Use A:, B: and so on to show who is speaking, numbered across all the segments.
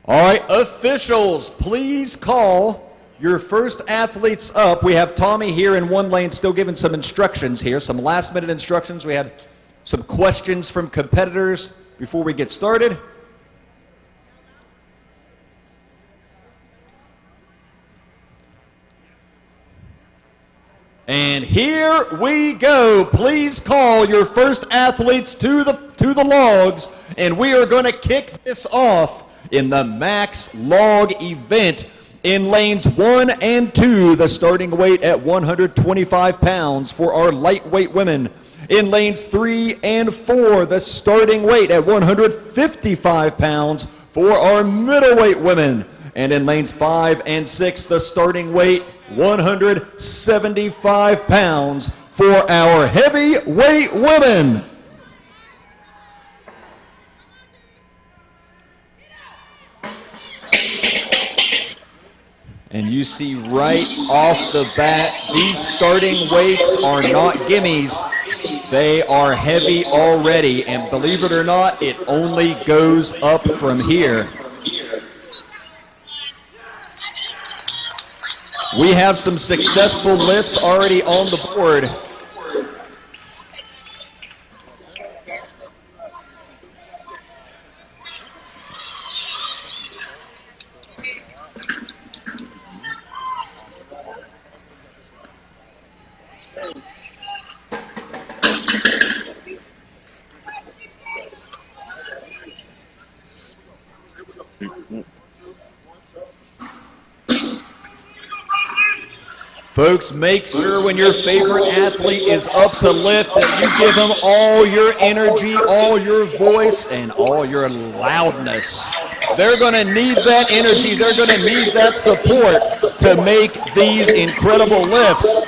A: All right, officials, please call your first athletes up. We have Tommy here in one lane still giving some instructions here, some last-minute instructions. We had some questions from competitors before we get started. And here we go. Please call your first athletes to the logs, and we are going to kick this off in the max log event. In lanes 1 and 2, the starting weight at 125 pounds for our lightweight women. In lanes 3 and 4, the starting weight at 155 pounds for our middleweight women. And in lanes 5 and 6, the starting weight 175 pounds for our heavyweight women. And you see right off the bat, these starting weights are not gimmies. They are heavy already, and believe it or not, it only goes up from here. We have some successful lifts already on the board. Folks, make sure when your favorite athlete is up to lift that you give them all your energy, all your voice, and all your loudness. They're going to need that energy. They're going to need that support to make these incredible lifts.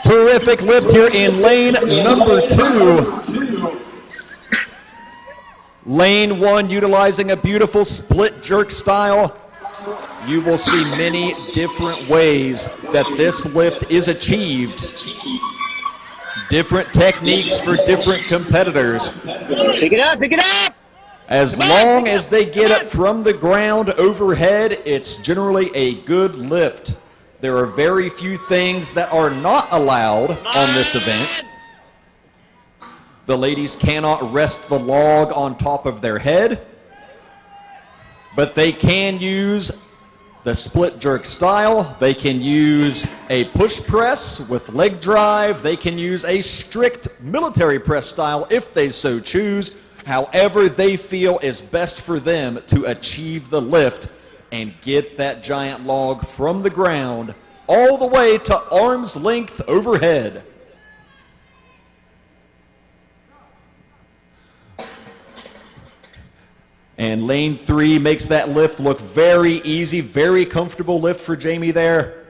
A: Terrific lift here in lane number 2. Lane 1 utilizing a beautiful split jerk style. You will see many different ways that this lift is achieved. Different techniques for different competitors.
B: Pick it up, pick it up!
A: As long as they get it from the ground overhead, it's generally a good lift. There are very few things that are not allowed on this event. The ladies cannot rest the log on top of their head, but they can use the split jerk style. They can use a push press with leg drive. They can use a strict military press style if they so choose. However they feel is best for them to achieve the lift and get that giant log from the ground all the way to arm's length overhead. And lane 3 makes that lift look very easy, very comfortable lift for Jamie there.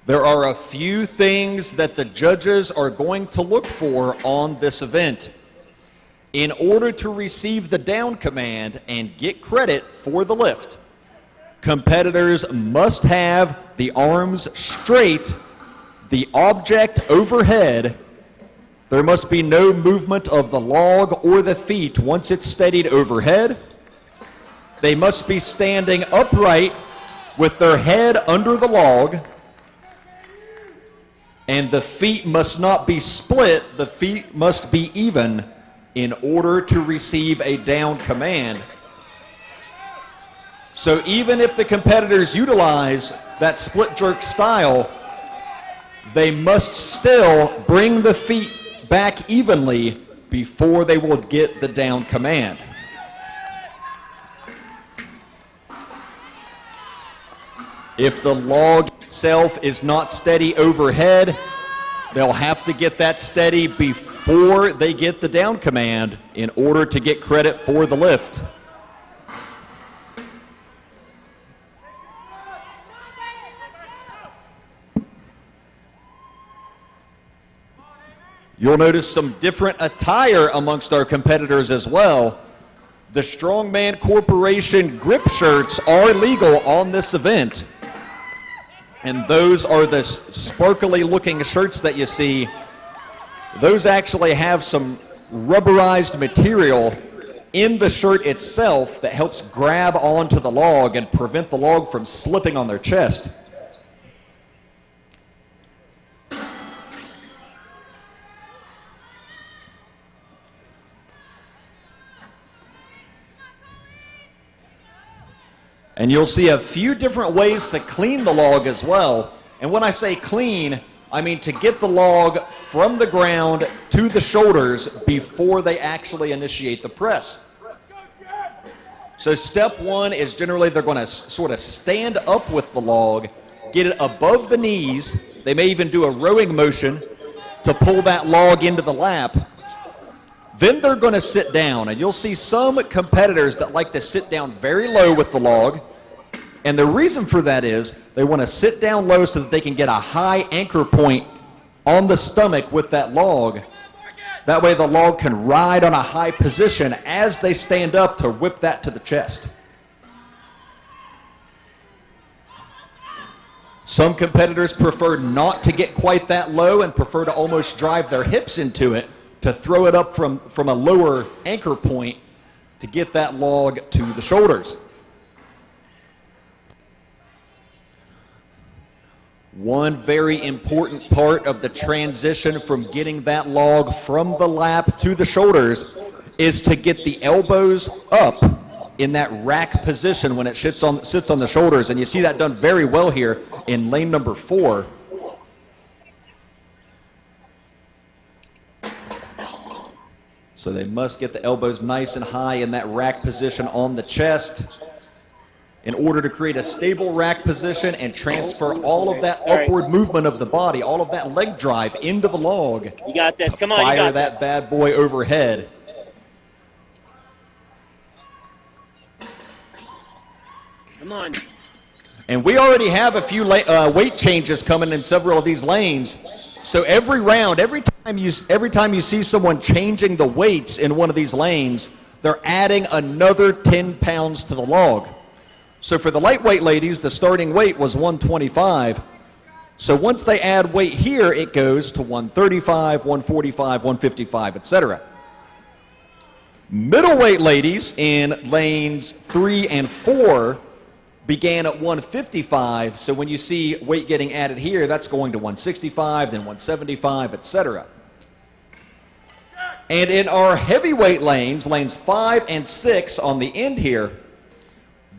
A: There are a few things that the judges are going to look for on this event. In order to receive the down command and get credit for the lift, competitors must have the arms straight, the object overhead. There must be no movement of the log or the feet once it's steadied overhead. They must be standing upright with their head under the log. And the feet must not be split. The feet must be even in order to receive a down command. So even if the competitors utilize that split jerk style, they must still bring the feet back evenly before they will get the down command. If the log itself is not steady overhead, they'll have to get that steady before they get the down command in order to get credit for the lift. You'll notice some different attire amongst our competitors as well. The Strongman Corporation grip shirts are legal on this event. And those are the sparkly looking shirts that you see. Those actually have some rubberized material in the shirt itself that helps grab onto the log and prevent the log from slipping on their chest. And you'll see a few different ways to clean the log as well. And when I say clean, I mean to get the log from the ground to the shoulders before they actually initiate the press. So step one is generally they're going to sort of stand up with the log, get it above the knees. They may even do a rowing motion to pull that log into the lap. Then they're going to sit down, and you'll see some competitors that like to sit down very low with the log. And the reason for that is they want to sit down low so that they can get a high anchor point on the stomach with that log. That way the log can ride on a high position as they stand up to whip that to the chest. Some competitors prefer not to get quite that low and prefer to almost drive their hips into it to throw it up from a lower anchor point to get that log to the shoulders. One very important part of the transition from getting that log from the lap to the shoulders is to get the elbows up in that rack position when it sits on the shoulders. And you see that done very well here in lane number 4. So they must get the elbows nice and high in that rack position on the chest in order to create a stable rack position and transfer all of that upward movement of the body, all of that leg drive into the log.
B: You got this. Come on,
A: fire
B: you got
A: that bad boy overhead.
B: Come on.
A: And we already have a few weight changes coming in several of these lanes. So every round, every time you see someone changing the weights in one of these lanes, they're adding another 10 pounds to the log. So for the lightweight ladies, the starting weight was 125. So once they add weight here, it goes to 135, 145, 155, etc. Middleweight ladies in lanes 3 and 4 began at 155. So when you see weight getting added here, that's going to 165, then 175, etc. And in our heavyweight lanes, lanes 5 and 6 on the end here,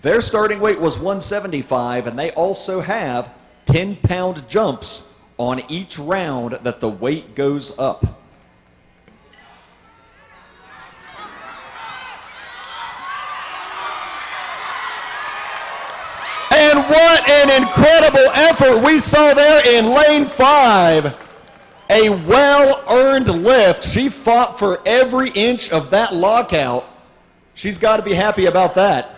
A: their starting weight was 175, and they also have 10-pound jumps on each round that the weight goes up. And what an incredible effort we saw there in lane 5. A well-earned lift. She fought for every inch of that lockout. She's got to be happy about that.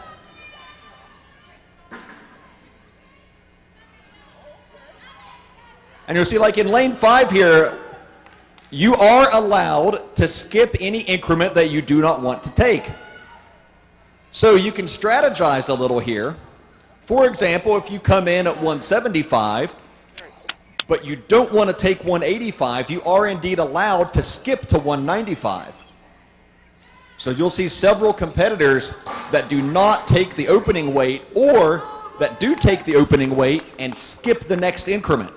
A: And you'll see, like in lane 5 here, you are allowed to skip any increment that you do not want to take. So you can strategize a little here. For example, if you come in at 175, but you don't want to take 185, you are indeed allowed to skip to 195. So you'll see several competitors that do not take the opening weight or that do take the opening weight and skip the next increment.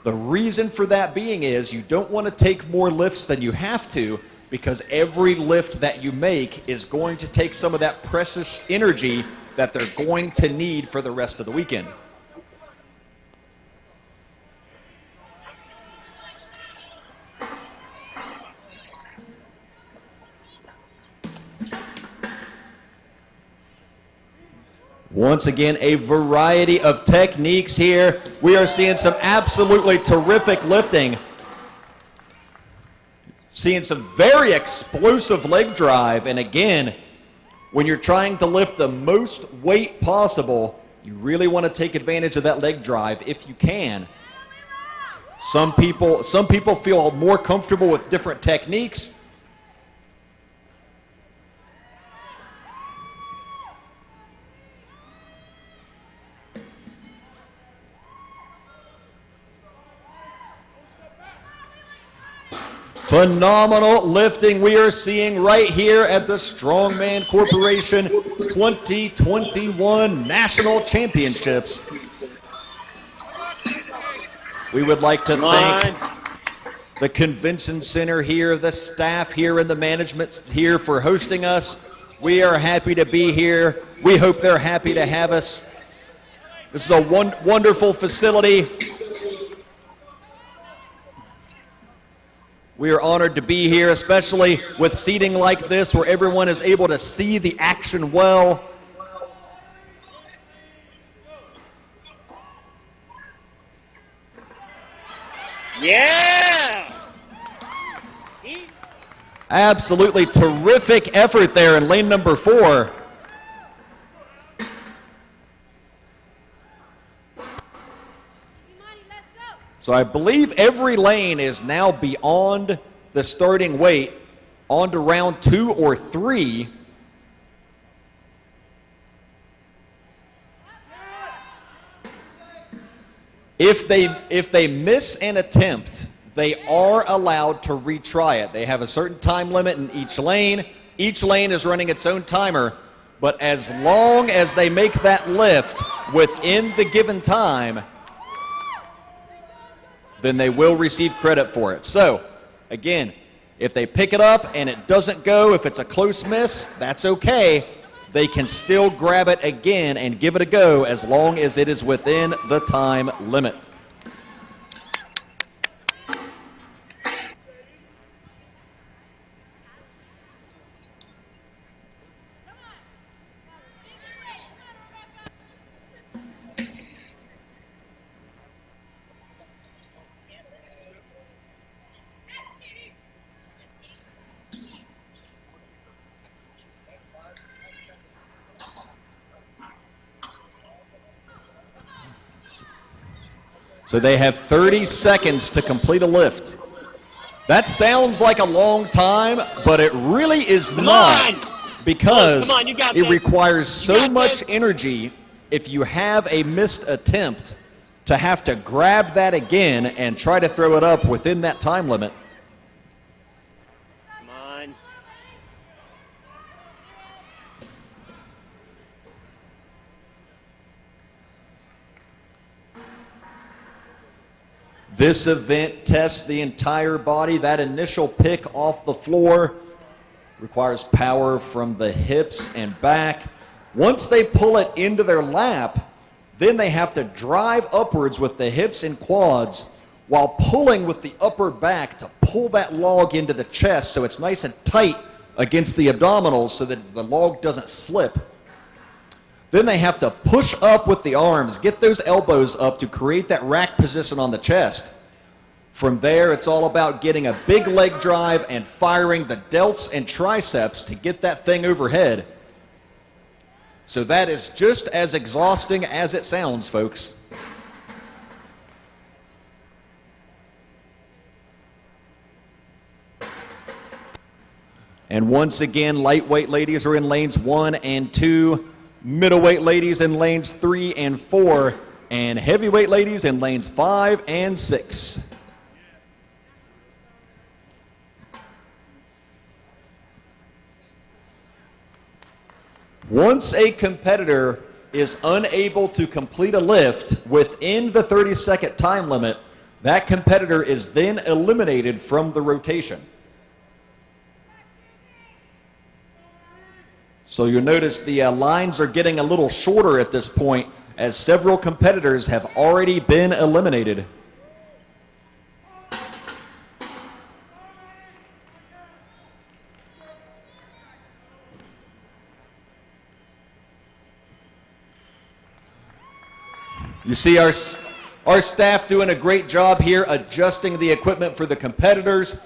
A: The reason for that being is you don't want to take more lifts than you have to, because every lift that you make is going to take some of that precious energy that they're going to need for the rest of the weekend. Once again, a variety of techniques here. We are seeing some absolutely terrific lifting. Seeing some very explosive leg drive. And again, when you're trying to lift the most weight possible, you really want to take advantage of that leg drive if you can. Some people feel more comfortable with different techniques. Phenomenal lifting we are seeing right here at the Strongman Corporation 2021 National Championships. We would like to thank the Convention Center here, the staff here, and the management here for hosting us. We are happy to be here. We hope they're happy to have us. This is a wonderful facility. We are honored to be here, especially with seating like this where everyone is able to see the action well.
B: Yeah!
A: Absolutely terrific effort there in lane number 4. So I believe every lane is now beyond the starting weight, on to round 2 or 3. If they miss an attempt, they are allowed to retry it. They have a certain time limit in each lane. Each lane is running its own timer, but as long as they make that lift within the given time, then they will receive credit for it. So, again, if they pick it up and it doesn't go, if it's a close miss, that's okay. They can still grab it again and give it a go as long as it is within the time limit. So they have 30 seconds to complete a lift. That sounds like a long time, but it really is not, because it requires so much energy if you have a missed attempt to have to grab that again and try to throw it up within that time limit.
B: Come on.
A: This event tests the entire body. That initial pick off the floor requires power from the hips and back. Once they pull it into their lap, then they have to drive upwards with the hips and quads while pulling with the upper back to pull that log into the chest so it's nice and tight against the abdominals so that the log doesn't slip. Then they have to push up with the arms, get those elbows up to create that rack position on the chest. From there, it's all about getting a big leg drive and firing the delts and triceps to get that thing overhead. So that is just as exhausting as it sounds, folks. And once again, lightweight ladies are in lanes 1 and 2. Middleweight ladies in lanes 3 and 4, and heavyweight ladies in lanes 5 and 6. Once a competitor is unable to complete a lift within the 30-second time limit, that competitor is then eliminated from the rotation. So you'll notice the lines are getting a little shorter at this point as several competitors have already been eliminated. You see our staff doing a great job here adjusting the equipment for the competitors,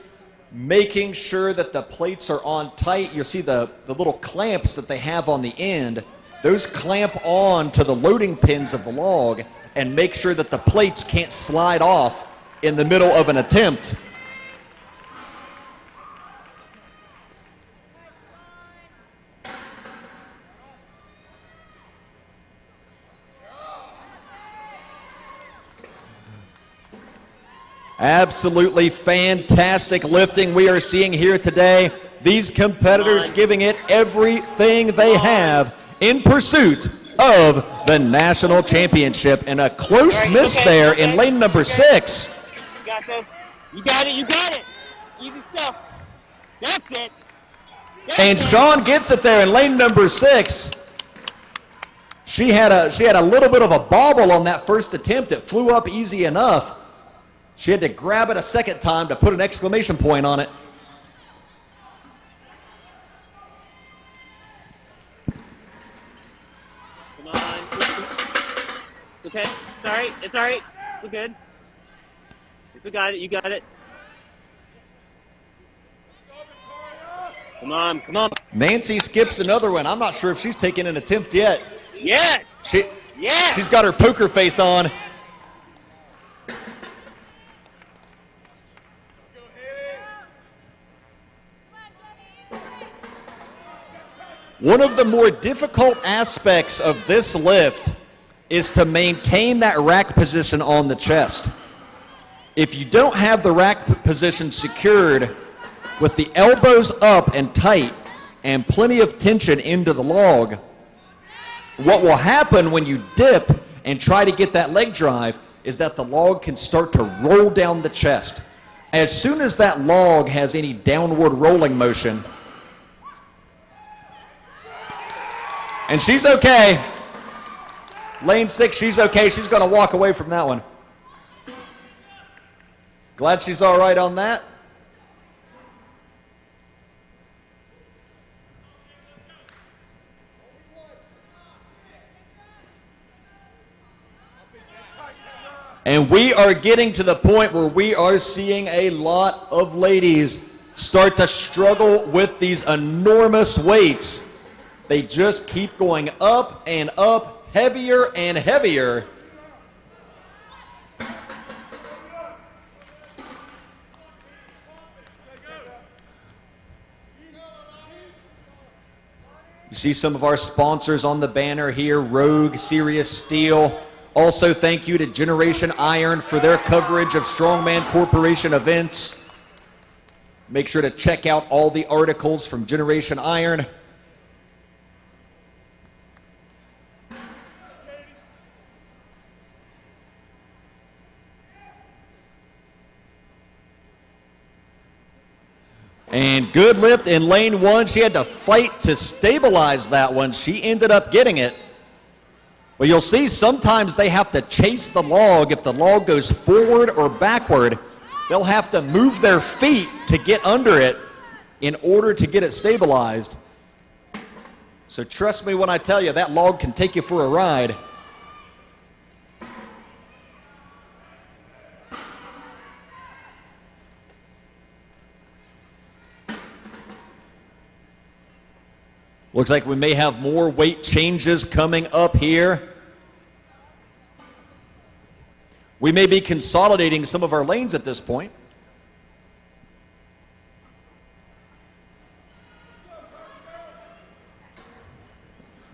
A: making sure that the plates are on tight. You see the little clamps that they have on the end. Those clamp on to the loading pins of the log and make sure that the plates can't slide off in the middle of an attempt. Absolutely fantastic lifting we are seeing here today. These competitors giving it everything they have in pursuit of the national championship. And a close miss there in lane number 6.
B: You got this. You got it. You got it. Easy stuff. That's it.
A: And Sean gets it there in lane number 6. She had a little bit of a bobble on that first attempt. It flew up easy enough. She had to grab it a second time to put an exclamation point on it.
B: Come on. It's okay. It's all right. It's all right. We're good. We got it. You got it. Come on. Come on.
A: Nancy skips another one. I'm not sure if she's taken an attempt yet.
B: Yes.
A: She's got her poker face on. One of the more difficult aspects of this lift is to maintain that rack position on the chest. If you don't have the rack position secured with the elbows up and tight and plenty of tension into the log, what will happen when you dip and try to get that leg drive is that the log can start to roll down the chest. As soon as that log has any downward rolling motion, and she's okay. Lane 6, she's okay. She's going to walk away from that one. Glad she's all right on that. And we are getting to the point where we are seeing a lot of ladies start to struggle with these enormous weights. They just keep going up and up, heavier and heavier. You see some of our sponsors on the banner here, Rogue, Sirius Steel. Also, thank you to Generation Iron for their coverage of Strongman Corporation events. Make sure to check out all the articles from Generation Iron. And good lift in lane 1. She had to fight to stabilize that one. She ended up getting it. Well, you'll see sometimes they have to chase the log. If the log goes forward or backward, they'll have to move their feet to get under it in order to get it stabilized. So trust me when I tell you, that log can take you for a ride. Looks like we may have more weight changes coming up here. We may be consolidating some of our lanes at this point.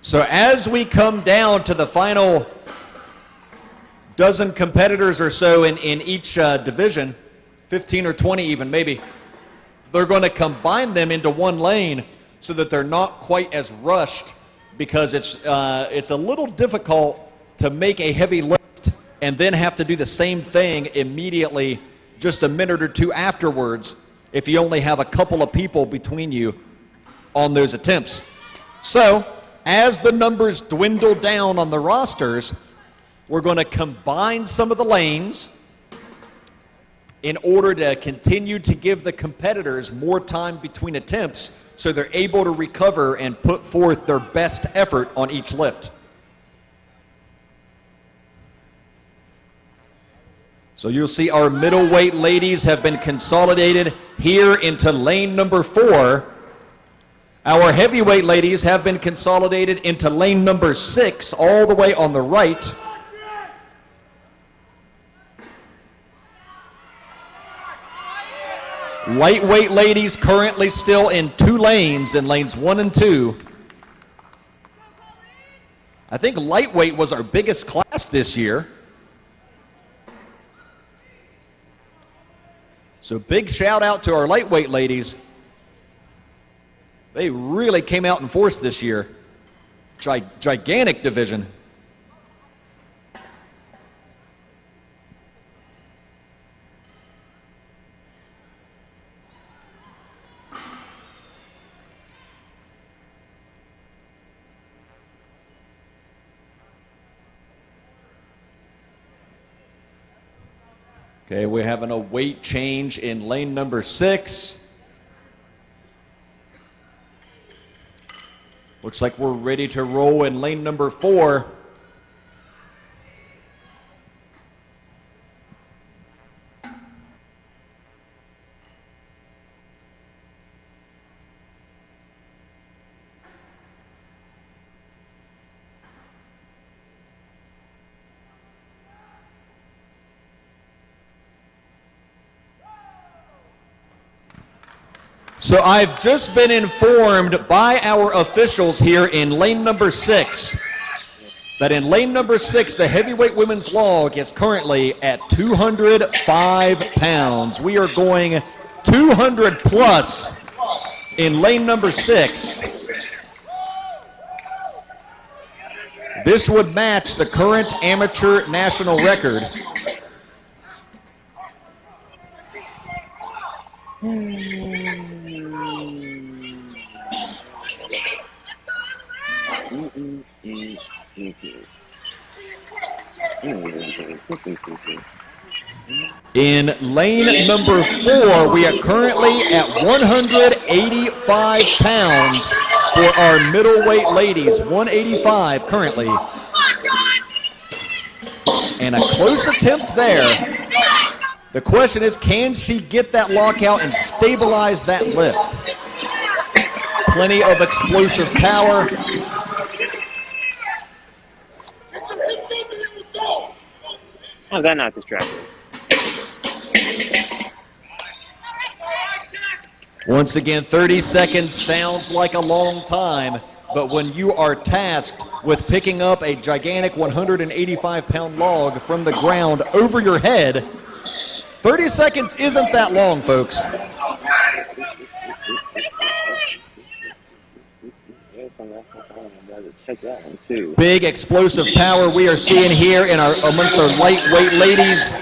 A: So as we come down to the final dozen competitors or so in each division, 15 or 20 even maybe, they're going to combine them into one lane so that they're not quite as rushed, because it's a little difficult to make a heavy lift and then have to do the same thing immediately just a minute or two afterwards if you only have a couple of people between you on those attempts. So as the numbers dwindle down on the rosters, we're going to combine some of the lanes in order to continue to give the competitors more time between attempts so they're able to recover and put forth their best effort on each lift. So you'll see our middleweight ladies have been consolidated here into lane number 4. Our heavyweight ladies have been consolidated into lane number 6, all the way on the right. Lightweight ladies currently still in 2 lanes, in lanes 1 and 2. I think lightweight was our biggest class this year. So big shout out to our lightweight ladies. They really came out in force this year. Gigantic division. Okay, we're having a weight change in lane number 6. Looks like we're ready to roll in lane number 4. So I've just been informed by our officials here in lane number 6 that in lane number 6, the heavyweight women's log is currently at 205 pounds. We are going 200 plus in lane number 6. This would match the current amateur national record. In lane number 4, we are currently at 185 pounds for our middleweight ladies. 185 currently. And a close attempt there. The question is, can she get that lockout and stabilize that lift? Plenty of explosive power.
B: How's that not distracting?
A: Once again, 30 seconds sounds like a long time, but when you are tasked with picking up a gigantic 185-pound log from the ground over your head, 30 seconds isn't that long, folks. Big explosive power we are seeing here amongst our lightweight ladies.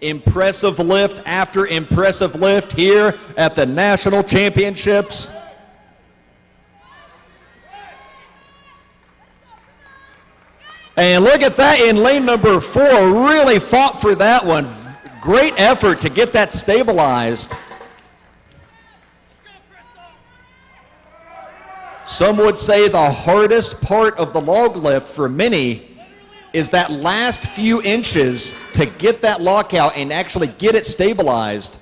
A: Impressive lift after impressive lift here at the National Championships. And look at that in lane number 4, really fought for that one. Great effort to get that stabilized. Some would say the hardest part of the log lift for many is that last few inches to get that lockout and actually get it stabilized.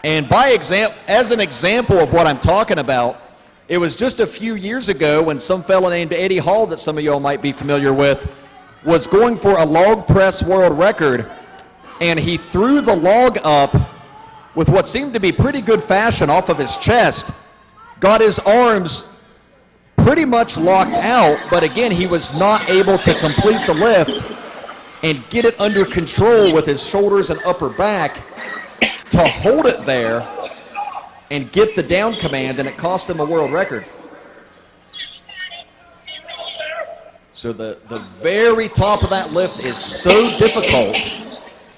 A: And as an example of what I'm talking about, it was just a few years ago when some fella named Eddie Hall, that some of y'all might be familiar with, was going for a log press world record, and he threw the log up with what seemed to be pretty good fashion off of his chest, got his arms pretty much locked out, but again, he was not able to complete the lift and get it under control with his shoulders and upper back to hold it there and get the down command, and it cost him a world record. So the very top of that lift is so difficult.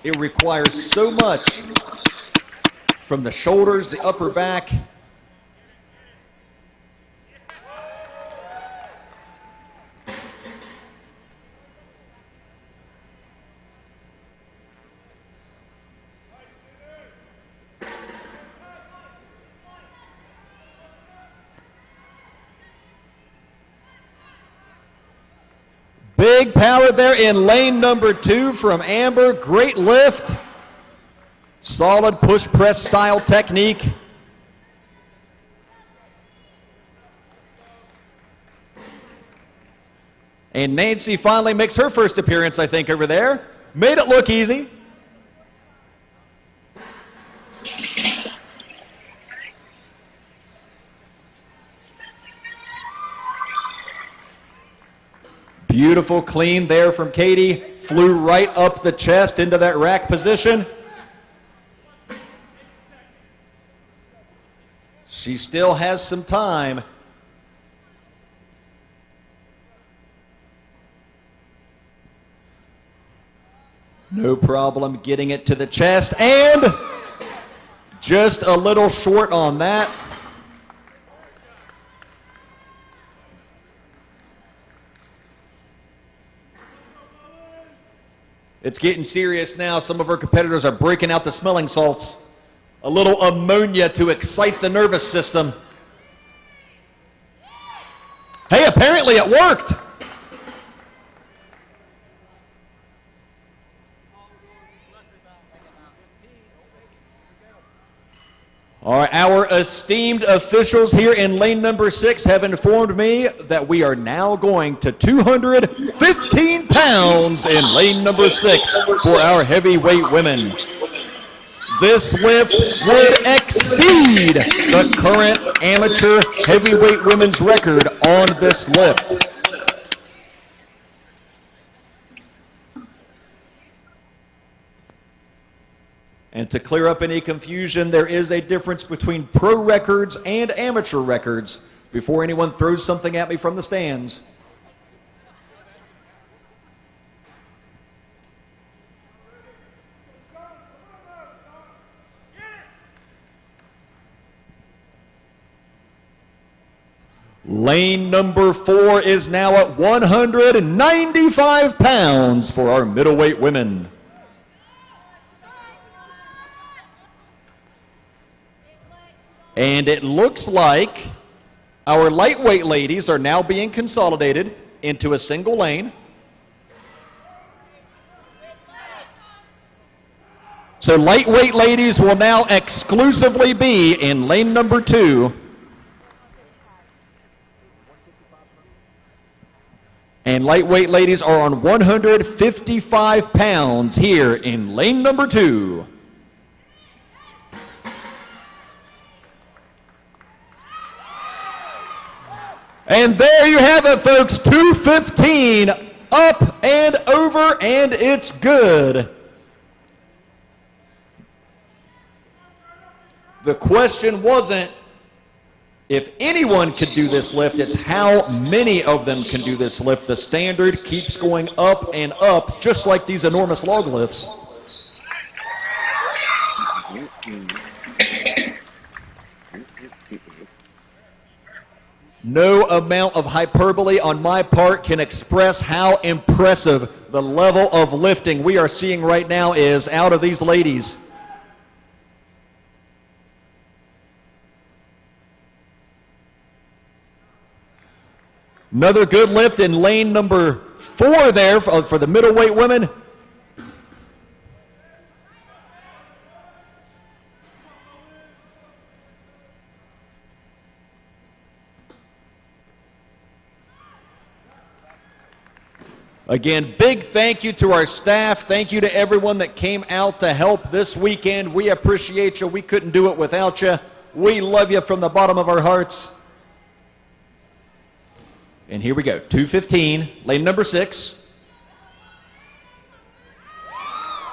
A: It requires so much from the shoulders, the upper back. Big power there in lane number 2 from Amber. Great lift. Solid push press style technique. And Nancy finally makes her first appearance, I think, over there. Made it look easy. Beautiful clean there from Katie. Flew right up the chest into that rack position. She still has some time. No problem getting it to the chest, and just a little short on that. It's getting serious now. Some of our competitors are breaking out the smelling salts. A little ammonia to excite the nervous system. Hey, apparently it worked. All right, our esteemed officials here in lane number 6 have informed me that we are now going to 215 pounds in lane number 6 for our heavyweight women. This lift would exceed the current amateur heavyweight women's record on this lift. And to clear up any confusion, there is a difference between pro records and amateur records before anyone throws something at me from the stands. Lane number 4 is now at 195 pounds for our middleweight women. And it looks like our lightweight ladies are now being consolidated into a single lane. So lightweight ladies will now exclusively be in lane number 2. And lightweight ladies are on 155 pounds here in lane number 2. And there you have it, folks, 215 up and over, and it's good. The question wasn't if anyone could do this lift, it's how many of them can do this lift. The standard keeps going up and up, just like these enormous log lifts. No amount of hyperbole on my part can express how impressive the level of lifting we are seeing right now is out of these ladies. Another good lift in lane number 4 there for the middleweight women. Again, big thank you to our staff. Thank you to everyone that came out to help this weekend. We appreciate you. We couldn't do it without you. We love you from the bottom of our hearts. And here we go, 215, lane number 6.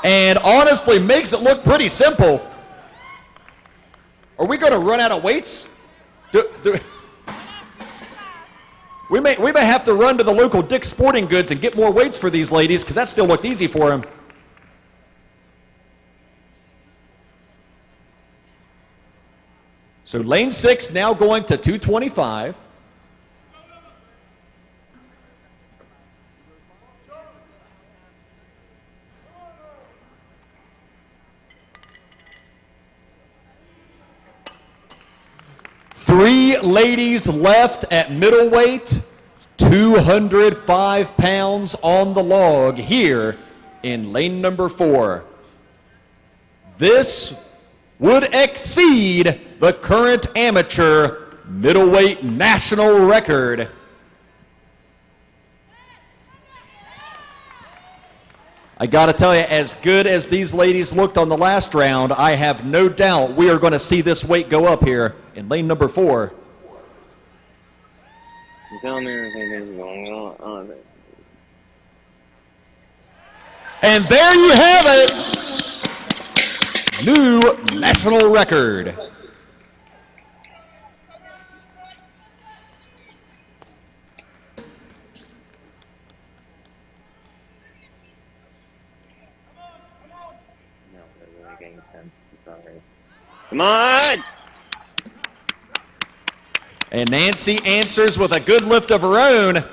A: And honestly, makes it look pretty simple. Are we going to run out of weights? We may have to run to the local Dick's Sporting Goods and get more weights for these ladies, because that still looked easy for them. So lane 6 now going to 225. Three ladies left at middleweight, 205 pounds on the log here in lane number 4. This would exceed the current amateur middleweight national record. I got to tell you, as good as these ladies looked on the last round, I have no doubt we are going to see this weight go up here in lane number 4. And there you have it. New national record.
B: Come on!
A: And Nancy answers with a good lift of her own.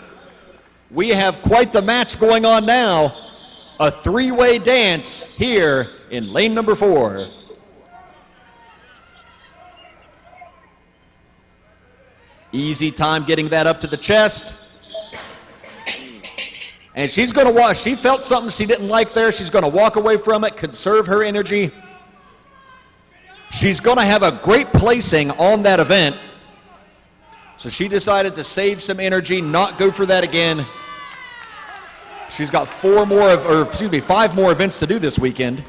A: We have quite the match going on now. A three-way dance here in lane number 4. Easy time getting that up to the chest. And she's going to walk. She felt something she didn't like there. She's going to walk away from it, conserve her energy. She's going to have a great placing on that event. So she decided to save some energy, not go for that again. She's got 5 more events to do this weekend.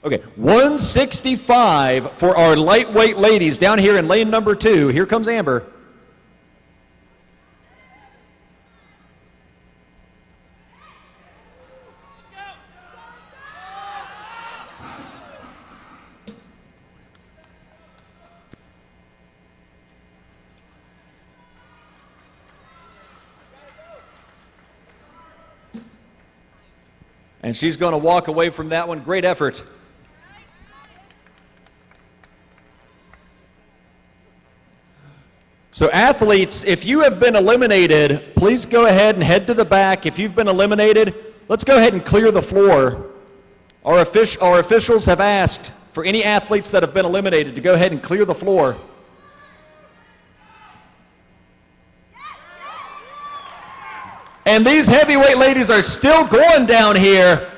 A: Okay, 165 for our lightweight ladies down here in lane number 2. Here comes Amber. And she's going to walk away from that one. Great effort. So athletes, if you have been eliminated, please go ahead and head to the back. If you've been eliminated, let's go ahead and clear the floor. Our officials have asked for any athletes that have been eliminated to go ahead and clear the floor. And these heavyweight ladies are still going down here.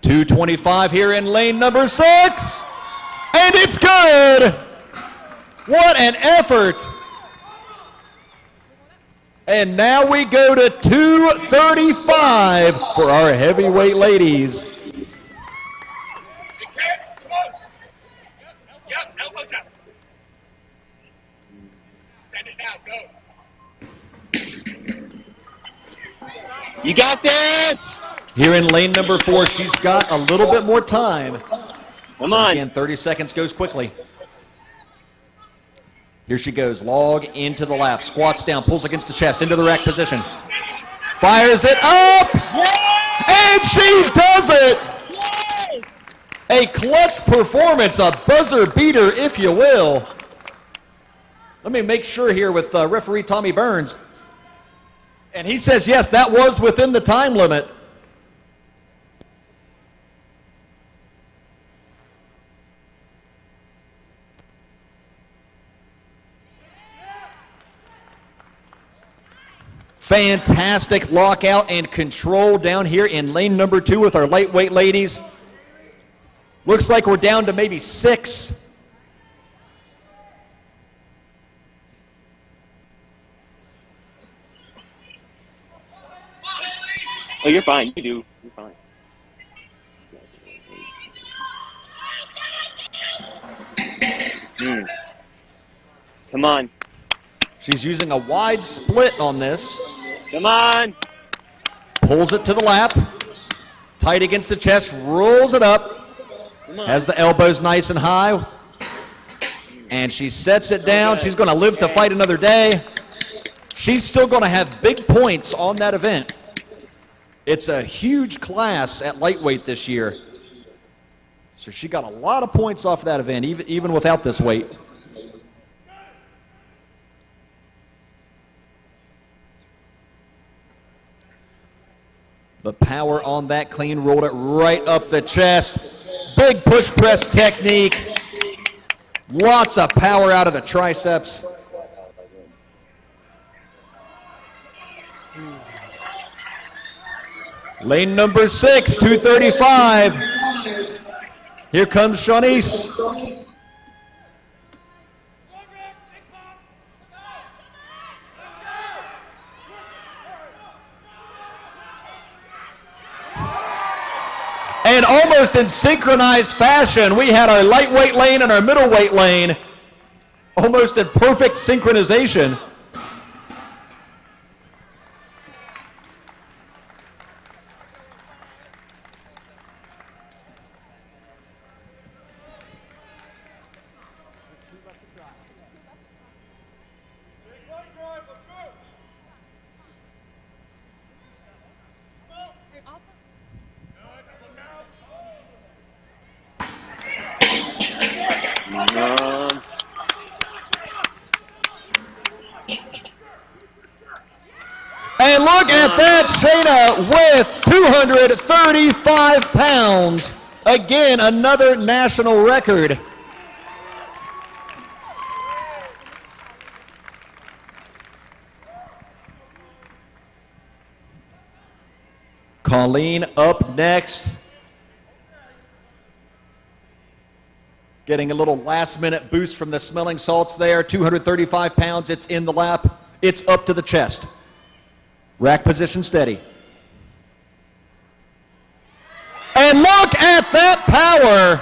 A: .225 here in lane number 6. And it's good. What an effort. And now we go to 235 for our heavyweight ladies.
B: You got this!
A: Here in lane number 4, she's got a little bit more time.
B: Come on.
A: Again, 30 seconds goes quickly. Here she goes, log into the lap, squats down, pulls against the chest, into the rack position. Fires it up! And she does it! A clutch performance, a buzzer beater, if you will. Let me make sure here with referee Tommy Burns. And he says, yes, that was within the time limit. Fantastic lockout and control down here in lane number 2 with our lightweight ladies. Looks like we're down to maybe 6.
B: Oh, you're fine. You do. You're fine. Come on.
A: She's using a wide split on this.
B: Come on.
A: Pulls it to the lap. Tight against the chest. Rolls it up. Has the elbows nice and high. And she sets it down. She's going to live to fight another day. She's still going to have big points on that event. It's a huge class at lightweight this year. So she got a lot of points off that event, even without this weight. The power on that clean rolled it right up the chest. Big push press technique. Lots of power out of the triceps. Lane number 6, 235. Here comes Shawnice. And almost in synchronized fashion, we had our lightweight lane and our middleweight lane almost in perfect synchronization. And look at that, Shayna with 235 pounds. Again, another national record. Colleen up next. Getting a little last-minute boost from the smelling salts there. 235 pounds, it's in the lap. It's up to the chest. Rack position steady. And look at that power.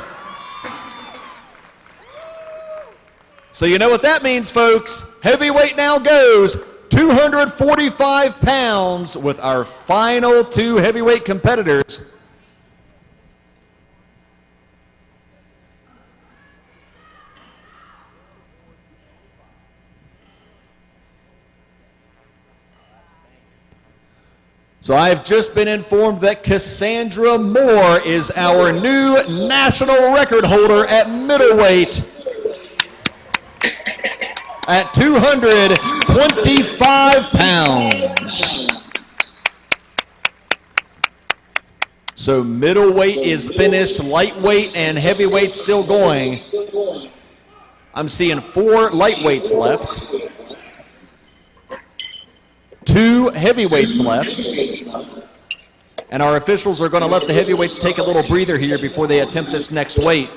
A: So you know what that means, folks. Heavyweight now goes 245 pounds with our final 2 heavyweight competitors. So I've just been informed that Cassandra Moore is our new national record holder at middleweight at 225 pounds. So middleweight is finished, lightweight and heavyweight still going. I'm seeing 4 lightweights left. 2 heavyweights left. And our officials are going to let the heavyweights take a little breather here before they attempt this next weight.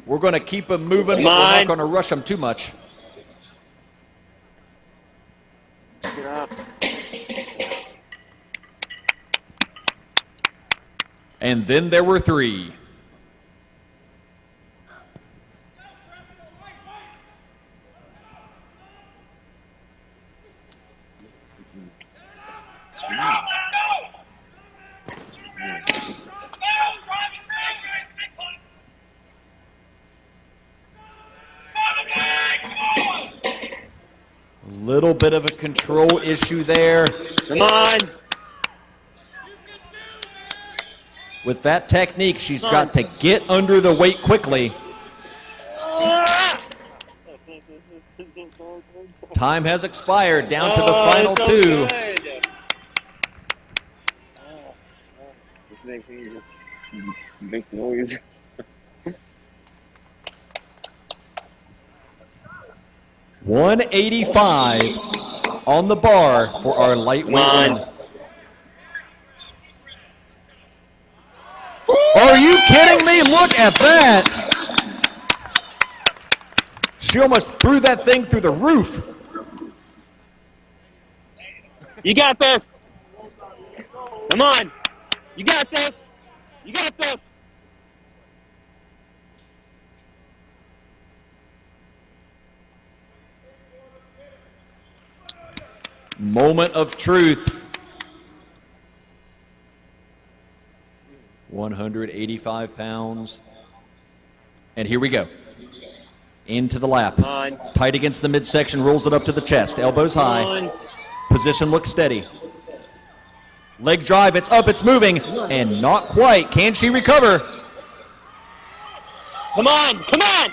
A: We're going to keep them moving, but we're not going to rush them too much. And then there were 3. Little bit of a control issue there.
B: Come on.
A: With that technique, she's got to get under the weight quickly. Time has expired, down to the final 2.
B: Make noise.
A: 185 on the bar for our lightweight win. Are you kidding me? Look at that. She almost threw that thing through the roof.
B: You got this. Come on. You got this. You got this.
A: Moment of truth. 185 pounds. And here we go. Into the lap. Tight against the midsection, rolls it up to the chest. Elbows high. Position looks steady. Leg drive, it's up, it's moving. And not quite. Can she recover?
B: Come on, come on!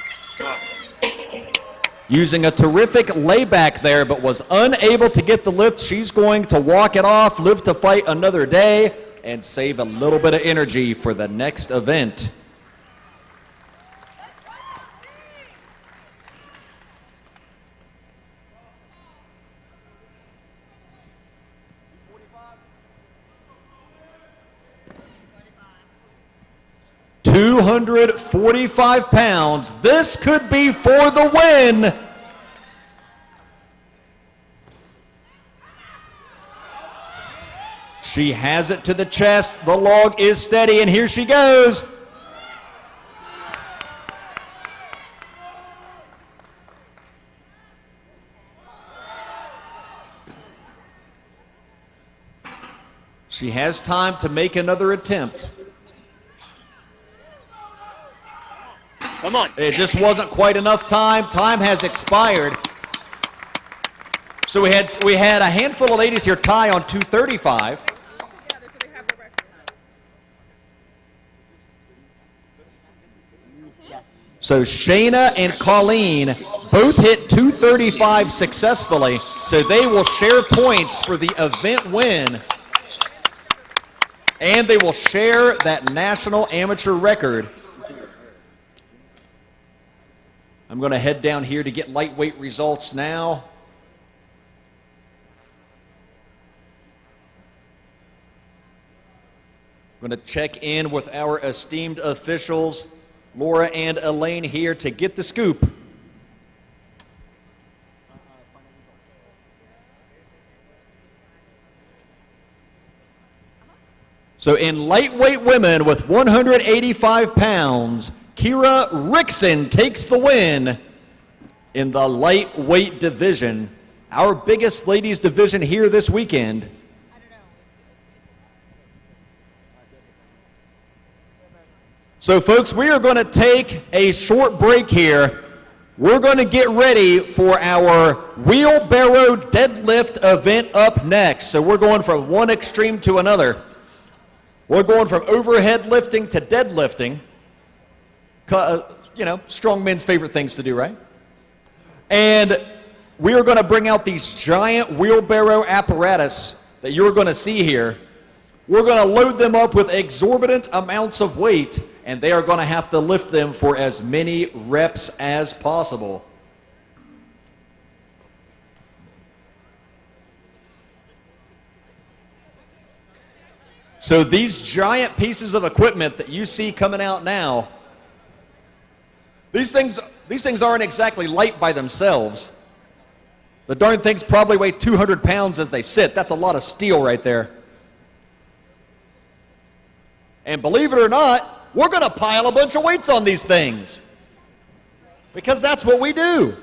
A: Using a terrific layback there, but was unable to get the lift. She's going to walk it off, live to fight another day, and save a little bit of energy for the next event. £245. This could be for the win. She has it to the chest. The log is steady, and here she goes. She has time to make another attempt.
B: Come on.
A: It just wasn't quite enough time. Time has expired. So we had a handful of ladies here tie on 235. So Shayna and Colleen both hit 235 successfully, so they will share points for the event win. And they will share that national amateur record. I'm going to head down here to get lightweight results now. I'm going to check in with our esteemed officials, Laura and Elaine, here to get the scoop. So in lightweight women with 185 pounds, Kira Rickson takes the win in the lightweight division, our biggest ladies division here this weekend. So folks, we are going to take a short break here. We're going to get ready for our wheelbarrow deadlift event up next. So we're going from one extreme to another. We're going from overhead lifting to deadlifting. You know, strong men's favorite things to do, right? And we are going to bring out these giant wheelbarrow apparatus that you're going to see here. We're going to load them up with exorbitant amounts of weight, and they are going to have to lift them for as many reps as possible. So these giant pieces of equipment that you see coming out now, these things aren't exactly light by themselves. The darn things probably weigh 200 pounds as they sit. That's a lot of steel right there. And believe it or not, we're going to pile a bunch of weights on these things, because that's what we do.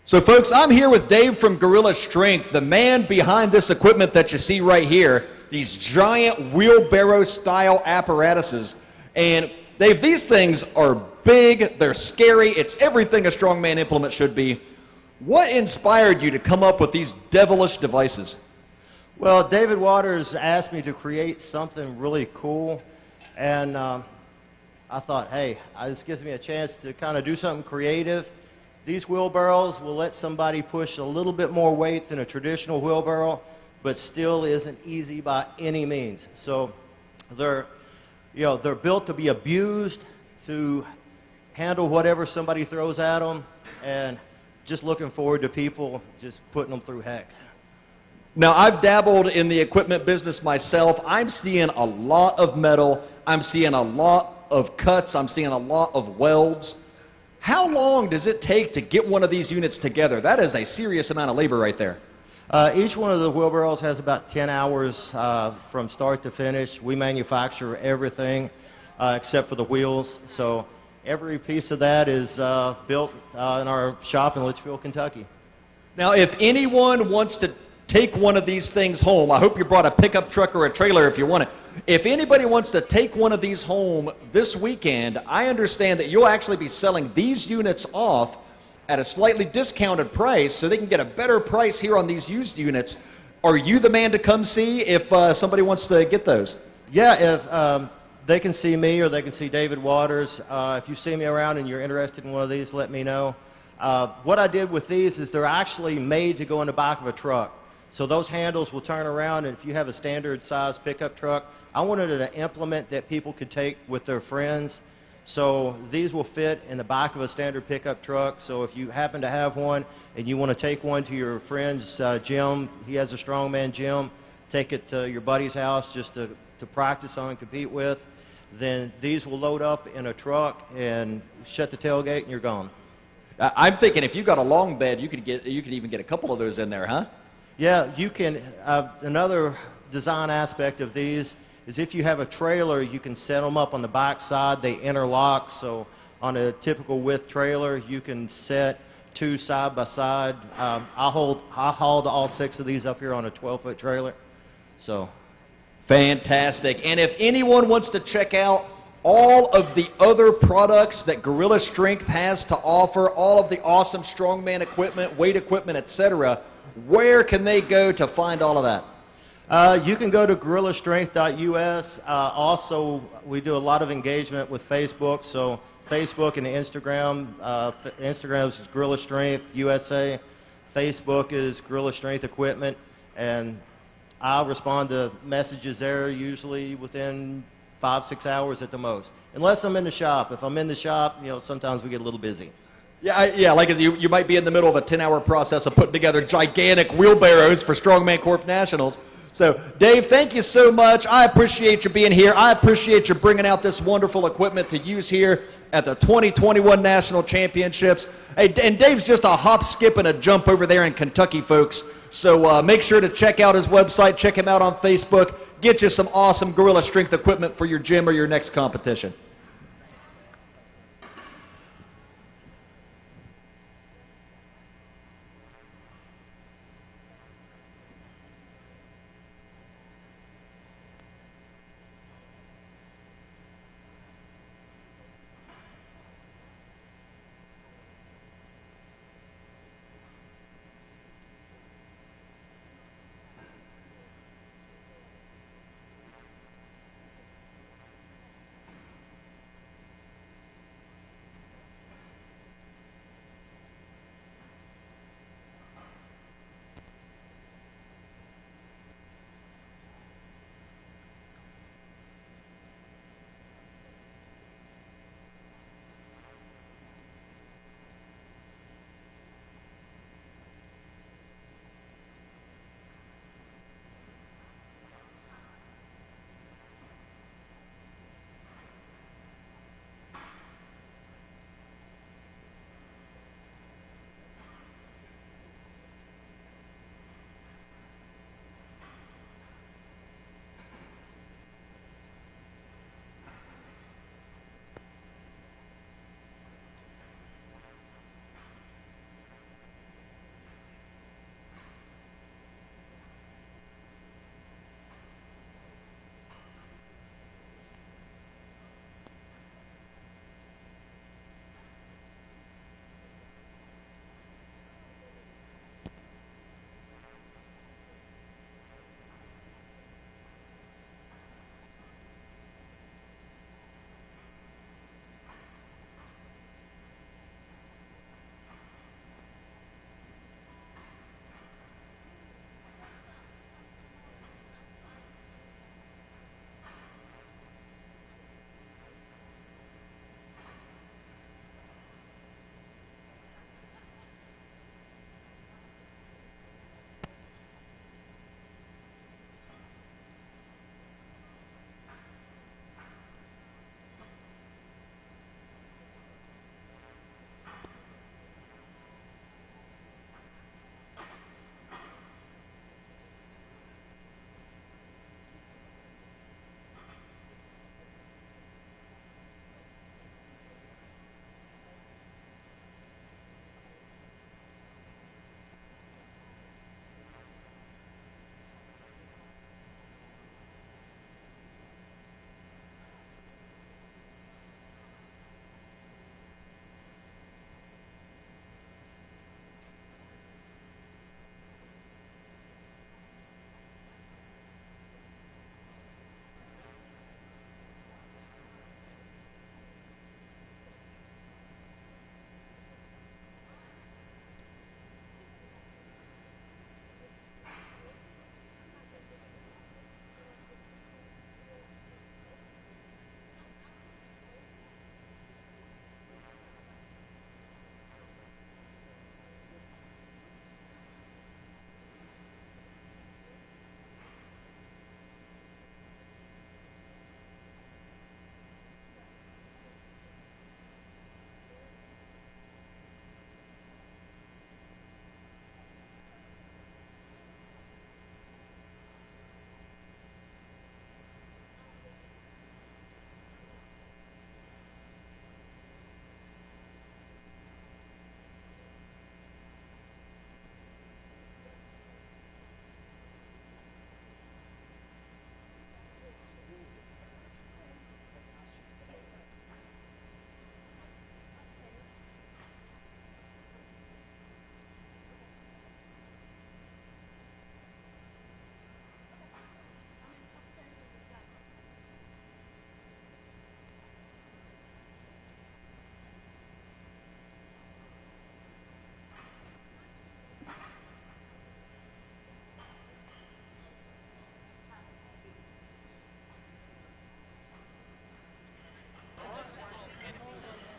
A: So folks, I'm here with Dave from Gorilla Strength, the man behind this equipment that you see right here, these giant wheelbarrow style apparatuses. And Dave, these things are big, they're scary, it's everything a strongman implement should be. What inspired you to come up with these devilish devices?
C: Well, David Waters asked me to create something really cool, and I thought, hey, this gives me a chance to kind of do something creative. These wheelbarrows will let somebody push a little bit more weight than a traditional wheelbarrow, but still isn't easy by any means. So they're built to be abused, to handle whatever somebody throws at them, and just looking forward to people just putting them through heck.
A: Now, I've dabbled in the equipment business myself. I'm seeing a lot of metal. I'm seeing a lot of cuts. I'm seeing a lot of welds. How long does it take to get one of these units together? That is a serious amount of labor right there.
C: Each one of the wheelbarrows has about 10 hours from start to finish. We manufacture everything except for the wheels. So every piece of that is built in our shop in Litchfield, Kentucky.
A: Now, if anyone wants to take one of these things home, I hope you brought a pickup truck or a trailer if you want it. If anybody wants to take one of these home this weekend, I understand that you'll actually be selling these units off at a slightly discounted price so they can get a better price here on these used units. Are you the man to come see if somebody wants to get those?
C: Yeah, if they can see me or they can see David Waters. If you see me around and you're interested in one of these, let me know. What I did with these is they're actually made to go in the back of a truck. So those handles will turn around, and if you have a standard size pickup truck, I wanted an implement that people could take with their friends. So these will fit in the back of a standard pickup truck. So if you happen to have one and you want to take one to your friend's gym, he has a strongman gym, take it to your buddy's house just to practice on and compete with, then these will load up in a truck and shut the tailgate and you're gone.
A: I'm thinking if you got a long bed, you could even get a couple of those in there, huh?
C: Yeah, you can. Another design aspect of these is if you have a trailer, you can set them up on the back side. They interlock, so on a typical width trailer, you can set two side by side. I hauled all 6 of these up here on a 12-foot trailer. So,
A: fantastic. And if anyone wants to check out all of the other products that Gorilla Strength has to offer, all of the awesome strongman equipment, weight equipment, etc., where can they go to find all of that?
C: You can go to gorillastrength.us. Also, we do a lot of engagement with Facebook, so Facebook and Instagram. Instagram is Gorilla Strength USA. Facebook is Gorilla Strength Equipment, and I'll respond to messages there usually within 5-6 hours at the most, unless I'm in the shop. If I'm in the shop, sometimes we get a little busy.
A: Yeah, like you might be in the middle of a 10-hour process of putting together gigantic wheelbarrows for Strongman Corp Nationals. So, Dave, thank you so much. I appreciate you being here. I appreciate you bringing out this wonderful equipment to use here at the 2021 National Championships. Hey, and Dave's just a hop, skip, and a jump over there in Kentucky, folks. So make sure to check out his website, check him out on Facebook, get you some awesome Gorilla Strength equipment for your gym or your next competition.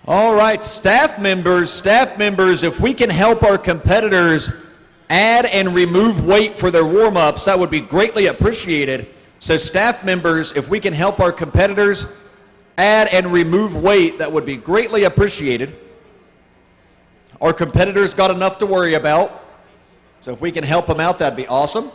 A: All right, staff members, if we can help our competitors add and remove weight for their warm-ups, that would be greatly appreciated. So staff members, if we can help our competitors add and remove weight, that would be greatly appreciated. Our competitors got enough to worry about, so if we can help them out, that'd be awesome.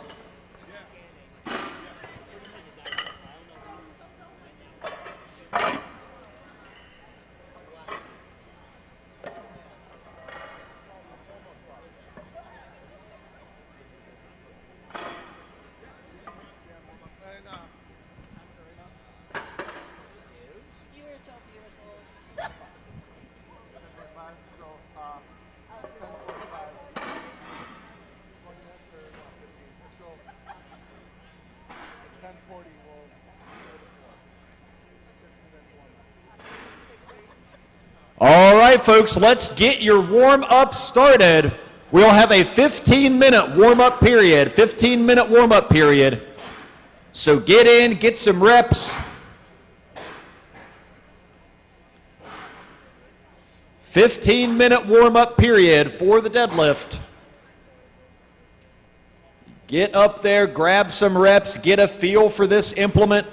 A: All right, folks, let's get your warm-up started. We'll have a 15-minute warm-up period, 15-minute warm-up period. So get in, get some reps. 15-minute warm-up period for the deadlift. Get up there, grab some reps, get a feel for this implement.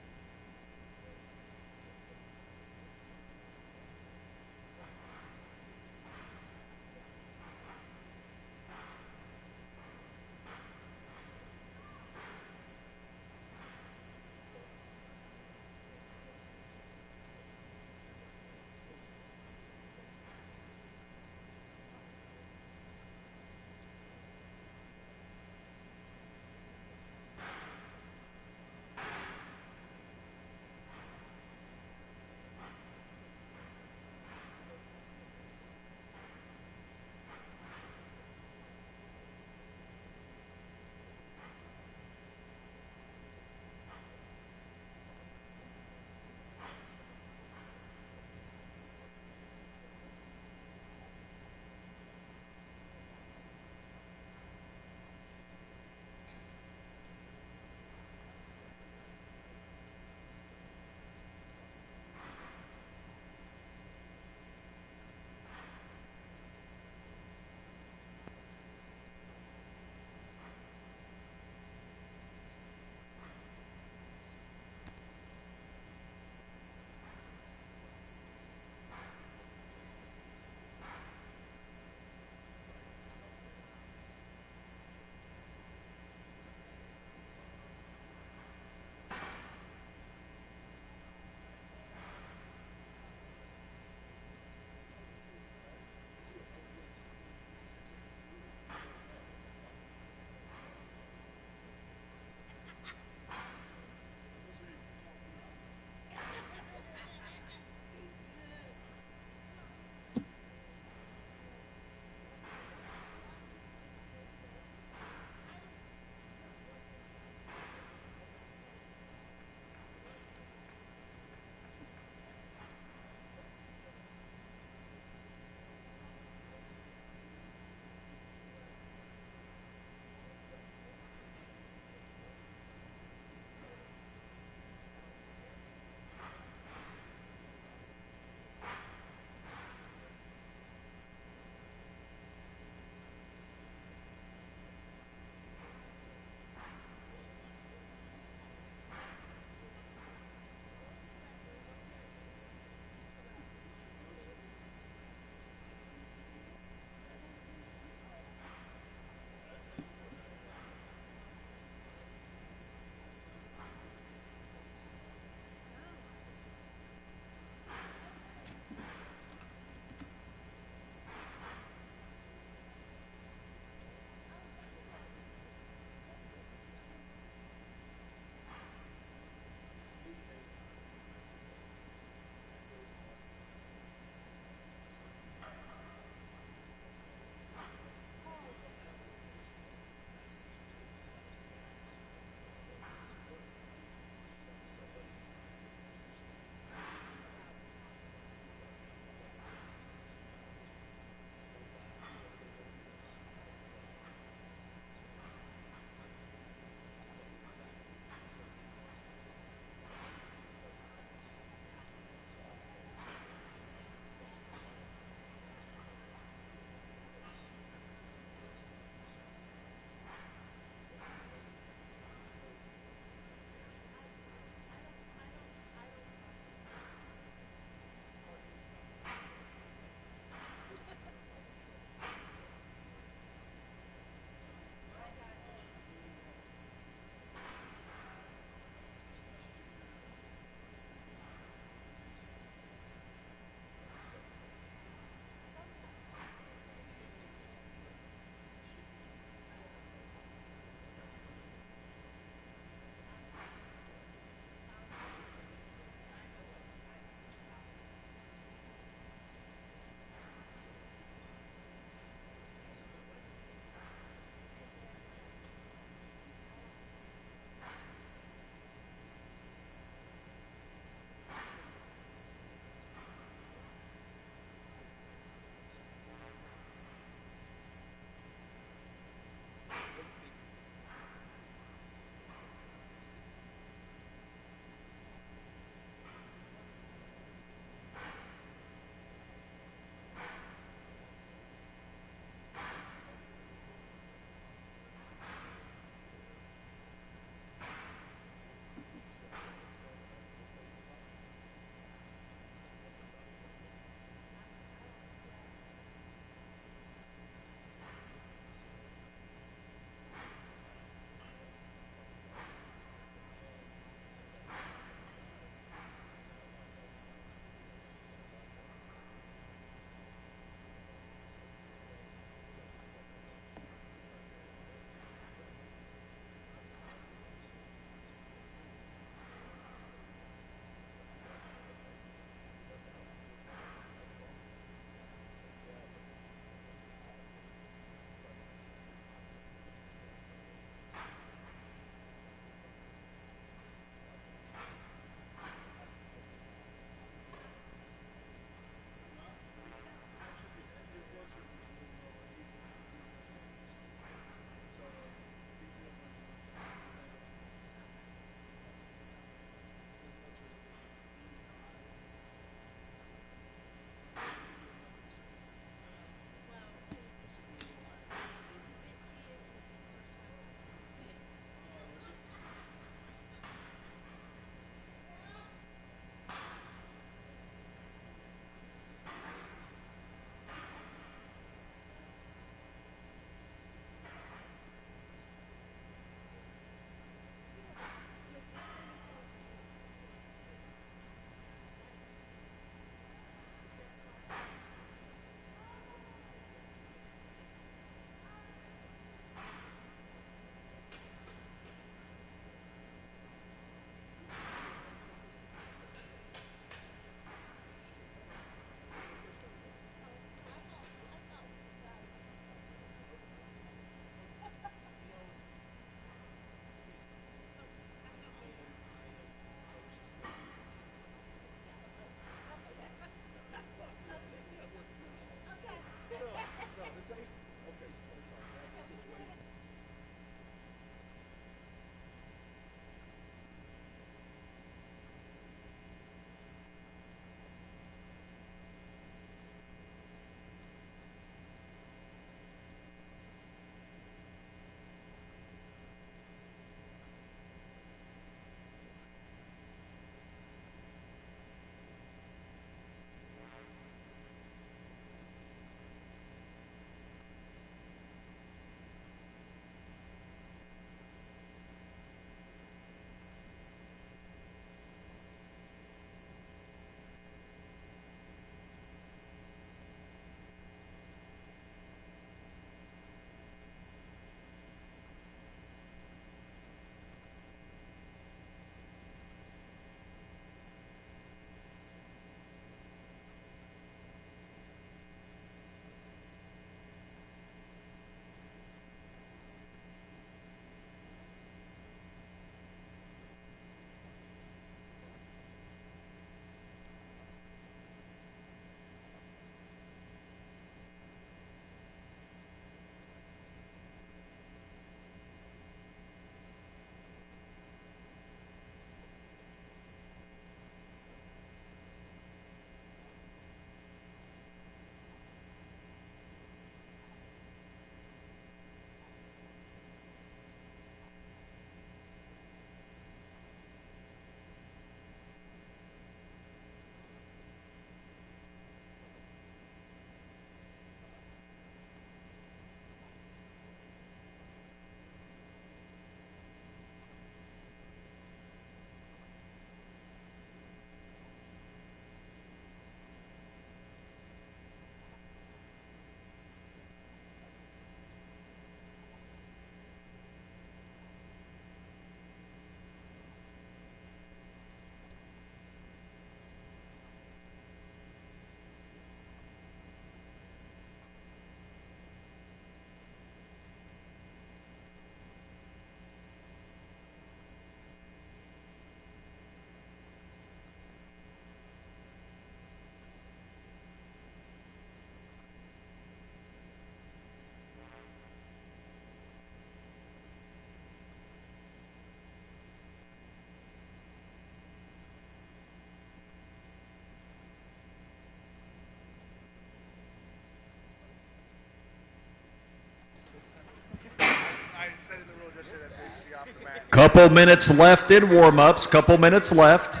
A: Couple minutes left in warm-ups, couple minutes left.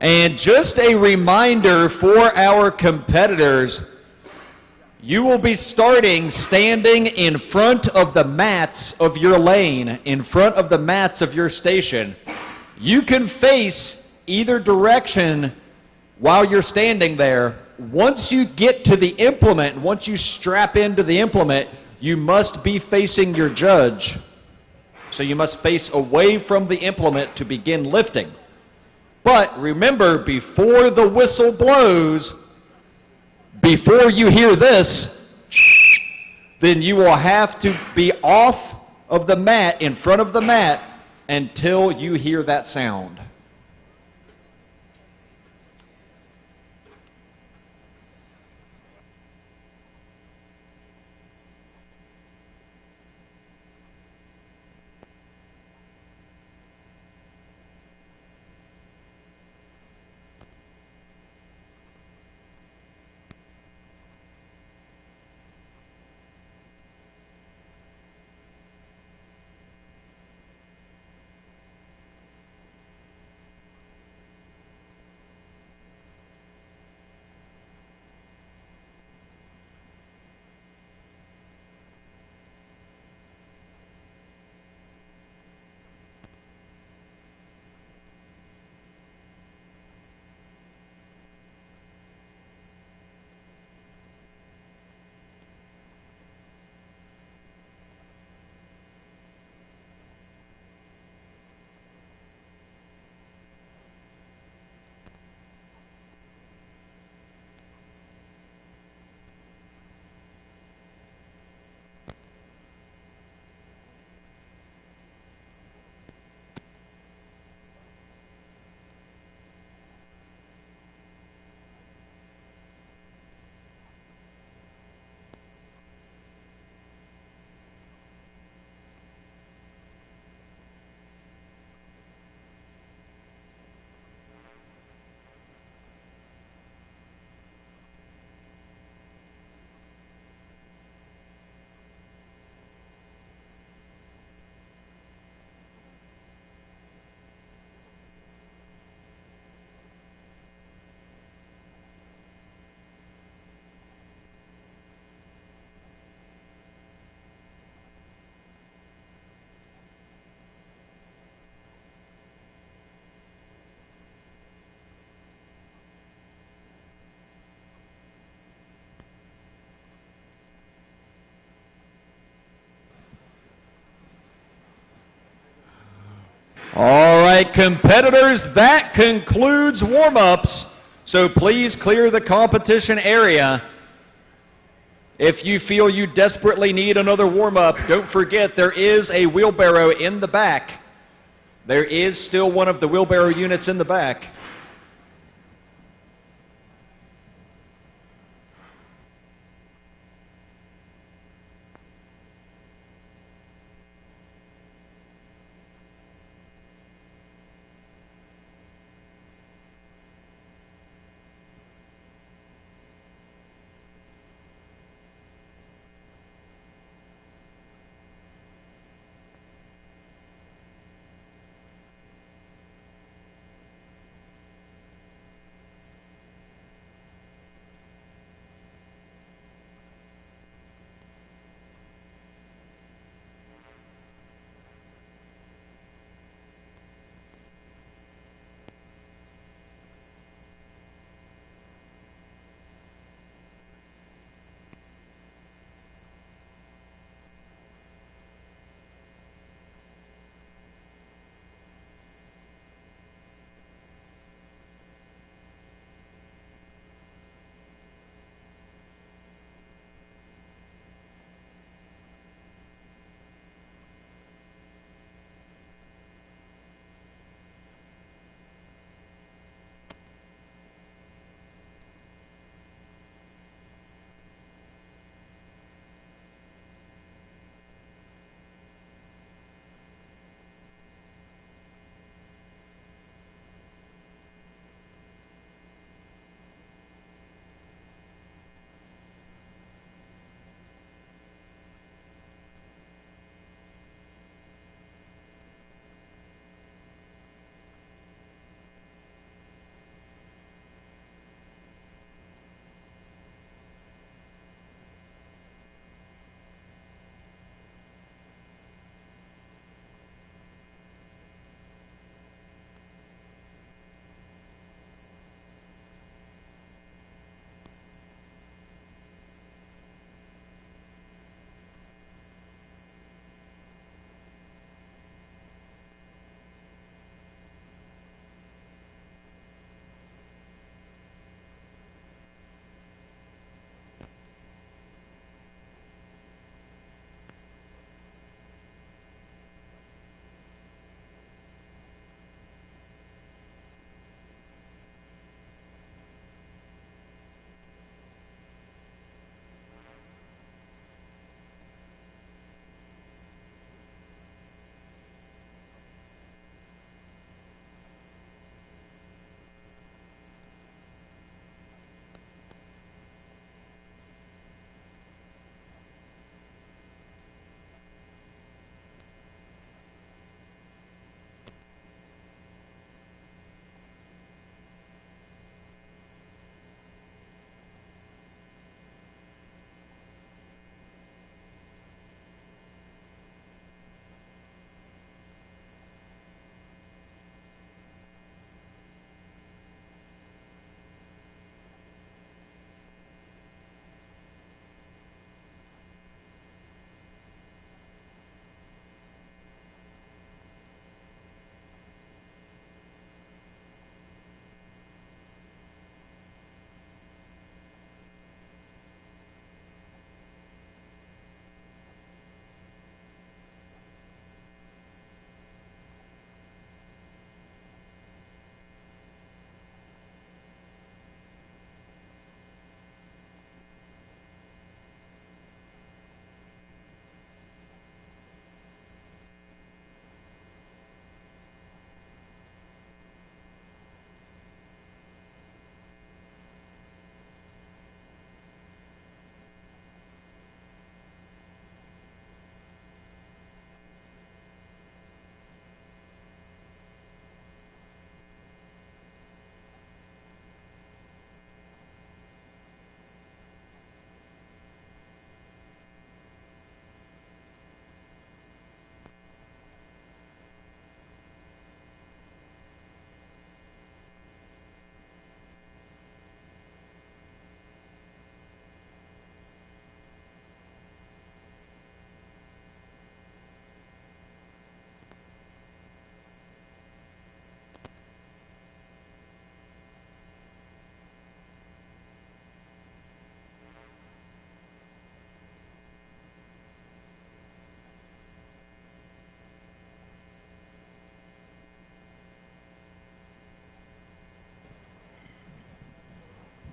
A: And just a reminder for our competitors, you will be starting standing in front of the mats of your lane, in front of the mats of your station. You can face either direction while you're standing there. Once you get to the implement, once you strap into the implement, you must be facing your judge. So you must face away from the implement to begin lifting. But remember, before the whistle blows, before you hear this, then you will have to be off of the mat, in front of the mat, until you hear that sound. All right, competitors, that concludes warm-ups. So please clear the competition area. If you feel you desperately need another warm-up, don't forget there is a wheelbarrow in the back. There is still one of the wheelbarrow units in the back.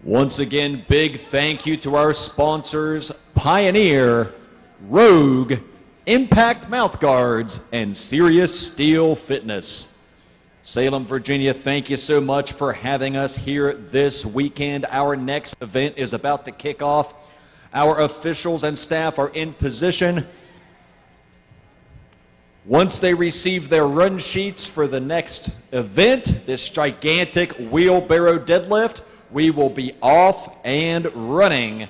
A: Once again, big thank you to our sponsors, Pioneer, Rogue, Impact Mouthguards, and Sirius Steel Fitness. Salem, Virginia, thank you so much for having us here this weekend. Our next event is about to kick off. Our officials and staff are in position. Once they receive their run sheets for the next event, this gigantic wheelbarrow deadlift, we will be off and running.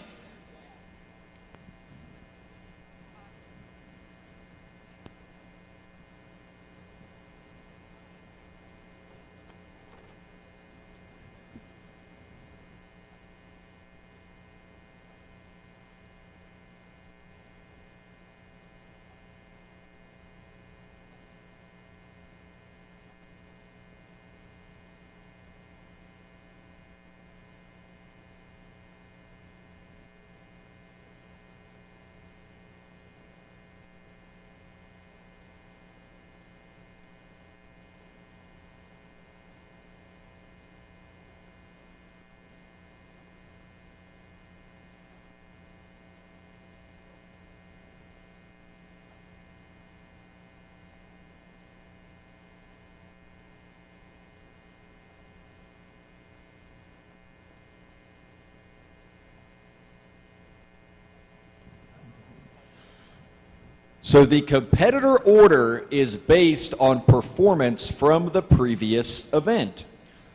A: So the competitor order is based on performance from the previous event.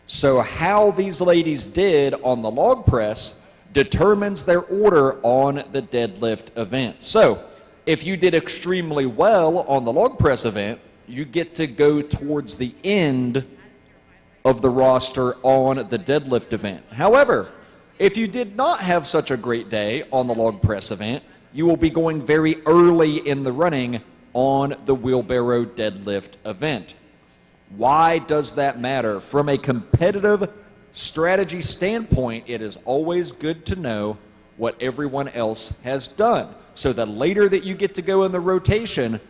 A: So how these ladies did on the log press determines their order on the deadlift event. So if you did extremely well on the log press event, you get to go towards the end of the roster on the deadlift event. However, if you did not have such a great day on the log press event, you will be going very early in the running on the wheelbarrow deadlift event. Why does that matter? From a competitive strategy standpoint, it is always good to know what everyone else has done. So the later that you get to go in the rotation,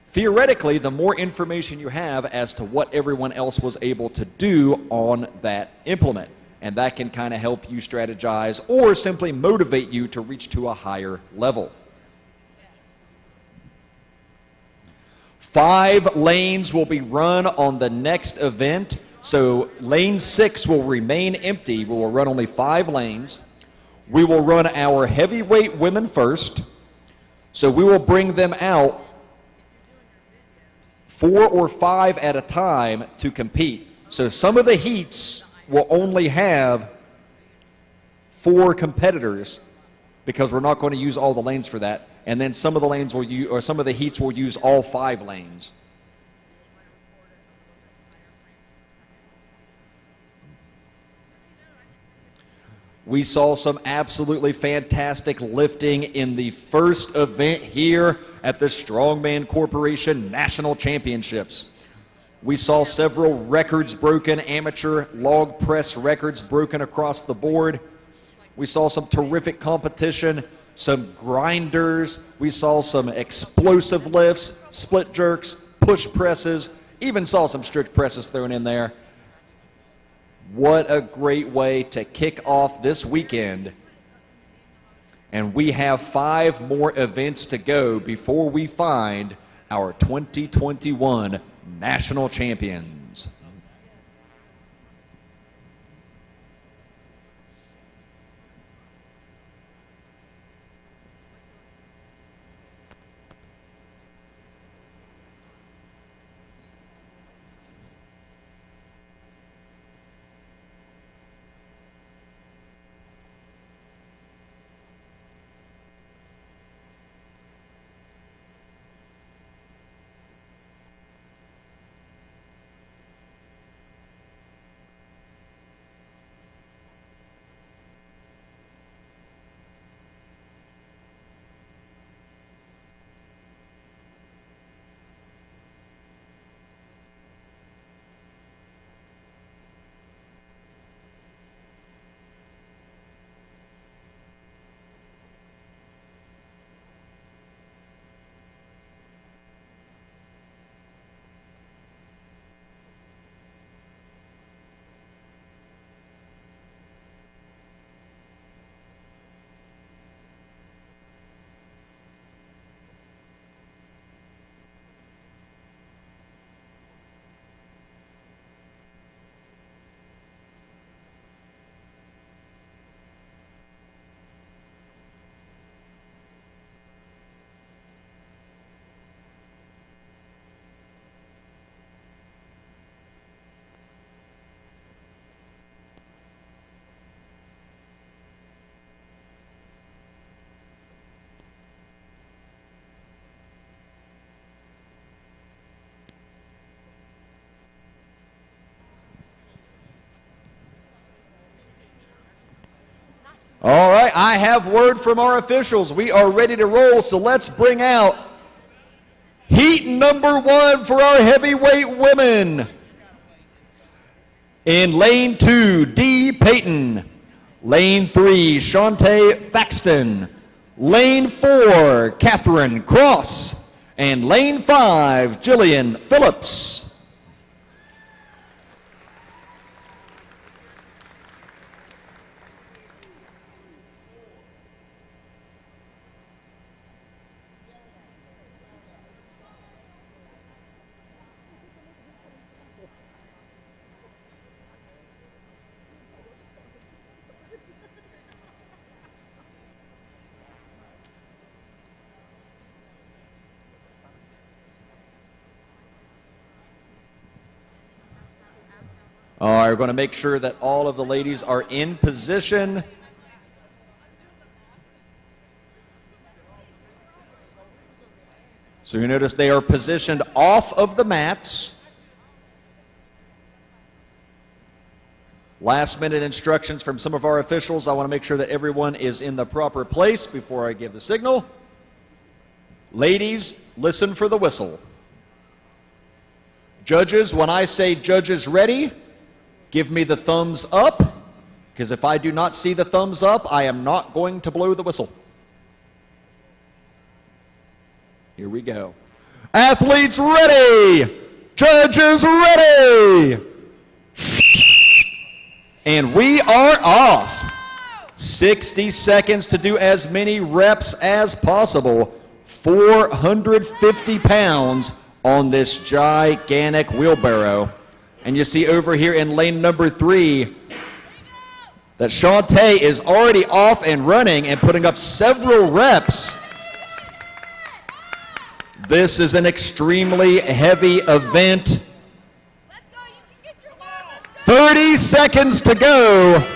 A: theoretically, the more information you have as to what everyone else was able to do on that implement. And that can kind of help you strategize or simply motivate you to reach to a higher level. 5 lanes will be run on the next event. So lane 6 will remain empty. We will run only 5 lanes. We will run our heavyweight women first. So we will bring them out 4 or 5 at a time to compete. So some of the heats will only have 4 competitors because we're not going to use all the lanes for that. And then some of the lanes will use, or some of the heats will use all 5 lanes. We saw some absolutely fantastic lifting in the first event here at the Strongman Corporation National Championships. We saw several records broken, amateur log press records broken across the board. We saw some terrific competition, some grinders. We saw some explosive lifts, split jerks, push presses, even saw some strict presses thrown in there. What a great way to kick off this weekend. And we have 5 more events to go before we find our 2021 national champions. All right, I have word from our officials. We are ready to roll, so let's bring out heat number 1 for our heavyweight women. In lane 2, Dee Payton. Lane 3, Shantae Thaxton. Lane 4, Catherine Cross. And lane 5, Jillian Phillips. All right, we're going to make sure that all of the ladies are in position. So you notice they are positioned off of the mats. Last minute instructions from some of our officials. I want to make sure that everyone is in the proper place before I give the signal. Ladies, listen for the whistle. Judges, when I say judges ready, give me the thumbs up, because if I do not see the thumbs up, I am not going to blow the whistle. Here we go. Athletes ready! Judges ready! And we are off. 60 seconds to do as many reps as possible. 450 pounds on this gigantic wheelbarrow. And you see over here in lane number 3 that Shantae is already off and running and putting up several reps. This is an extremely heavy event. 30 seconds to go.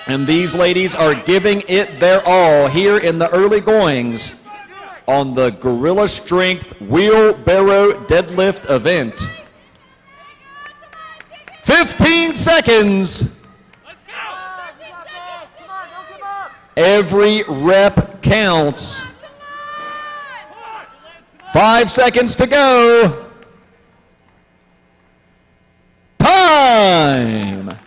A: And these ladies are giving it their all here in the early goings on the Gorilla Strength Wheelbarrow Deadlift event. 15 seconds. Every rep counts. 5 seconds to go. Time.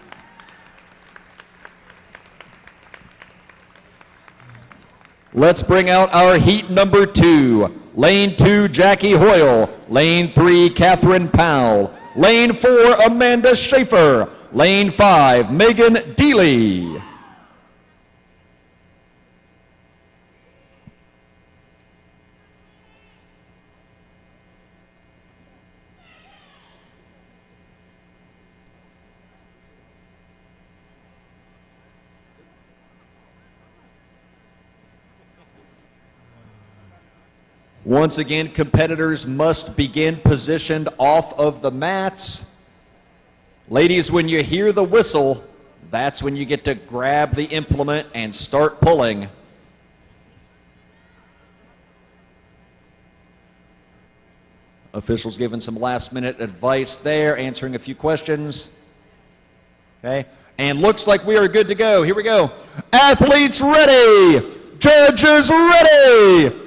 A: Let's bring out our heat number 2. Lane 2, Jackie Hoyle. Lane 3, Catherine Powell. Lane 4, Amanda Schaefer. Lane 5, Megan Deely. Once again, competitors must begin positioned off of the mats. Ladies, when you hear the whistle, that's when you get to grab the implement and start pulling. Officials giving some last-minute advice there, answering a few questions. Okay, and looks like we are good to go. Here we go. Athletes ready! Judges ready!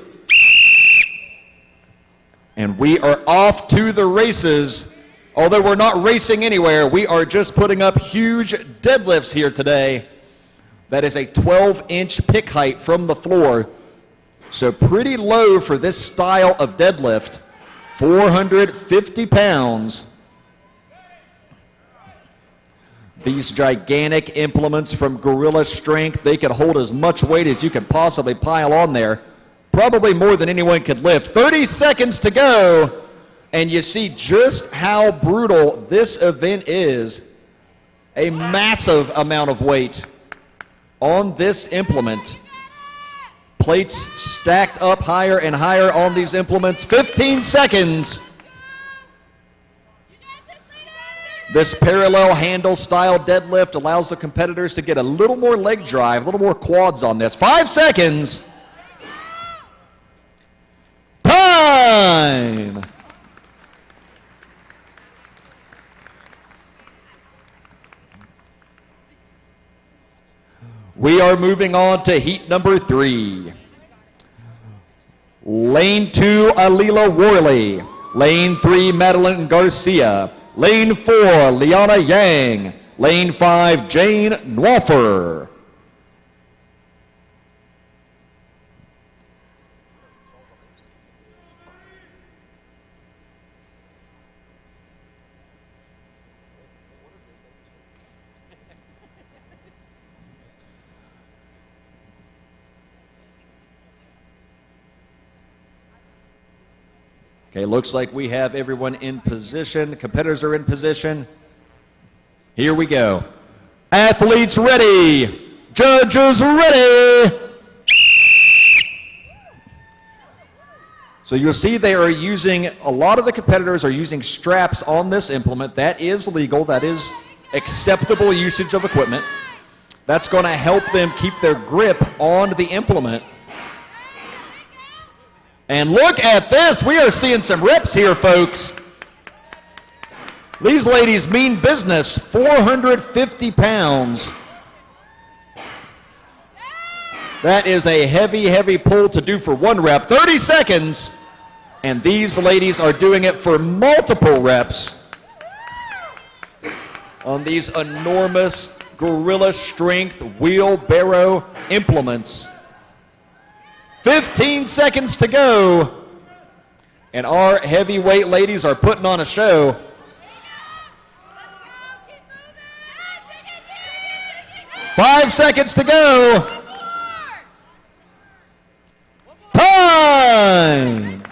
A: And we are off to the races. Although we're not racing anywhere, we are just putting up huge deadlifts here today. That is a 12-inch pick height from the floor. So pretty low for this style of deadlift. 450 pounds. These gigantic implements from Gorilla Strength, they could hold as much weight as you could possibly pile on there. Probably more than anyone could lift. 30 seconds to go, and you see just how brutal this event is. A massive amount of weight on this implement. Plates stacked up higher and higher on these implements. 15 seconds. This parallel handle style deadlift allows the competitors to get a little more leg drive, a little more quads on this. 5 seconds. Time! We are moving on to heat number 3. Lane 2, Alila Worley. Lane 3, Madeline Garcia. Lane 4, Liana Yang. Lane 5, Jane Nwaffer. Okay, looks like we have everyone in position. Competitors are in position. Here we go. Athletes ready. Judges ready. So you'll see they are using, a lot of the competitors are using straps on this implement. That is legal. That is acceptable usage of equipment. That's going to help them keep their grip on the implement. And look at this. We are seeing some reps here, folks. These ladies mean business. 450 pounds. That is a heavy, heavy pull to do for one rep. 30 seconds. And these ladies are doing it for multiple reps on these enormous gorilla strength wheelbarrow implements. 15 seconds to go, and our heavyweight ladies are putting on a show. Five seconds to go. Time!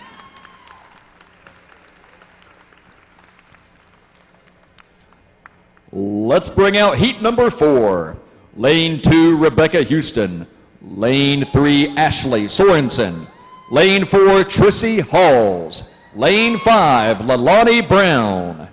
A: Let's bring out heat number 4. Lane 2, Rebecca Houston. Lane 3, Ashley Sorensen. Lane 4, Trissy Halls. Lane 5, Lalani Brown.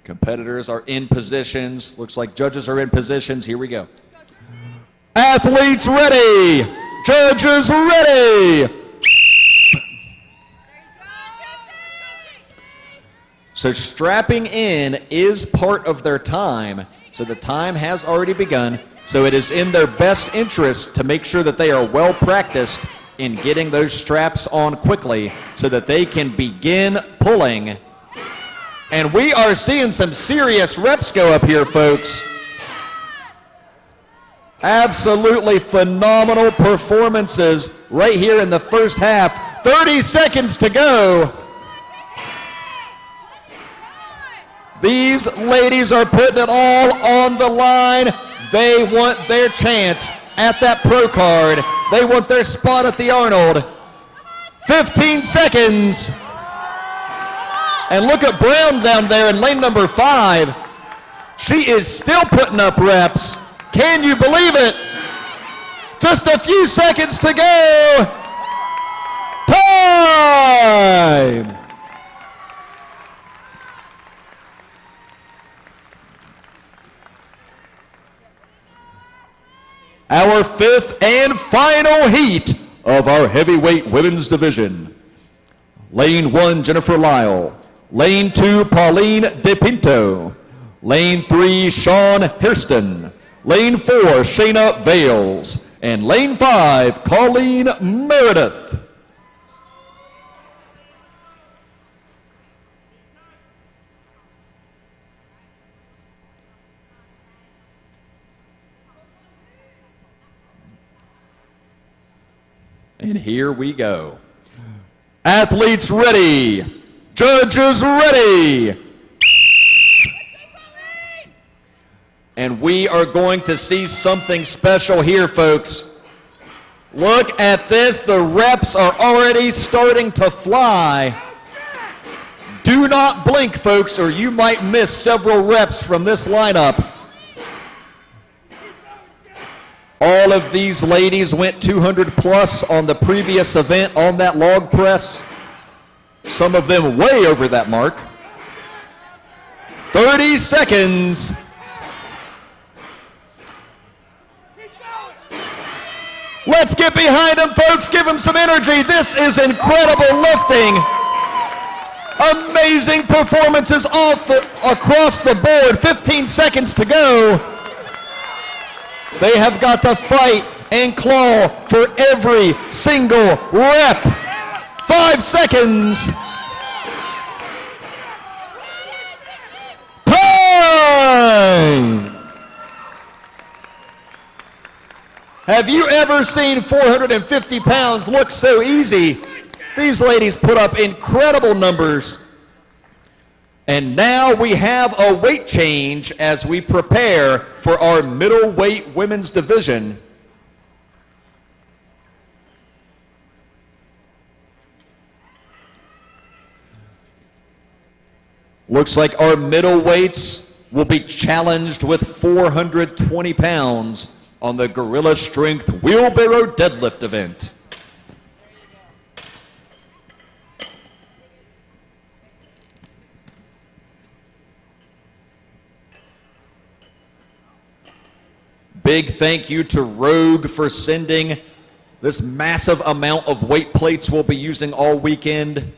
A: Competitors are in positions. Looks like judges are in positions. Here we go. Athletes ready. Judges ready. So strapping in is part of their time. So the time has already begun. So it is in their best interest to make sure that they are well practiced in getting those straps on quickly so that they can begin pulling. And we are seeing some serious reps go up here, folks. Absolutely phenomenal performances right here in the first half. 30 seconds to go. These ladies are putting it all on the line. They want their chance at that pro card. They want their spot at the Arnold. 15 seconds. And look at Brown down there in lane number 5. She is still putting up reps. Can you believe it? Just a few seconds to go. Time! Our 5th and final heat of our heavyweight women's division. Lane 1, Jennifer Lyle. Lane 2, Pauline DePinto. Lane 3, Sean Hairston. Lane 4, Shayna Vales. And Lane 5, Colleen Meredith. And here we go. Athletes ready. Judges ready. And we are going to see something special here, folks. Look at this. The reps are already starting to fly. Do not blink, folks, or you might miss several reps from this lineup. All of these ladies went 200 plus on the previous event on that log press. Some of them way over that mark. 30 seconds. Let's get behind him, folks. Give him some energy. This is incredible lifting. Amazing performances across the board. 15 seconds to go. They have got to fight and claw for every single rep. 5 seconds. Time! Have you ever seen 450 pounds look so easy? These ladies put up incredible numbers. And now we have a weight change as we prepare for our middleweight women's division. Looks like our middleweights will be challenged with 420 pounds on the Gorilla Strength Wheelbarrow Deadlift event. Big thank you to Rogue for sending this massive amount of weight plates we'll be using all weekend.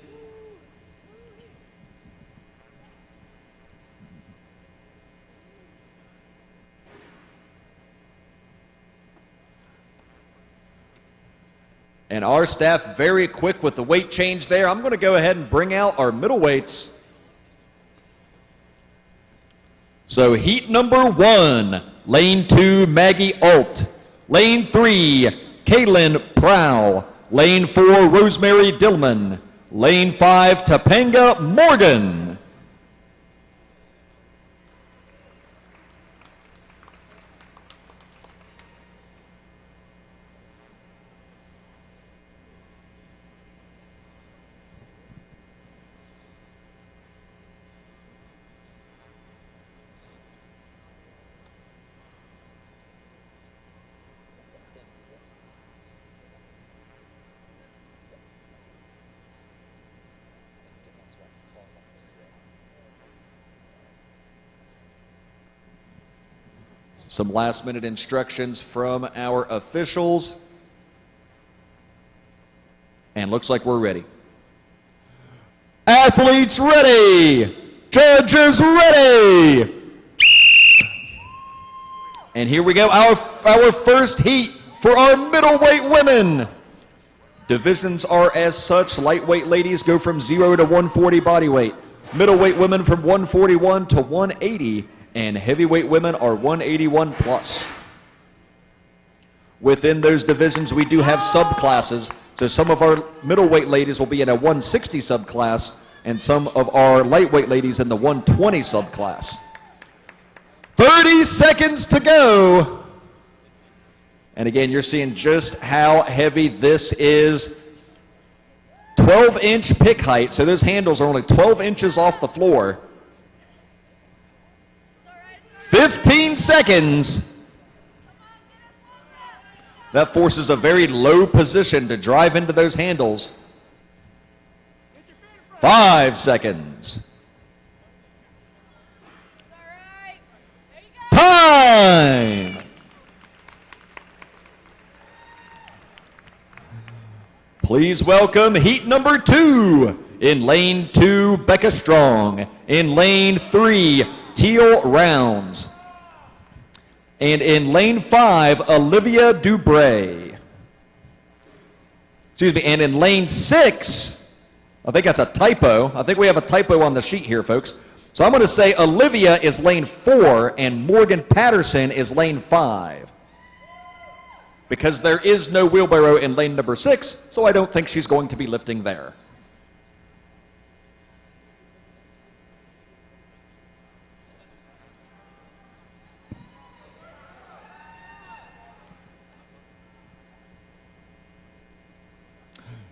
A: And our staff very quick with the weight change there. I'm going to go ahead and bring out our middleweights. So heat number 1, lane 2, Maggie Alt. Lane 3, Kaylin Prow. Lane 4, Rosemary Dillman. Lane 5, Topanga Morgan. Some last minute instructions from our officials. And looks like we're ready. Athletes ready. Judges ready. And here we go, our first heat for our middleweight women. Divisions are as such. Lightweight ladies go from 0 to 140 body weight. Middleweight women from 141 to 180. And heavyweight women are 181 plus. Within those divisions, we do have subclasses. So some of our middleweight ladies will be in a 160 subclass, and some of our lightweight ladies in the 120 subclass. 30 seconds to go. And again, you're seeing just how heavy this is. 12-inch pick height, so those handles are only 12 inches off the floor. 15 seconds. That forces a very low position to drive into those handles. 5 seconds. Time. Please welcome heat number 2. In lane 2, Becca Strong. In lane 3, Teal Rounds. And in lane 5, Olivia Dubray. Excuse me, and in lane 6, I think that's a typo. I think we have a typo on the sheet here, folks. So I'm going to say Olivia is lane 4 and Morgan Patterson is lane 5. Because there is no wheelbarrow in lane number 6, so I don't think she's going to be lifting there.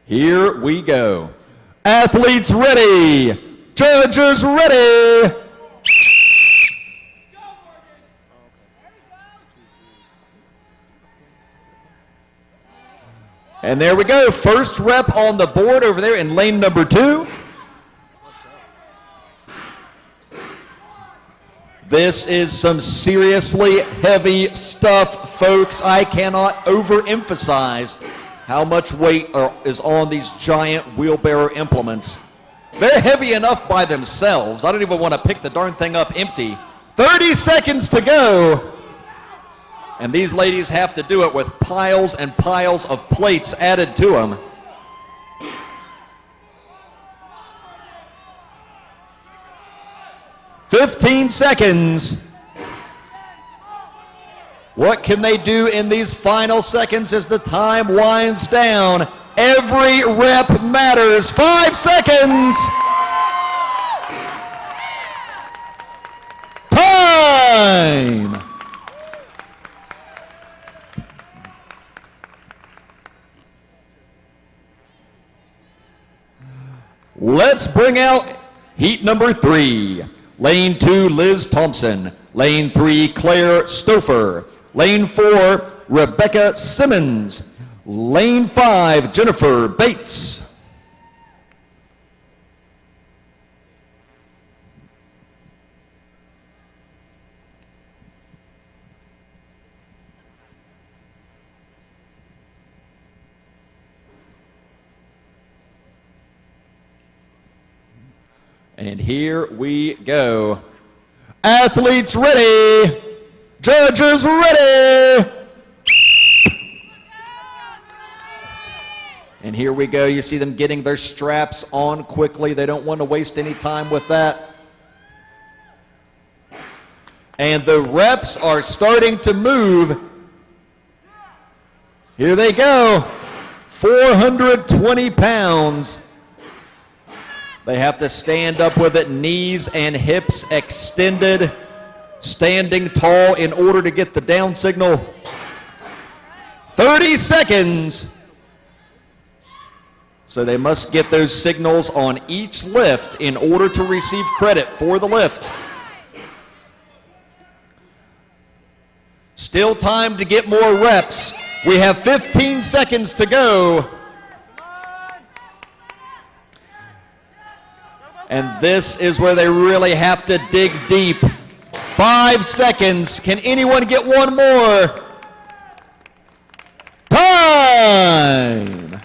A: Here we go. Athletes ready. Judges ready. And there we go. First rep on the board over there in lane number 2. This is some seriously heavy stuff, folks. I cannot overemphasize how much weight is on these giant wheelbarrow implements. They're heavy enough by themselves. I don't even want to pick the darn thing up empty. 30 seconds to go. And these ladies have to do it with piles and piles of plates added to them. "15 seconds. What can they do in these final seconds as the time winds down? Every rep matters. 5 seconds. Time. Let's bring out heat number 3. Lane 2, Liz Thompson. Lane 3, Claire Stouffer. Lane 4, Rebecca Simmons. Lane 5, Jennifer Bates. And here we go. Athletes ready. Judges ready. And here we go. You see them getting their straps on quickly. They don't want to waste any time with that. And the reps are starting to move. Here they go. 420 pounds. They have to stand up with it, knees and hips extended, standing tall in order to get the down signal. 30 seconds. So they must get those signals on each lift in order to receive credit for the lift. Still time to get more reps. We have 15 seconds to go. And this is where they really have to dig deep. 5 seconds. Can anyone get one more? Time!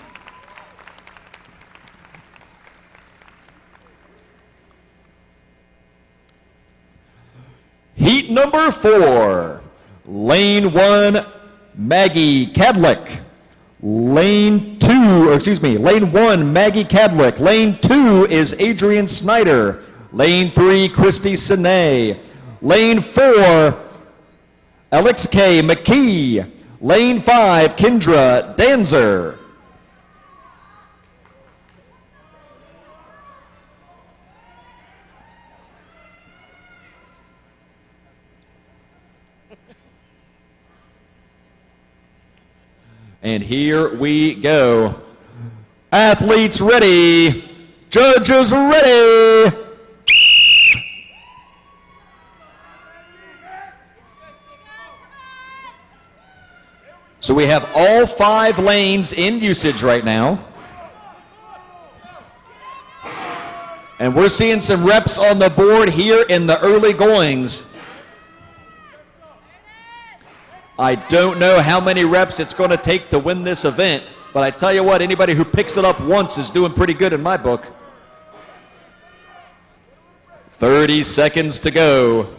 A: Heat number 4. Lane 1, Maggie Cadlick. Lane 1, Maggie Cadlick. Lane 2 is Adrian Snyder. Lane 3, Christy Sine. Lane 4, Alex K. McKee. Lane 5, Kendra Danzer. And here we go. Athletes ready. Judges ready. So we have all 5 lanes in usage right now. And we're seeing some reps on the board here in the early goings. I don't know how many reps it's going to take to win this event, but I tell you what, anybody who picks it up once is doing pretty good in my book. 30 seconds to go.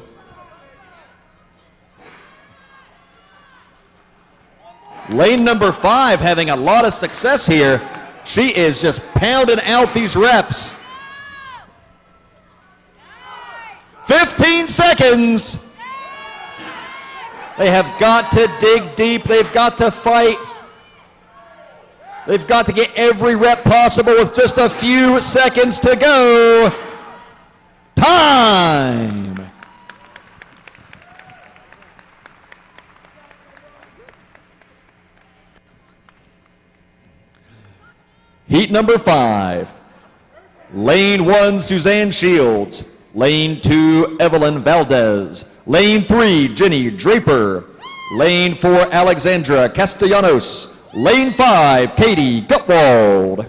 A: Lane number 5 having a lot of success here. She is just pounding out these reps. 15 seconds. They have got to dig deep. They've got to fight. They've got to get every rep possible with just a few seconds to go. Time. Heat number 5. Lane 1, Suzanne Shields. Lane 2, Evelyn Valdez. Lane 3, Jenny Draper. Lane 4, Alexandra Castellanos. Lane 5, Katie Gutwald.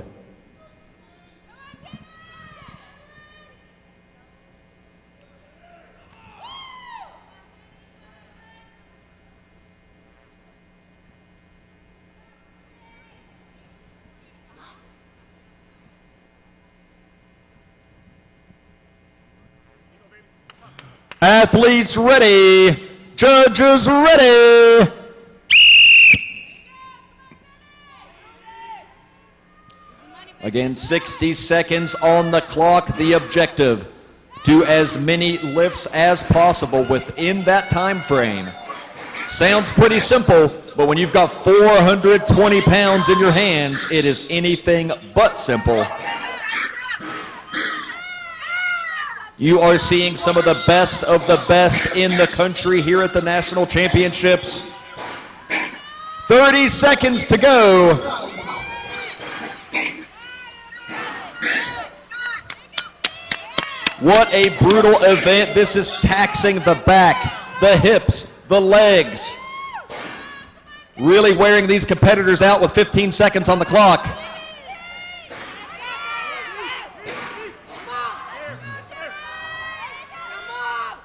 A: Athletes ready. Judges ready. Again, 60 seconds on the clock. The objective, do as many lifts as possible within that time frame. Sounds pretty simple, but when you've got 420 pounds in your hands, it is anything but simple. You are seeing some of the best in the country here at the National Championships. 30 seconds to go. What a brutal event. This is taxing the back, the hips, the legs. Really wearing these competitors out with 15 seconds on the clock.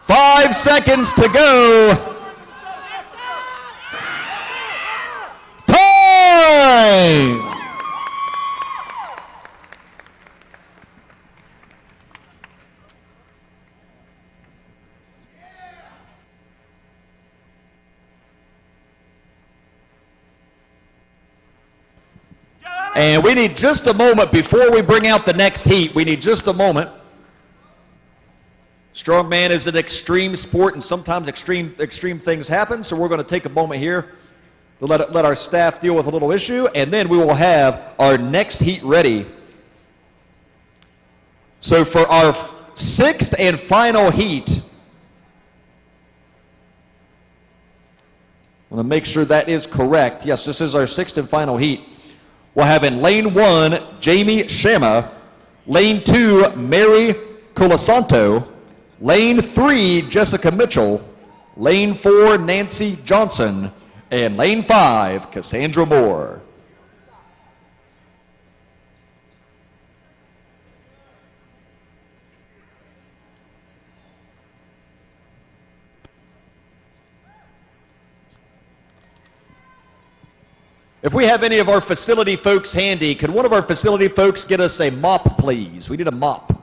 A: Five seconds to go. Time! And we need just a moment before we bring out the next heat. We need just a moment. Strongman is an extreme sport, and sometimes extreme things happen, so we're going to take a moment here to let our staff deal with a little issue, and then we will have our next heat ready. So for our sixth and final heat, I want to make sure that is correct. Yes, this is our sixth and final heat. We'll have in lane 1, Jamie Shama. Lane 2, Mary Colasanto. Lane 3, Jessica Mitchell. Lane 4, Nancy Johnson. And lane 5, Cassandra Moore. If we have any of our facility folks handy, could one of our facility folks get us a mop, please? We need a mop.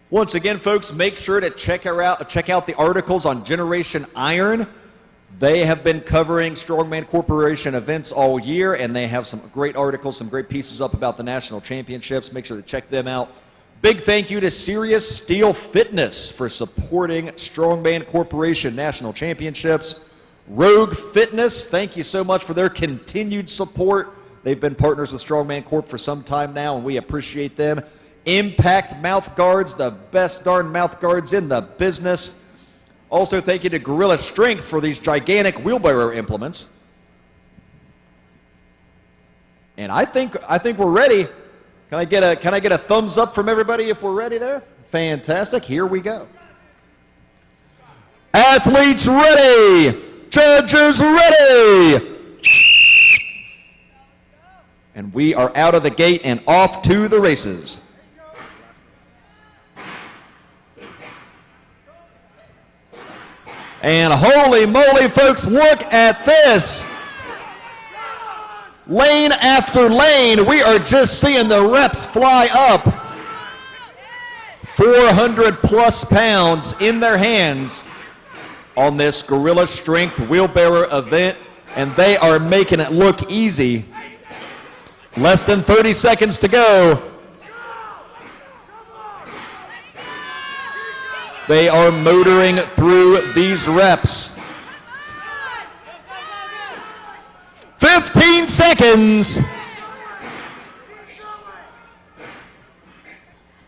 A: Once again, folks, make sure to check out the articles on Generation Iron. They have been covering Strongman Corporation events all year, and they have some great articles, some great pieces up about the national championships. Make sure to check them out. Big thank you to Sirius Steel Fitness for supporting Strongman Corporation National Championships. Rogue Fitness, thank you so much for their continued support. They've been partners with Strongman Corp for some time now, and we appreciate them. Impact Mouth Guards, the best darn mouth guards in the business. Also, thank you to Gorilla Strength for these gigantic wheelbarrow implements. And I think we're ready. Can I get a thumbs up from everybody if we're ready there? Fantastic. Here we go. Athletes ready. Judges ready. And we are out of the gate and off to the races. And holy moly, folks, look at this. Lane after lane, we are just seeing the reps fly up. 400 plus pounds in their hands on this Gorilla Strength Wheelbarrow event, and they are making it look easy. Less than 30 seconds to go. They are motoring through these reps. 15 seconds.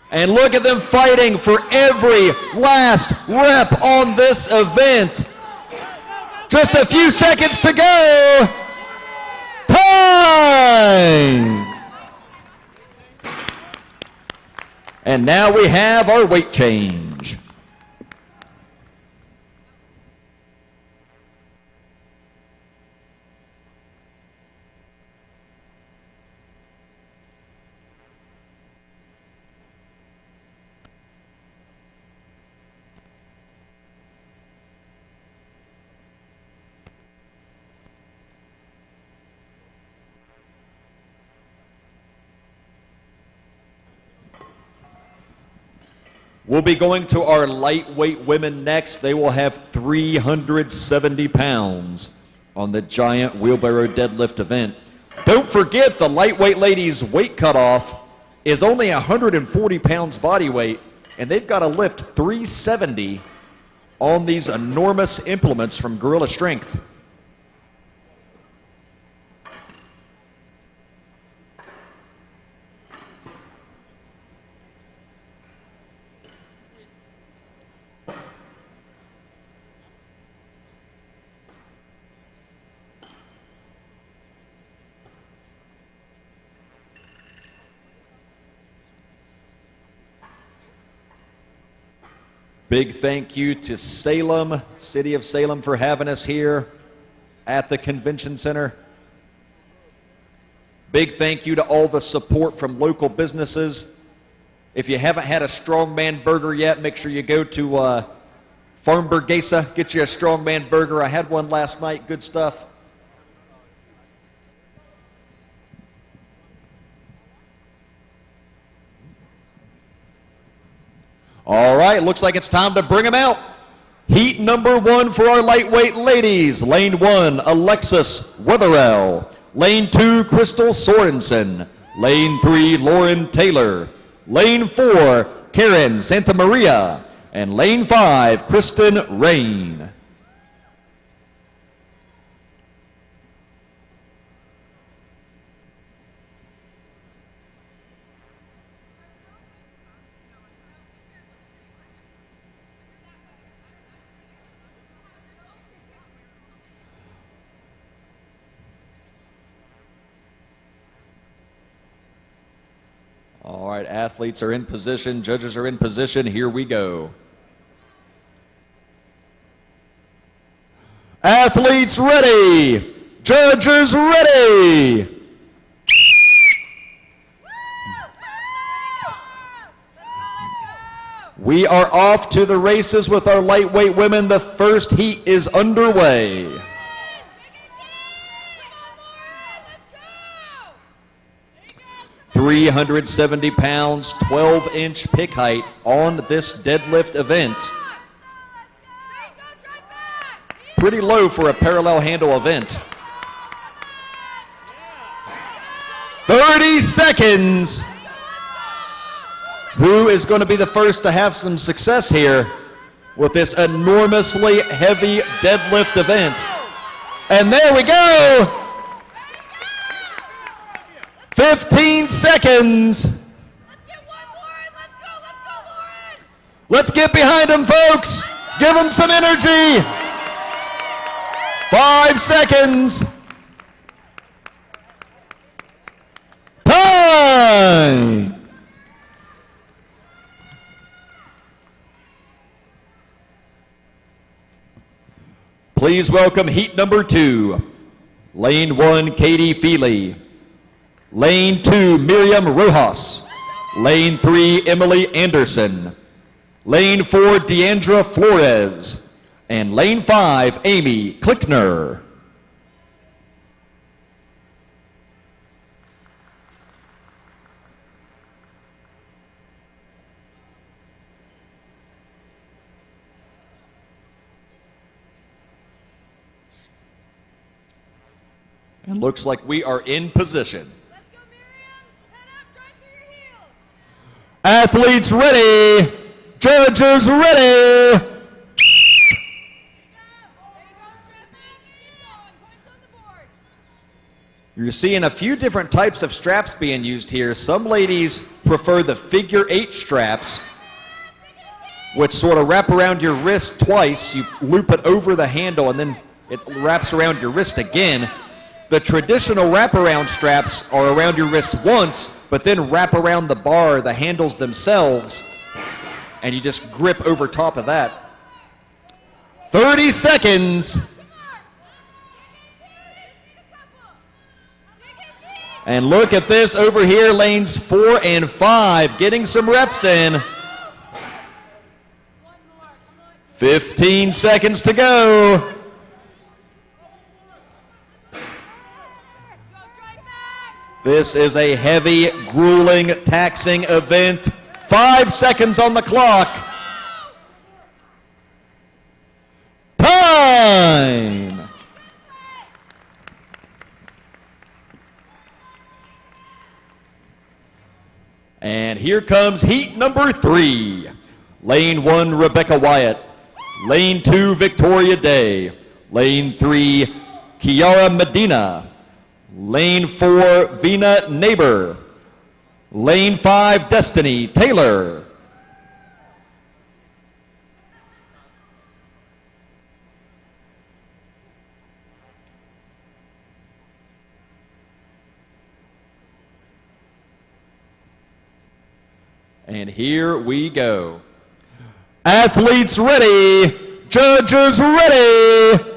A: And look at them fighting for every last rep on this event. Just a few seconds to go. Time! And now we have our weight change. We'll be going to our lightweight women next. They will have 370 pounds on the giant wheelbarrow deadlift event. Don't forget the lightweight ladies' weight cutoff is only 140 pounds body weight, and they've got to lift 370 on these enormous implements from Gorilla Strength. Big thank you to Salem, City of Salem, for having us here at the Convention Center. Big thank you to all the support from local businesses. If you haven't had a Strongman burger yet, make sure you go to Farmburgesa, get you a Strongman burger. I had one last night, good stuff. All right, looks like it's time to bring them out. Heat number 1 for our lightweight ladies. Lane 1, Alexis Wetherell. Lane 2, Crystal Sorensen. Lane 3, Lauren Taylor. Lane 4, Karen Santamaria. And lane 5, Kristen Rain. All right, athletes are in position, judges are in position, here we go. Athletes ready, judges ready. We are off to the races with our lightweight women. The first heat is underway. 370 pounds, 12-inch pick height on this deadlift event. Pretty low for a parallel handle event. 30 seconds. Who is going to be the first to have some success here with this enormously heavy deadlift event? And there we go. 15 seconds.
D: Let's get one, Lauren. Let's go, Lauren.
A: Let's get behind them, folks. Give them some energy. 5 seconds. Time. Please welcome heat number 2. Lane 1, Katie Feely. Lane 2, Miriam Rojas. Lane 3, Emily Anderson. Lane 4, Deandra Flores. And lane 5, Amy Klickner. And looks like we are in position. Athletes ready, judges ready. You're seeing a few different types of straps being used here. Some ladies prefer the figure 8 straps, which sort of wrap around your wrist twice. You loop it over the handle and then It wraps around your wrist again. The traditional wraparound straps are around your wrist once, but then wrap around the bar, the handles themselves, and you just grip over top of that. 30 seconds. And look at this over here, lanes 4 and 5, getting some reps in. 15 seconds to go. This is a heavy, grueling, taxing event. 5 seconds on the clock. Time! And here comes heat number 3. Lane 1, Rebecca Wyatt. Lane 2, Victoria Day. Lane 3, Kiara Medina. Lane 4, Vina Neighbor. Lane 5, Destiny Taylor. And here we go. Athletes ready. Judges ready.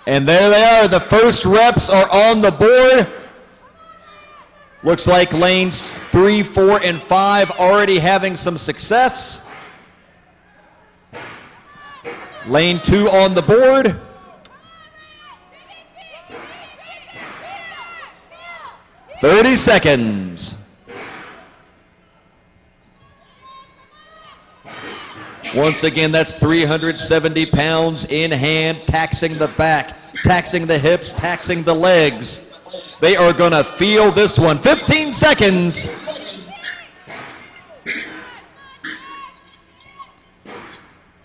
A: And there they are. The first reps are on the board. Looks like lanes 3, 4, and 5 already having some success. Lane 2 on the board. "30 seconds. Once again, that's 370 pounds in hand, taxing the back, taxing the hips, taxing the legs. They are going to feel this one. 15 seconds.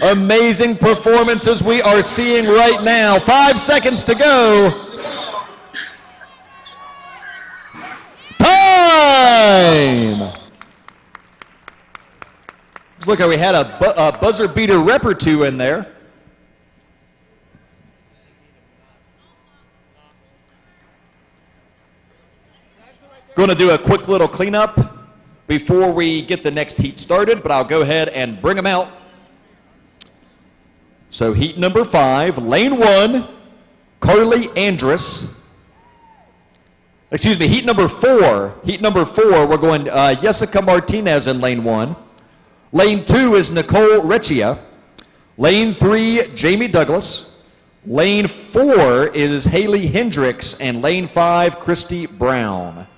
A: Amazing performances we are seeing right now. 5 seconds to go. Time! Look, we had a buzzer beater rep or two in there. Going to do a quick little cleanup before we get the next heat started, but I'll go ahead and bring them out. So heat number 5, lane 1, Carly Andrus. Excuse me, heat number 4. Heat number 4, we're going Jessica Martinez in lane 1. Lane 2 is Nicole Recchia. Lane 3, Jamie Douglas. Lane 4 is Haley Hendricks, and lane 5, Christy Brown.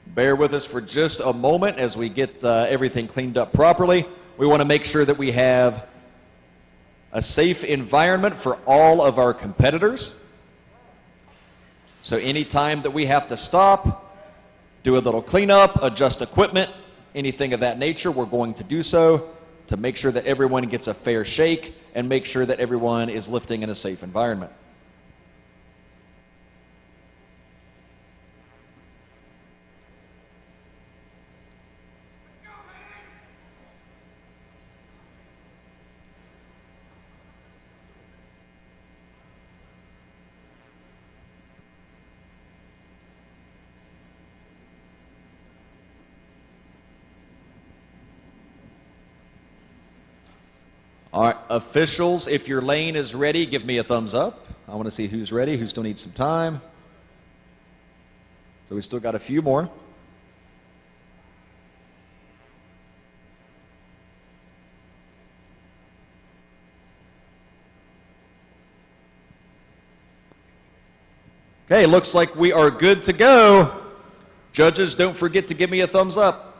A: Bear with us for just a moment as we get everything cleaned up properly. We want to make sure that we have a safe environment for all of our competitors. So anytime that we have to stop, do a little cleanup, adjust equipment, anything of that nature, we're going to do so to make sure that everyone gets a fair shake and make sure that everyone is lifting in a safe environment. All right, officials, if your lane is ready, give me a thumbs up. I want to see who's ready, who still needs some time. So we still got a few more. Okay, looks like we are good to go. Judges, don't forget to give me a thumbs up.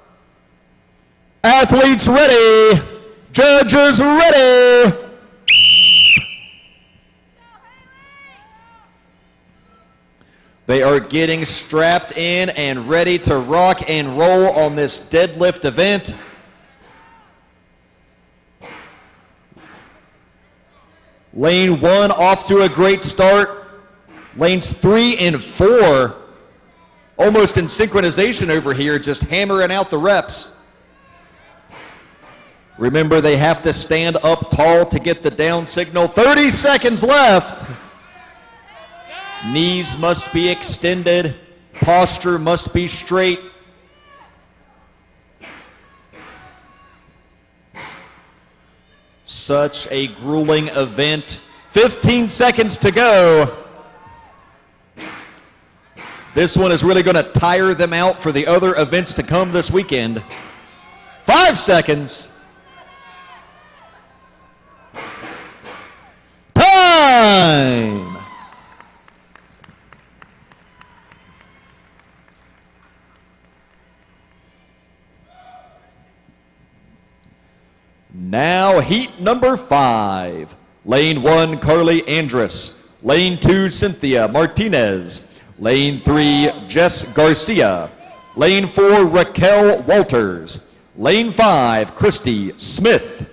A: Athletes ready. Judges ready. They are getting strapped in and ready to rock and roll on this deadlift event. Lane 1 off to a great start. Lanes 3 and 4 almost in synchronization over here, just hammering out the reps. Remember, they have to stand up tall to get the down signal. 30 seconds left. Knees must be extended. Posture must be straight. Such a grueling event. 15 seconds to go. This one is really going to tire them out for the other events to come this weekend. 5 seconds. Time! Now heat number 5. Lane 1, Carly Andrus. Lane 2, Cynthia Martinez. Lane 3, Jess Garcia. Lane 4, Raquel Walters. Lane 5, Christy Smith.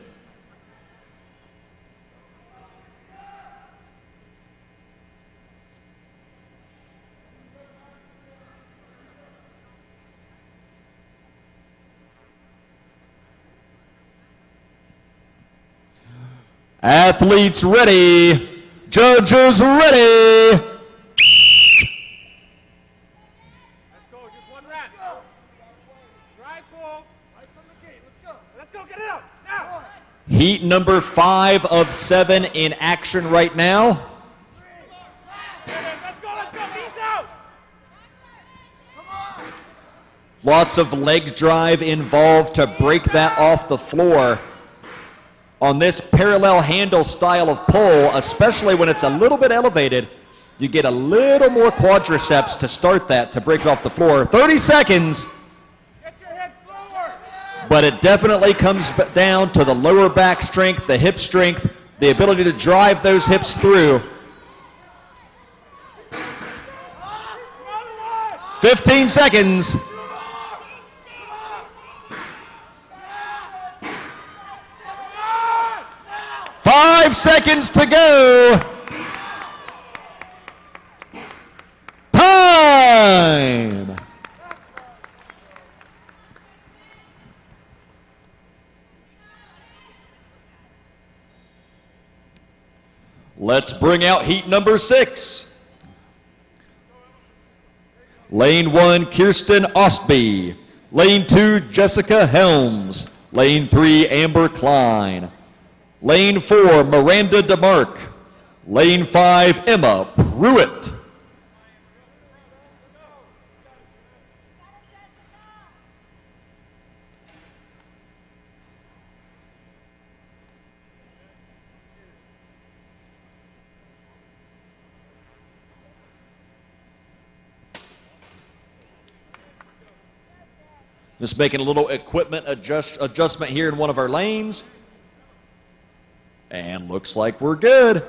A: Athletes ready. Judges ready.
E: Let's go, just one rep. Drive full. Right from the gate, let's go. Let's go, get it up, now.
A: Heat number 5 of 7 in action right now.
E: Let's go, peace out.
A: Lots of leg drive involved to break that off the floor. On this parallel handle style of pull, especially when it's a little bit elevated, you get a little more quadriceps to start that, to break it off the floor. 30 seconds.
E: Get your head slower.
A: But it definitely comes down to the lower back strength, the hip strength, the ability to drive those hips through. 15 seconds. 5 seconds to go. Time. Let's bring out heat number 6. Lane 1, Kirsten Ostby. Lane 2, Jessica Helms. Lane 3, Amber Klein. Lane 4, Miranda DeMarc. Lane 5, Emma Pruitt. Just making a little equipment adjustment here in one of our lanes. And looks like we're good.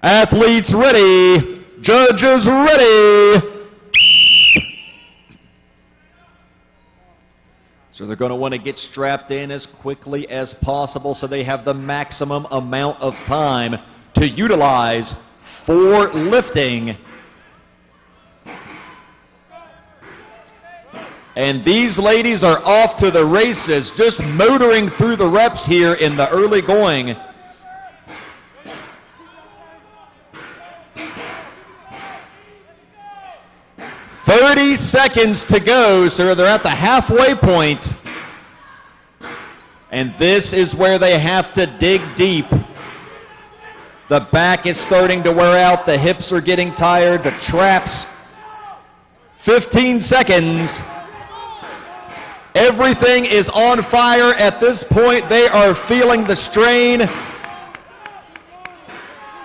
A: Athletes ready. Judges ready. So they're going to want to get strapped in as quickly as possible so they have the maximum amount of time to utilize for lifting. And these ladies are off to the races, just motoring through the reps here in the early going. "30 seconds to go, so they're at the halfway point. And this is where they have to dig deep. The back is starting to wear out, the hips are getting tired, the traps. 15 seconds. Everything is on fire at this point. They are feeling the strain.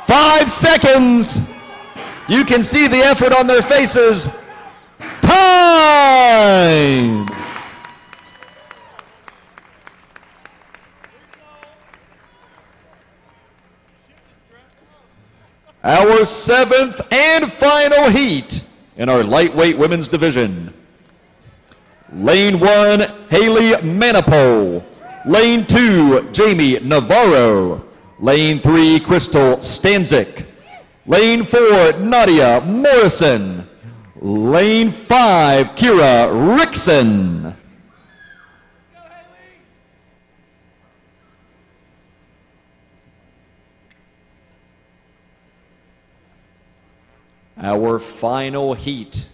A: 5 seconds. You can see the effort on their faces. Time! Our 7th and final heat in our lightweight women's division. Lane 1, Haley Manipole. Lane 2, Jamie Navarro. Lane 3, Crystal Stanzik. Lane 4, Nadia Morrison. Lane 5, Kira Rickson. Our final heat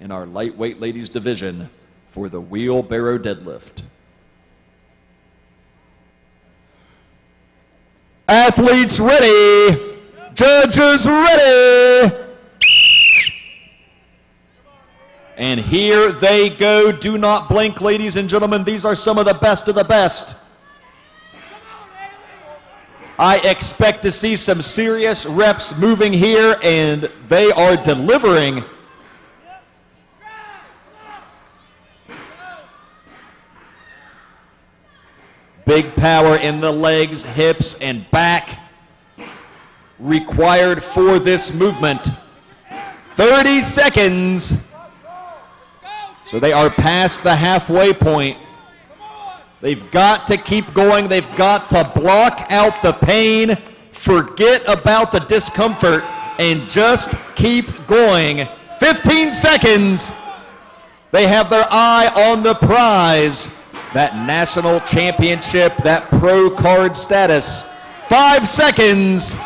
A: in our lightweight ladies division for the wheelbarrow deadlift. Athletes ready, judges ready. And here they go. Do not blink, ladies and gentlemen. These are some of the best of the best. I expect to see some serious reps moving here, and they are delivering. Big power in the legs, hips, and back required for this movement. 30 seconds. So they are past the halfway point. They've got to keep going. They've got to block out the pain, forget about the discomfort, and just keep going. 15 seconds. They have their eye on the prize, that national championship, that pro card status. 5 seconds.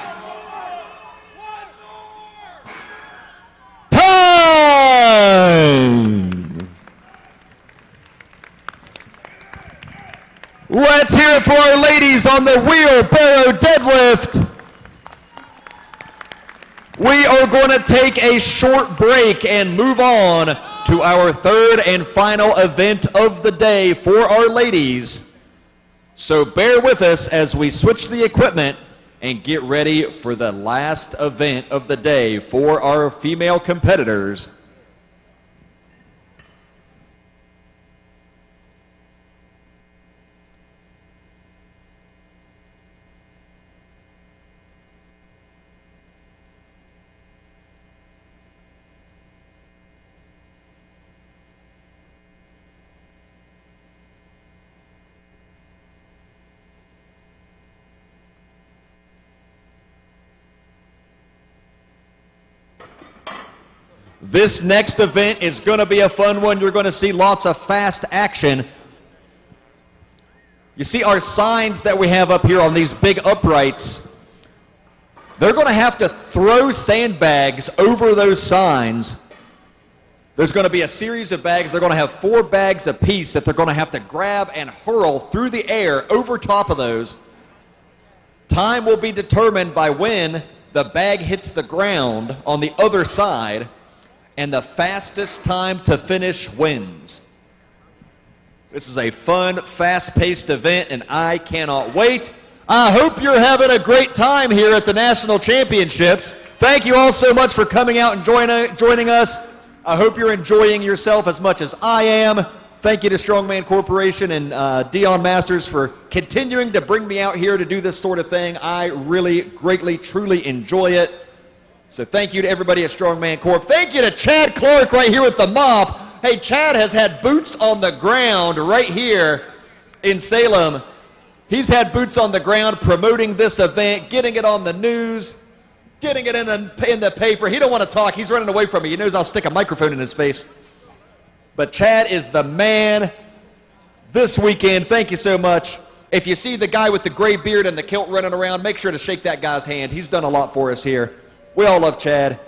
A: Time! Let's hear it for our ladies on the wheelbarrow deadlift. We are going to take a short break and move on to our third and final event of the day for our ladies. So bear with us as we switch the equipment and get ready for the last event of the day for our female competitors. This next event is going to be a fun one. You're going to see lots of fast action. You see our signs that we have up here on these big uprights. They're going to have to throw sandbags over those signs. There's going to be a series of bags. They're going to have 4 bags apiece that they're going to have to grab and hurl through the air over top of those. Time will be determined by when the bag hits the ground on the other side, and the fastest time to finish wins. This is a fun, fast-paced event, and I cannot wait. I hope you're having a great time here at the National Championships. Thank you all so much for coming out and joining us. I hope you're enjoying yourself as much as I am. Thank you to Strongman Corporation and Dion Masters for continuing to bring me out here to do this sort of thing. I really, greatly, truly enjoy it. So thank you to everybody at Strongman Corp. Thank you to Chad Clark right here with the mop. Hey, Chad has had boots on the ground right here in Salem. He's had boots on the ground promoting this event, getting it on the news, getting it in the paper. He don't want to talk. He's running away from me. He knows I'll stick a microphone in his face. But Chad is the man this weekend. Thank you so much. If you see the guy with the gray beard and the kilt running around, make sure to shake that guy's hand. He's done a lot for us here. We all love Chad.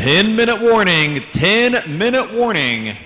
A: 10-minute warning, 10-minute warning.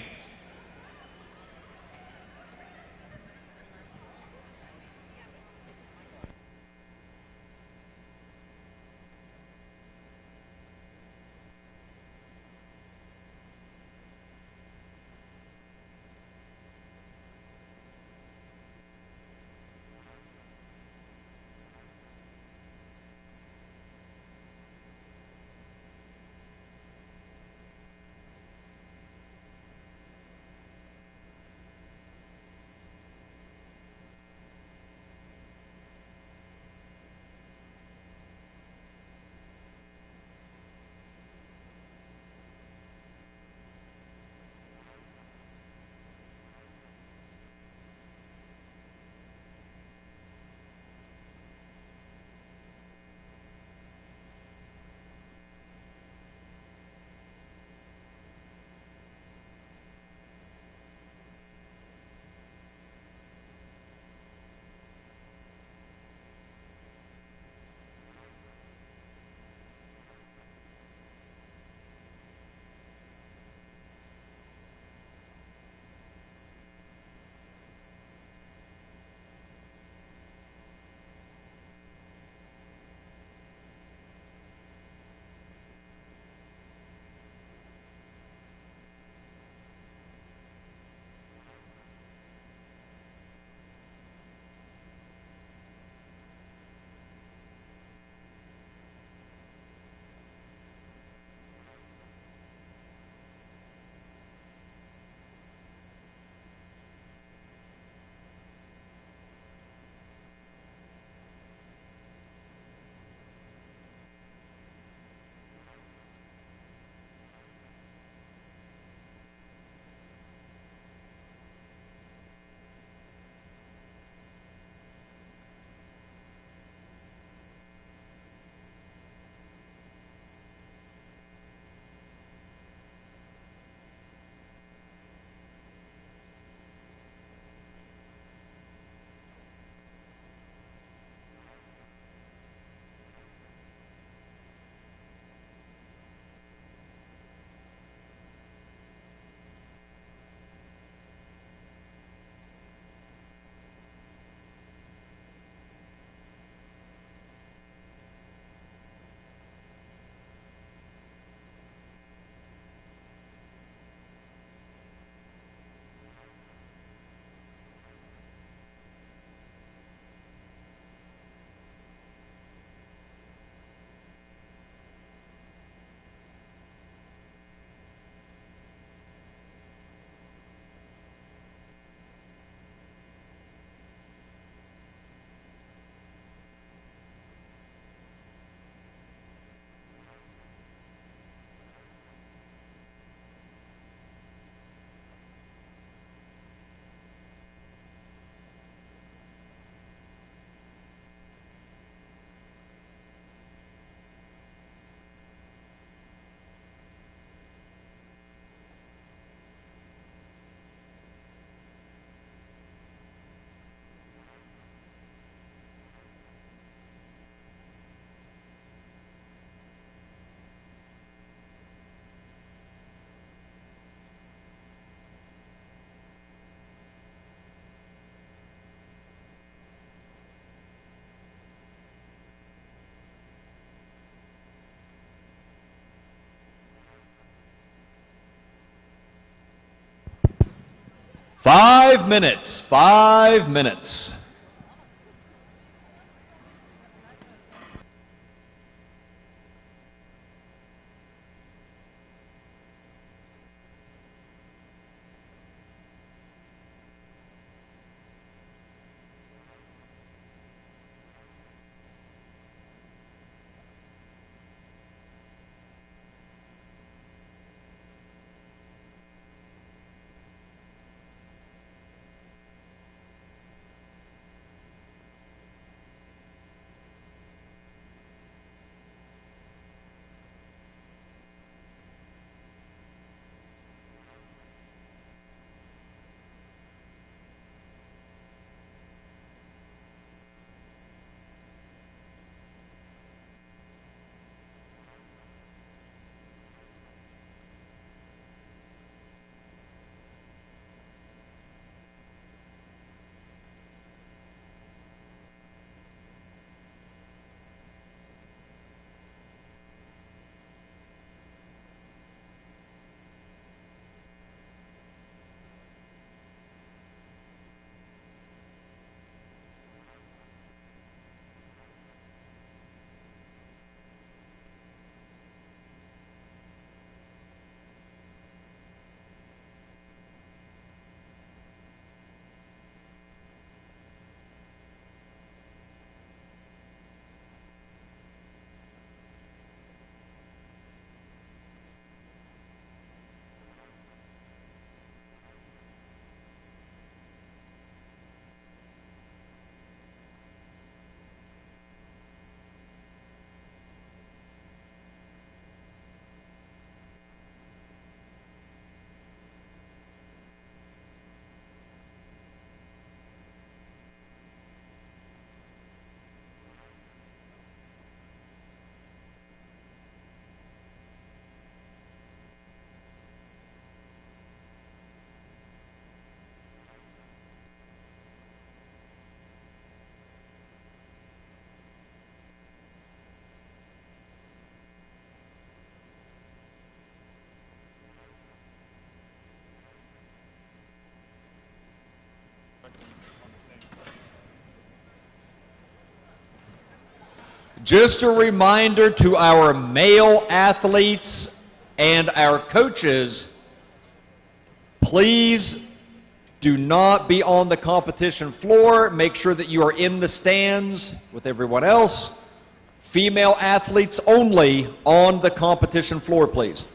A: Five minutes, 5 minutes. Just a reminder to our male athletes and our coaches, please do not be on the competition floor. Make sure that you are in the stands with everyone else. Female athletes only on the competition floor, please.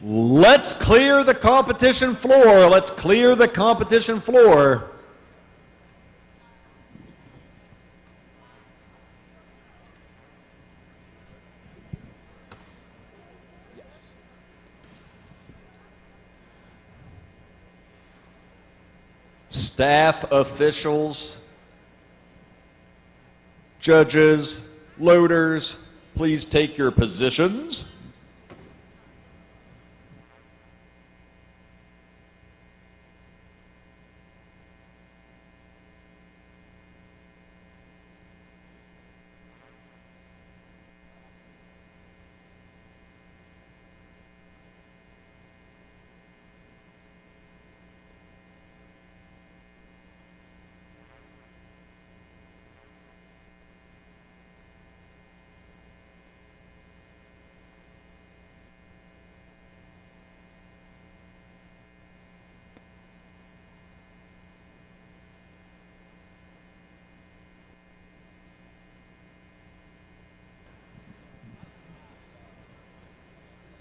A: Let's clear the competition floor. Let's clear the competition floor. Yes. Staff officials, judges, loaders, please take your positions.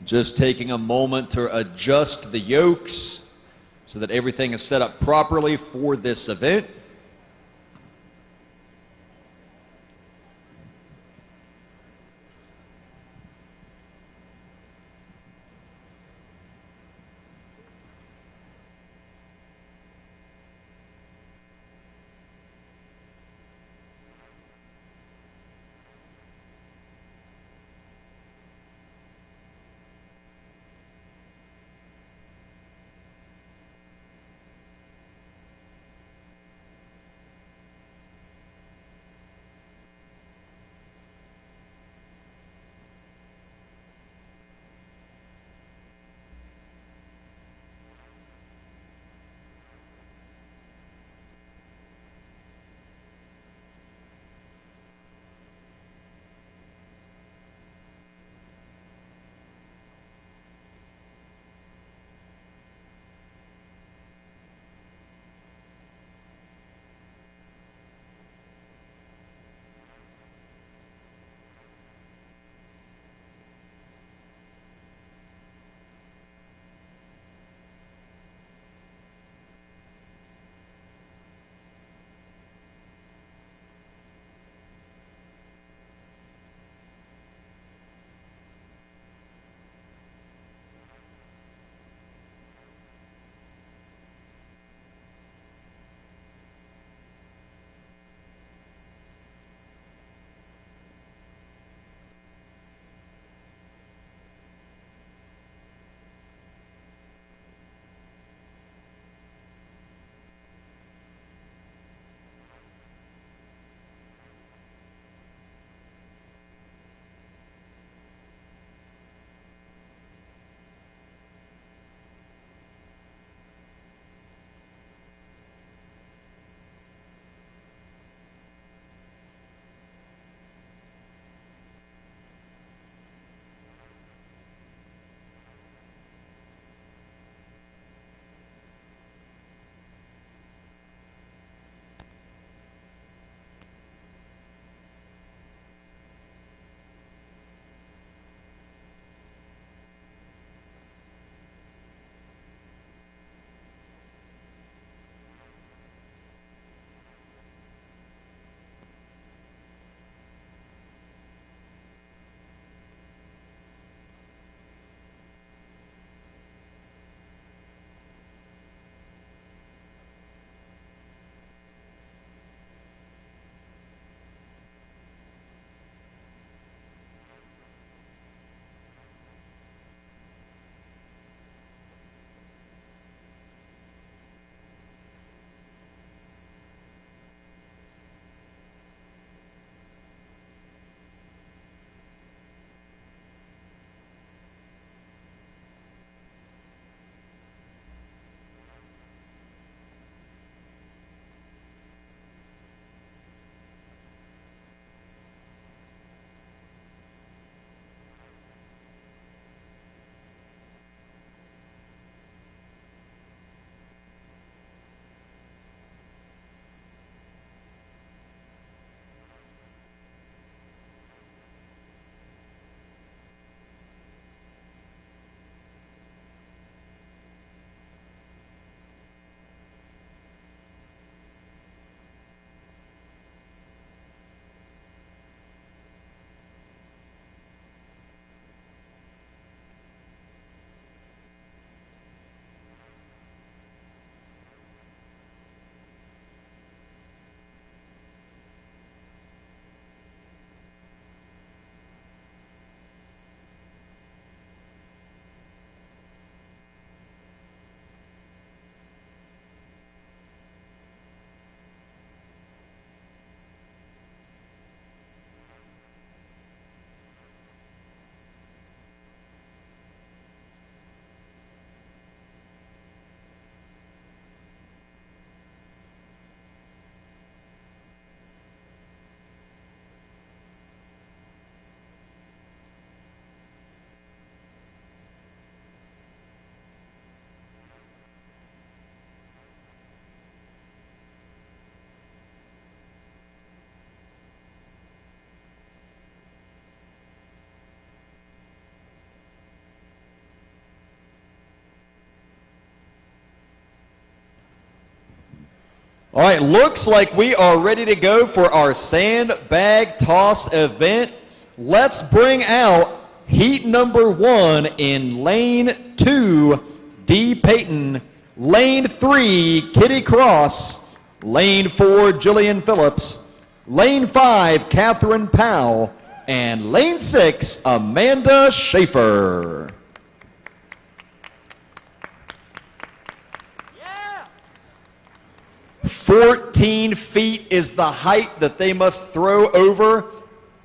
A: Just taking a moment to adjust the yokes so that everything is set up properly for this event. All right, looks like we are ready to go for our sandbag toss event. Let's bring out heat number 1 in lane 2, D. Payton, lane 3, Kitty Cross, lane 4, Jillian Phillips, lane 5, Catherine Powell, and lane 6, Amanda Schaefer. 14 feet is the height that they must throw over.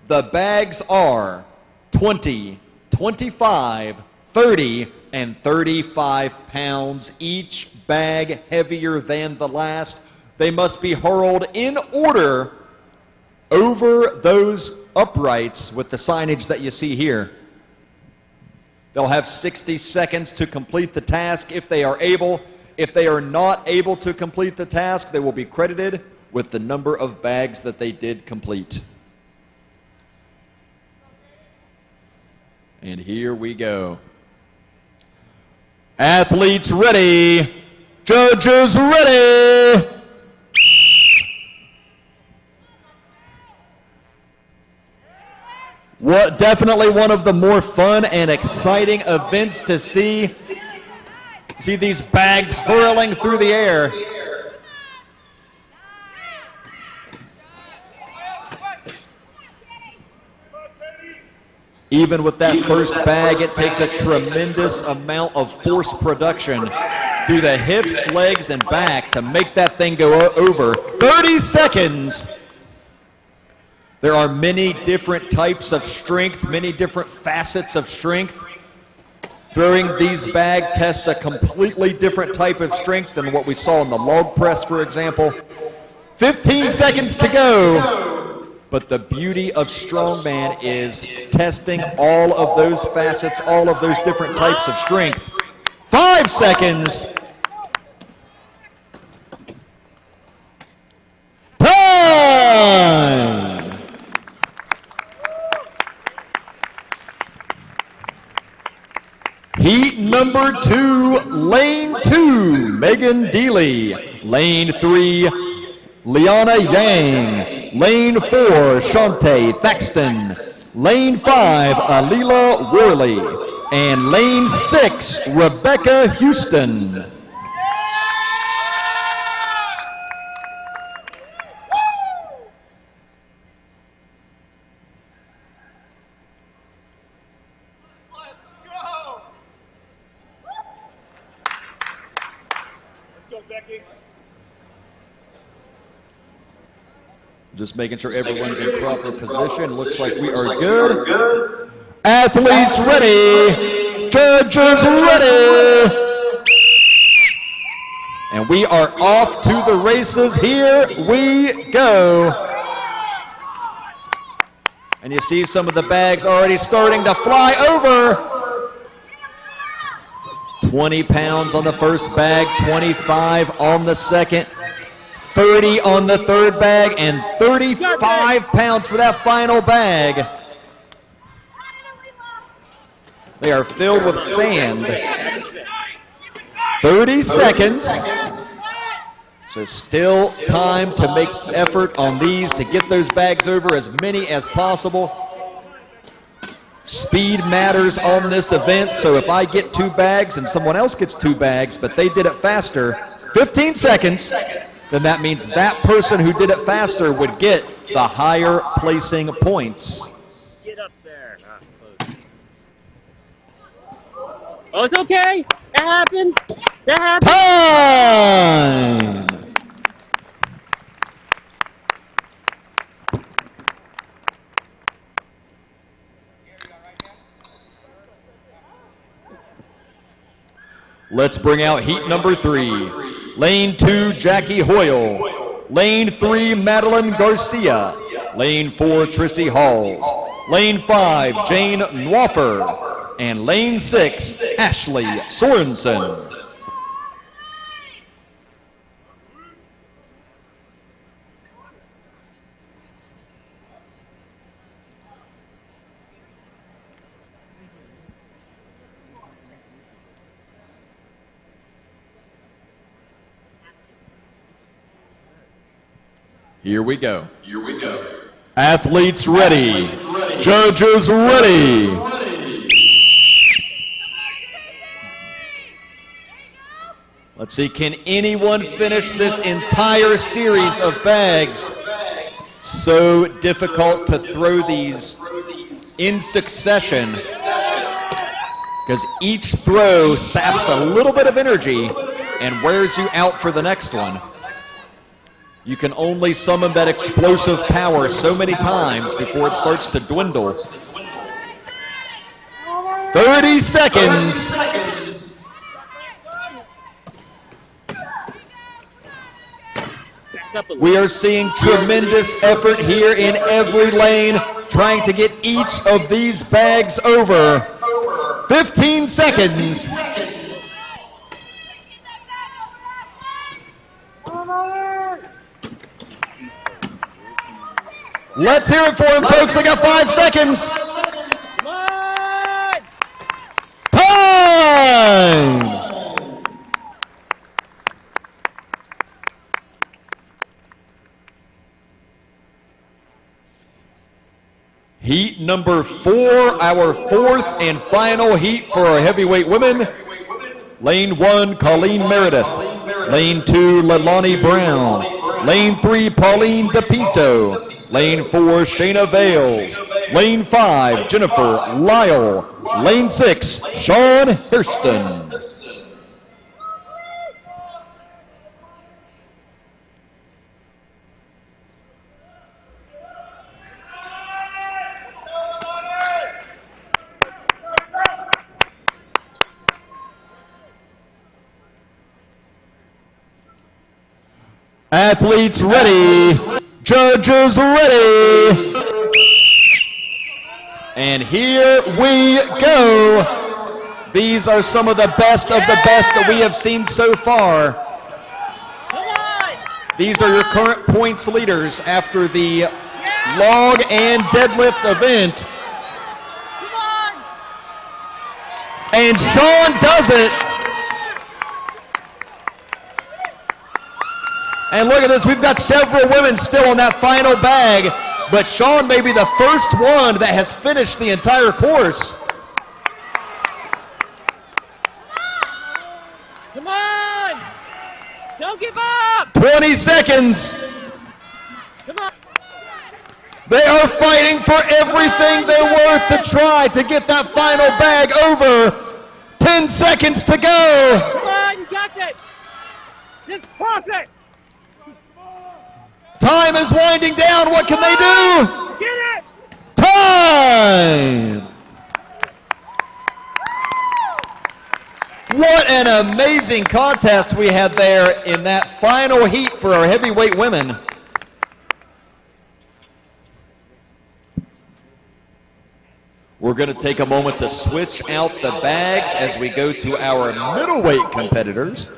A: The bags are 20, 25, 30, and 35 pounds, each bag heavier than the last. They must be hurled in order over those uprights with the signage that you see here. They'll have 60 seconds to complete the task if they are able. If they are not able to complete the task, they will be credited with the number of bags that they did complete. And here we go. Athletes ready. Judges ready. What, definitely one of the more fun and exciting events to see. See these bags hurling through the air. Even with that first bag, it takes a tremendous amount of force production through the hips, legs, and back to make that thing go over. 30 seconds. There are many different types of strength, many different facets of strength. Throwing these bag tests a completely different type of strength than what we saw in the log press, for example. 15 seconds to go. But the beauty of strongman is testing all of those facets, all of those different types of strength. 5 seconds. Time! Heat number 2, lane 2, Megan Deely. Lane 3, Liana Yang. Lane 4, Shantae Thaxton. Lane 5, Alila Worley. And lane 6, Rebecca Houston. Just making sure everyone's in proper position. Looks like we are good. Athletes ready. Judges ready. And we are off to the races. Here we go. And you see some of the bags already starting to fly over. 20 pounds on the first bag, 25 on the second. 30 on the third bag, and 35 pounds for that final bag. They are filled with sand. 30 seconds. So still time to make effort on these to get those bags over, as many as possible. Speed matters on this event, so if I get 2 bags and someone else gets 2 bags, but they did it faster, 15 seconds, then that means that person who did it faster would get the higher placing points.
B: Get up there. Oh, it's okay. That happens. That happens.
A: Time! Let's bring out heat number 3. Lane 2, Jackie Hoyle. Lane 3, Madeline Garcia. Lane 4, Trissy Halls. Lane 5, Jane Nwaffer. And lane 6, Ashley Sorensen. Here we go. Athletes ready. Judges ready. Let's see, can anyone finish this entire series of bags? So difficult to throw these in succession because each throw saps a little bit of energy and wears you out for the next one. You can only summon that explosive power so many times before it starts to dwindle. 30 seconds. We are seeing tremendous effort here in every lane, trying to get each of these bags over. 15 seconds. Let's hear it for him, folks. They got 5 seconds. Time! Heat number 4, our 4th and final heat for our heavyweight women. Lane 1, Colleen Meredith. Lane 2, Leilani Brown. Lane 3, Pauline DePinto. Lane 4, Shayna Vales. Lane 5, Jennifer Lyle. Lane 6, Sean Hurston. Athletes ready. Judges ready. And here we go. These are some of the best that we have seen so far. These are your current points leaders after the log and deadlift event. And Sean does it. And look at this, we've got several women still on that final bag, but Sean may be the first one that has finished the entire course.
B: Come on! Don't give up!
A: 20 seconds.
B: Come on!
A: They are fighting for everything they're worth to try to get that final bag over. 10 seconds to go.
B: Come on, you got this! Just toss it!
A: Time is winding down. What can they do?
B: Get it!
A: Time! What an amazing contest we had there in that final heat for our heavyweight women. We're going to take a moment to switch out the bags as we go to our middleweight competitors.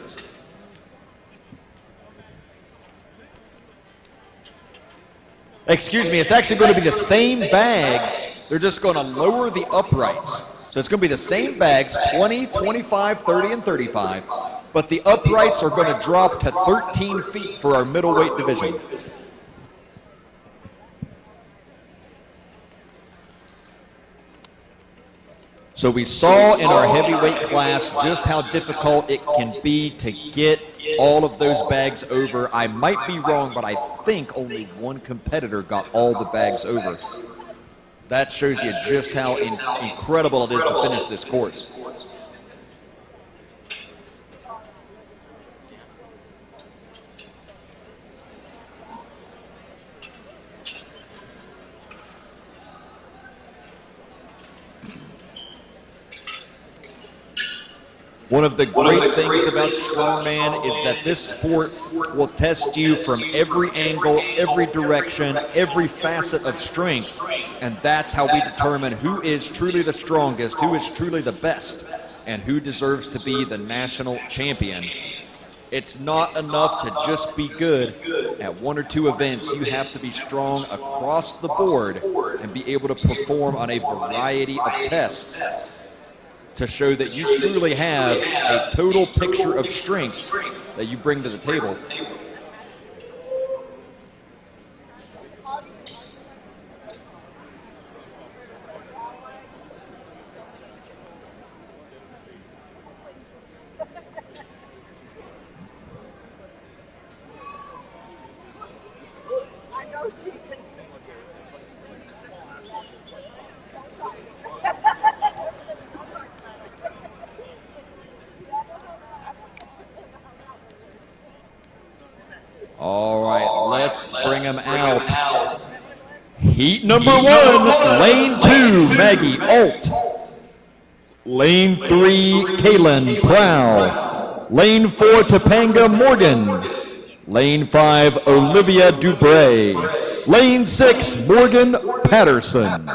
A: Excuse me, it's actually going to be the same bags. They're just going to lower the uprights. So it's going to be the same bags, 20, 25, 30, and 35. But the uprights are going to drop to 13 feet for our middleweight division. So we saw in our heavyweight class just how difficult it can be to get all of those bags over. I might be wrong, but I think only one competitor got all the bags over. That shows you just how incredible it is to finish this course. One of the great things about strongman is that this sport will test you from every angle, every direction, every facet of strength. And that's how we determine who is truly the strongest, who is truly the best, and who deserves to be the national champion. It's not enough to just be good at one or two events. You have to be strong across the board and be able to perform on a variety of tests to show that you truly have a total picture of strength that you bring to the table. Let's bring them out. Heat number 1, lane 2, Maggie Alt. Lane 3, Kaylin Prow. Lane 4, Topanga Morgan. Lane 5, Olivia Dubray. Lane 6, Morgan Patterson.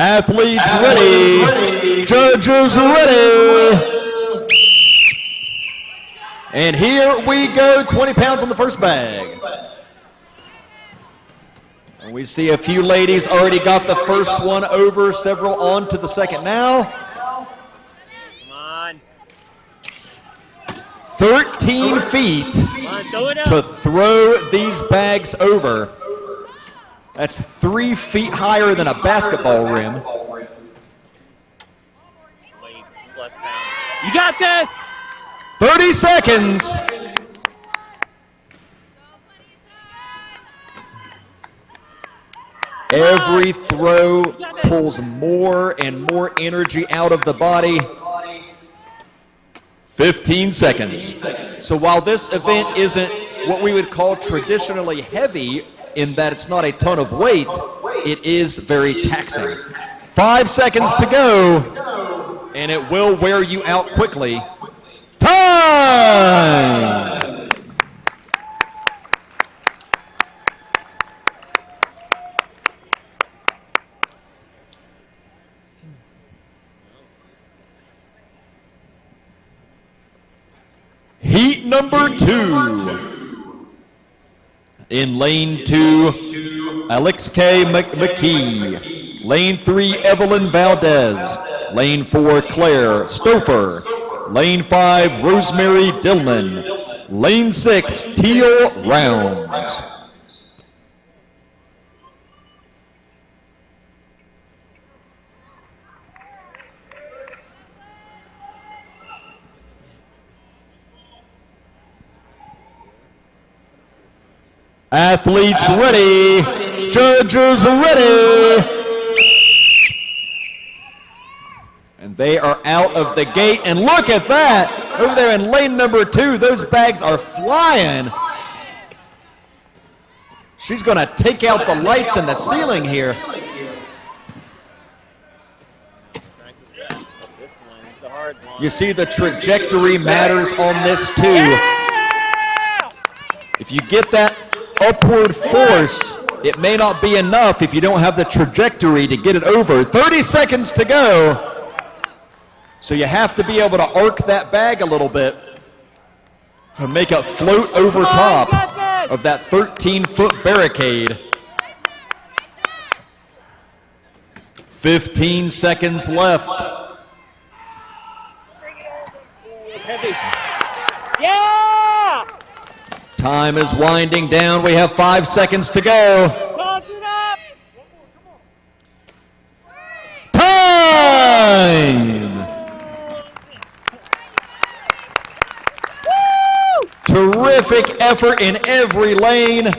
A: Athletes ready, judges ready. And here we go, 20 pounds on the first bag. And we see a few ladies already got the first one over, several on to the second now.
B: Come on.
A: 13 feet to throw these bags over. That's 3 feet higher than a basketball rim.
B: You got this!
A: 30 seconds. Every throw pulls more and more energy out of the body. 15 seconds. So while this event isn't what we would call traditionally heavy, in that it's not a ton of weight, it is very taxing. 5 seconds to go, and it will wear you out quickly. Time! Heat number 2. In lane 2, Alex K. McKee. Lane 3, Evelyn Valdez. Lane 4, Claire Stouffer. Lane 5, Rosemary Dillman. Lane 6, Teal Rounds. Athletes ready, judges ready. And they are out of the gate, and look at that. Over there in lane number 2, those bags are flying. She's gonna take out the lights in the ceiling here. You see the trajectory matters on this too. If you get that upward force, it may not be enough if you don't have the trajectory to get it over. 30 seconds to go. So you have to be able to arc that bag a little bit to make it float over top of that 13-foot barricade. 15 seconds left.
B: Heavy. Yeah!
A: Time is winding down. We have 5 seconds to go.
B: Toss it up!
A: Time!
B: Woo!
A: Terrific effort in every lane.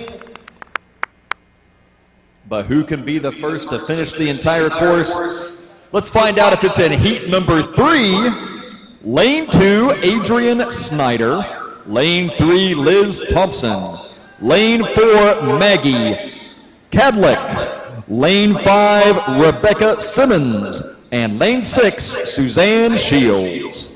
A: But who can be the first to finish the entire course? Let's find out if it's in heat number 3. Lane 2, Adrian Snyder. Lane 3, Liz Thompson. Lane 4, Maggie Cadlick. Lane 5, Rebecca Simmons. And lane 6, Suzanne Shields.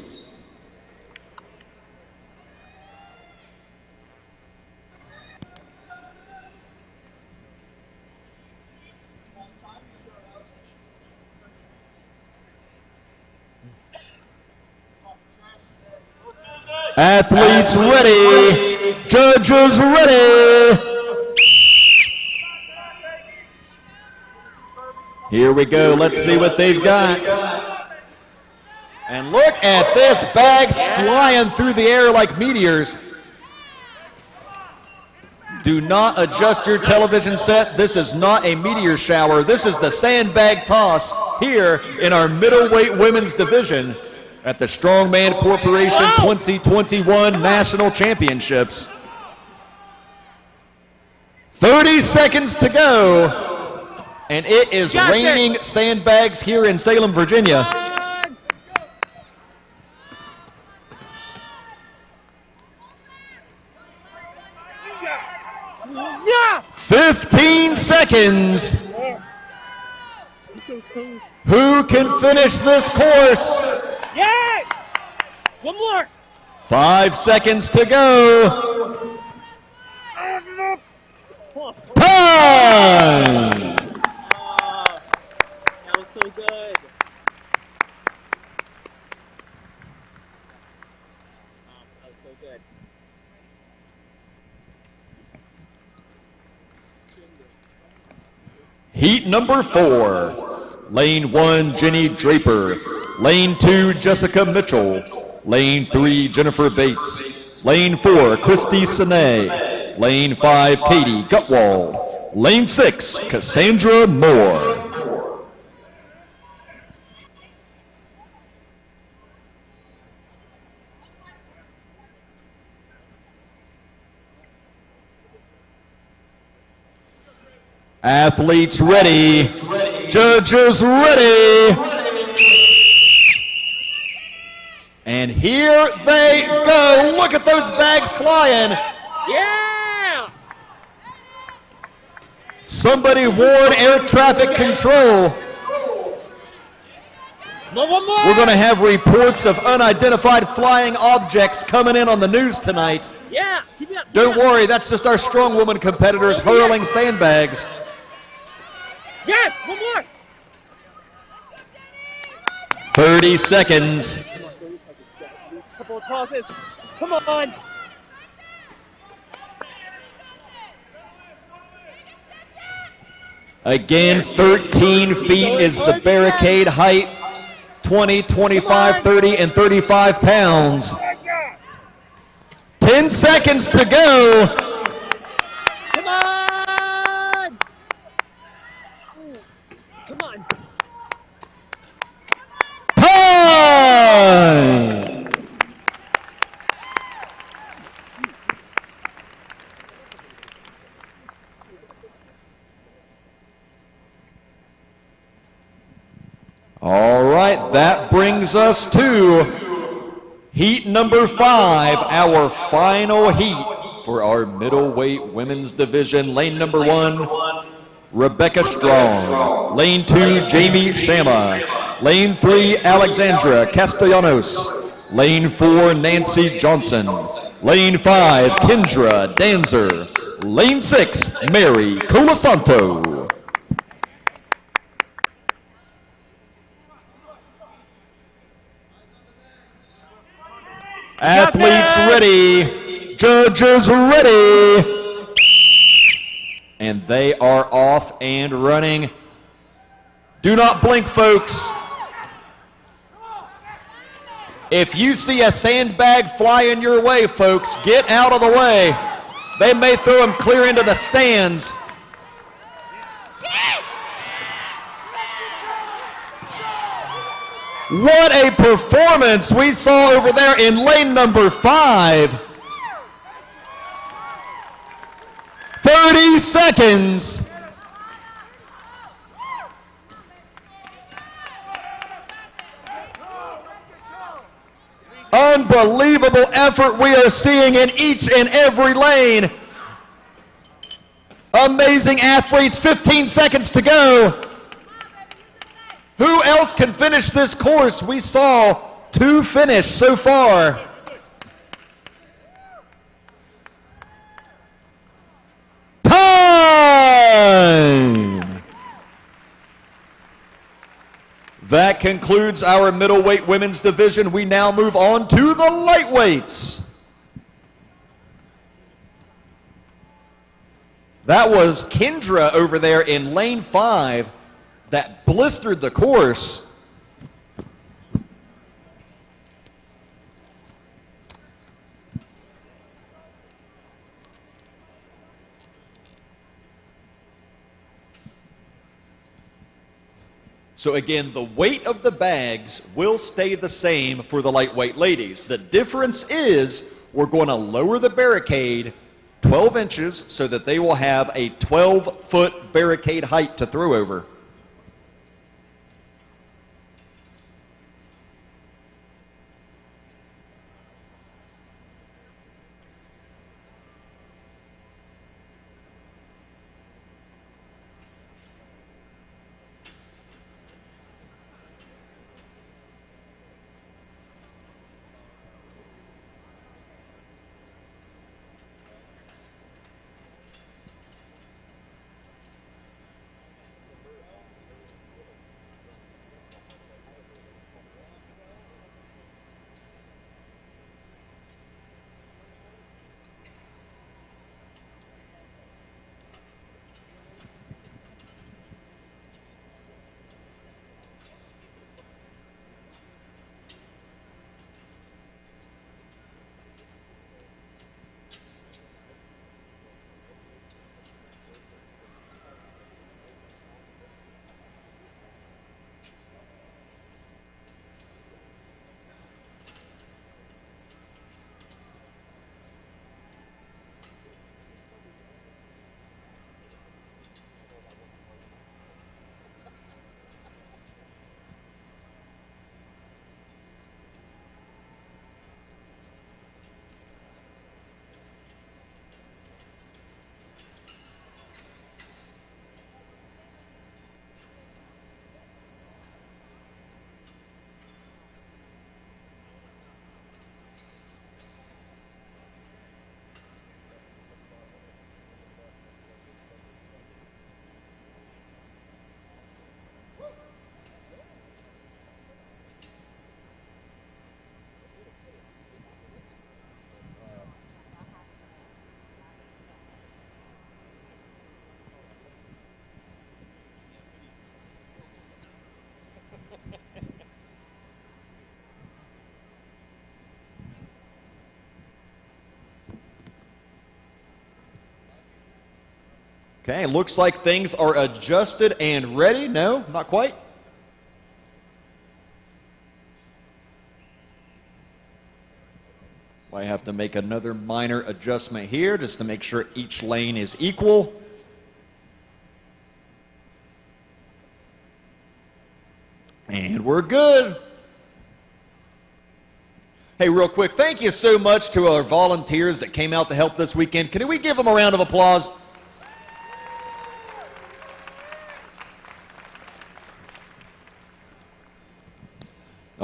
A: Athletes ready, judges ready. Here we go, let's see what they've got. And look at this, bags flying through the air like meteors. Do not adjust your television set. This is not a meteor shower. This is the sandbag toss here in our middleweight women's division at the Strongman Corporation 2021 National Championships. 30 seconds to go, and it is raining sandbags here in Salem, Virginia. 15 seconds. Who can finish this course?
B: Yes! One more.
A: 5 seconds to go. Time!
B: That was so good. That was so good.
A: Heat number 4. Lane 1, Jenny Draper. Lane 2, Jessica Mitchell. Lane 3, Jennifer Bates. Lane 4, Christy Sine. Lane 5, Katie Gutwald. Lane 6, Cassandra Moore. Athletes ready. Judges ready. And here they go. Look at those bags flying.
B: Yeah!
A: Somebody warn air traffic control.
B: No, one more.
A: We're going to have reports of unidentified flying objects coming in on the news tonight.
B: Yeah, keep it up. Keep
A: Don't
B: it up.
A: worry, that's just our strong woman competitors hurling sandbags.
B: Yes, one more.
A: 30 seconds.
B: Couple of tosses. Come on.
A: Again, 13 feet is the barricade height. 20, 25, 30, and 35 pounds. 10 seconds to go.
B: Come on. Come on.
A: Time! All right, that brings us to heat number 5, our final heat for our middleweight women's division. Lane number 1, Rebecca Strong. Lane 2, Jamie Shama. Lane 3, Alexandra Castellanos. Lane 4, Nancy Johnson. Lane 5, Kendra Danzer. Lane 6, Mary Colasanto. Athletes ready, judges ready, and they are off and running. Do not blink, folks. If you see a sandbag flying your way, folks, get out of the way. They may throw them clear into the stands. What a performance we saw over there in lane number 5. 30 seconds. Unbelievable effort we are seeing in each and every lane. Amazing athletes, 15 seconds to go. Who else can finish this course? We saw 2 finish so far. Time! That concludes our middleweight women's division. We now move on to the lightweights. That was Kendra over there in lane 5. That blistered the course. So again, the weight of the bags will stay the same for the lightweight ladies. The difference is we're going to lower the barricade 12 inches so that they will have a 12-foot barricade height to throw over. Okay, looks like things are adjusted and ready. No, not quite. I have to make another minor adjustment here just to make sure each lane is equal. And we're good. Hey, real quick, thank you so much to our volunteers that came out to help this weekend. Can we give them a round of applause?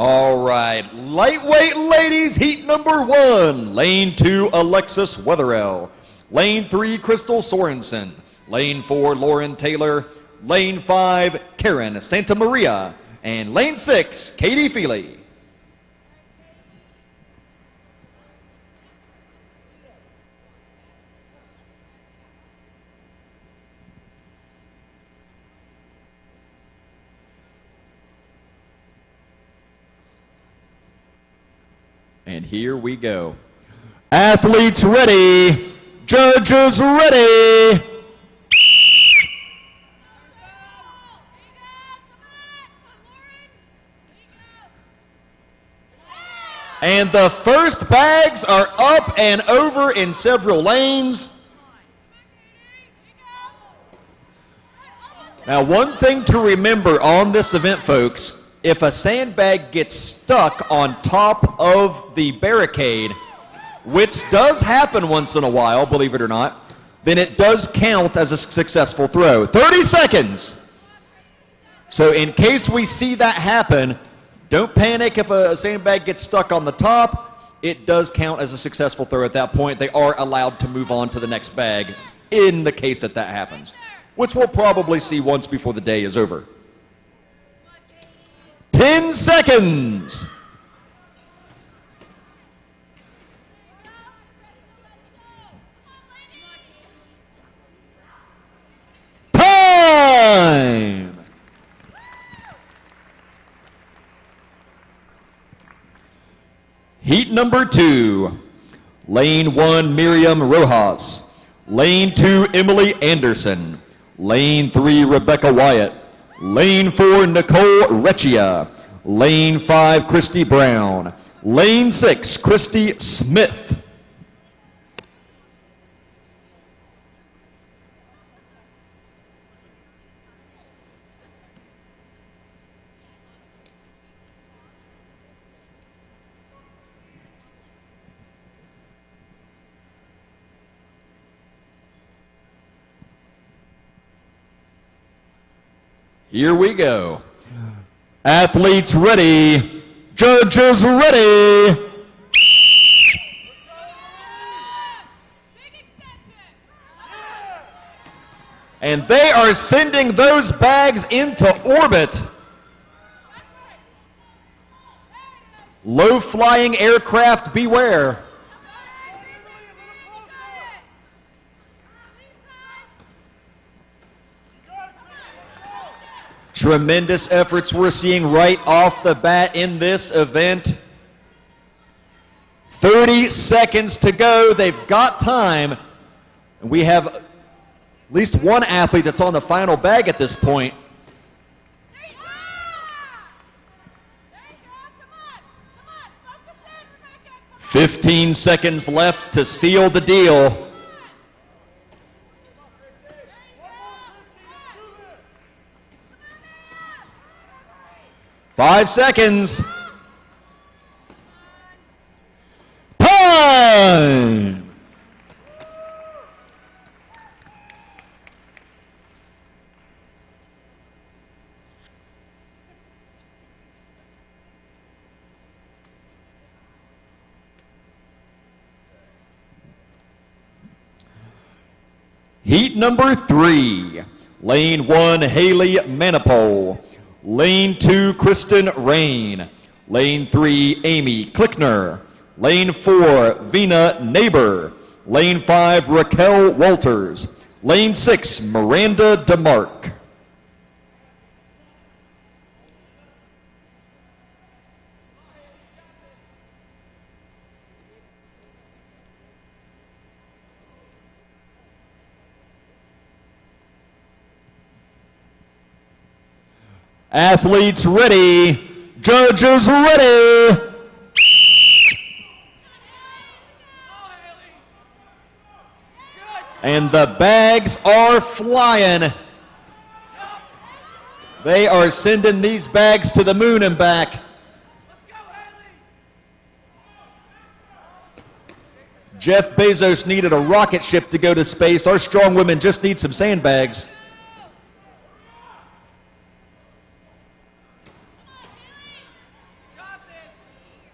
A: All right, lightweight ladies, heat number 1. Lane 2, Alexis Wetherell. Lane 3, Crystal Sorensen. Lane 4, Lauren Taylor. Lane 5, Karen Santa Maria. And lane 6, Katie Feely. And here we go. Athletes ready. Judges ready. And the first bags are up and over in several lanes. Now, one thing to remember on this event, folks, if a sandbag gets stuck on top of the barricade, which does happen once in a while, believe it or not, then it does count as a successful throw. 30 seconds. So in case we see that happen, don't panic if a sandbag gets stuck on the top. It does count as a successful throw at that point. They are allowed to move on to the next bag in the case that that happens, which we'll probably see once before the day is over. 10 seconds. Time. Heat number 2. Lane 1, Miriam Rojas. Lane 2, Emily Anderson. Lane 3, Rebecca Wyatt. Lane 4, Nicole Recchia. Lane 5, Christy Brown. Lane 6, Christy Smith. Here we go. Athletes ready. Judges ready. And they are sending those bags into orbit. Low-flying aircraft beware. Tremendous efforts we're seeing right off the bat in this event. 30 seconds to go. They've got time. And we have at least one athlete that's on the final bag at this point. 15 seconds left to seal the deal. 5 seconds. Time! Heat number 3. Lane 1, Haley Manipole. Lane 2, Kristen Rain. Lane 3, Amy Klickner. Lane 4, Vina Neighbor. Lane 5, Raquel Walters. Lane 6, Miranda DeMarc. Athletes ready. Judges ready. And the bags are flying. They are sending these bags to the moon and back. Jeff Bezos needed a rocket ship to go to space. Our strong women just need some sandbags.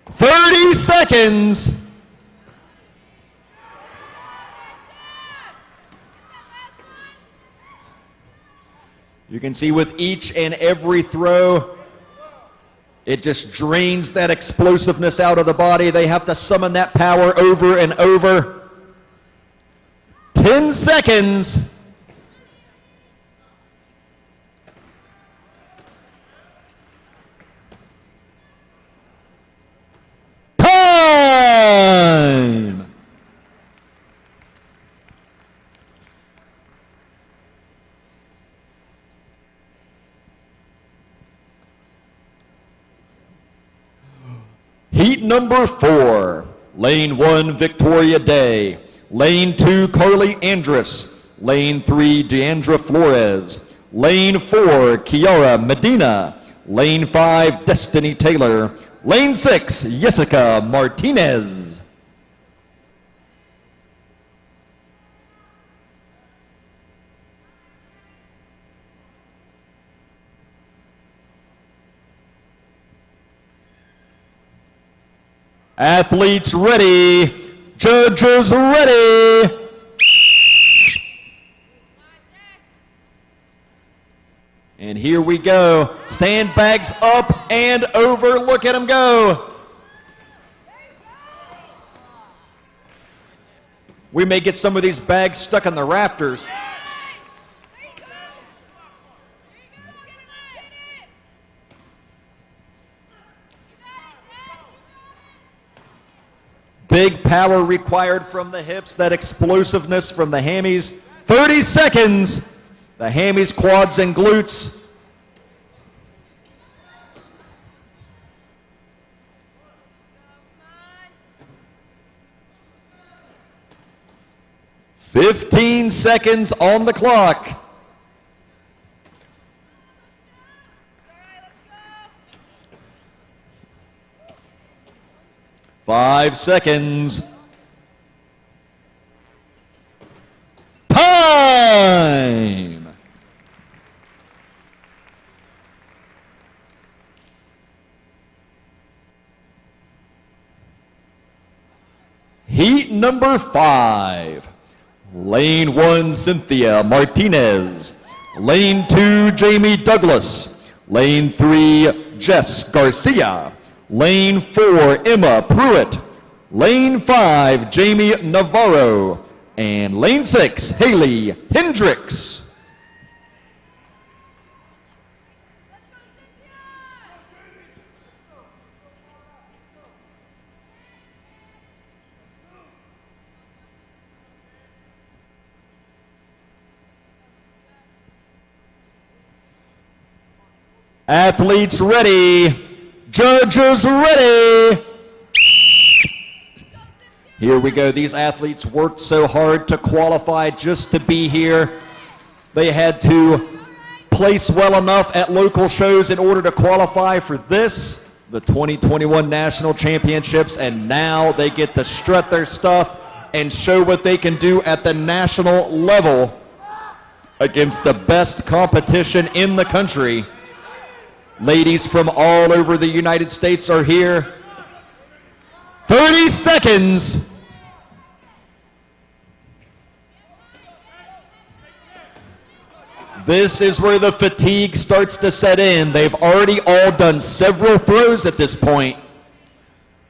A: 30 seconds. You can see with each and every throw, it just drains that explosiveness out of the body. They have to summon that power over and over. 10 seconds. Time! Heat number 4, Lane 1, Victoria Day. Lane 2, Carly Andrus. Lane 3, Deandra Flores. Lane 4, Kiara Medina. Lane 5, Destiny Taylor. Lane 6, Jessica Martinez. Athletes ready. Judges ready. And here we go. Sandbags up and over. Look at them go. We may get some of these bags stuck on the rafters. Big power required from the hips, that explosiveness from the hammies. 30 seconds. The hammies, quads, and glutes. 15 seconds on the clock. 5 seconds. Time! Heat number 5. Lane 1, Cynthia Martinez. Lane 2, Jamie Douglas. Lane 3, Jess Garcia. Lane 4, Emma Pruitt. Lane 5, Jamie Navarro. And lane 6, Haley Hendricks. Athletes ready. Judges ready. Here we go. These athletes worked so hard to qualify just to be here. They had to place well enough at local shows in order to qualify for this, the 2021 National Championships, and now they get to strut their stuff and show what they can do at the national level against the best competition in the country. Ladies from all over the United States are here. 30 seconds. This is where the fatigue starts to set in. They've already all done several throws at this point.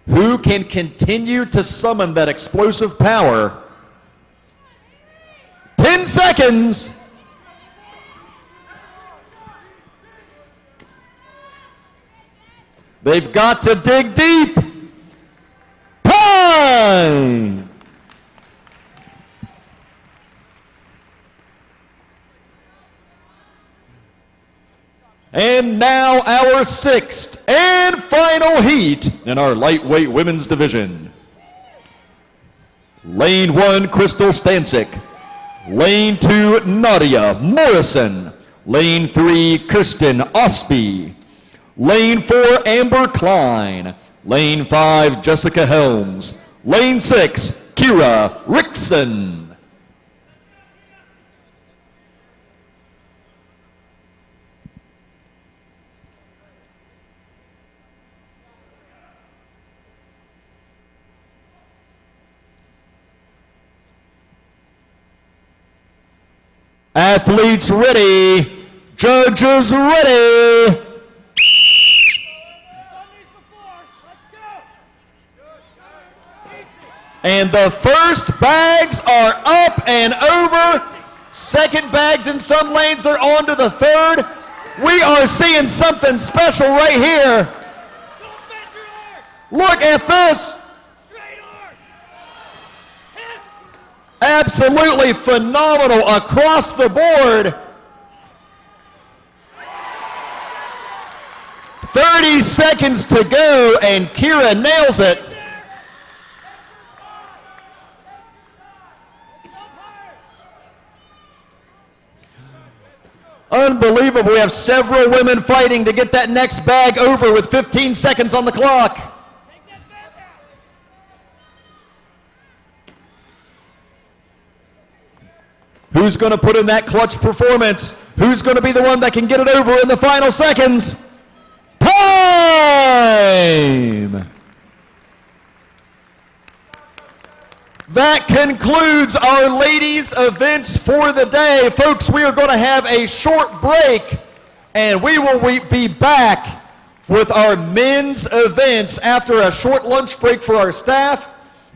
A: Who can continue to summon that explosive power? 10 seconds. They've got to dig deep. Time! And now our 6th and final heat in our lightweight women's division. Lane 1, Crystal Stancic. Lane 2, Nadia Morrison. Lane 3, Kirsten Osby. Lane 4, Amber Klein. Lane 5, Jessica Helms. Lane 6, Kira Rickson. Athletes ready. Judges ready. And the first bags are up and over. Second bags in some lanes, they're on to the third. We are seeing something special right here. Look at this. Absolutely phenomenal across the board. 30 seconds to go, and Kira nails it. Unbelievable. We have several women fighting to get that next bag over with 15 seconds on the clock. Who's going to put in that clutch performance? Who's going to be the one that can get it over in the final seconds? Time! That concludes our ladies' events for the day. Folks, we are going to have a short break, and we will be back with our men's events after a short lunch break for our staff.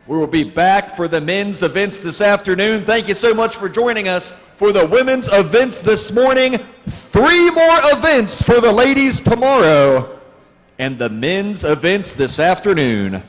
A: We will be back for the men's events this afternoon. Thank you so much for joining us for the women's events this morning. 3 more events for the ladies tomorrow, and the men's events this afternoon.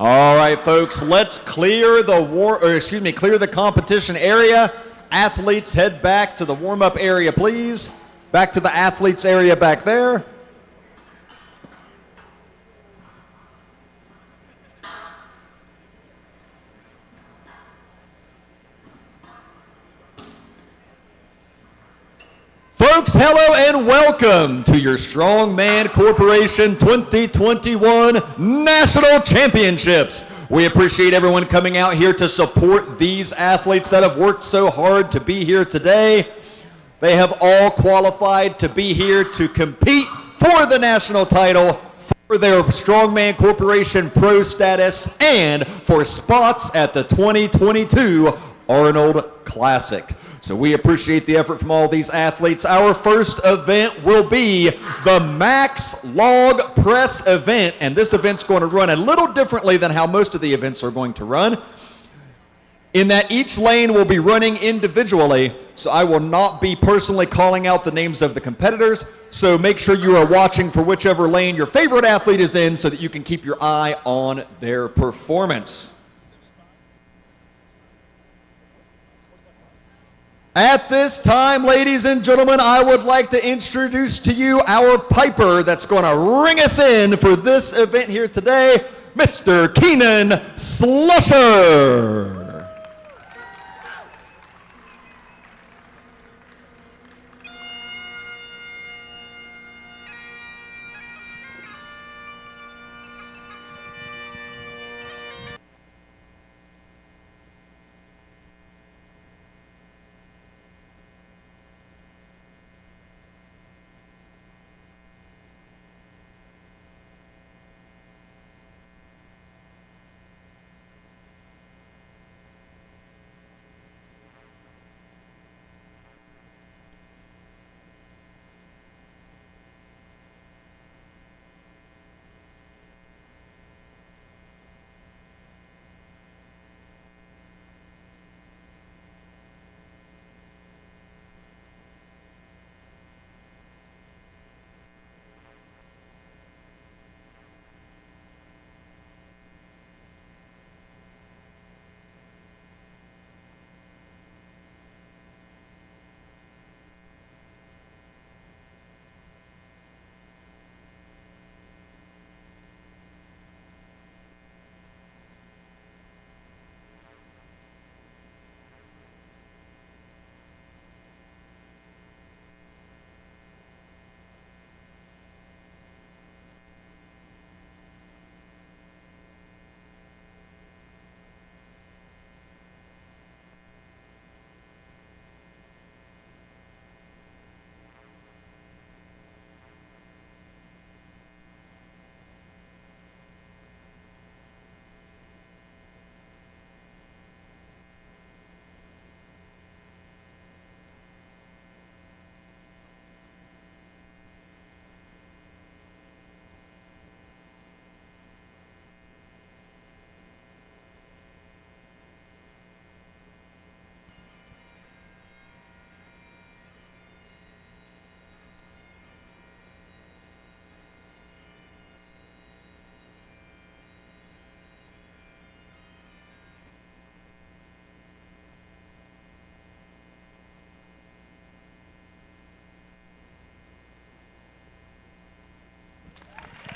A: All right, folks, let's clear the clear the competition area. Athletes, head back to the warm-up area, please. Back to the athletes area back there. Folks, hello and welcome to your Strongman Corporation 2021 National Championships. We appreciate everyone coming out here to support these athletes that have worked so hard to be here today. They have all qualified to be here to compete for the national title, for their Strongman Corporation Pro status, and for spots at the 2022 Arnold Classic. So we appreciate the effort from all these athletes. Our first event will be the Max Log Press event, and this event's going to run a little differently than how most of the events are going to run, in that each lane will be running individually, so I will not be personally calling out the names of the competitors, so make sure you are watching for whichever lane your favorite athlete is in so that you can keep your eye on their performance. At this time, ladies and gentlemen, I would like to introduce to you our piper that's going to ring us in for this event here today, Mr. Keenan Slusher.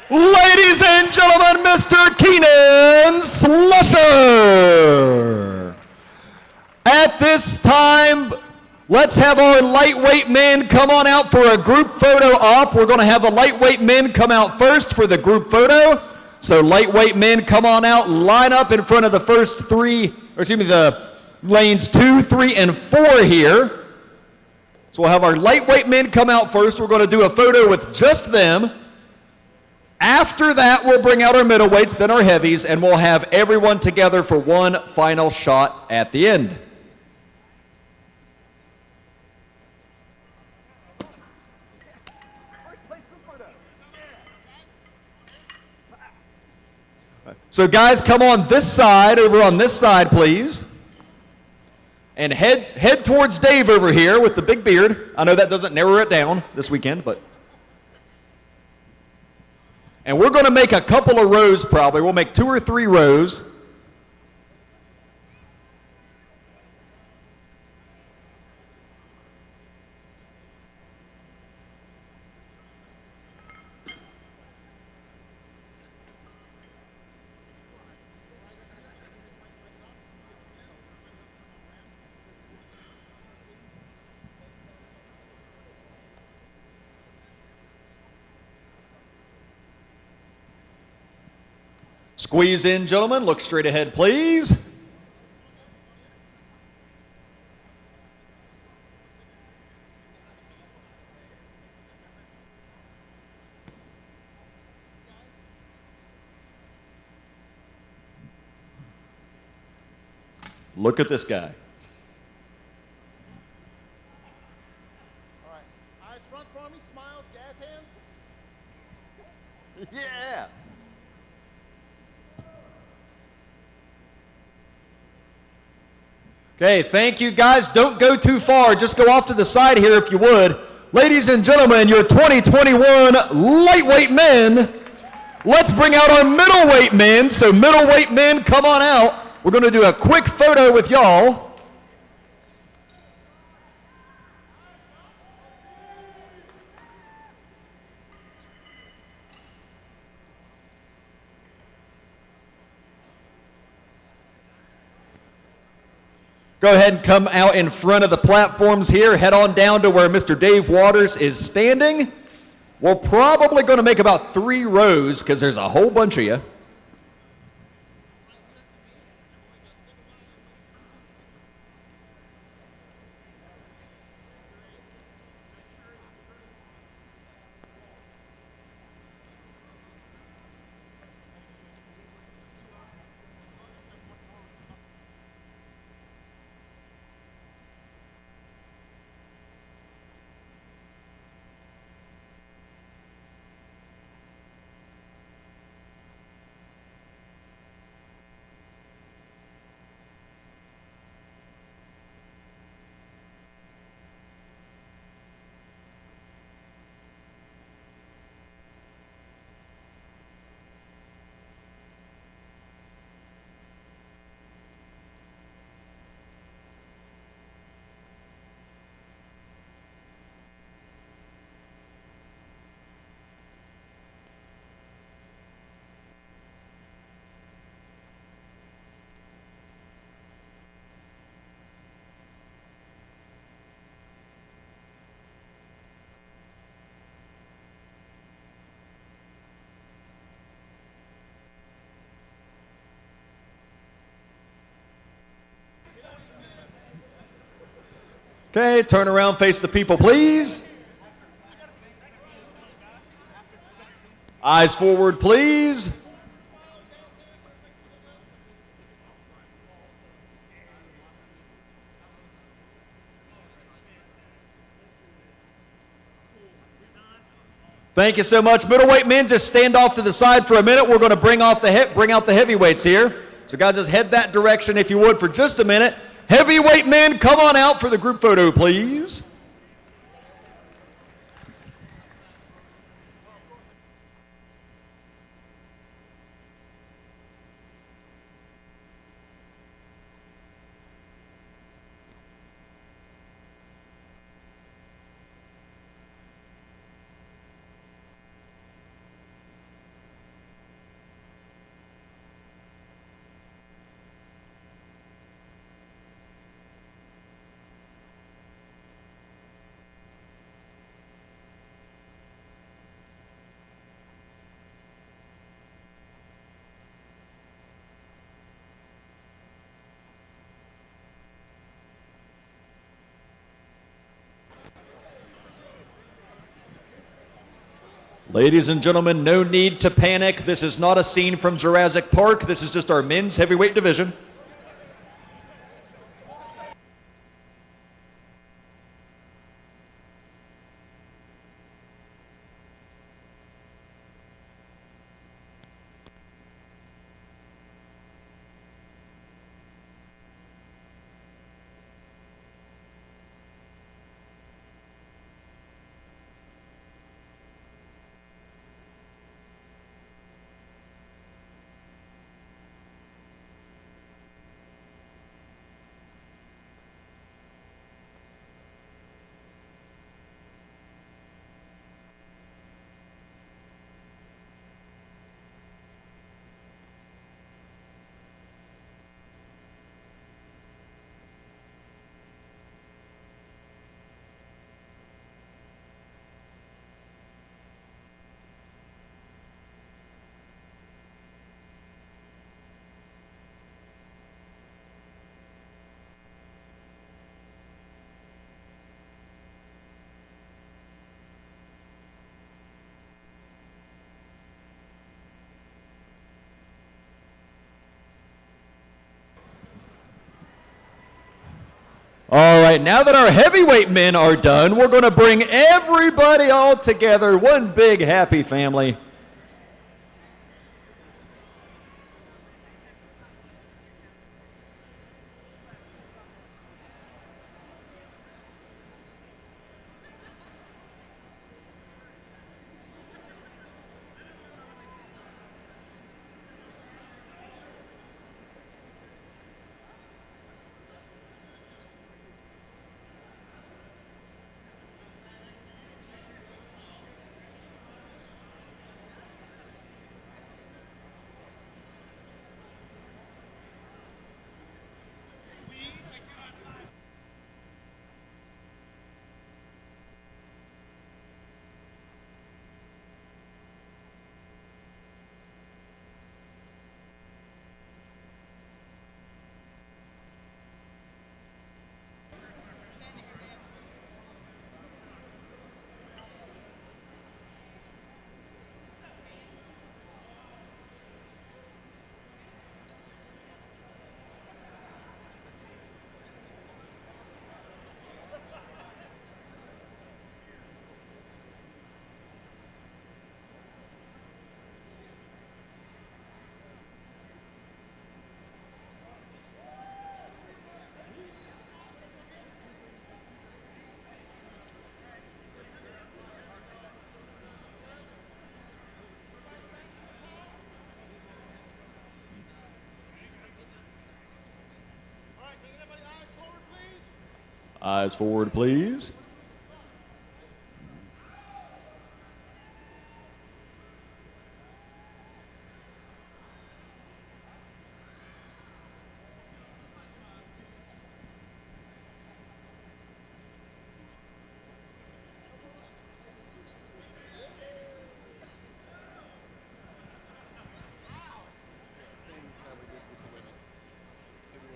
A: Ladies and gentlemen, Mr. Keenan Slusher. At this time, let's have our lightweight men come on out for a group photo op. We're going to have the lightweight men come out first for the group photo. So lightweight men, come on out, line up in front of the the lanes 2, 3, and 4 here. So we'll have our lightweight men come out first. We're going to do a photo with just them. After that, we'll bring out our middleweights, then our heavies, and we'll have everyone together for one final shot at the end. So guys, come on this side, over on this side, please. And head towards Dave over here with the big beard. I know that doesn't narrow it down this weekend, but... And we're going to make a couple of rows probably. We'll make 2 or 3 rows. Squeeze in, gentlemen. Look straight ahead, please. Look at this guy.
E: All right. Eyes front for me. Smiles. Jazz hands.
C: Yeah.
A: Okay, thank you guys. Don't go too far. Just go off to the side here if you would. Ladies and gentlemen, your 2021 lightweight men. Let's bring out our middleweight men. So middleweight men, come on out. We're going to do a quick photo with y'all. Go ahead and come out in front of the platforms here. Head on down to where Mr. Dave Waters is standing. We're probably going to make about 3 rows because there's a whole bunch of you. Okay, turn around, face the people, please. Eyes forward, please. Thank you so much. Middleweight men, just stand off to the side for a minute. We're going to bring out the heavyweights here. So guys, just head that direction if you would for just a minute. Heavyweight men, come on out for the group photo, please. Ladies and gentlemen, no need to panic. This is not a scene from Jurassic Park. This is just our men's heavyweight division. All right, now that our heavyweight men are done, we're going to bring everybody all together, one big happy family. Eyes forward, please.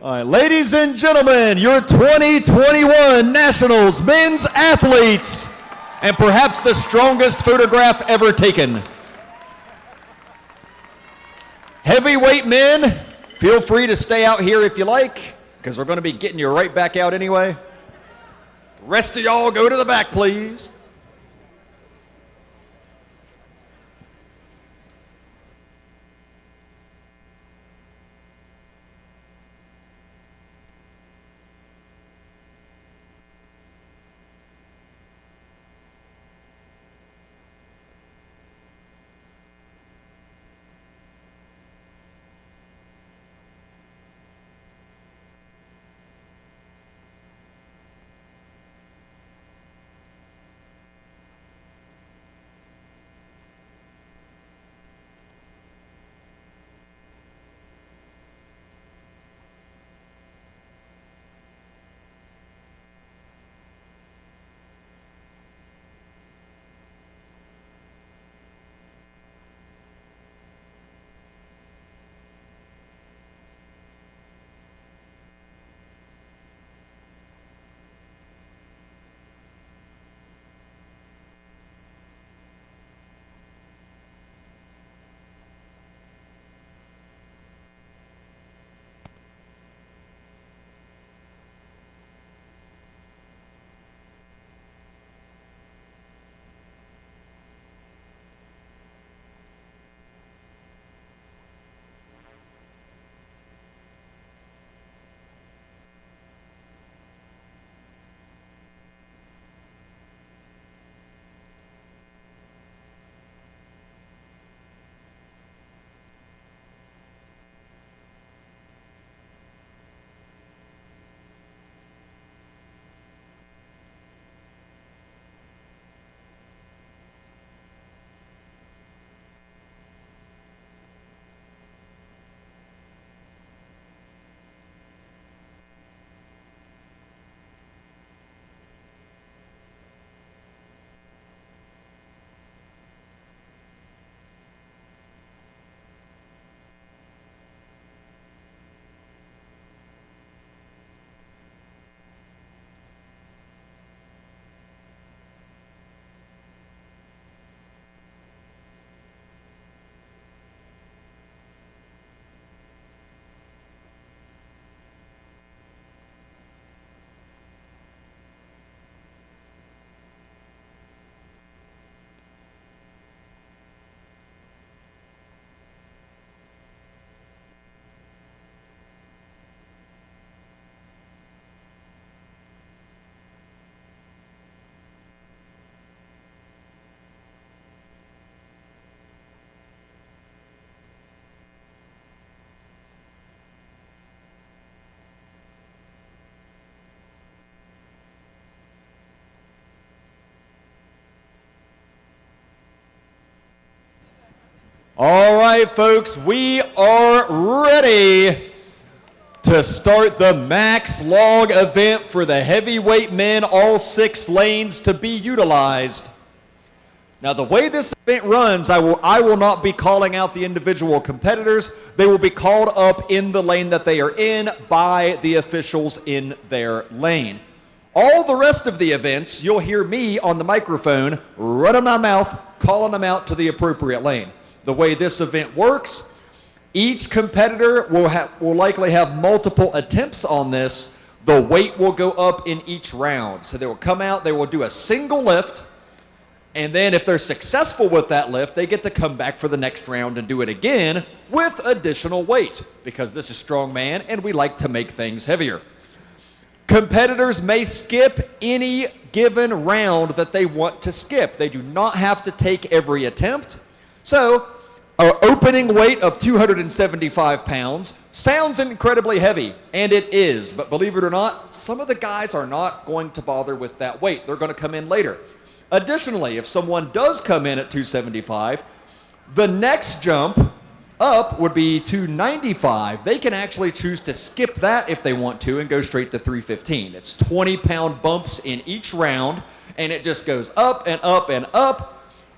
A: All right, ladies and gentlemen, your 2021 Nationals men's athletes, and perhaps the strongest photograph ever taken. Heavyweight men, feel free to stay out here if you like, because we're going to be getting you right back out anyway. The rest of y'all go to the back, please. All right, folks, we are ready to start the max log event for the heavyweight men, all 6 lanes to be utilized. Now, the way this event runs, I will not be calling out the individual competitors. They will be called up in the lane that they are in by the officials in their lane. All the rest of the events, you'll hear me on the microphone running my mouth, calling them out to the appropriate lane. The way this event works, each competitor will likely have multiple attempts on this. The weight will go up in each round. So they will come out, they will do a single lift, and then if they're successful with that lift, they get to come back for the next round and do it again with additional weight, because this is strongman and we like to make things heavier. Competitors may skip any given round that they want to skip. They do not have to take every attempt. So, our opening weight of 275 pounds sounds incredibly heavy, and it is, but believe it or not, some of the guys are not going to bother with that weight. They're going to come in later. Additionally, if someone does come in at 275, the next jump up would be 295. They can actually choose to skip that if they want to and go straight to 315. It's 20-pound bumps in each round, and it just goes up and up and up.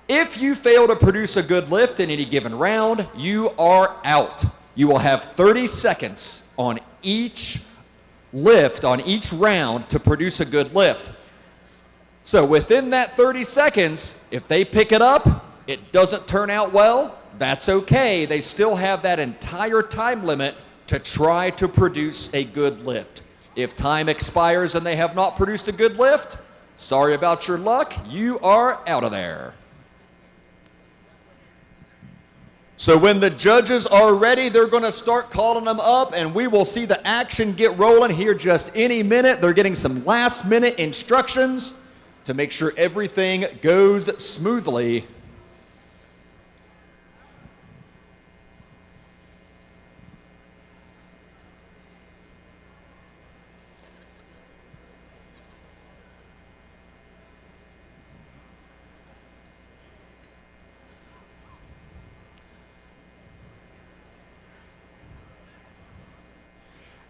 A: If you fail to produce a good lift in any given round, you are out. You will have 30 seconds on each lift, on each round, to produce a good lift. So within that 30 seconds, if they pick it up, it doesn't turn out well, that's okay. They still have that entire time limit to try to produce a good lift. If time expires and they have not produced a good lift, sorry about your luck, you are out of there. So when the judges are ready, they're going to start calling them up, and we will see the action get rolling here just any minute. They're getting some last-minute instructions to make sure everything goes smoothly.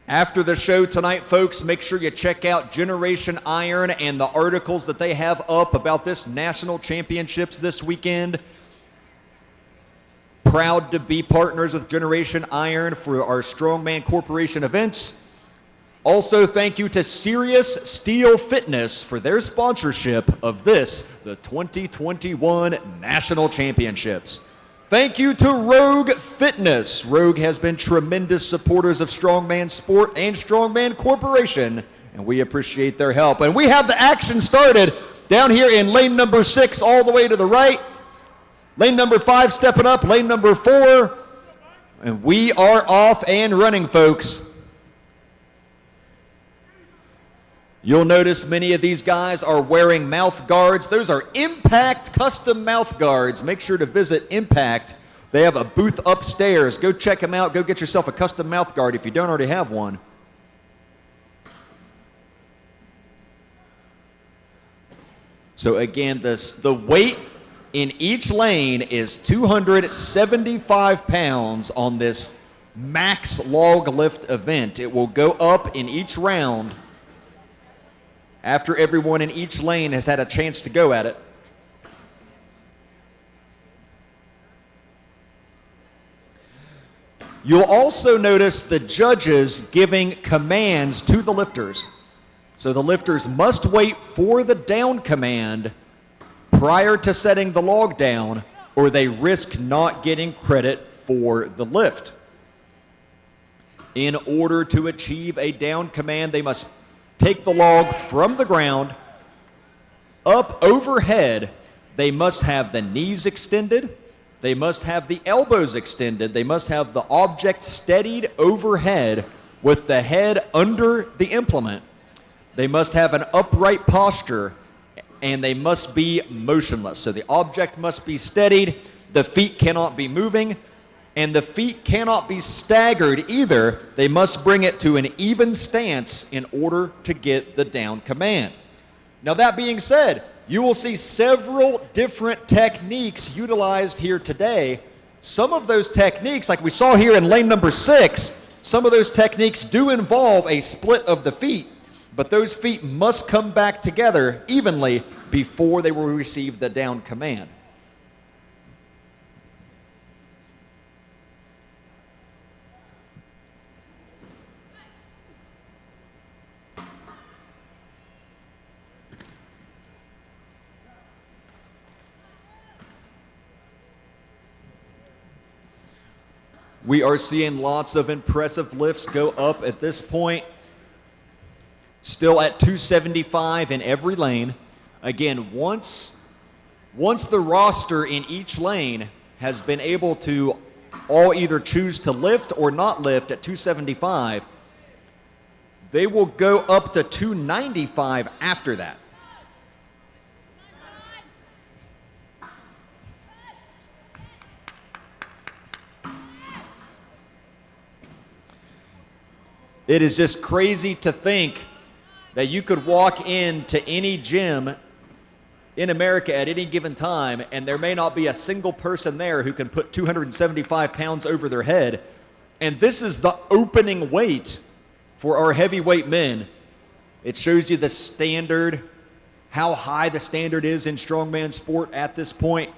A: After the show tonight, folks, make sure you check out Generation Iron and the articles that they have up about this national championships this weekend. Proud to be partners with Generation Iron for our Strongman Corporation events. Also, thank you to Sirius Steel Fitness for their sponsorship of this, the 2021 National Championships. Thank you to Rogue Fitness. Rogue has been tremendous supporters of Strongman Sport and Strongman Corporation, and we appreciate their help. And we have the action started down here in lane number 6 all the way to the right. Lane number 5 stepping up, lane number 4, and we are off and running, folks. You'll notice many of these guys are wearing mouth guards. Those are Impact custom mouth guards. Make sure to visit Impact. They have a booth upstairs. Go check them out. Go get yourself a custom mouth guard if you don't already have one. So again, the weight in each lane is 275 pounds on this max log lift event. It will go up in each round after everyone in each lane has had a chance to go at it. You'll also notice the judges giving commands to the lifters. So the lifters must wait for the down command prior to setting the log down, or they risk not getting credit for the lift. In order to achieve a down command, they must take the log from the ground up overhead. They must have the knees extended. They must have the elbows extended. They must have the object steadied overhead with the head under the implement. They must have an upright posture, and they must be motionless. So the object must be steadied. The feet cannot be moving, and the feet cannot be staggered either. They must bring it to an even stance in order to get the down command. Now, that being said, you will see several different techniques utilized here today. some of those techniques, like we saw here in lane number 6, some of those techniques do involve a split of the feet, but those feet must come back together evenly before they will receive the down command. We are seeing lots of impressive lifts go up at this point. Still at 275 in every lane. Again, once the roster in each lane has been able to all either choose to lift or not lift at 275, they will go up to 295 after that. It is just crazy to think that you could walk into any gym in America at any given time and there may not be a single person there who can put 275 pounds over their head. And this is the opening weight for our heavyweight men. It shows you the standard, how high the standard is in strongman sport at this point.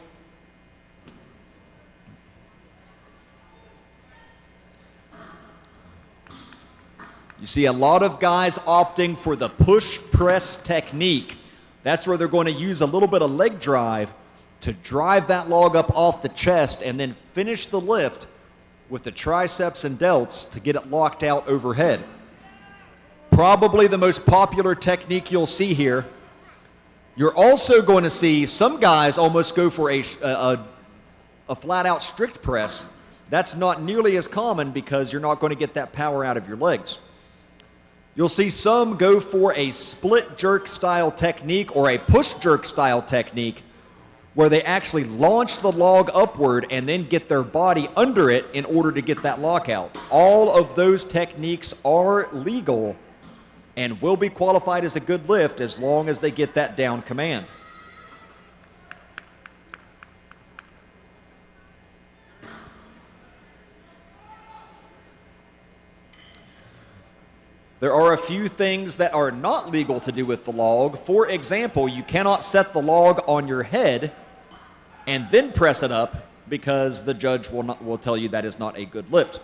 A: You see a lot of guys opting for the push press technique. That's where they're going to use a little bit of leg drive to drive that log up off the chest and then finish the lift with the triceps and delts to get it locked out overhead. Probably the most popular technique you'll see here. You're also going to see some guys almost go for a flat-out strict press. That's not nearly as common because you're not going to get that power out of your legs. You'll see some go for a split jerk style technique or a push jerk style technique where they actually launch the log upward and then get their body under it in order to get that lockout. All of those techniques are legal and will be qualified as a good lift as long as they get that down command. There are a few things that are not legal to do with the log. For example, you cannot set the log on your head and then press it up because the judge will tell you that is not a good lift.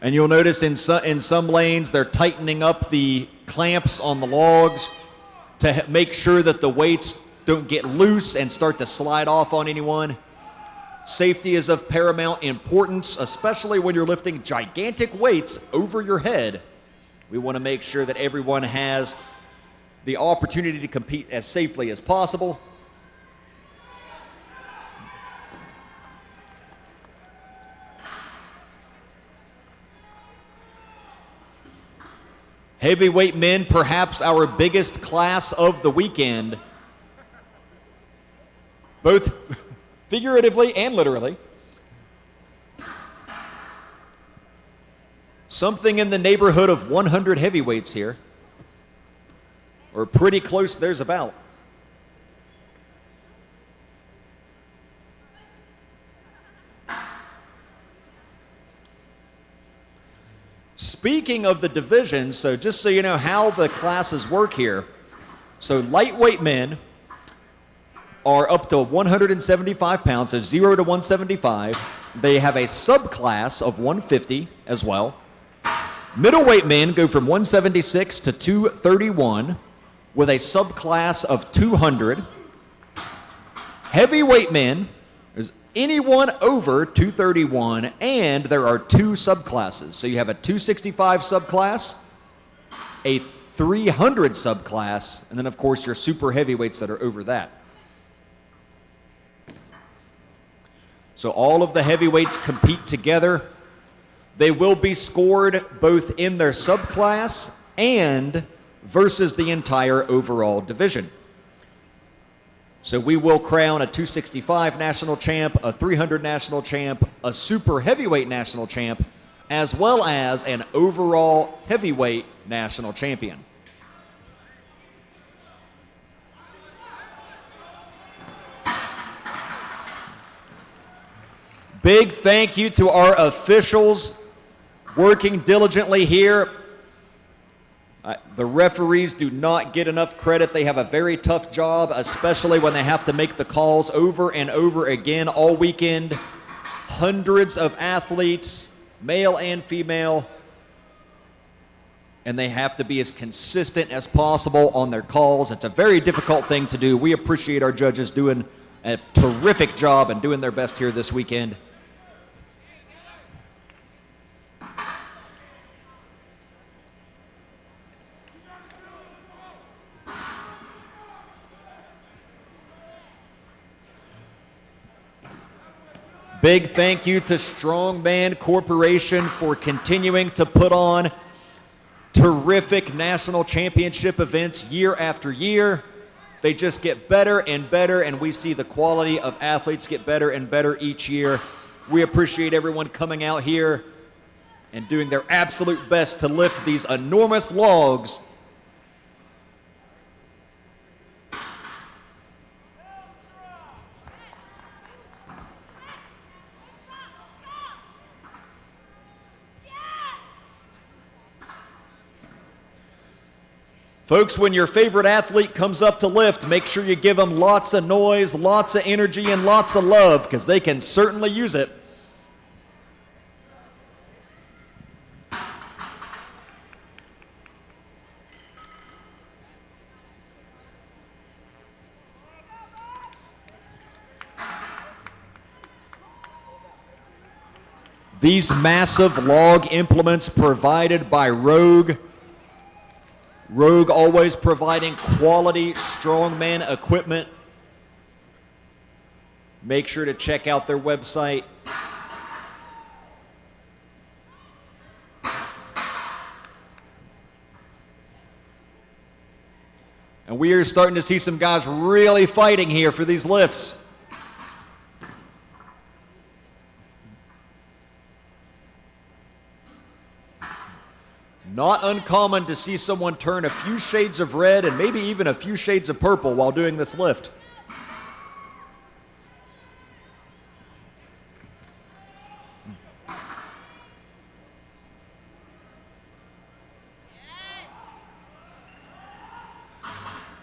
A: And you'll notice in some lanes they're tightening up the clamps on the logs to make sure that the weights don't get loose and start to slide off on anyone. Safety is of paramount importance, especially when you're lifting gigantic weights over your head. We want to make sure that everyone has the opportunity to compete as safely as possible. Heavyweight men, perhaps our biggest class of the weekend, both figuratively and literally. Something in the neighborhood of 100 heavyweights here, or pretty close there's about. Speaking of the divisions, so just so you know how the classes work here, so lightweight men are up to 175 pounds, so 0 to 175. They have a subclass of 150 as well. Middleweight men go from 176 to 231 with a subclass of 200. Heavyweight men, there's anyone over 231, and there are 2 subclasses. So you have a 265 subclass, a 300 subclass, and then of course your super heavyweights that are over that. So all of the heavyweights compete together. They will be scored both in their subclass and versus the entire overall division. So we will crown a 265 national champ, a 300 national champ, a super heavyweight national champ, as well as an overall heavyweight national champion. Big thank you to our officials working diligently here. The referees do not get enough credit. They have a very tough job, especially when they have to make the calls over and over again all weekend. Hundreds of athletes, male and female, and they have to be as consistent as possible on their calls. It's a very difficult thing to do. We appreciate our judges doing a terrific job and doing their best here this weekend. Big thank you to Strongman Corporation for continuing to put on terrific national championship events year after year. They just get better and better, and we see the quality of athletes get better and better each year. We appreciate everyone coming out here and doing their absolute best to lift these enormous logs. Folks, when your favorite athlete comes up to lift, make sure you give them lots of noise, lots of energy, and lots of love, because they can certainly use it. These massive log implements provided by Rogue. Rogue always providing quality strongman equipment. Make sure to check out their website. And we are starting to see some guys really fighting here for these lifts. Not uncommon to see someone turn a few shades of red and maybe even a few shades of purple while doing this lift.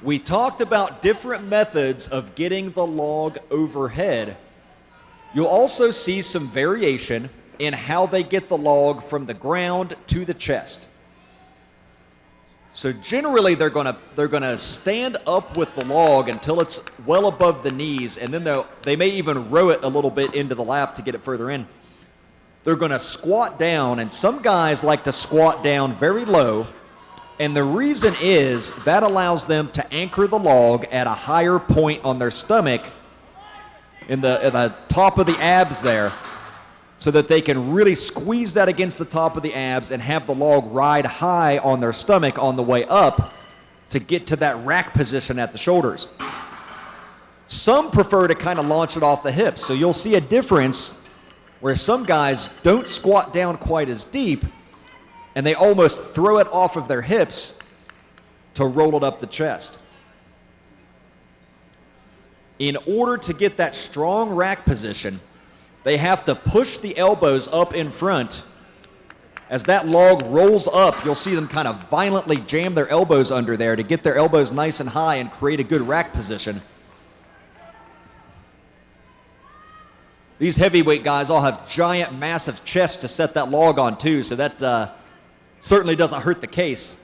A: We talked about different methods of getting the log overhead. You'll also see some variation in how they get the log from the ground to the chest. So generally they're gonna stand up with the log until it's well above the knees, and then they may even row it a little bit into the lap to get it further in. They're gonna squat down, and some guys like to squat down very low, and the reason is that allows them to anchor the log at a higher point on their stomach in the top of the abs there, so that they can really squeeze that against the top of the abs and have the log ride high on their stomach on the way up to get to that rack position at the shoulders. Some prefer to kind of launch it off the hips, so you'll see a difference where some guys don't squat down quite as deep and they almost throw it off of their hips to roll it up the chest. In order to get that strong rack position, they have to push the elbows up in front. As that log rolls up, you'll see them kind of violently jam their elbows under there to get their elbows nice and high and create a good rack position. These heavyweight guys all have giant, massive chests to set that log on too, so that certainly doesn't hurt the case.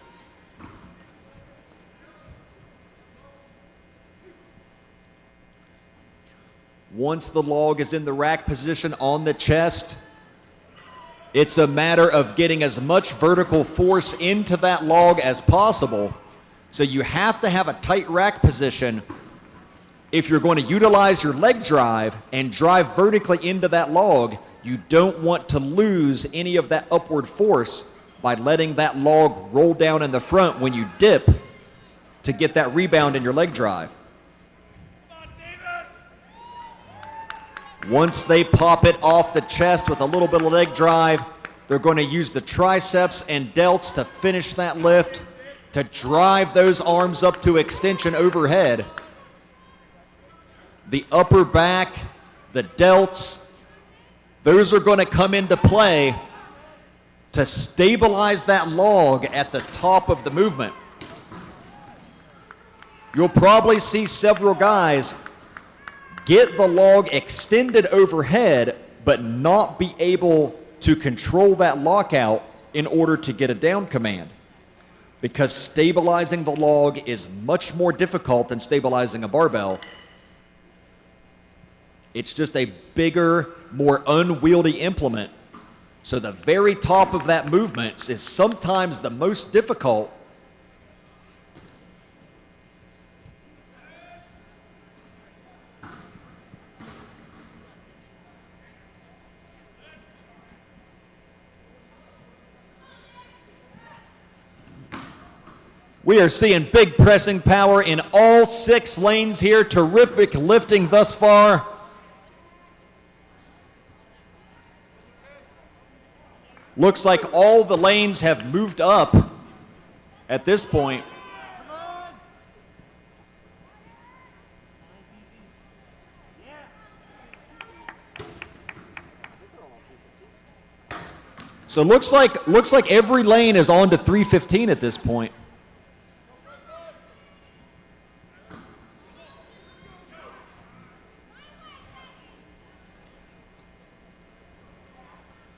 A: Once the log is in the rack position on the chest, it's a matter of getting as much vertical force into that log as possible. So you have to have a tight rack position if you're going to utilize your leg drive and drive vertically into that log. You don't want to lose any of that upward force by letting that log roll down in the front when you dip to get that rebound in your leg drive. Once they pop it off the chest with a little bit of leg drive, They're going to use the triceps and delts to finish that lift, to drive those arms up to extension overhead. The upper back, the delts, those are going to come into play to stabilize that log at the top of the movement. You'll probably see several guys get the log extended overhead, but not be able to control that lockout in order to get a down command. Because stabilizing the log is much more difficult than stabilizing a barbell. It's just a bigger, more unwieldy implement. So the very top of that movement is sometimes the most difficult. We are seeing big pressing power in all 6 lanes here. Terrific lifting thus far. Looks like all the lanes have moved up at this point. So looks like every lane is on to 315 at this point.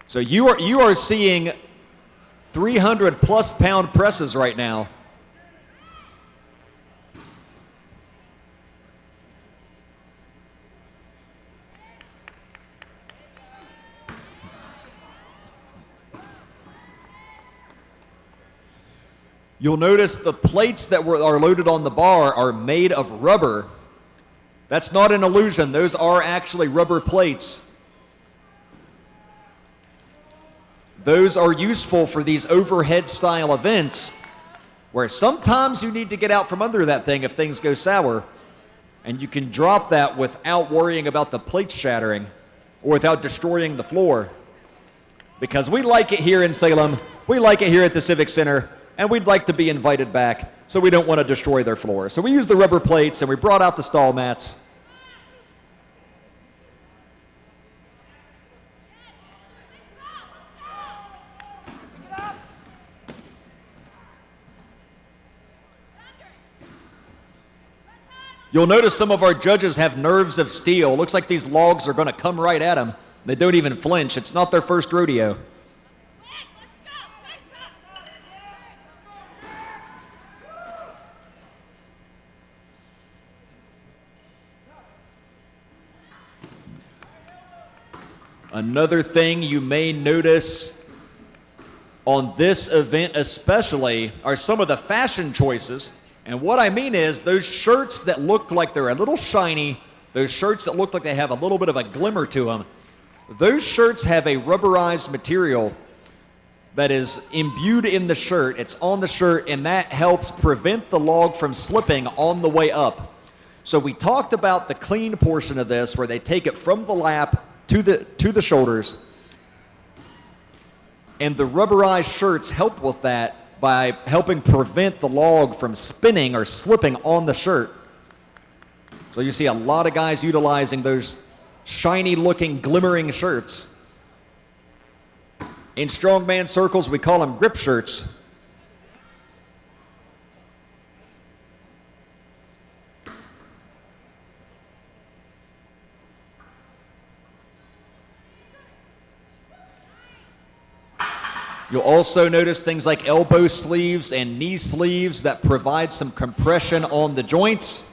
A: So you are seeing 300 plus pound presses right now. You'll notice the plates that are loaded on the bar are made of rubber. That's not an illusion. Those are actually rubber plates. Those are useful for these overhead style events where sometimes you need to get out from under that thing if things go sour, and you can drop that without worrying about the plates shattering or without destroying the floor. Because we like it here in Salem, we like it here at the Civic Center, and we'd like to be invited back, so we don't want to destroy their floor. So we use the rubber plates and we brought out the stall mats. You'll notice some of our judges have nerves of steel. Looks like these logs are going to come right at them. They don't even flinch. It's not their first rodeo. Another thing you may notice on this event especially are some of the fashion choices. And what I mean is those shirts that look like they're a little shiny, those shirts that look like they have a little bit of a glimmer to them, those shirts have a rubberized material that is imbued in the shirt. It's on the shirt, and that helps prevent the log from slipping on the way up. So we talked about the clean portion of this where they take it from the lap to the shoulders. And the rubberized shirts help with that by helping prevent the log from spinning or slipping on the shirt. So you see a lot of guys utilizing those shiny looking glimmering shirts. In strongman circles, we call them grip shirts. You'll also notice things like elbow sleeves and knee sleeves that provide some compression on the joints.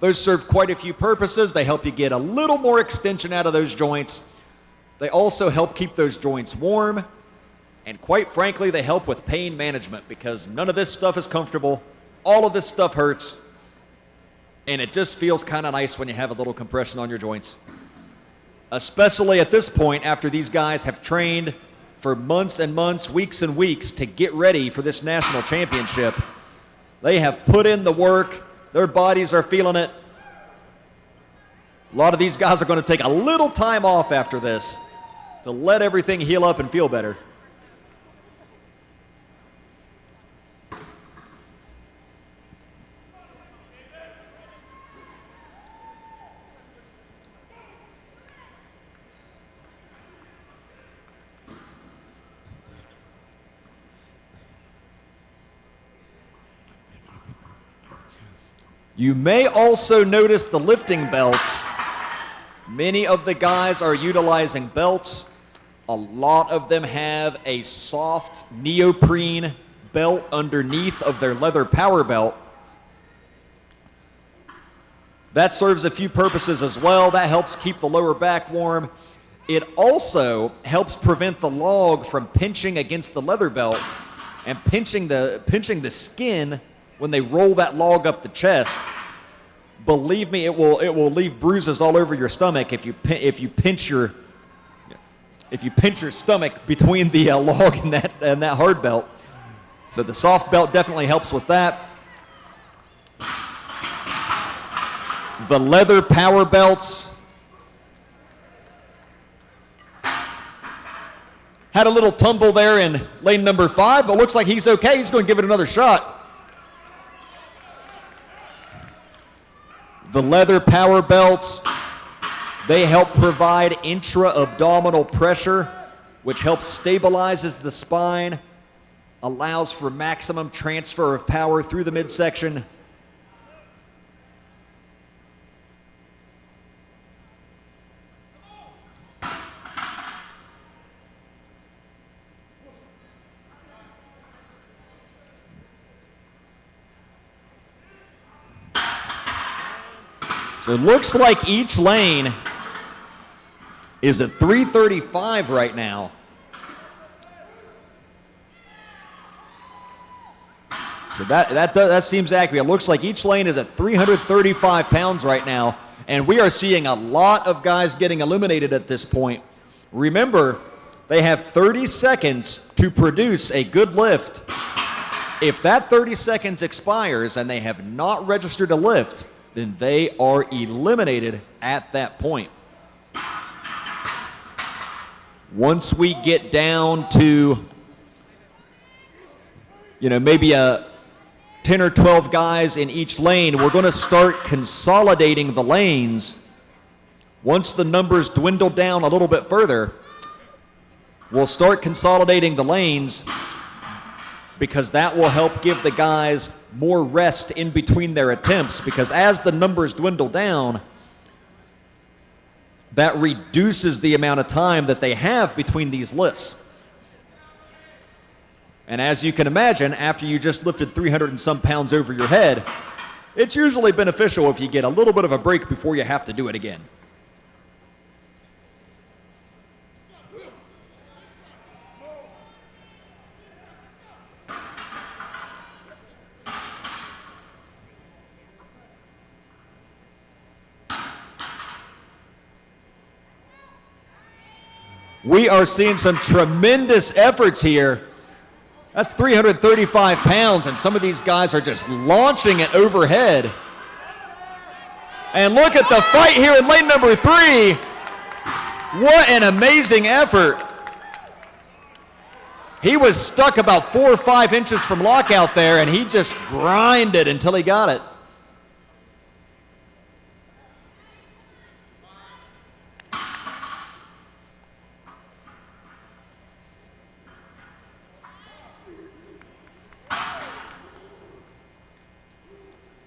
A: Those serve quite a few purposes. They help you get a little more extension out of those joints. They also help keep those joints warm. And quite frankly, they help with pain management because none of this stuff is comfortable. All of this stuff hurts. And it just feels kind of nice when you have a little compression on your joints. Especially at this point after these guys have trained for months and months, weeks and weeks to get ready for this national championship. They have put in the work. Their bodies are feeling it. A lot of these guys are going to take a little time off after this. to let everything heal up and feel better. You may also notice the lifting belts. Many of the guys are utilizing belts. A lot of them have a soft neoprene belt underneath of their leather power belt. That serves a few purposes as well. That helps keep the lower back warm. It also helps prevent the log from pinching against the leather belt and pinching the skin when they roll that log up the chest. Believe me, it will leave bruises all over your stomach if you pinch your stomach between the log and that hard belt. So the soft belt definitely helps with that. The leather power belts had a little tumble there in lane number 5, but looks like he's okay. He's going to give it another shot. The leather power belts, they help provide intra-abdominal pressure, which helps stabilizes the spine, allows for maximum transfer of power through the midsection. So it looks like each lane is at 335 right now. So that seems accurate. It looks like each lane is at 335 pounds right now, and we are seeing a lot of guys getting eliminated at this point. Remember, they have 30 seconds to produce a good lift. If that 30 seconds expires and they have not registered a lift, then they are eliminated at that point. Once we get down to, maybe a 10 or 12 guys in each lane, we're going to start consolidating the lanes. Once the numbers dwindle down a little bit further, we'll start consolidating the lanes, because that will help give the guys more rest in between their attempts, because as the numbers dwindle down, that reduces the amount of time that they have between these lifts. And as you can imagine, after you just lifted 300 and some pounds over your head, it's usually beneficial if you get a little bit of a break before you have to do it again. We are seeing some tremendous efforts here. That's 335 pounds, and some of these guys are just launching it overhead. And look at the fight here in lane number 3. What an amazing effort. He was stuck about 4 or 5 inches from lockout there, and he just grinded until he got it.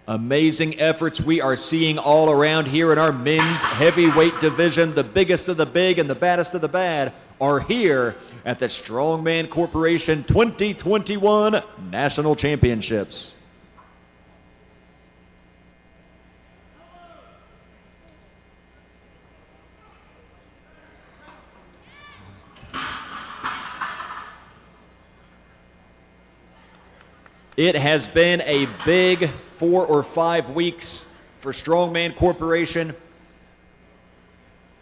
A: Amazing efforts we are seeing all around here in our men's heavyweight division. The biggest of the big and the baddest of the bad are here at the Strongman Corporation 2021 National Championships. It has been a big 4 or 5 weeks for Strongman Corporation.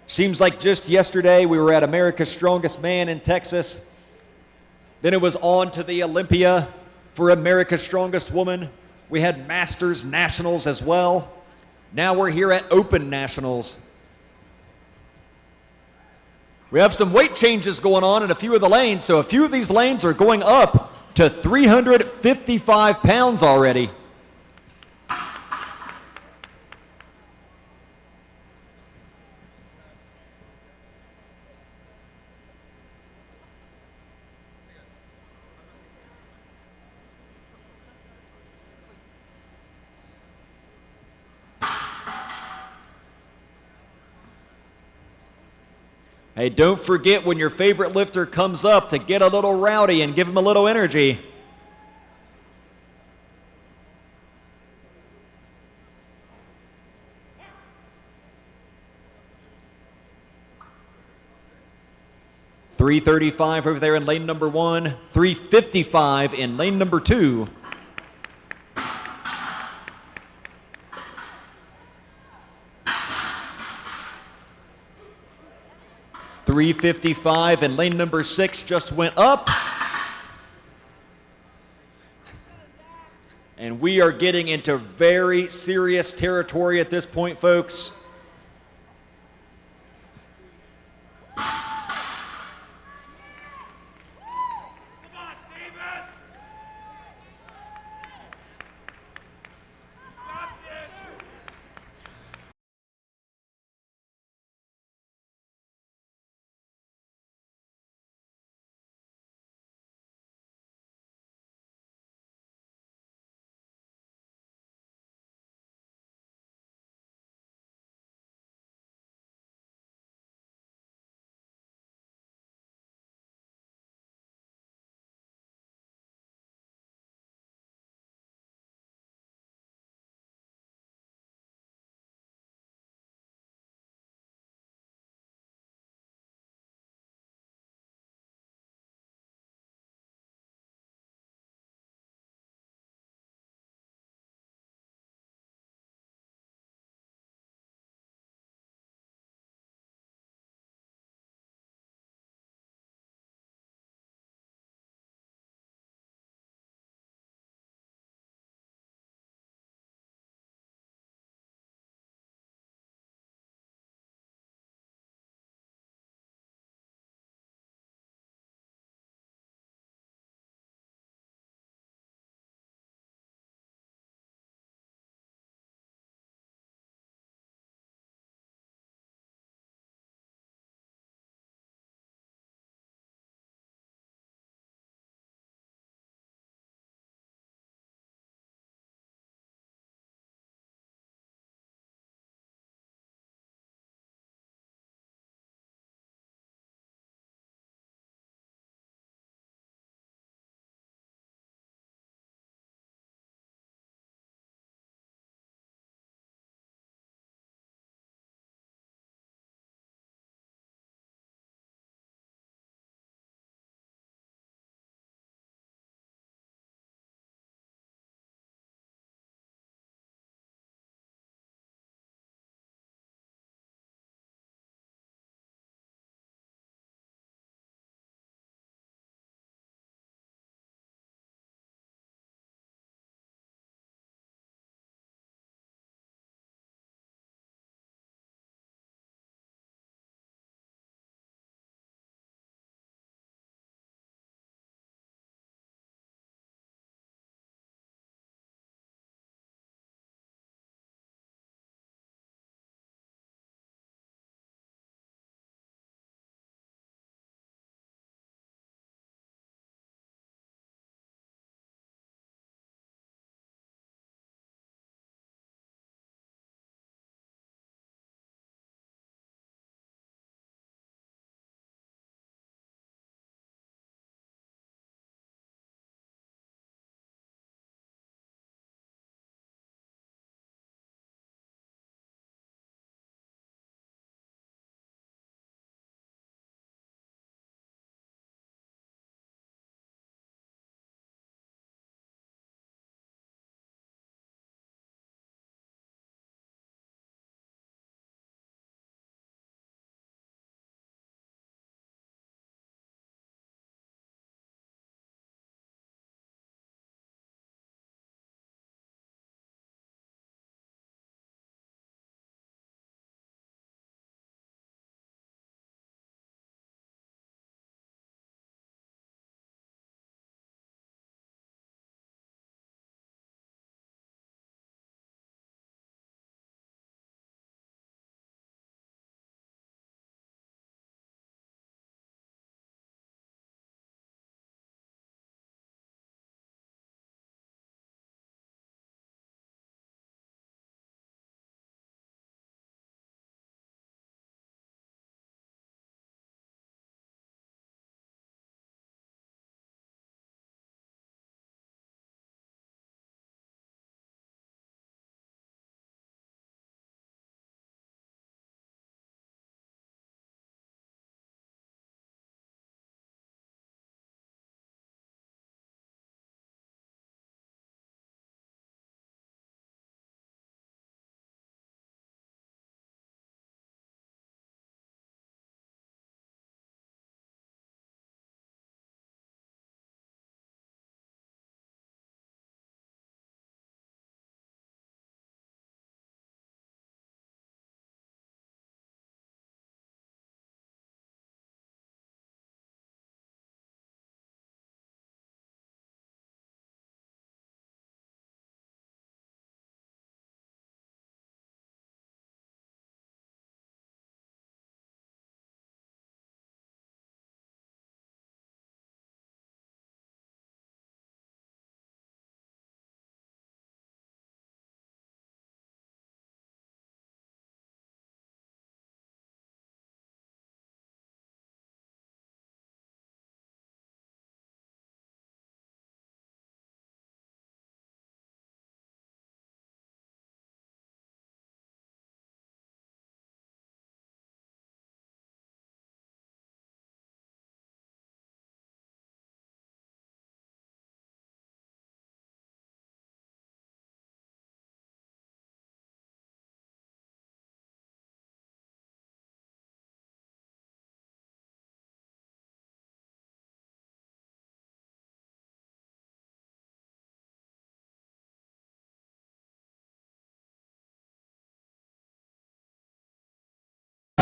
A: Seems like just yesterday we were at America's Strongest Man in Texas. Then it was on to the Olympia for America's Strongest Woman. We had Masters Nationals as well. Now we're here at Open Nationals. We have some weight changes going on in a few of the lanes, so a few of these lanes are going up to 355 pounds already. Hey, don't forget when your favorite lifter comes up to get a little rowdy and give him a little energy. .335 over there in lane number 1, 355 in lane number 2. .355 and lane number 6 just went up. And we are getting into very serious territory at this point, folks.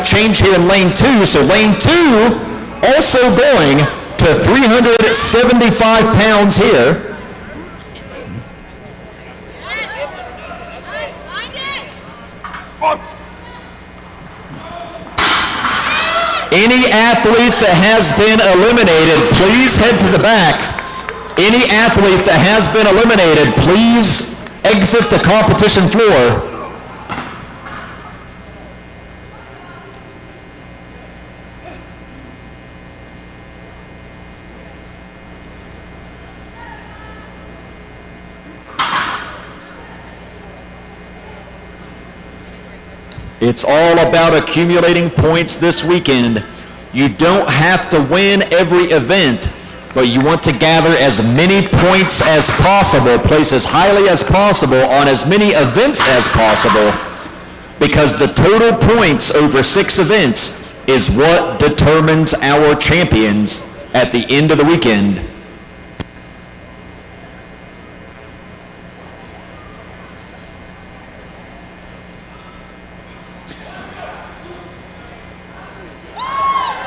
A: change here in lane 2. So lane 2 also going to 375 pounds here. Any athlete that has been eliminated, please head to the back. Any athlete that has been eliminated, please exit the competition floor. It's all about accumulating points this weekend. You don't have to win every event, but you want to gather as many points as possible, place as highly as possible on as many events as possible, because the total points over 6 events is what determines our champions at the end of the weekend.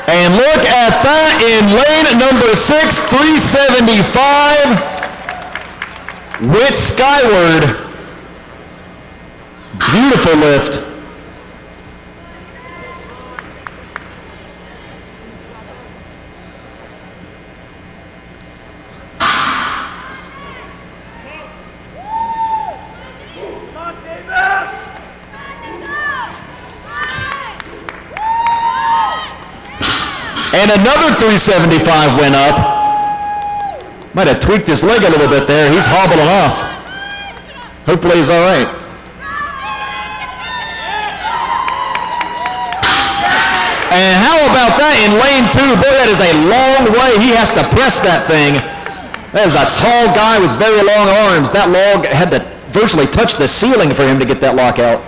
A: And look at that in lane number 6, 375, went skyward. Beautiful lift. And another 375 went up. Might have tweaked his leg a little bit there. He's hobbling off. Hopefully he's all right. And how about that in lane 2? Boy, that is a long way. He has to press that thing. That is a tall guy with very long arms. That log had to virtually touch the ceiling for him to get that lock out.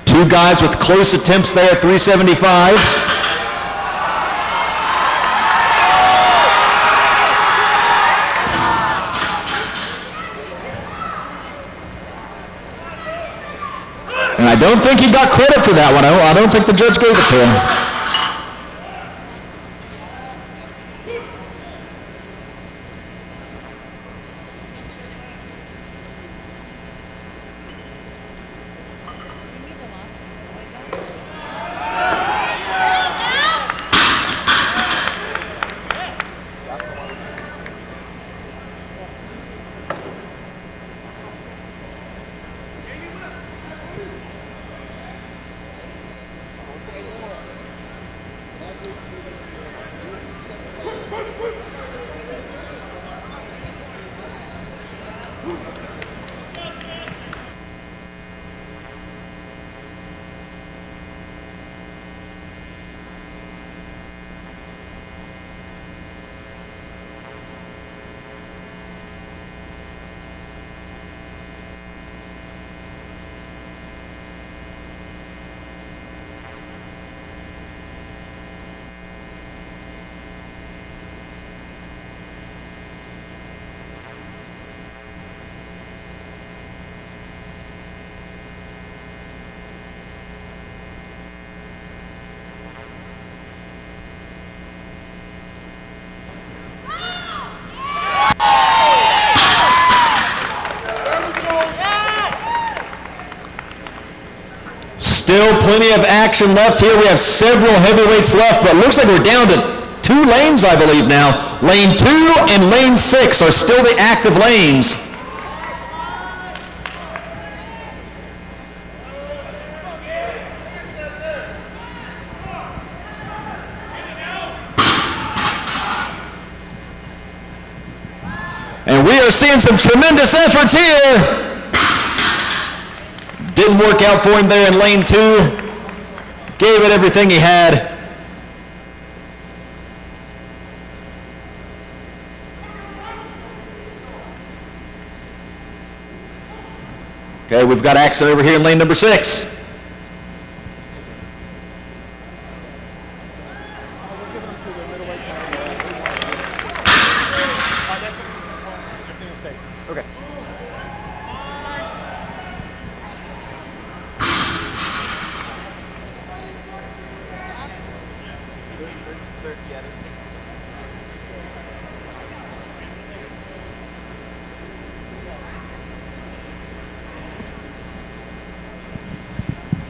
A: Two guys with close attempts there at 375. And I don't think he got credit for that one. I don't think the judge gave it to him. Still plenty of action left here. We have several heavyweights left, but it looks like we're down to 2 lanes, I believe now. Lane 2 and lane 6 are still the active lanes. And we are seeing some tremendous efforts here. Didn't work out for him there in lane 2. Gave it everything he had. Okay, we've got accident over here in lane number 6.
E: Okay.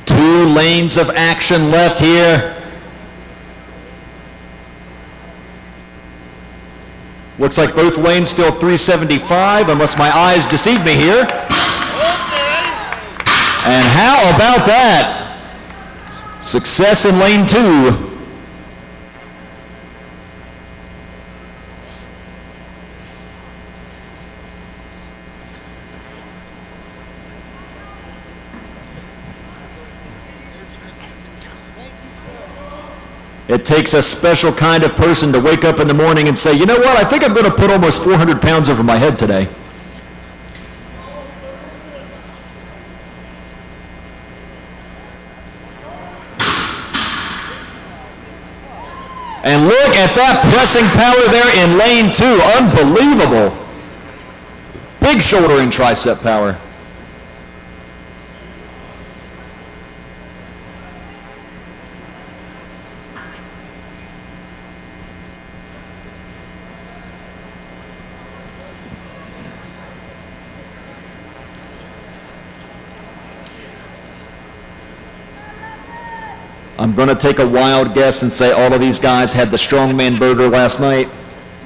A: Two lanes of action left here. Looks like both lanes still 375, unless my eyes deceive me here. And how about that? Success in lane 2. It takes a special kind of person to wake up in the morning and say, you know what, I think I'm going to put almost 400 pounds over my head today. And look at that pressing power there in lane 2. Unbelievable. Big shoulder and tricep power. I'm going to take a wild guess and say all of these guys had the strongman burger last night,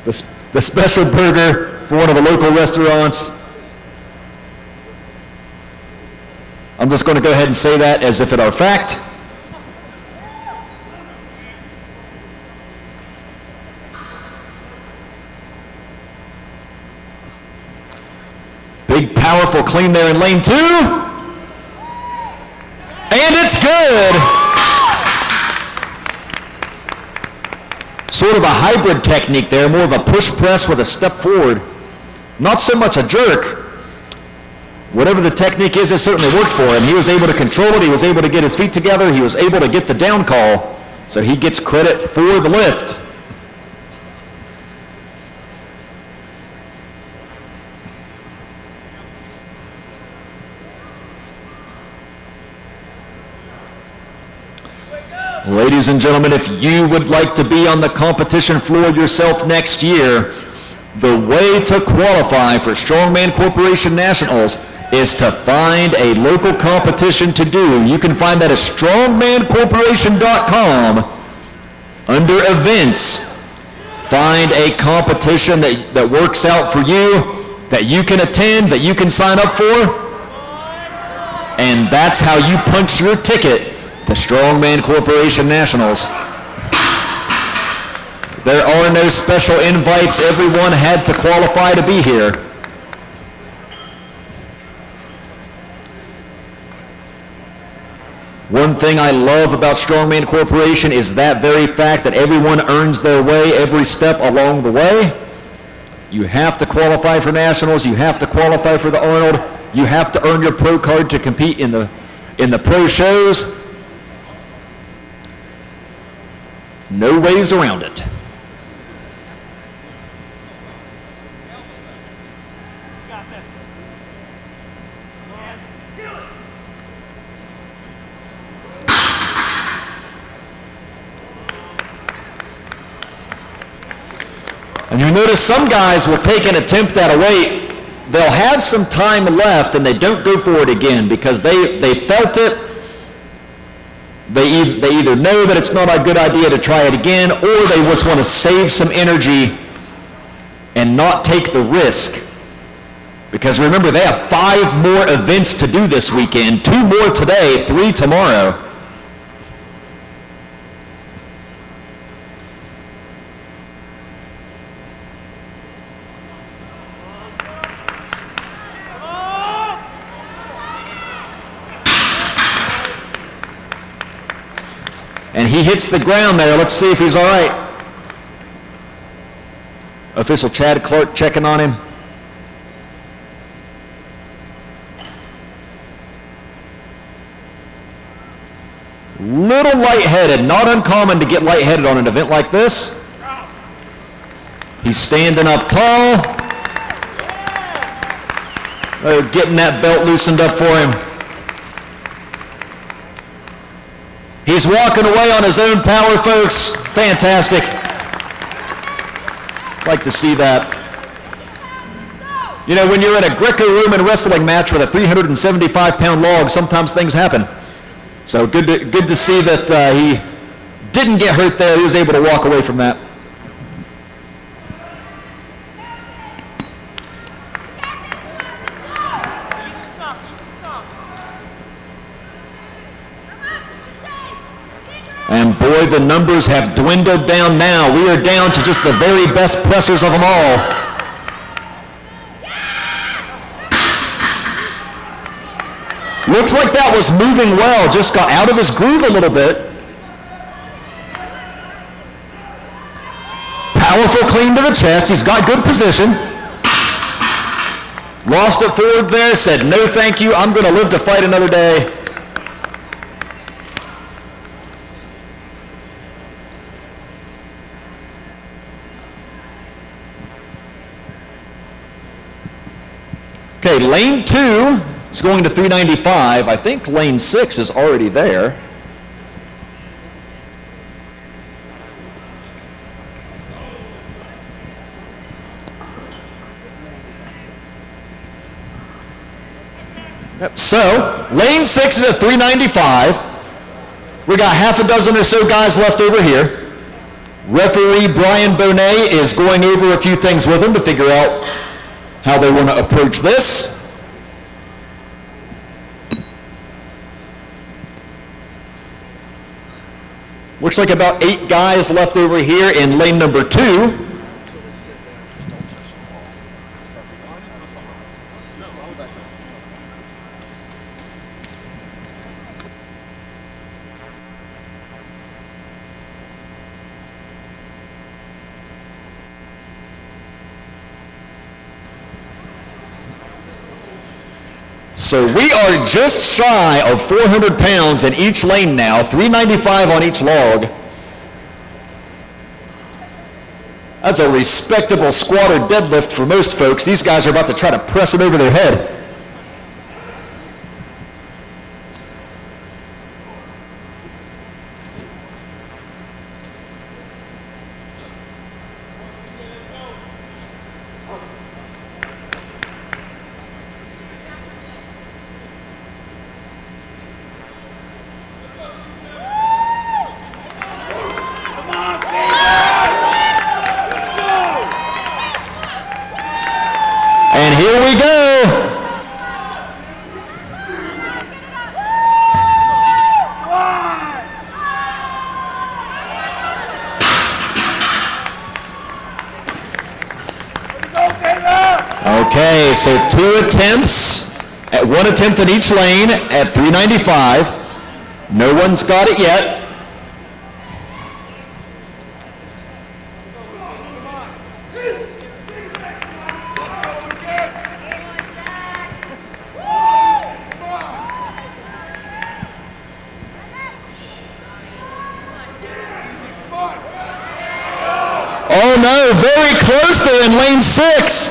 A: the special burger for one of the local restaurants. I'm just going to go ahead and say that as if it are fact. Big, powerful clean there in lane 2. And it's good. Sort of a hybrid technique there, more of a push press with a step forward. Not so much a jerk. Whatever the technique is, it certainly worked for him. He was able to control it. He was able to get his feet together. He was able to get the down call. So he gets credit for the lift. Ladies and gentlemen, if you would like to be on the competition floor yourself next year, the way to qualify for Strongman Corporation Nationals is to find a local competition to do. You can find that at strongmancorporation.com under events. Find a competition that works out for you, that you can attend, that you can sign up for, and that's how you punch your ticket to Strongman Corporation Nationals. There are no special invites. Everyone had to qualify to be here. One thing I love about Strongman Corporation is that very fact that everyone earns their way every step along the way. You have to qualify for Nationals. You have to qualify for the Arnold. You have to earn your pro card to compete in the pro shows. No ways around it. And you notice some guys will take an attempt at a weight. They'll have some time left and they don't go for it again because they felt it. They either know that it's not a good idea to try it again, or they just want to save some energy and not take the risk. Because remember, they have 5 more events to do this weekend, 2 more today, 3 tomorrow. And he hits the ground there. Let's see if he's all right. Official Chad Clark checking on him. Little lightheaded, not uncommon to get lightheaded on an event like this. He's standing up tall. They're getting that belt loosened up for him. He's walking away on his own power, folks. Fantastic. Like to see that. You know, when you're in a Greco-Roman wrestling match with a 375-pound log, sometimes things happen. So good to see that he didn't get hurt there. He was able to walk away from that. And boy, the numbers have dwindled down now. We are down to just the very best pressers of them all. Looks like that was moving well, just got out of his groove a little bit. Powerful clean to the chest, he's got good position. Lost it forward there, said no thank you, I'm going to live to fight another day. Okay, lane 2 is going to 395. I think lane 6 is already there. Yep. So, lane 6 is at 395. We got half a dozen or so guys left over here. Referee Brian Bonet is going over a few things with him to figure out how they want to approach this. Looks like about 8 guys left over here in lane number 2. So we are just shy of 400 pounds in each lane now, 395 on each log. That's a respectable squat or deadlift for most folks. These guys are about to try to press it over their head. Here we go. Okay, so 2 attempts, at 1 attempt in each lane at 395. No one's got it yet. Oh no, very close there in lane 6.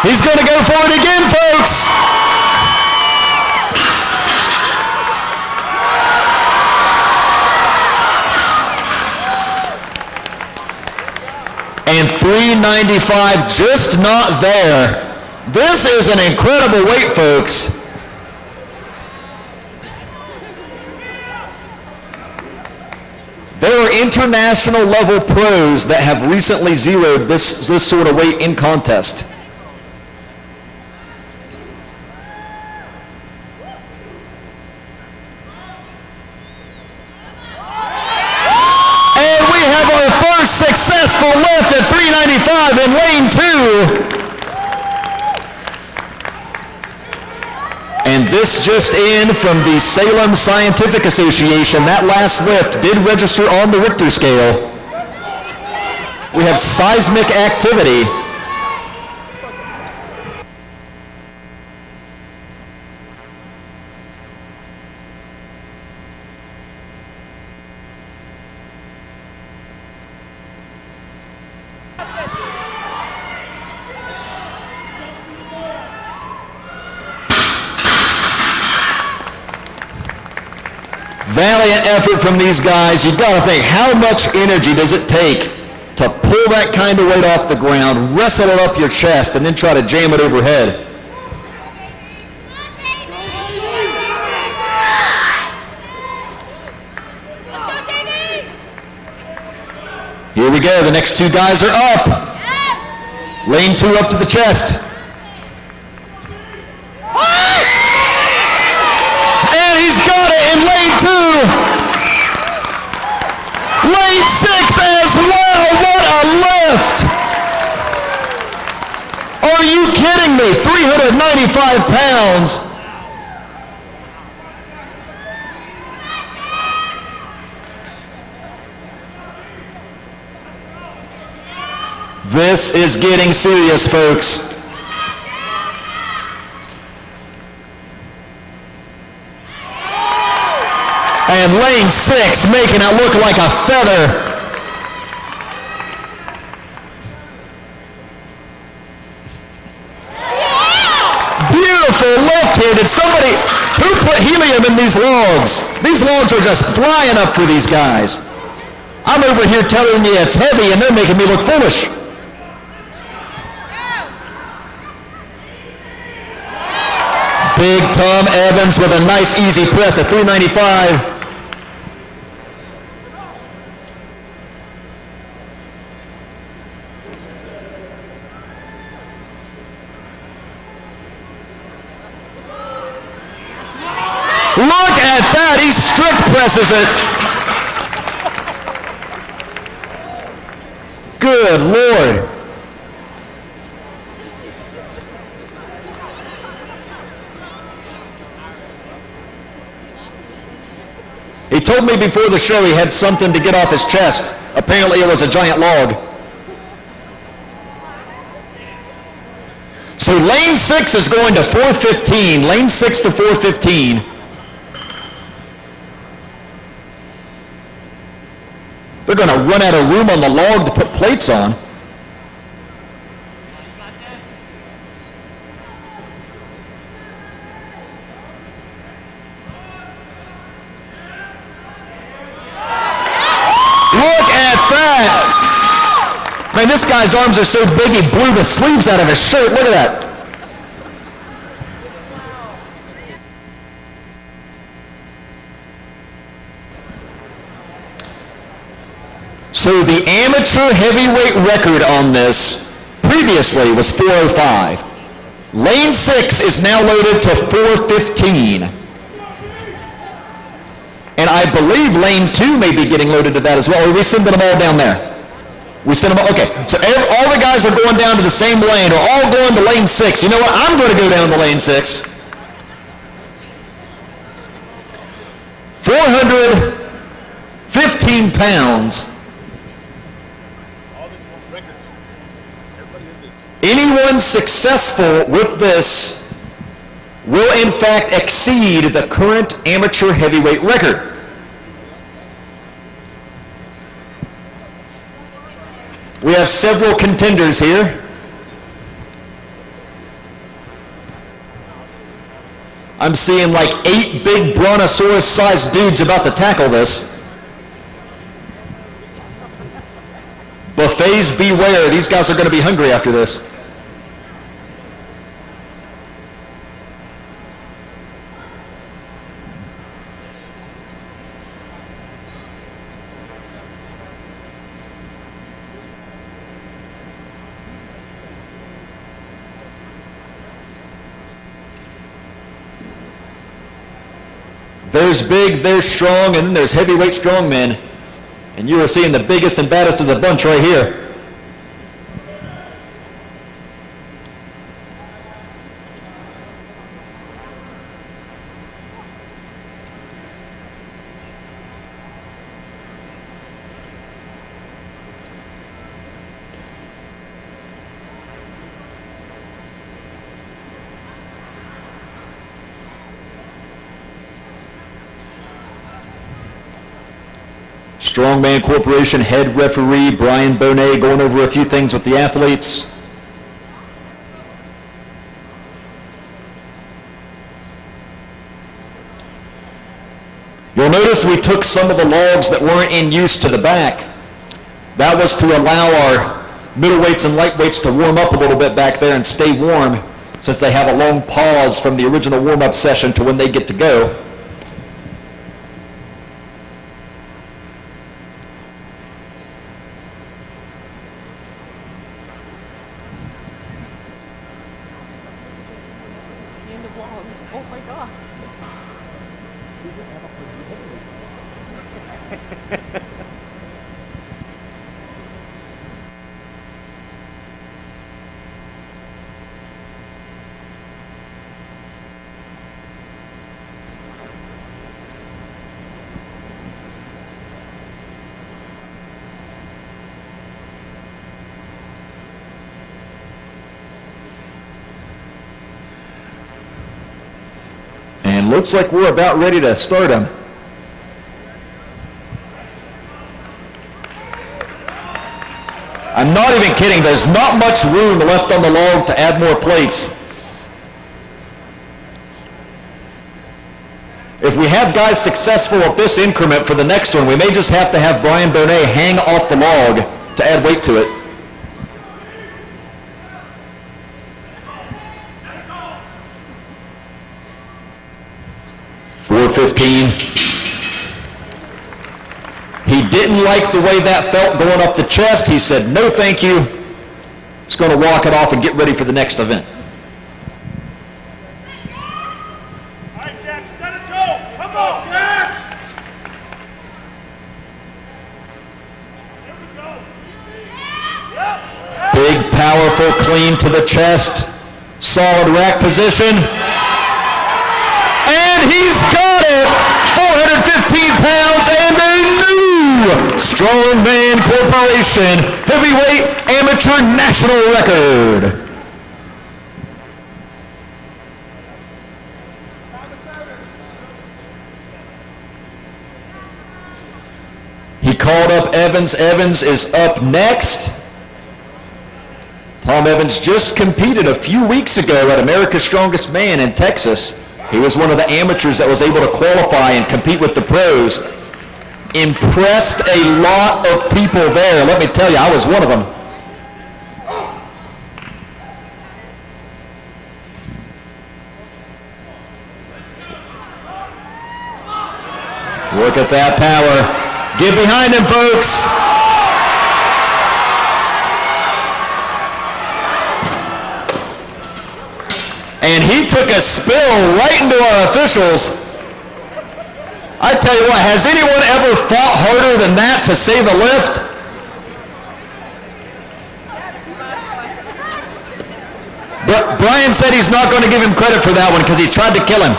A: He's going to go for it again, folks. And 395 just not there. This is an incredible weight, folks. There are international level pros that have recently zeroed this sort of weight in contest. And we have our first successful lift at 395 in lane 2. And this just in from the Salem Scientific Association. That last lift did register on the Richter scale. We have seismic activity. Valiant effort from these guys. You gotta think, how much energy does it take to pull that kind of weight off the ground, wrestle it up your chest, and then try to jam it overhead?
D: Let's go, Davey!
A: Here we go, the next two guys are up. Lane 2 up to the chest. And he's got it in lane 2. Lane 6 as well, what a lift! Are you kidding me? 395 pounds. This is getting serious, folks. And lane 6 making it look like a feather. Beautiful lift here. Did somebody, who put helium in these logs? These logs are just flying up for these guys. I'm over here telling you it's heavy and they're making me look foolish. Big Tom Evans with a nice easy press at 395. Look at that, he strict presses it. Good Lord. He told me before the show he had something to get off his chest. Apparently it was a giant log. So lane 6 is going to 415. Lane 6 to 415. They're going to run out of room on the log to put plates on. Look at that! Man, this guy's arms are so big he blew the sleeves out of his shirt. Look at that. So the amateur heavyweight record on this previously was 405. Lane 6 is now loaded to 415. And I believe lane 2 may be getting loaded to that as well. Or are we sending them all down there? We send them all, okay. So all the guys are going down to the same lane, or all going to lane 6. You know what? I'm going to go down to lane 6. 415 pounds. Anyone successful with this will in fact exceed the current amateur heavyweight record. We have several contenders here. I'm seeing like 8 big brontosaurus-sized dudes about to tackle this. Buffets beware, these guys are going to be hungry after this. There's big, there's strong, and then there's heavyweight strongmen. And you are seeing the biggest and baddest of the bunch right here. Strongman Corporation head referee Brian Bonet going over a few things with the athletes. You'll notice we took some of the logs that weren't in use to the back. That was to allow our middleweights and lightweights to warm up a little bit back there and stay warm, since they have a long pause from the original warm-up session to when they get to go.
B: Oh my God.
A: And looks like we're about ready to start them. I'm not even kidding, there's not much room left on the log to add more plates. If we have guys successful at this increment for the next one, we may just have to have Brian Bonet hang off the log to add weight to it. He didn't like the way that felt going up the chest. He said, no thank you. He's going to walk it off and get ready for the next event.
E: All right, Jack, set it, go. Come on, Jack. Here we go. Yep.
A: Big, powerful, clean to the chest. Solid rack position. And he's got it! 415 pounds and a new Strongman Corporation heavyweight amateur national record. He called up Evans. Evans is up next. Tom Evans just competed a few weeks ago at America's Strongest Man in Texas. He was one of the amateurs that was able to qualify and compete with the pros. Impressed a lot of people there. Let me tell you, I was one of them. Look at that power. Get behind him, folks. And he took a spill right into our officials. I tell you what, has anyone ever fought harder than that to save a lift? But Brian said he's not going to give him credit for that one because he tried to kill him.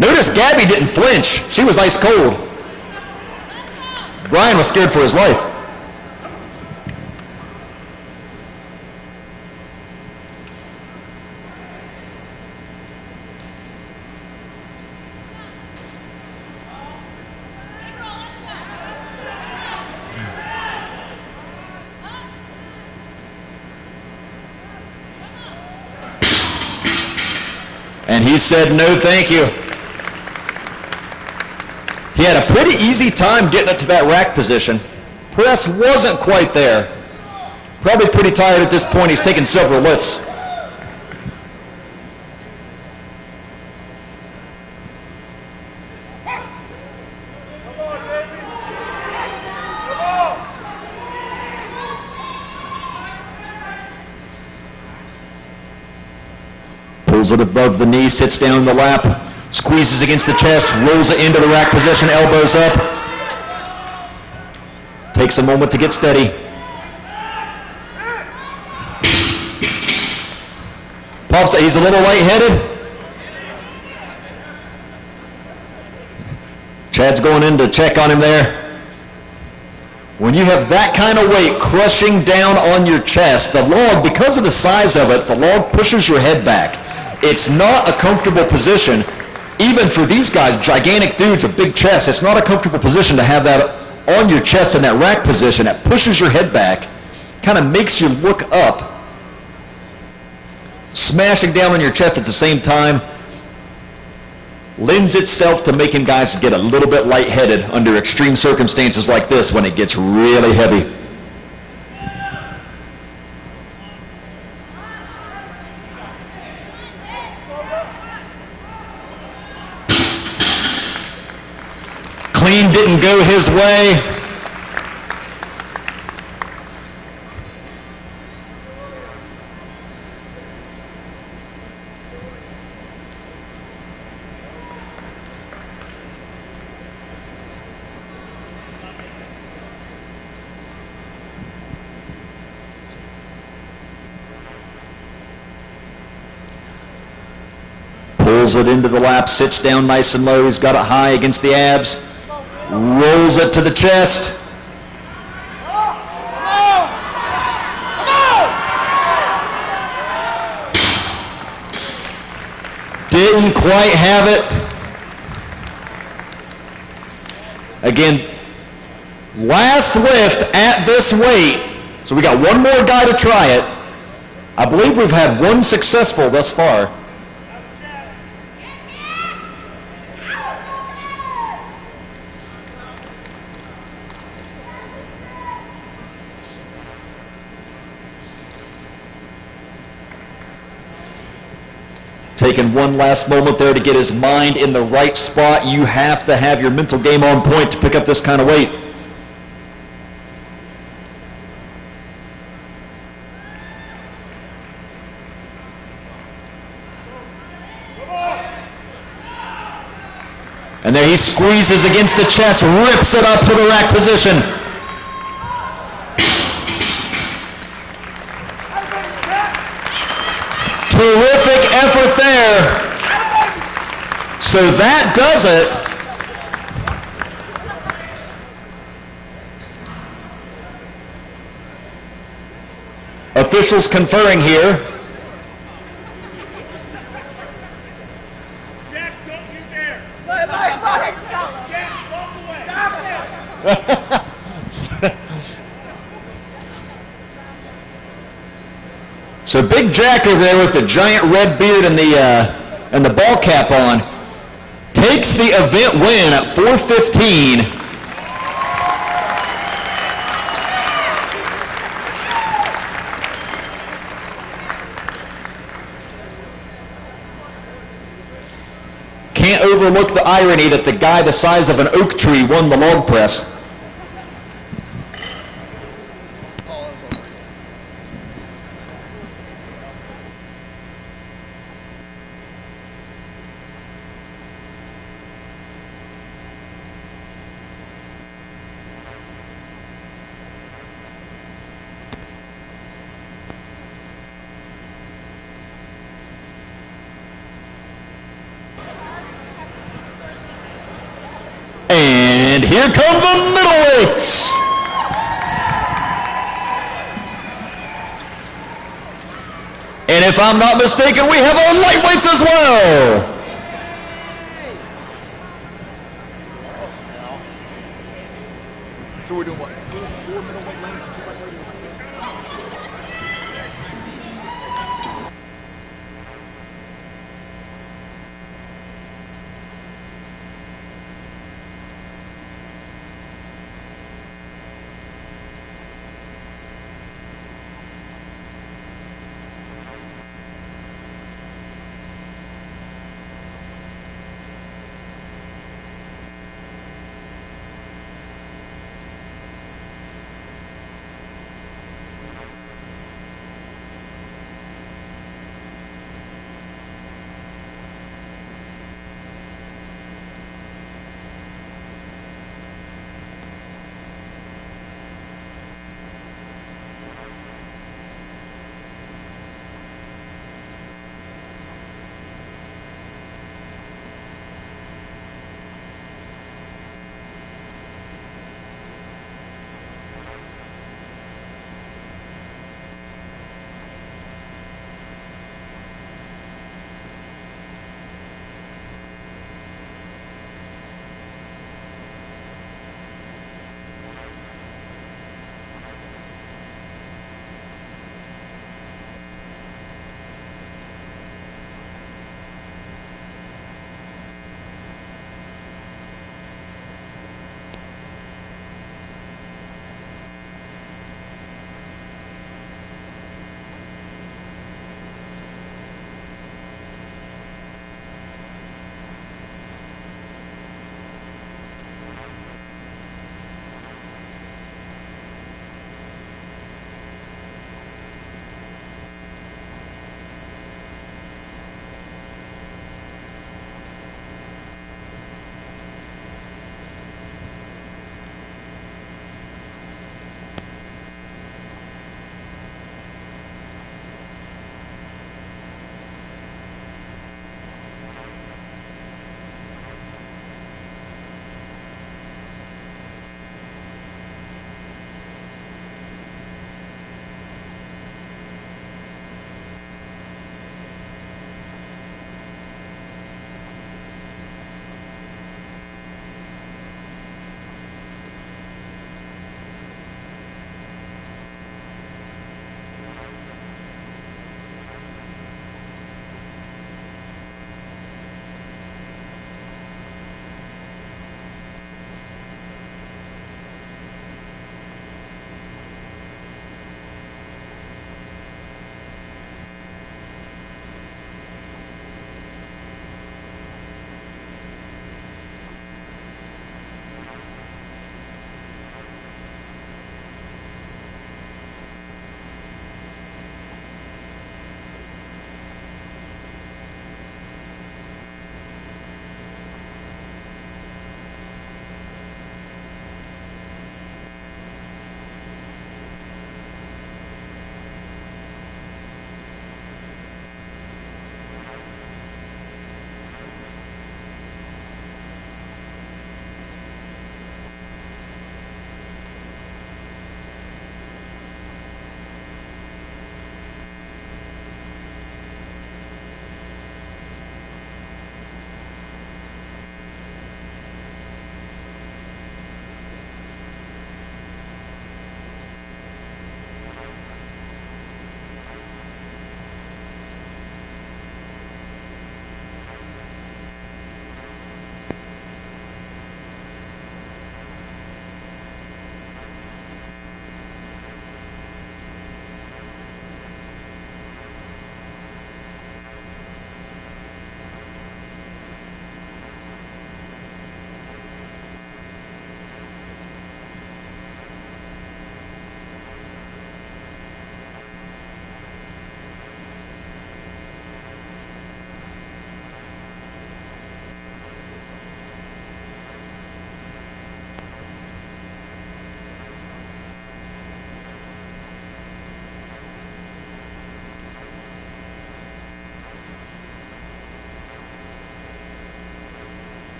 A: Notice Gabby didn't flinch. She was ice cold. Brian was scared for his life. And he said, no, thank you. He had a pretty easy time getting it to that rack position. Press wasn't quite there. Probably pretty tired at this point. He's taken several lifts. Pulls it above the knee, sits down in the lap. Squeezes against the chest, rolls it into the rack position, elbows up. Takes a moment to get steady. Pops it, he's a little lightheaded. Chad's going in to check on him there. When you have that kind of weight crushing down on your chest, the log, because of the size of it, the log pushes your head back. It's not a comfortable position. Even for these guys, gigantic dudes, a big chest, it's not a comfortable position to have that on your chest in that rack position. That pushes your head back, kind of makes you look up, smashing down on your chest at the same time, lends itself to making guys get a little bit lightheaded under extreme circumstances like this when it gets really heavy. Clean didn't go his way. Pulls it into the lap, sits down nice and low. He's got it high against the abs. Rolls it to the chest. Didn't quite have it. Again, last lift at this weight. So we got one more guy to try it. I believe we've had one successful thus far. Taking one last moment there to get his mind in the right spot. You have to have your mental game on point to pick up this kind of weight. And there he squeezes against the chest, rips it up to the rack position. Terrific effort there. So that does it. Officials conferring here.
E: Jack, don't you dare. Jack, walk away.
A: So Big Jack over there with the giant red beard and the ball cap on takes the event win at 4:15. Can't overlook the irony that the guy the size of an oak tree won the log press. And here come the middleweights. And if I'm not mistaken, we have our lightweights as well.
E: So we're doing what? 4 middleweight lanes and 2 lightweight.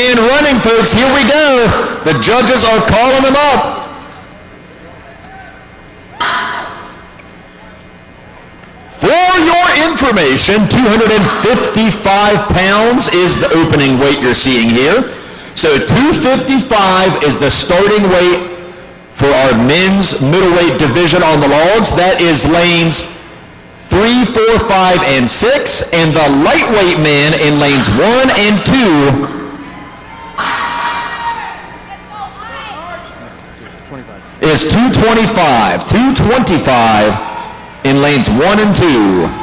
A: man running, folks. Here we go. The judges are calling him up. For your information, 255 pounds is the opening weight you're seeing here. So 255 is the starting weight for our men's middleweight division on the logs. That is lanes 3, 4, 5, and 6, and the lightweight men in lanes 1 and 2. Is 225. 225 in lanes 1 and 2.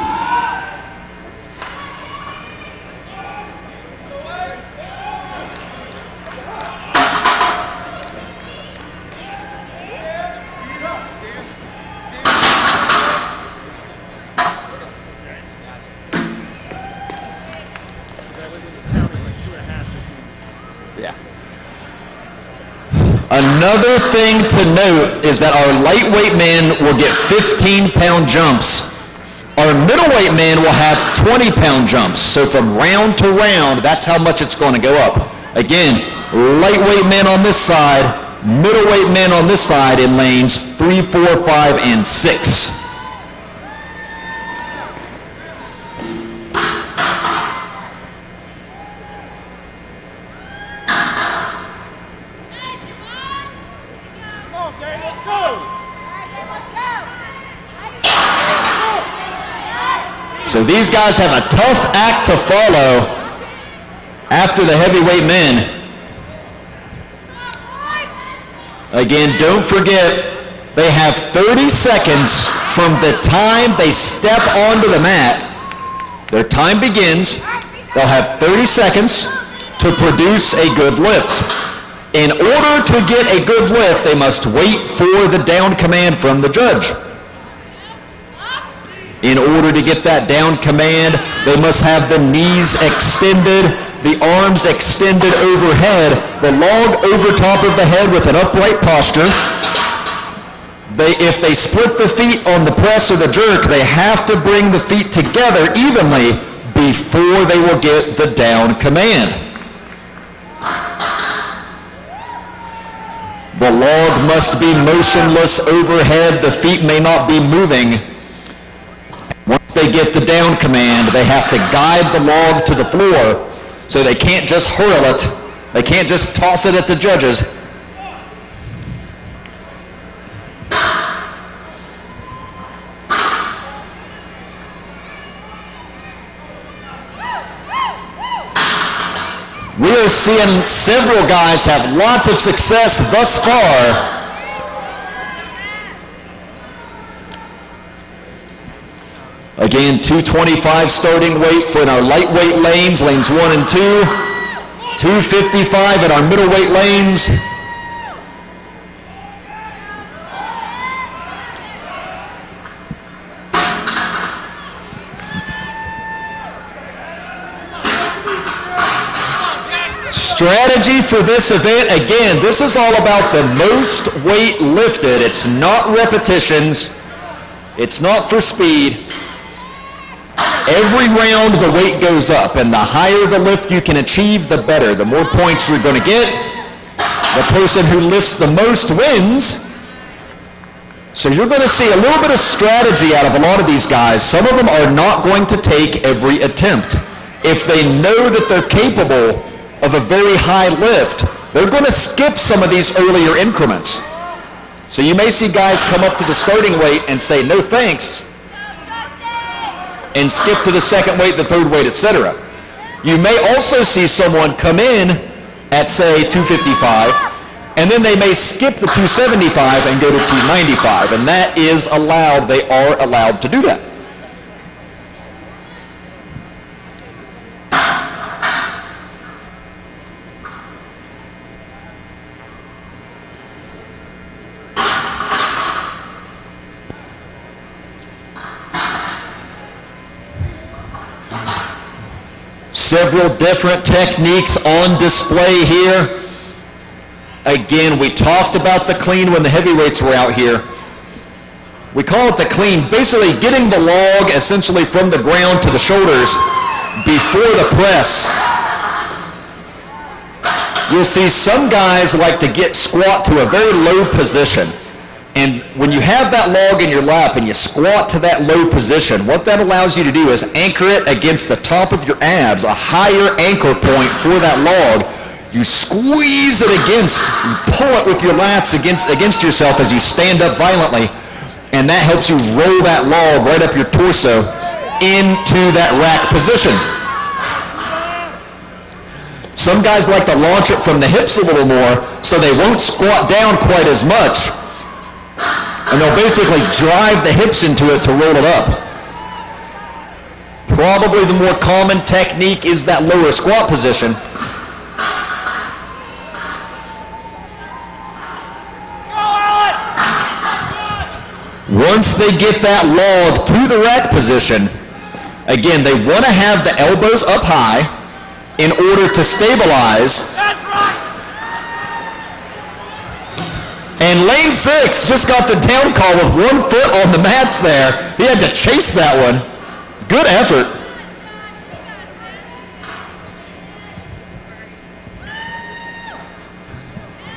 A: Another thing to note is that our lightweight men will get 15-pound jumps. Our middleweight men will have 20-pound jumps. So from round to round, that's how much it's going to go up. Again, lightweight men on this side, middleweight men on this side in lanes 3, 4, 5, and 6. So these guys have a tough act to follow after the heavyweight men. Again, don't forget, they have 30 seconds from the time they step onto the mat. Their time begins. They'll have 30 seconds to produce a good lift. In order to get a good lift, they must wait for the down command from the judge. In order to get that down command, they must have the knees extended, the arms extended overhead, the log over top of the head with an upright posture. If they split the feet on the press or the jerk, they have to bring the feet together evenly before they will get the down command. The log must be motionless overhead. The feet may not be moving. Once they get the down command, they have to guide the log to the floor, so they can't just hurl it. They can't just toss it at the judges. We are seeing several guys have lots of success thus far. Again, 225 starting weight for our lightweight lanes, lanes 1 and 2. 255 in our middleweight lanes. Strategy for this event, again, this is all about the most weight lifted. It's not repetitions. It's not for speed. Every round the weight goes up, and the higher the lift you can achieve, the better. The more points you're going to get. The person who lifts the most wins. So you're going to see a little bit of strategy out of a lot of these guys. Some of them are not going to take every attempt. If they know that they're capable of a very high lift, they're going to skip some of these earlier increments. So you may see guys come up to the starting weight and say, no thanks, and skip to the second weight, the third weight, etc. You may also see someone come in at, say, 255, and then they may skip the 275 and go to 295, and that is allowed. They are allowed to do that. Several different techniques on display here. Again, we talked about the clean when the heavyweights were out here. We call it the clean, basically getting the log essentially from the ground to the shoulders before the press. you'll see some guys like to get squat to a very low position. And when you have that log in your lap and you squat to that low position, what that allows you to do is anchor it against the top of your abs, a higher anchor point for that log. You squeeze it against, you pull it with your lats against yourself as you stand up violently, and that helps you roll that log right up your torso into that rack position. Some guys like to launch it from the hips a little more so they won't squat down quite as much, and they'll basically drive the hips into it to roll it up. Probably the more common technique is that lower squat position. Once they get that log to the rack position, again, they want to have the elbows up high in order to stabilize.
E: That's right.
A: And lane 6 just got the down call with 1 foot on the mats there. He had to chase that one. Good effort.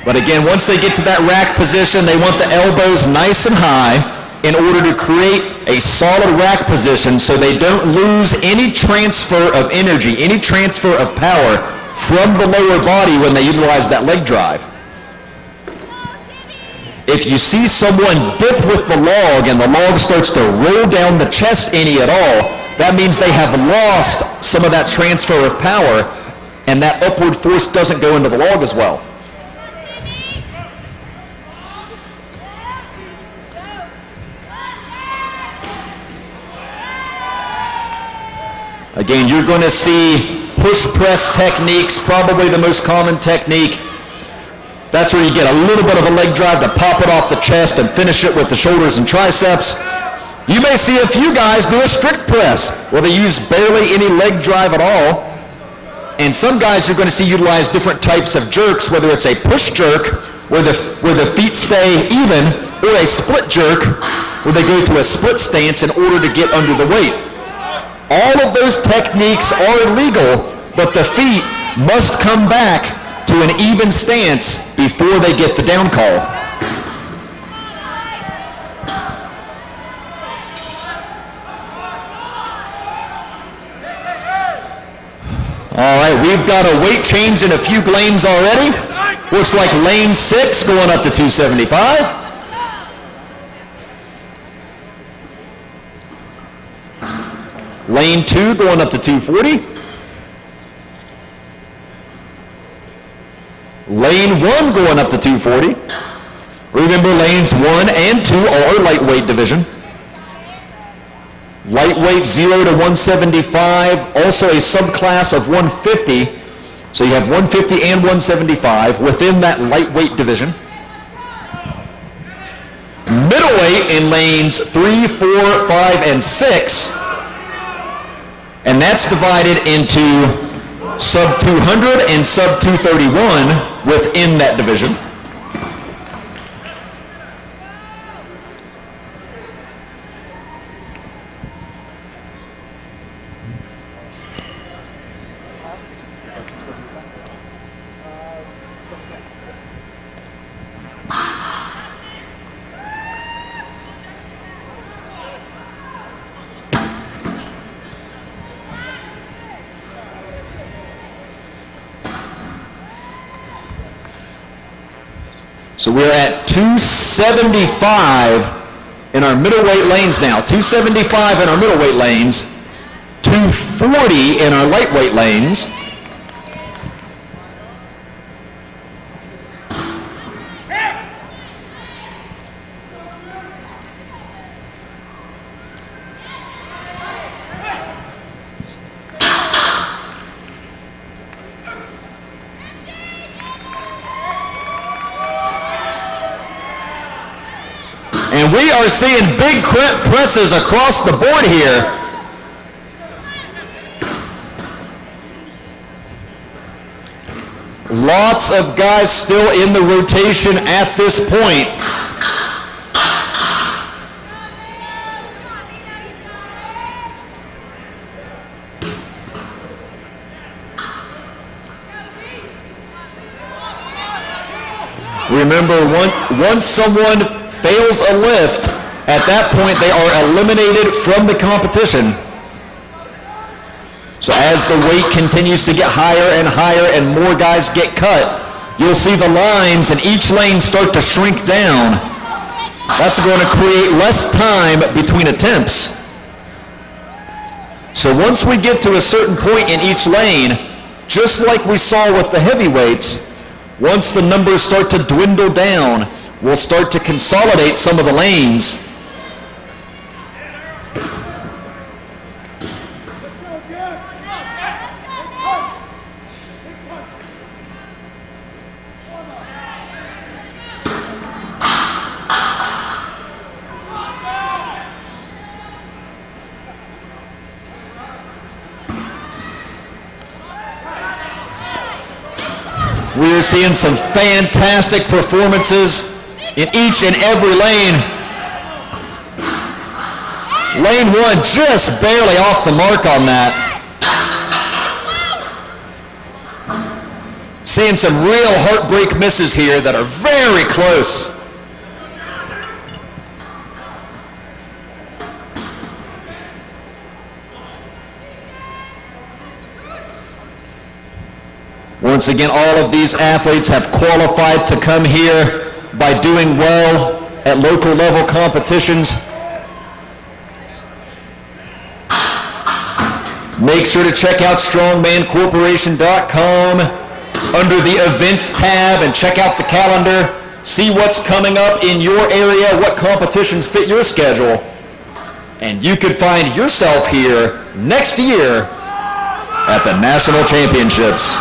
A: But again, once they get to that rack position, they want the elbows nice and high in order to create a solid rack position so they don't lose any transfer of energy, any transfer of power from the lower body when they utilize that leg drive. If you see someone dip with the log and the log starts to roll down the chest any at all, that means they have lost some of that transfer of power and that upward force doesn't go into the log as well. Again, you're going to see push press techniques, probably the most common technique. That's where you get a little bit of a leg drive to pop it off the chest and finish it with the shoulders and triceps. You may see a few guys do a strict press where they use barely any leg drive at all. And some guys you're going to see utilize different types of jerks, whether it's a push jerk where the feet stay even, or a split jerk where they go to a split stance in order to get under the weight. All of those techniques are legal, but the feet must come back to an even stance before they get the down call. All right, we've got a weight change in a few lanes already. Looks like lane 6 going up to 275. Lane 2 going up to 240. Lane 1 going up to 240. Remember, lanes 1 and 2 are our lightweight division. Lightweight 0 to 175, also a subclass of 150. So you have 150 and 175 within that lightweight division. Middleweight in lanes 3, 4, 5, and 6. And that's divided into sub 200 and sub 231 within that division. So we're at 275 in our middleweight lanes now. 275 in our middleweight lanes, 240 in our lightweight lanes. And we are seeing big presses across the board here. Lots of guys still in the rotation at this point. Remember, once someone fails a lift, at that point they are eliminated from the competition. So as the weight continues to get higher and higher and more guys get cut, you'll see the lines in each lane start to shrink down. That's going to create less time between attempts. So once we get to a certain point in each lane, just like we saw with the heavyweights, once the numbers start to dwindle down, we'll start to consolidate some of the lanes. We are seeing some fantastic performances in each and every lane. Lane 1 just barely off the mark on that. Seeing some real heartbreak misses here that are very close. Once again, all of these athletes have qualified to come here by doing well at local level competitions. Make sure to check out strongmancorporation.com under the events tab and check out the calendar. See what's coming up in your area, what competitions fit your schedule. And you could find yourself here next year at the National Championships.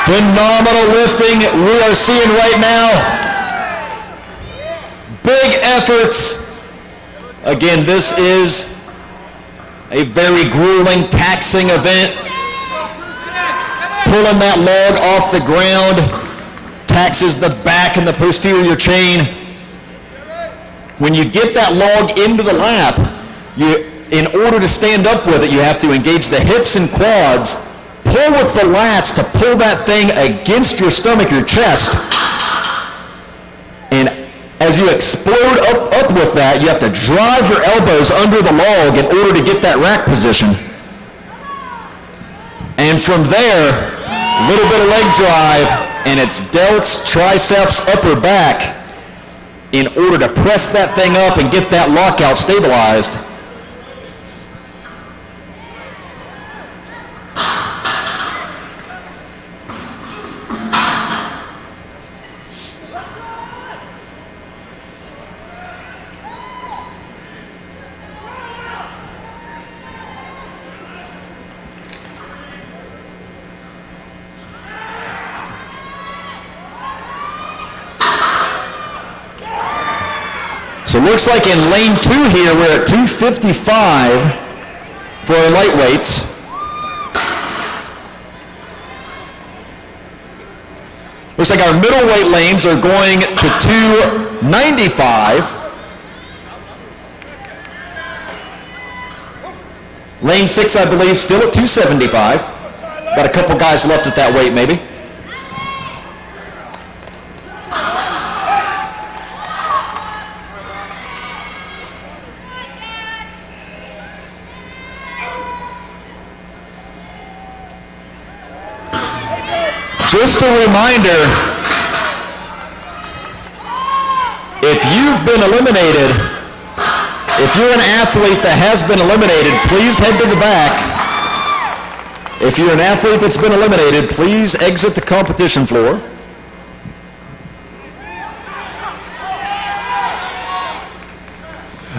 A: Phenomenal lifting we are seeing right now. Big efforts. Again, this is a very grueling, taxing event. Pulling that log off the ground taxes the back and the posterior chain. When you get that log into the lap, in order to stand up with it, you have to engage the hips and quads. Pull with the lats to pull that thing against your stomach, your chest. And as you explode up with that, you have to drive your elbows under the log in order to get that rack position. And from there, a little bit of leg drive, and it's delts, triceps, upper back in order to press that thing up and get that lockout stabilized. So it looks like in lane 2 here, we're at 255 for our lightweights. Looks like our middleweight lanes are going to 295. Lane 6, I believe, still at 275. Got a couple guys left at that weight, maybe. Just a reminder, if you've been eliminated, if you're an athlete that has been eliminated, please head to the back. If you're an athlete that's been eliminated, please exit the competition floor.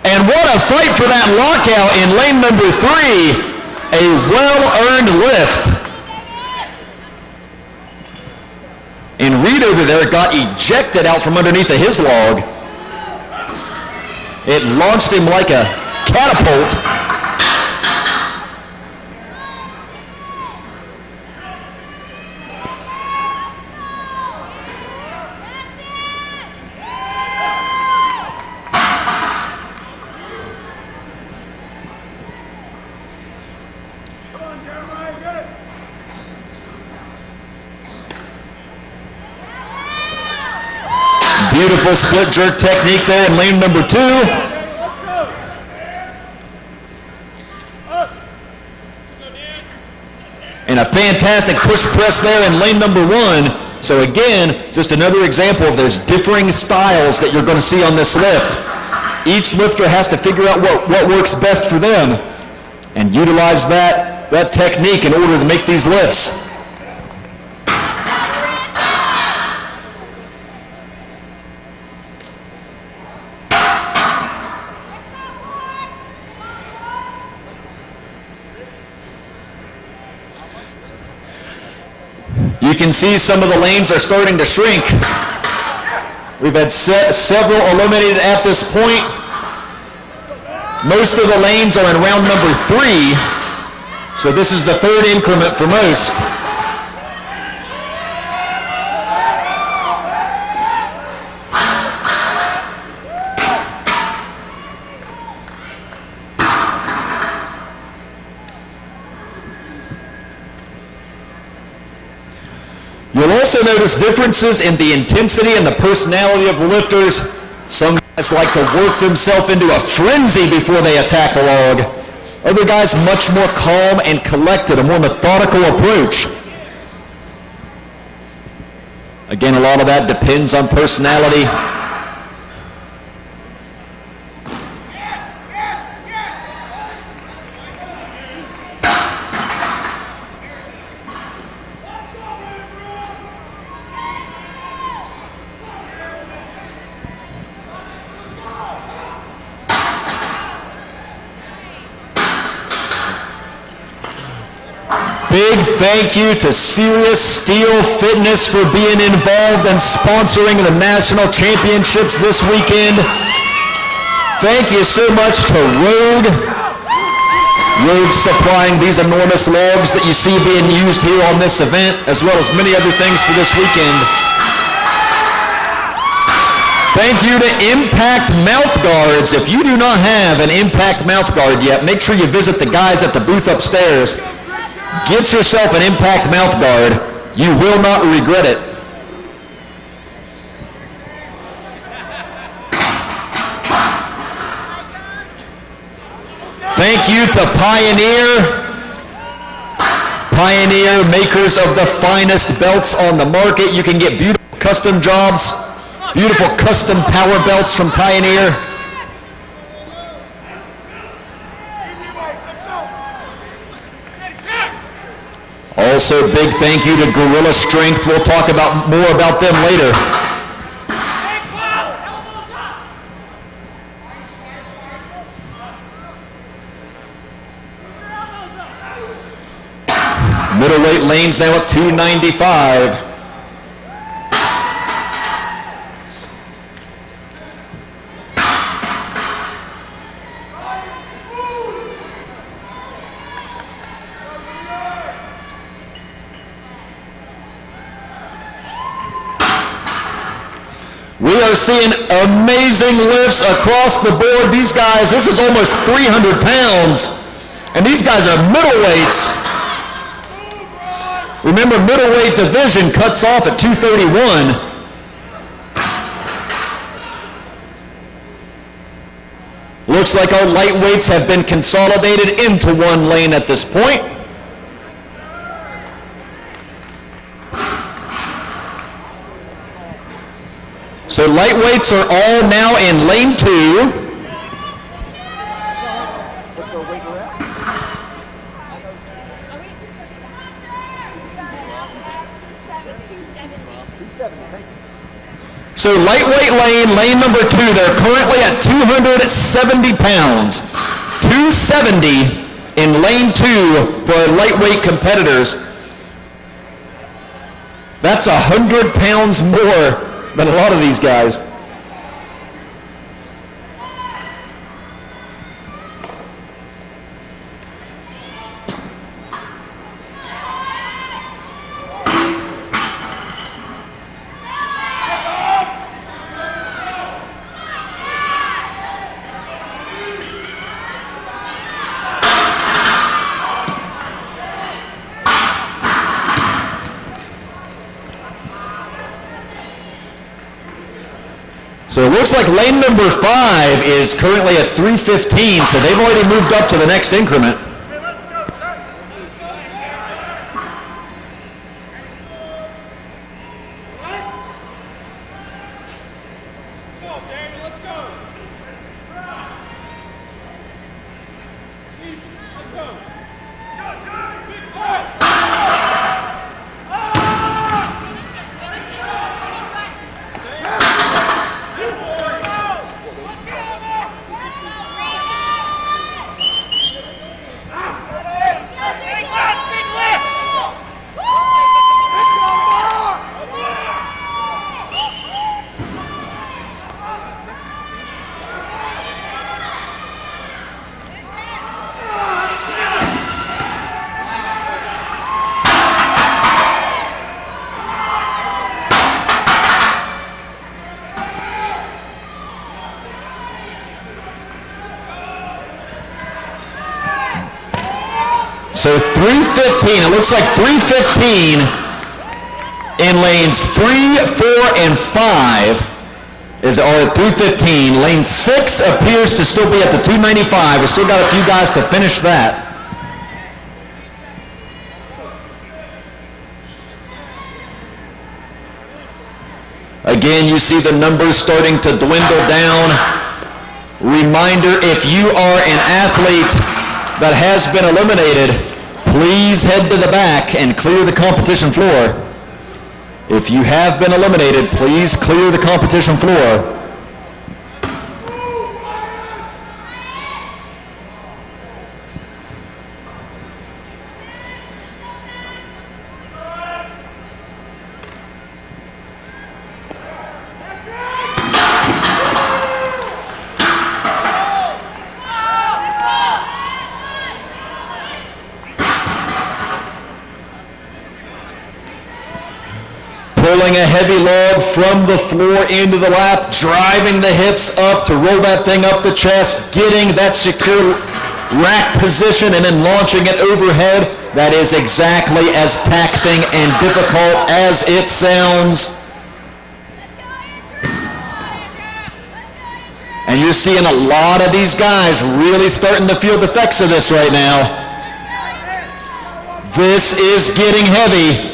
A: And what a fight for that lockout in lane number 3, a well-earned lift. And Reed over there got ejected out from underneath of his log. It launched him like a catapult. Beautiful split jerk technique there in lane number 2. And a fantastic push press there in lane number 1. So again, just another example of those differing styles that you're going to see on this lift. Each lifter has to figure out what works best for them and utilize that technique in order to make these lifts. You can see some of the lanes are starting to shrink. We've had several eliminated at this point. Most of the lanes are in round number 3, so this is the 3rd increment for most. You'll also notice differences in the intensity and the personality of the lifters. Some guys like to work themselves into a frenzy before they attack the log. Other guys much more calm and collected, a more methodical approach. Again, a lot of that depends on personality. Big thank you to Serious Steel Fitness for being involved and sponsoring the national championships this weekend. Thank you so much to Rogue supplying these enormous logs that you see being used here on this event, as well as many other things for this weekend. Thank you to Impact Mouth Guards. If you do not have an Impact Mouth Guard yet, make sure you visit the guys at the booth upstairs. Get yourself an Impact Mouth Guard. You will not regret it. Thank you to Pioneer, makers of the finest belts on the market. You can get beautiful custom jobs, beautiful custom power belts from Pioneer. Also, big thank you to Gorilla Strength. We'll talk more about them later. Middleweight lanes now at 295. We are seeing amazing lifts across the board. These guys, this is almost 300 pounds, and these guys are middleweights. Remember, middleweight division cuts off at 231. Looks like our lightweights have been consolidated into one lane at this point. So lightweights are all now in lane 2. So lightweight lane number 2, they're currently at 270 pounds. 270 in lane 2 for our lightweight competitors. That's 100 pounds more than a lot of these guys. So it looks like lane number 5 is currently at 3:15, so they've already moved up to the next increment. So 3:15, it looks like 3:15 in lanes 3, 4, and 5 are at 3:15. Lane 6 appears to still be at the 295. We've still got a few guys to finish that. Again, you see the numbers starting to dwindle down. Reminder, if you are an athlete that has been eliminated, please head to the back and clear the competition floor. If you have been eliminated, please clear the competition floor. Pulling a heavy log from the floor into the lap, driving the hips up to roll that thing up the chest, getting that secure rack position and then launching it overhead. That is exactly as taxing and difficult as it sounds. And you're seeing a lot of these guys really starting to feel the effects of this right now. This is getting heavy.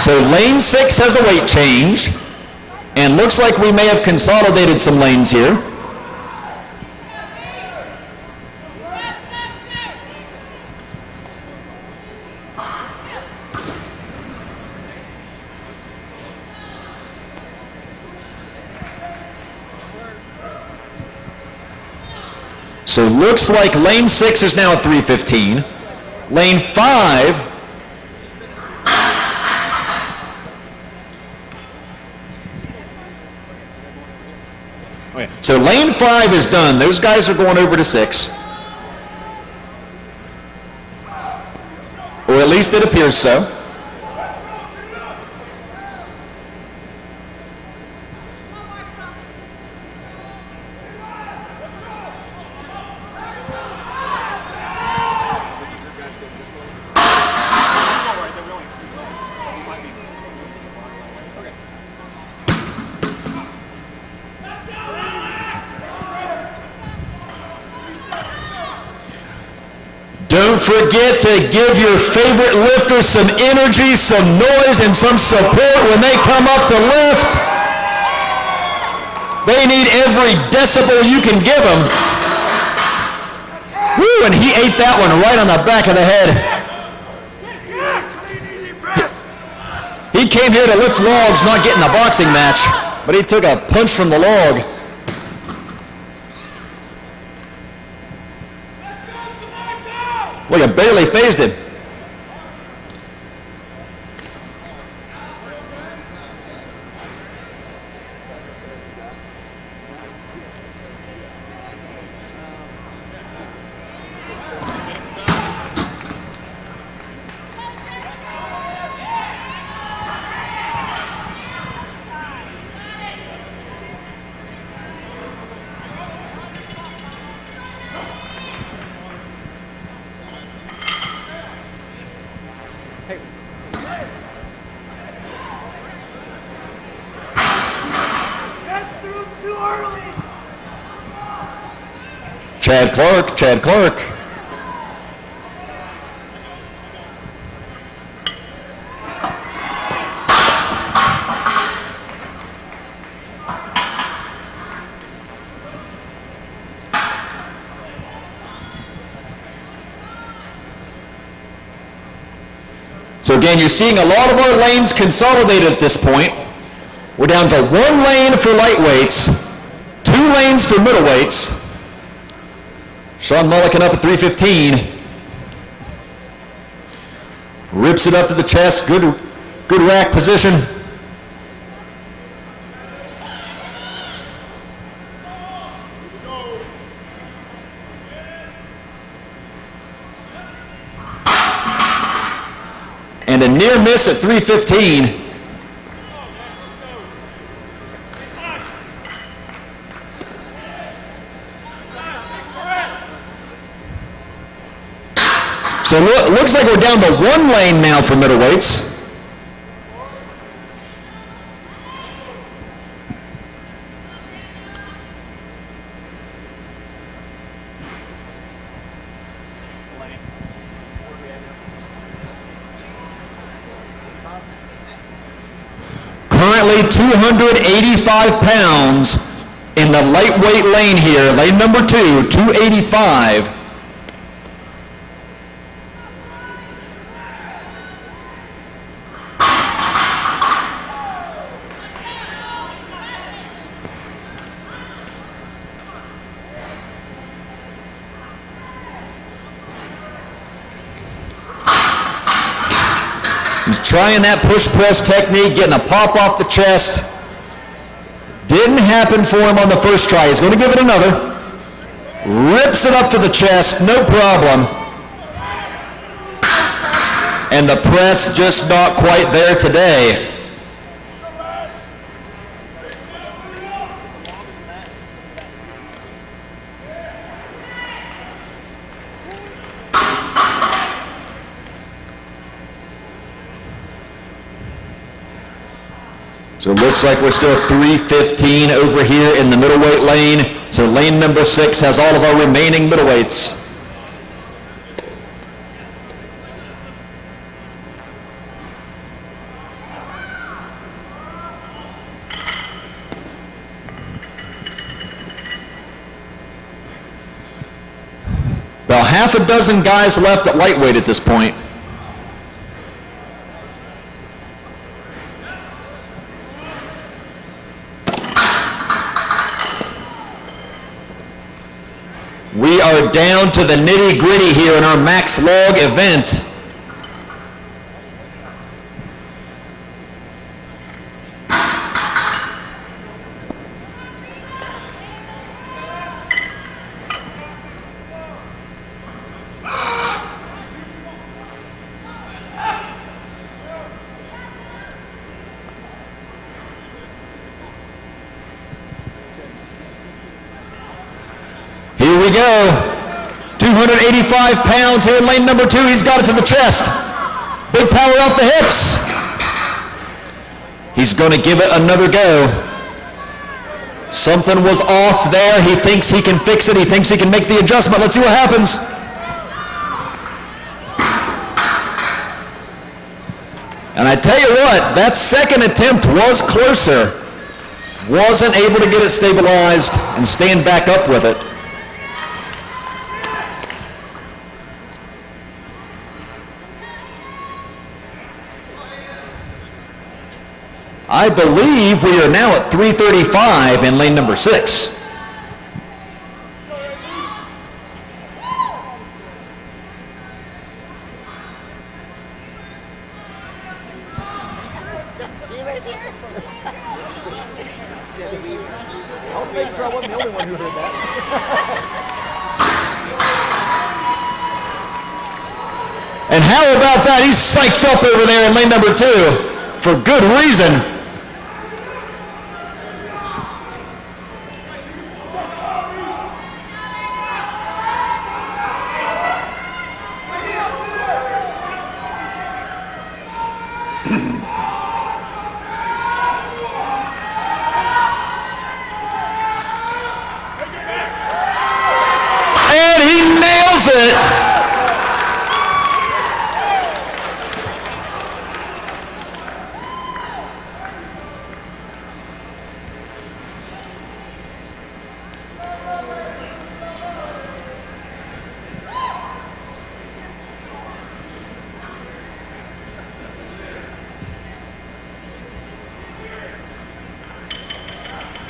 A: So lane 6 has a weight change, and looks like we may have consolidated some lanes here. So looks like lane 6 is now at 3:15. Lane 5 So lane 5 is done. Those guys are going over to 6. Or at least it appears so. Don't forget to give your favorite lifter some energy, some noise, and some support when they come up to lift. They need every decibel you can give them. Woo, and he ate that one right on the back of the head. He came here to lift logs, not get in a boxing match, but he took a punch from the log. Well, you barely phased him. Chad Clark, Chad Clark. So again, you're seeing a lot of our lanes consolidated at this point. We're down to 1 lane for lightweights, 2 lanes for middleweights. Sean Mulliken up at 315. Rips it up to the chest, good rack position. And a near miss at 315. So looks like we're down to 1 lane now for middleweights. Currently 285 pounds in the lightweight lane here, lane number 2, 285. He's trying that push press technique, getting a pop off the chest. Didn't happen for him on the first try. He's going to give it another. Rips it up to the chest, no problem. And the press just not quite there today. So it looks like we're still at 315 over here in the middleweight lane. So lane number 6 has all of our remaining middleweights. About half a dozen guys left at lightweight at this point. We are down to the nitty-gritty here in our max log event. Here we go. 285 pounds here in lane number 2. He's got it to the chest. Big power off the hips. He's going to give it another go. Something was off there. He thinks he can fix it. He thinks he can make the adjustment. Let's see what happens. And I tell you what, that second attempt was closer. Wasn't able to get it stabilized and stand back up with it. I believe we are now at 335 in lane number 6. And how about that? He's psyched up over there in lane number 2 for good reason.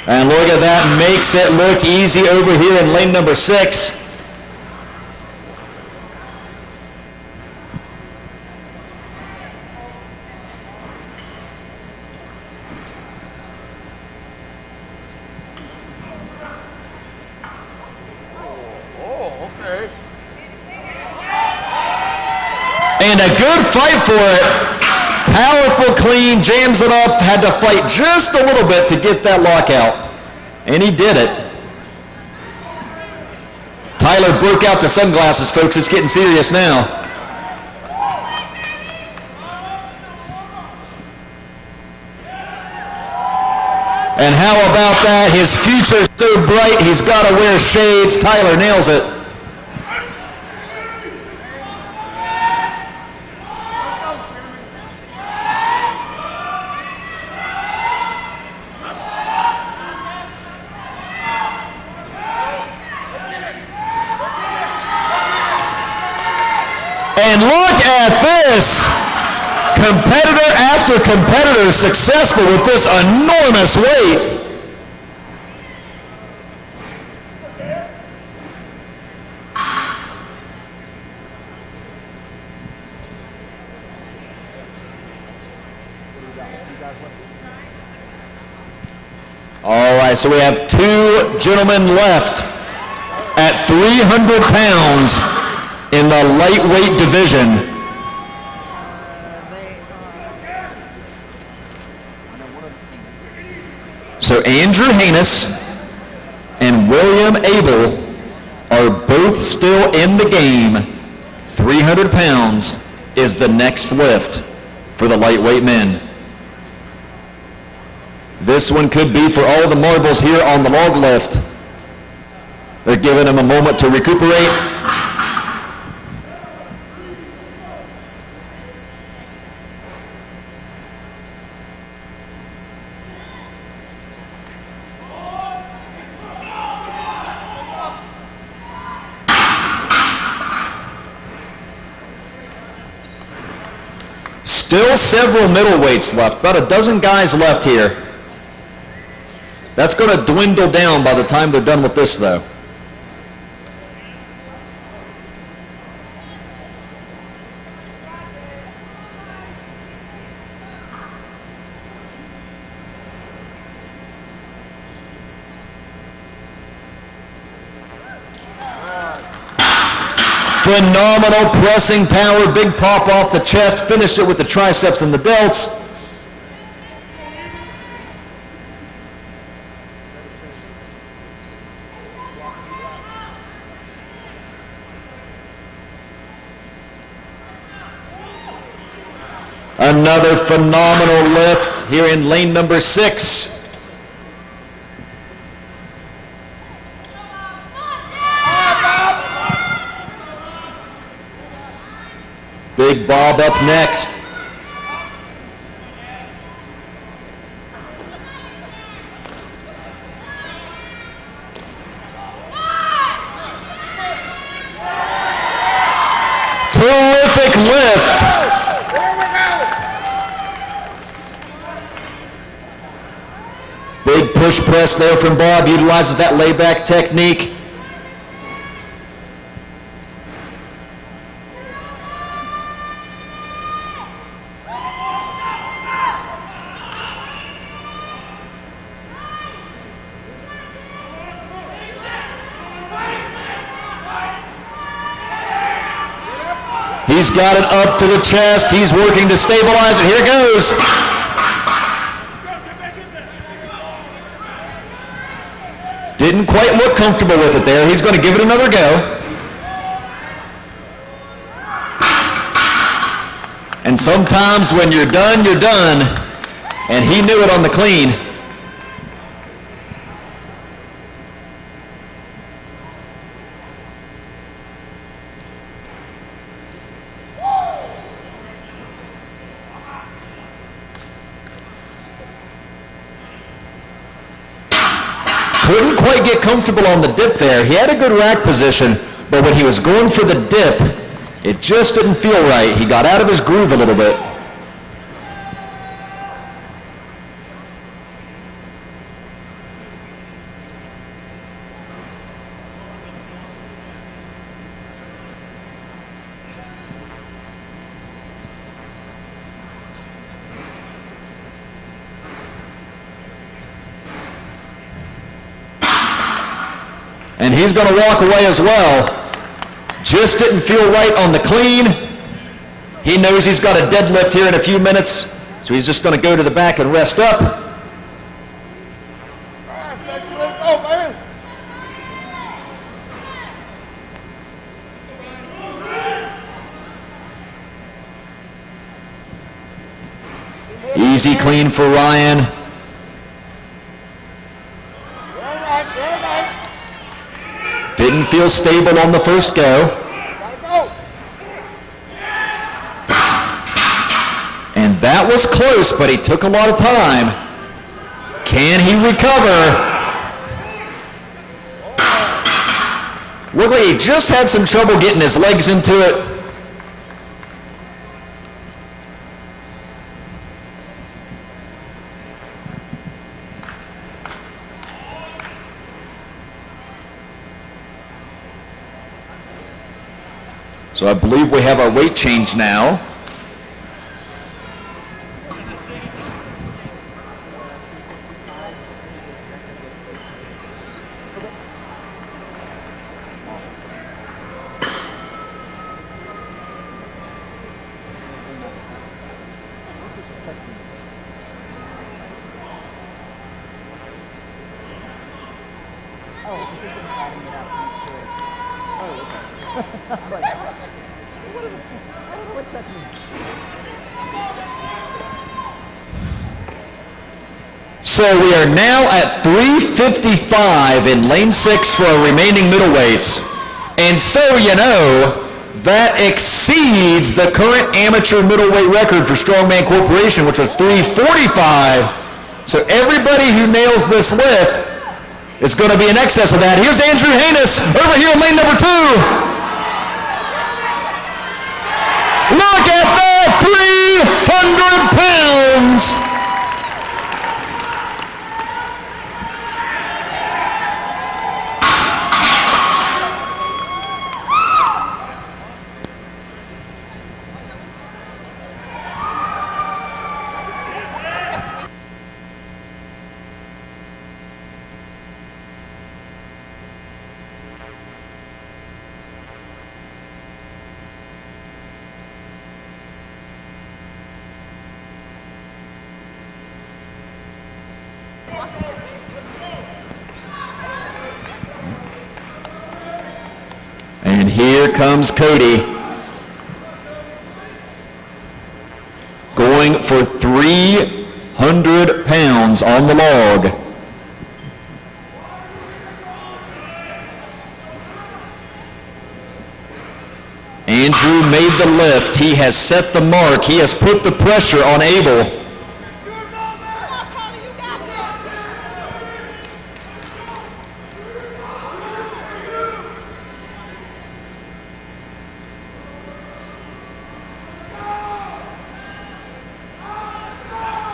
A: And look at that, makes it look easy over here in lane number 6. And a good fight for it. Powerful clean, jams it up, had to fight just a little bit to get that lockout. And he did it. Tyler broke out the sunglasses, folks. It's getting serious now. And how about that? His future's so bright, he's got to wear shades. Tyler nails it. And look at this. Competitor after competitor successful with this enormous weight. All right, so we have 2 gentlemen left at 300 pounds in the lightweight division. So Andrew Hanus and William Abel are both still in the game. 300 pounds is the next lift for the lightweight men. This one could be for all the marbles here on the log lift. They're giving them a moment to recuperate. Still several middleweights left, about a dozen guys left here. That's going to dwindle down by the time they're done with this, though. Phenomenal pressing power, big pop off the chest, finished it with the triceps and the delts. Another phenomenal lift here in lane number 6. Big Bob up next. Terrific lift. Big push press there from Bob, utilizes that layback technique. He's got it up to the chest. He's working to stabilize it. Here it goes. Didn't quite look comfortable with it there. He's going to give it another go. And sometimes when you're done, you're done. And he knew it on the clean. Couldn't quite get comfortable on the dip there. He had a good rack position, but when he was going for the dip, it just didn't feel right. He got out of his groove a little bit. And he's going to walk away as well. Just didn't feel right on the clean. He knows he's got a deadlift here in a few minutes, so he's just going to go to the back and rest up. Easy clean for Ryan. Didn't feel stable on the first go. And that was close, but he took a lot of time. Can he recover? Looked like he just had some trouble getting his legs into it. So I believe we have our weight change now. So we are now at 355 in lane 6 for our remaining middleweights. And so you know, that exceeds the current amateur middleweight record for Strongman Corporation, which was 345. So everybody who nails this lift is going to be in excess of that. Here's Andrew Haynes over here in lane number 2. Look at that, 300 pounds. And here comes Cody, going for 300 pounds on the log. Andrew made the lift. He has set the mark. He has put the pressure on Abel.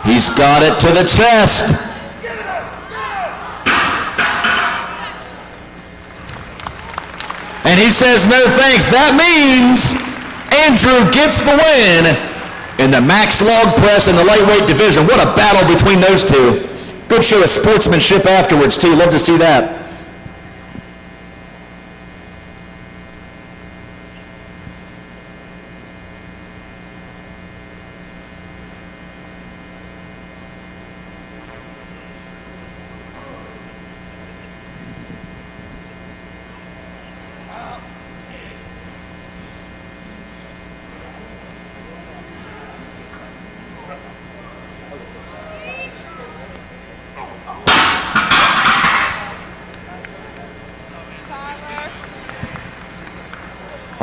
A: He's got it to the chest. And he says, no thanks. That means Andrew gets the win in the max log press in the lightweight division. What a battle between those two. Good show of sportsmanship afterwards, too. Love to see that.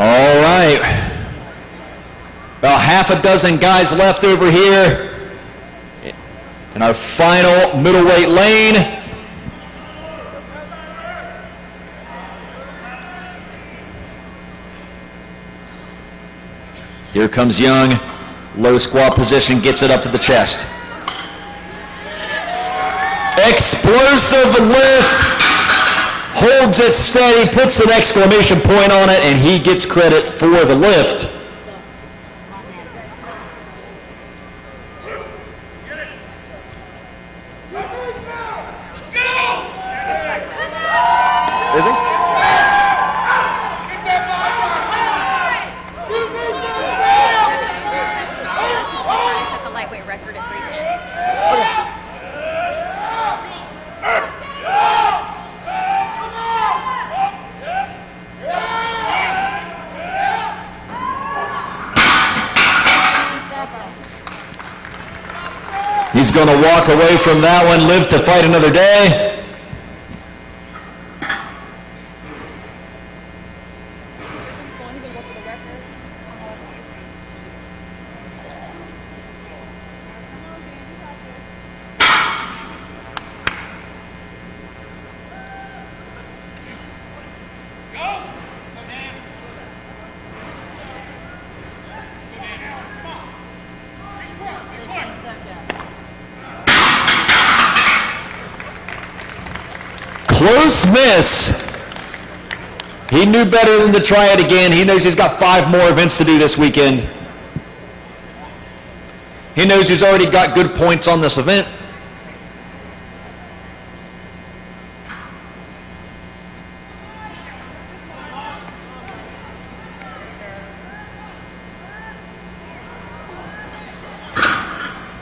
A: All right, about half a dozen guys left over here in our final middleweight lane. Here comes Young, low squat position, gets it up to the chest. Explosive lift. Holds it steady, puts an exclamation point on it, and he gets credit for the lift. Is he? He's going to walk away from that one, live to fight another day. Close miss. He knew better than to try it again. He knows he's got 5 more events to do this weekend. He knows he's already got good points on this event.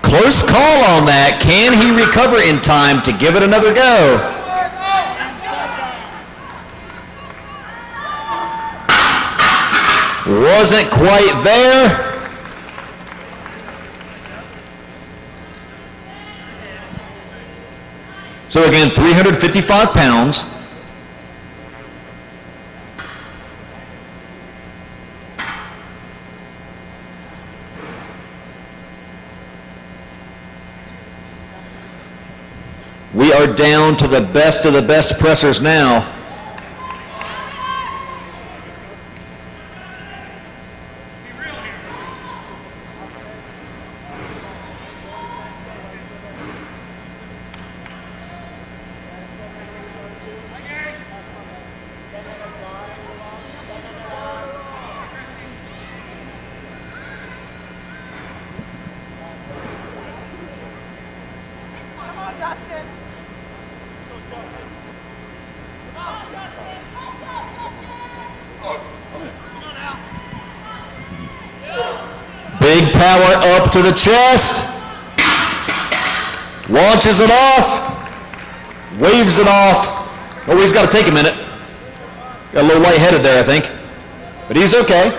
A: Close call on that. Can he recover in time to give it another go? Wasn't quite there. So again, 355 pounds. We are down to the best of the best pressers now. Big power up to the chest. Launches it off. Waves it off. Oh, he's got to take a minute. Got a little lightheaded there, I think. But he's okay.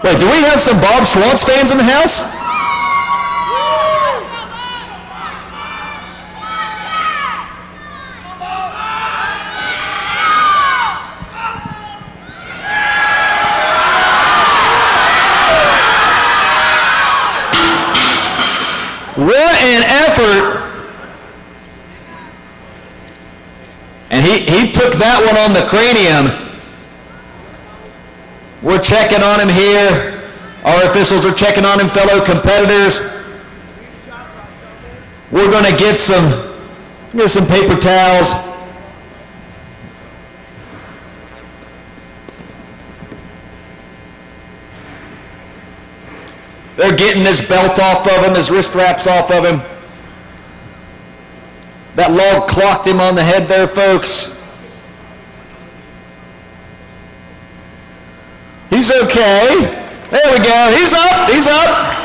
A: Wait, do we have some Bob Schwantz fans in the house? What an effort. And he took that one on the cranium. We're checking on him here. Our officials are checking on him, fellow competitors. We're going to get some paper towels. They're getting his belt off of him, his wrist wraps off of him. That log clocked him on the head there, folks. He's okay. There we go. He's up. He's up.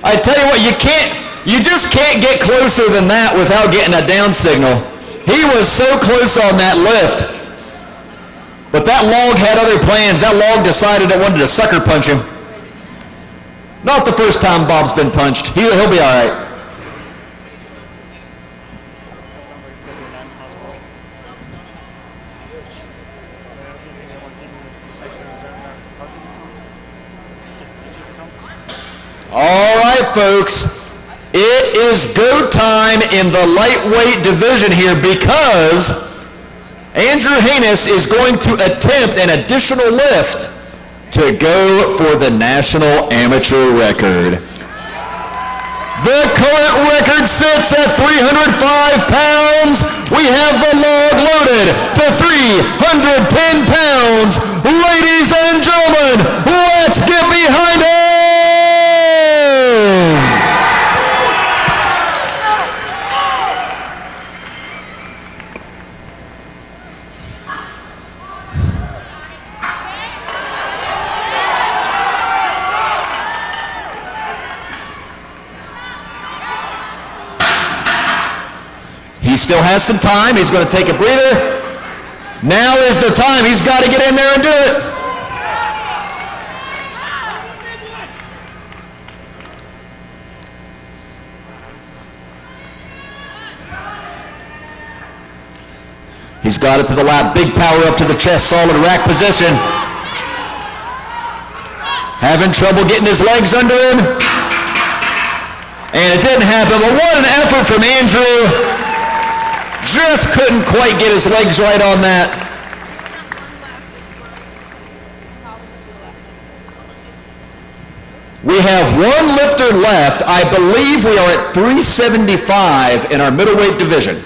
A: I tell you what, you just can't get closer than that without getting a down signal. He was so close on that lift. But that log had other plans. That log decided it wanted to sucker punch him. Not the first time Bob's been punched. He'll be all right. All right, folks. It is go time in the lightweight division here because Andrew Haynes is going to attempt an additional lift to go for the national amateur record. The current record sits at 305 pounds. We have the log loaded to 310 pounds. Ladies and gentlemen, let's get behind it. He still has some time. He's going to take a breather. Now is the time. He's got to get in there and do it. He's got it to the lap. Big power up to the chest. Solid rack position. Having trouble getting his legs under him. And it didn't happen, but what an effort from Andrew. Just couldn't quite get his legs right on that. We have one lifter left. I believe we are at 375 in our middleweight division.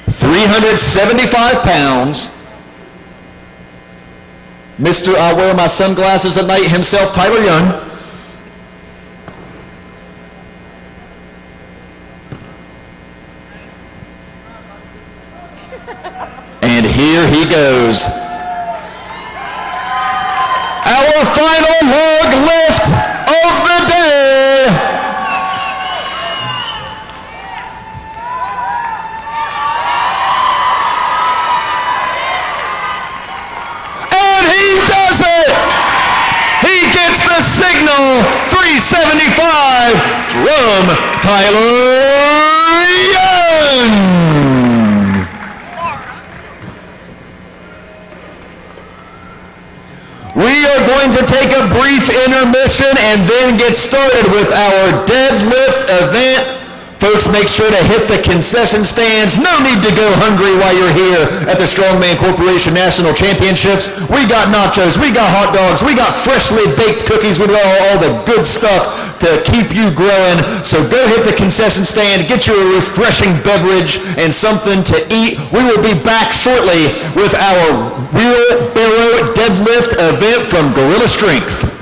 A: £375. Mr. I wear my sunglasses at night himself, Tyler Young. And here he goes. Our final log lift of the day. Signal 375 from Tyler Young. We are going to take a brief intermission and then get started with our deadlift event. Folks, make sure to hit the concession stands. No need to go hungry while you're here at the Strongman Corporation National Championships. We got nachos, we got hot dogs, we got freshly baked cookies, we got all the good stuff to keep you growing. So go hit the concession stand, get you a refreshing beverage and something to eat. We will be back shortly with our Wheelbarrow deadlift event from Gorilla Strength.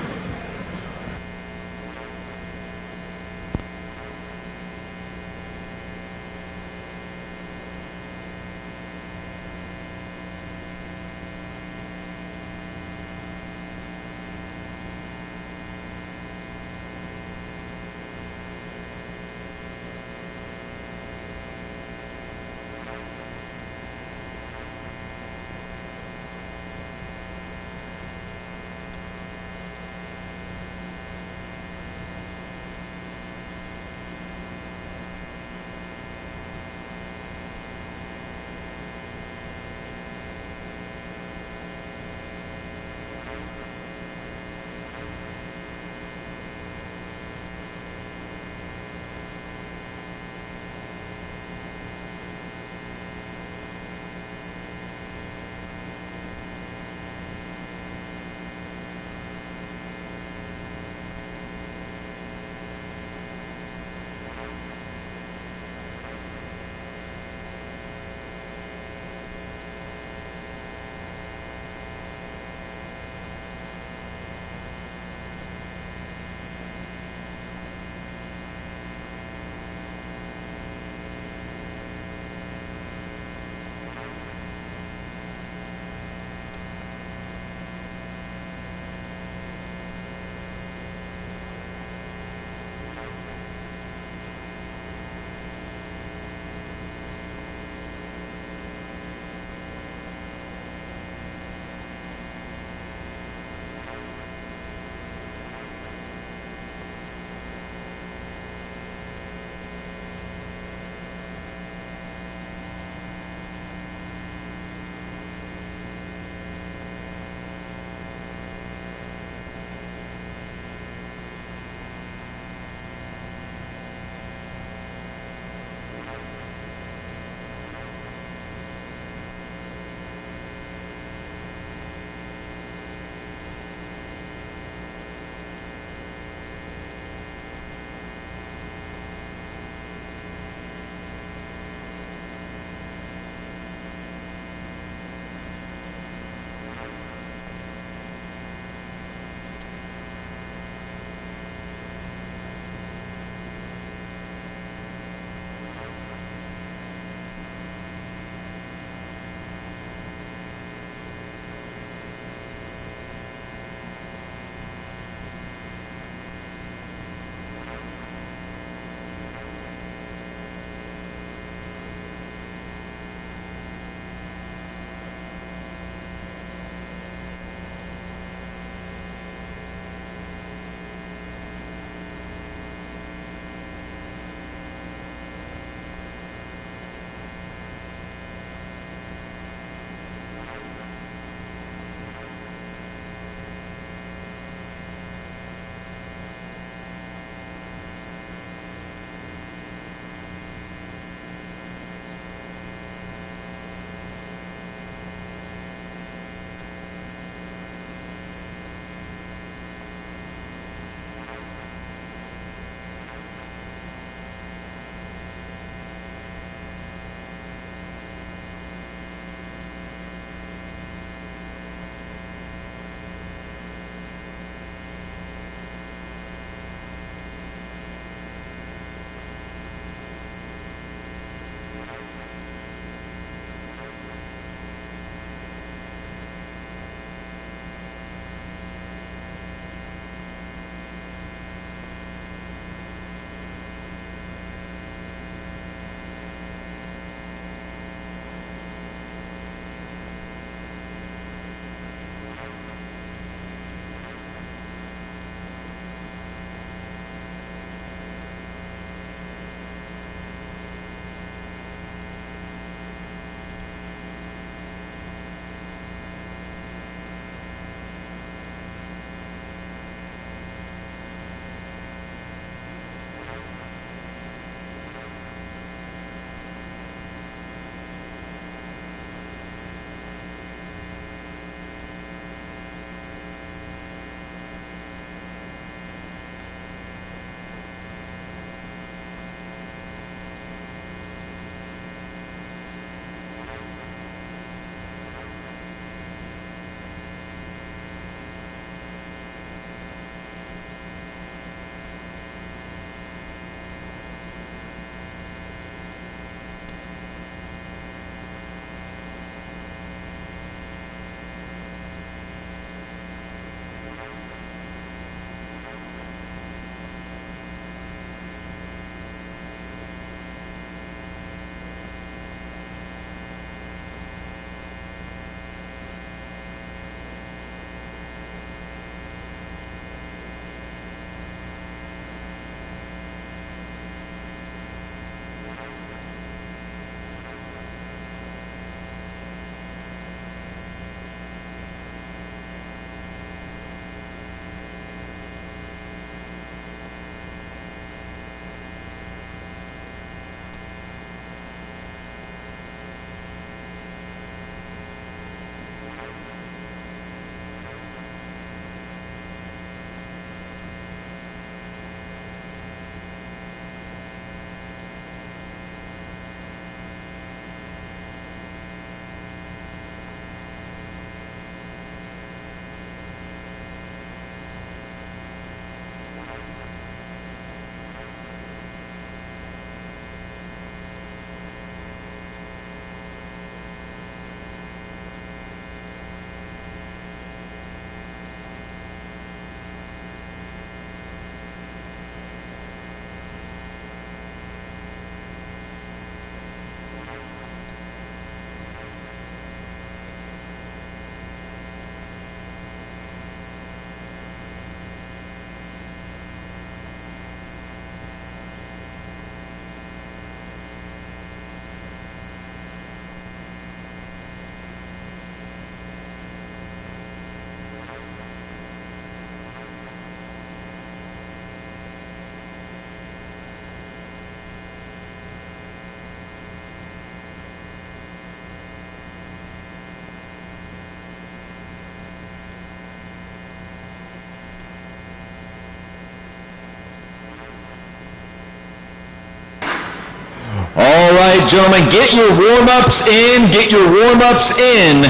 A: right, gentlemen, get your warm-ups in. Get your warm-ups in.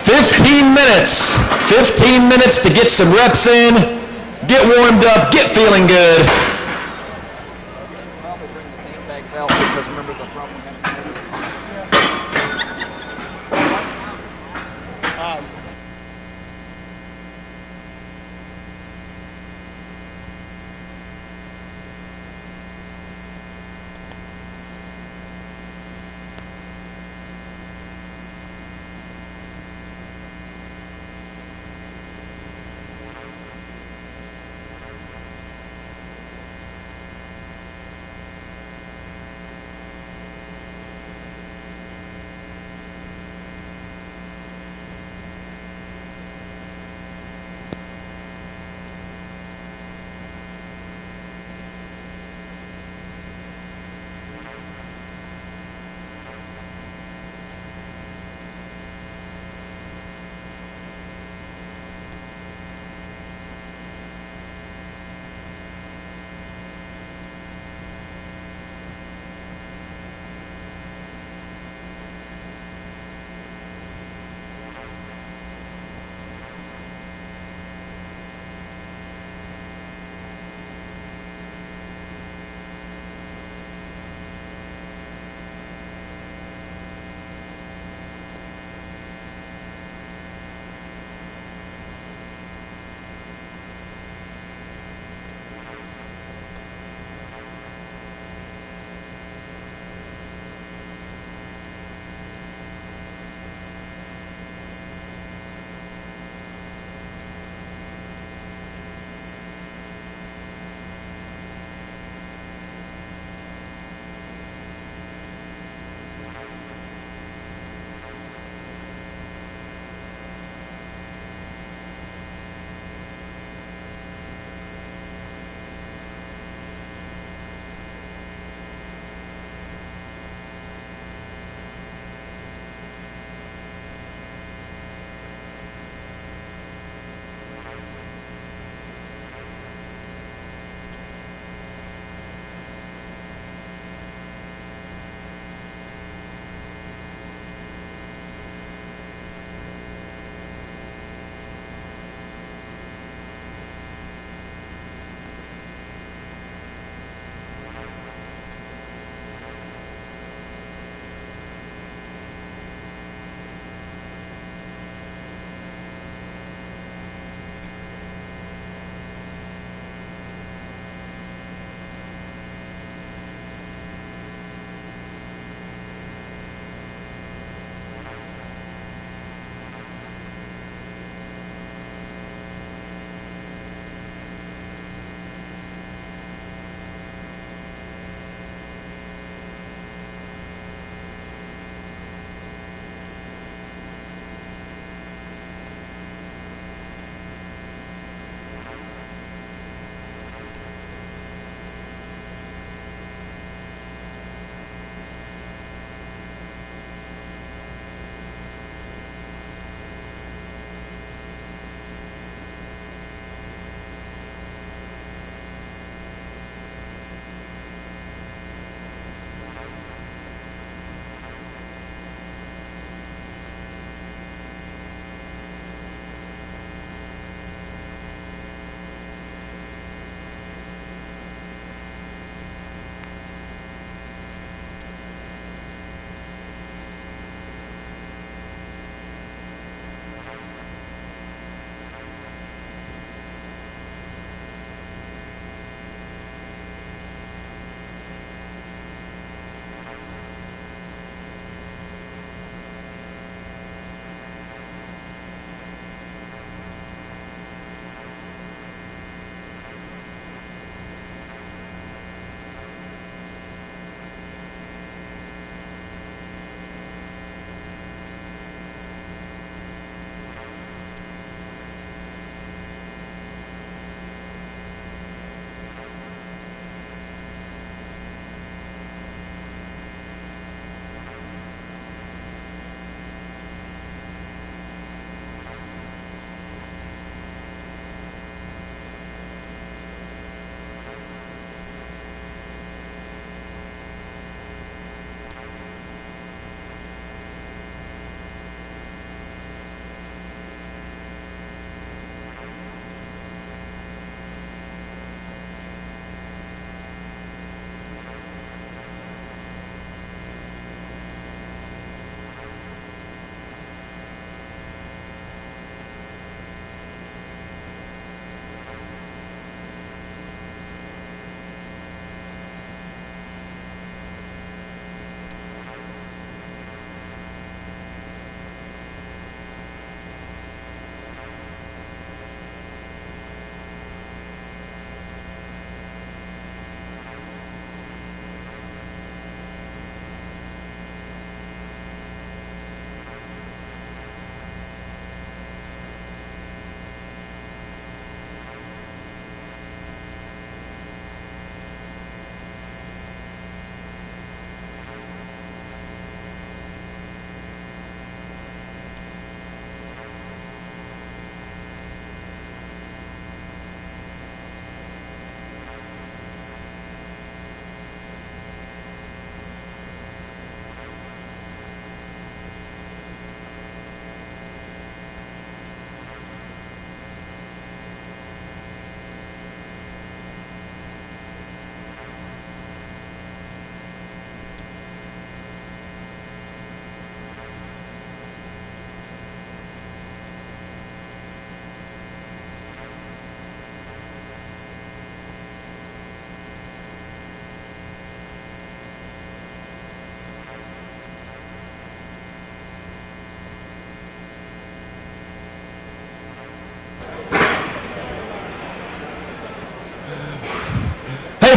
A: 15 minutes. 15 minutes to get some reps in. Get warmed up. Get feeling good.
F: You should probably bring the sandbags out because remember the problem we had.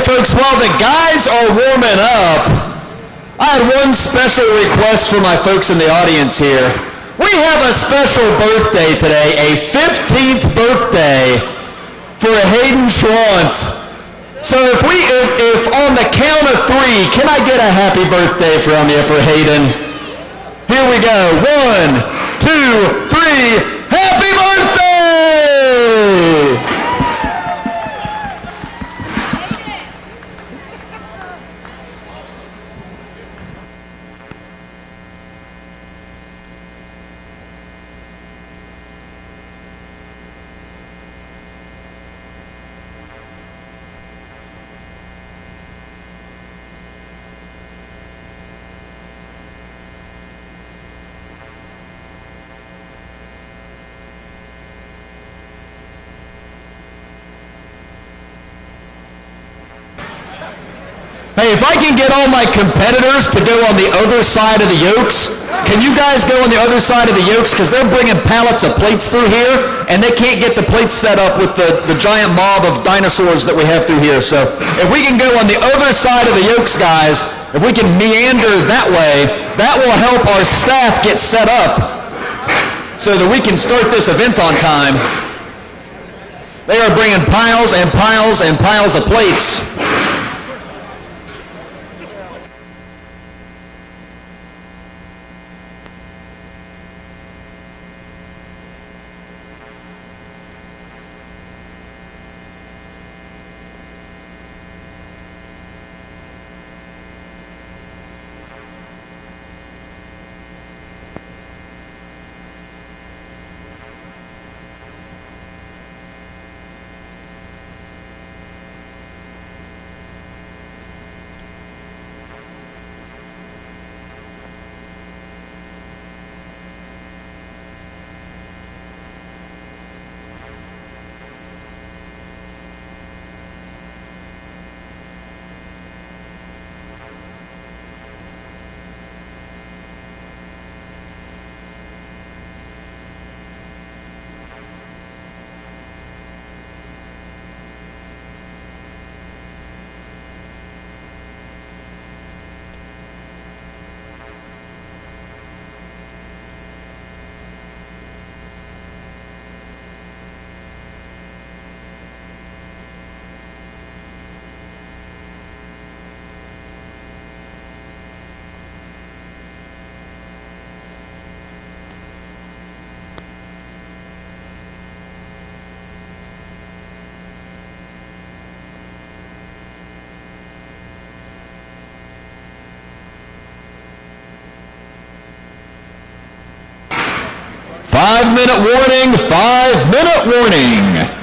A: folks, while the guys are warming up, I had one special request for my folks in the audience here. We have a special birthday today, a 15th birthday for Hayden Schwantz. So if on the count of 3, can I get a happy birthday from you for Hayden? Here we go. 1, 2, 3. Happy birthday! Hey, if I can get all my competitors to go on the other side of the yokes, can you guys go on the other side of the yokes? Because they're bringing pallets of plates through here, and they can't get the plates set up with the giant mob of dinosaurs that we have through here. So if we can go on the other side of the yokes, guys, if we can meander that way, that will help our staff get set up so that we can start this event on time. They are bringing piles and piles and piles of plates. Five-minute warning, 5-minute warning.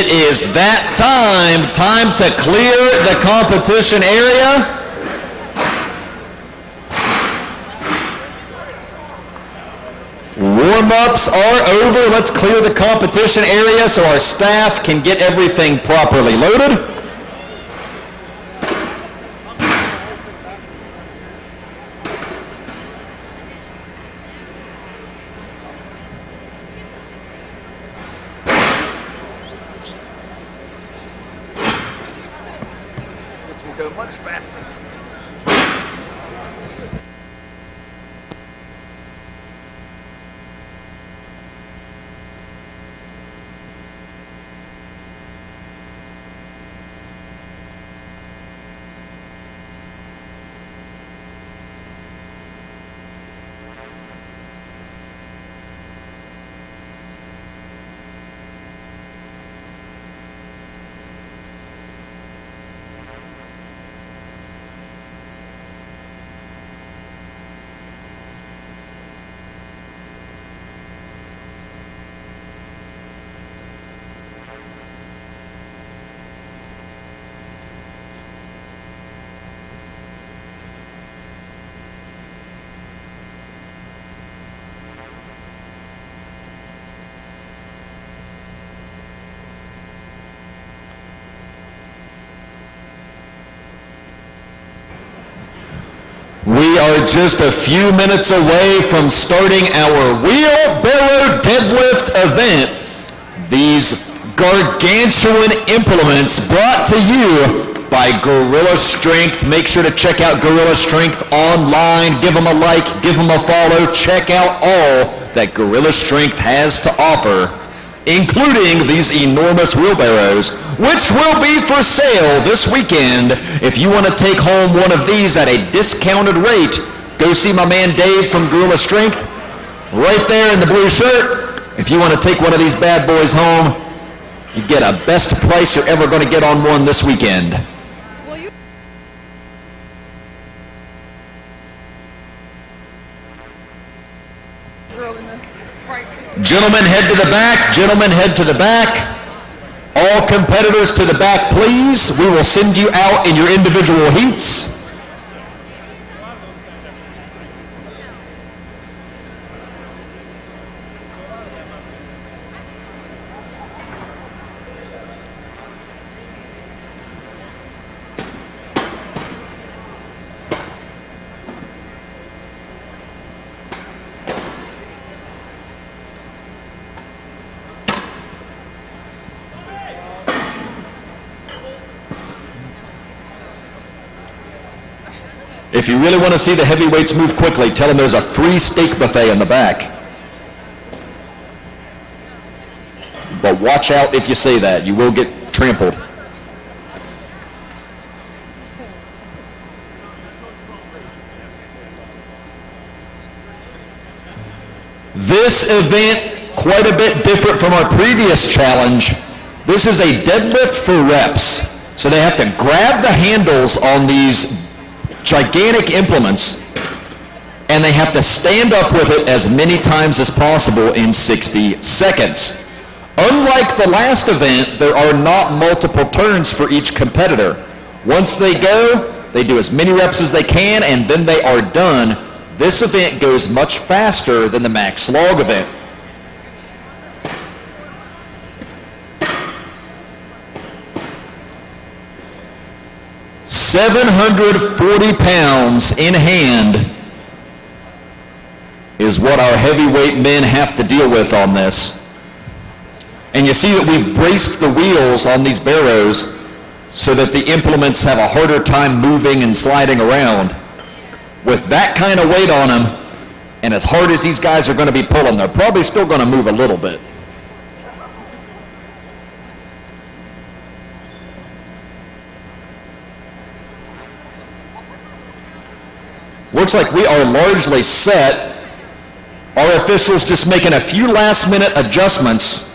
A: It is that time. Time to clear the competition area. Warm-ups are over. Let's clear the competition area so our staff can get everything properly loaded.
F: This will go much faster.
A: We are just a few minutes away from starting our Wheelbarrow Deadlift event. These gargantuan implements brought to you by Gorilla Strength. Make sure to check out Gorilla Strength online. Give them a like, give them a follow. Check out all that Gorilla Strength has to offer, including these enormous wheelbarrows, which will be for sale this weekend. If you want to take home one of these at a discounted rate, go see my man Dave from Gorilla Strength, right there in the blue shirt. If you want to take one of these bad boys home, you get a best price you're ever going to get on one this weekend.
D: Will you?
A: Gentlemen, head to the back. Gentlemen, head to the back. All competitors to the back, please. We will send you out in your individual heats. If you really want to see the heavyweights move quickly, tell them there's a free steak buffet in the back. But watch out if you say that. You will get trampled. This event, quite a bit different from our previous challenge. This is a deadlift for reps. So they have to grab the handles on these gigantic implements, and they have to stand up with it as many times as possible in 60 seconds. Unlike the last event, there are not multiple turns for each competitor. Once they go, they do as many reps as they can, and then they are done. This event goes much faster than the max log event. £740 in hand is what our heavyweight men have to deal with on this. And you see that we've braced the wheels on these barrows so that the implements have a harder time moving and sliding around. With that kind of weight on them, and as hard as these guys are going to be pulling, they're probably still going to move a little bit. Looks like we are largely set. Our officials just making a few last-minute adjustments.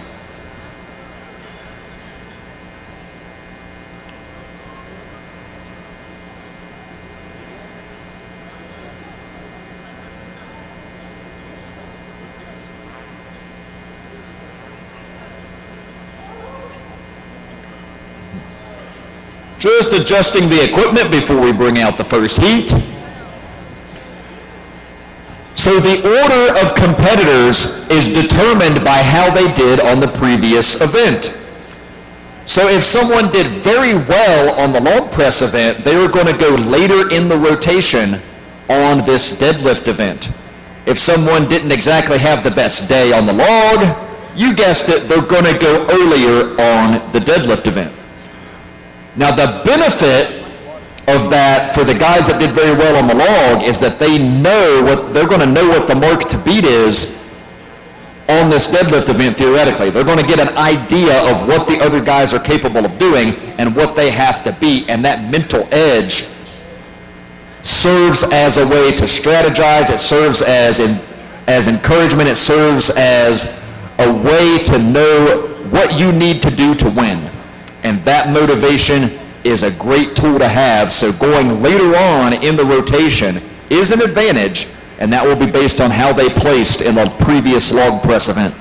A: Just adjusting the equipment before we bring out the first heat. So the order of competitors is determined by how they did on the previous event. So if someone did very well on the log press event, they were going to go later in the rotation on this deadlift event. If someone didn't exactly have the best day on the log, you guessed it, they're going to go earlier on the deadlift event. Now the benefit of that for the guys that did very well on the log is that they're going to know what the mark to beat is on this deadlift event theoretically. They're going to get an idea of what the other guys are capable of doing and what they have to beat, and that mental edge serves as a way to strategize. It serves as encouragement. It serves as a way to know what you need to do to win, and that motivation is a great tool to have. So going later on in the rotation is an advantage, and that will be based on how they placed in the previous log press event.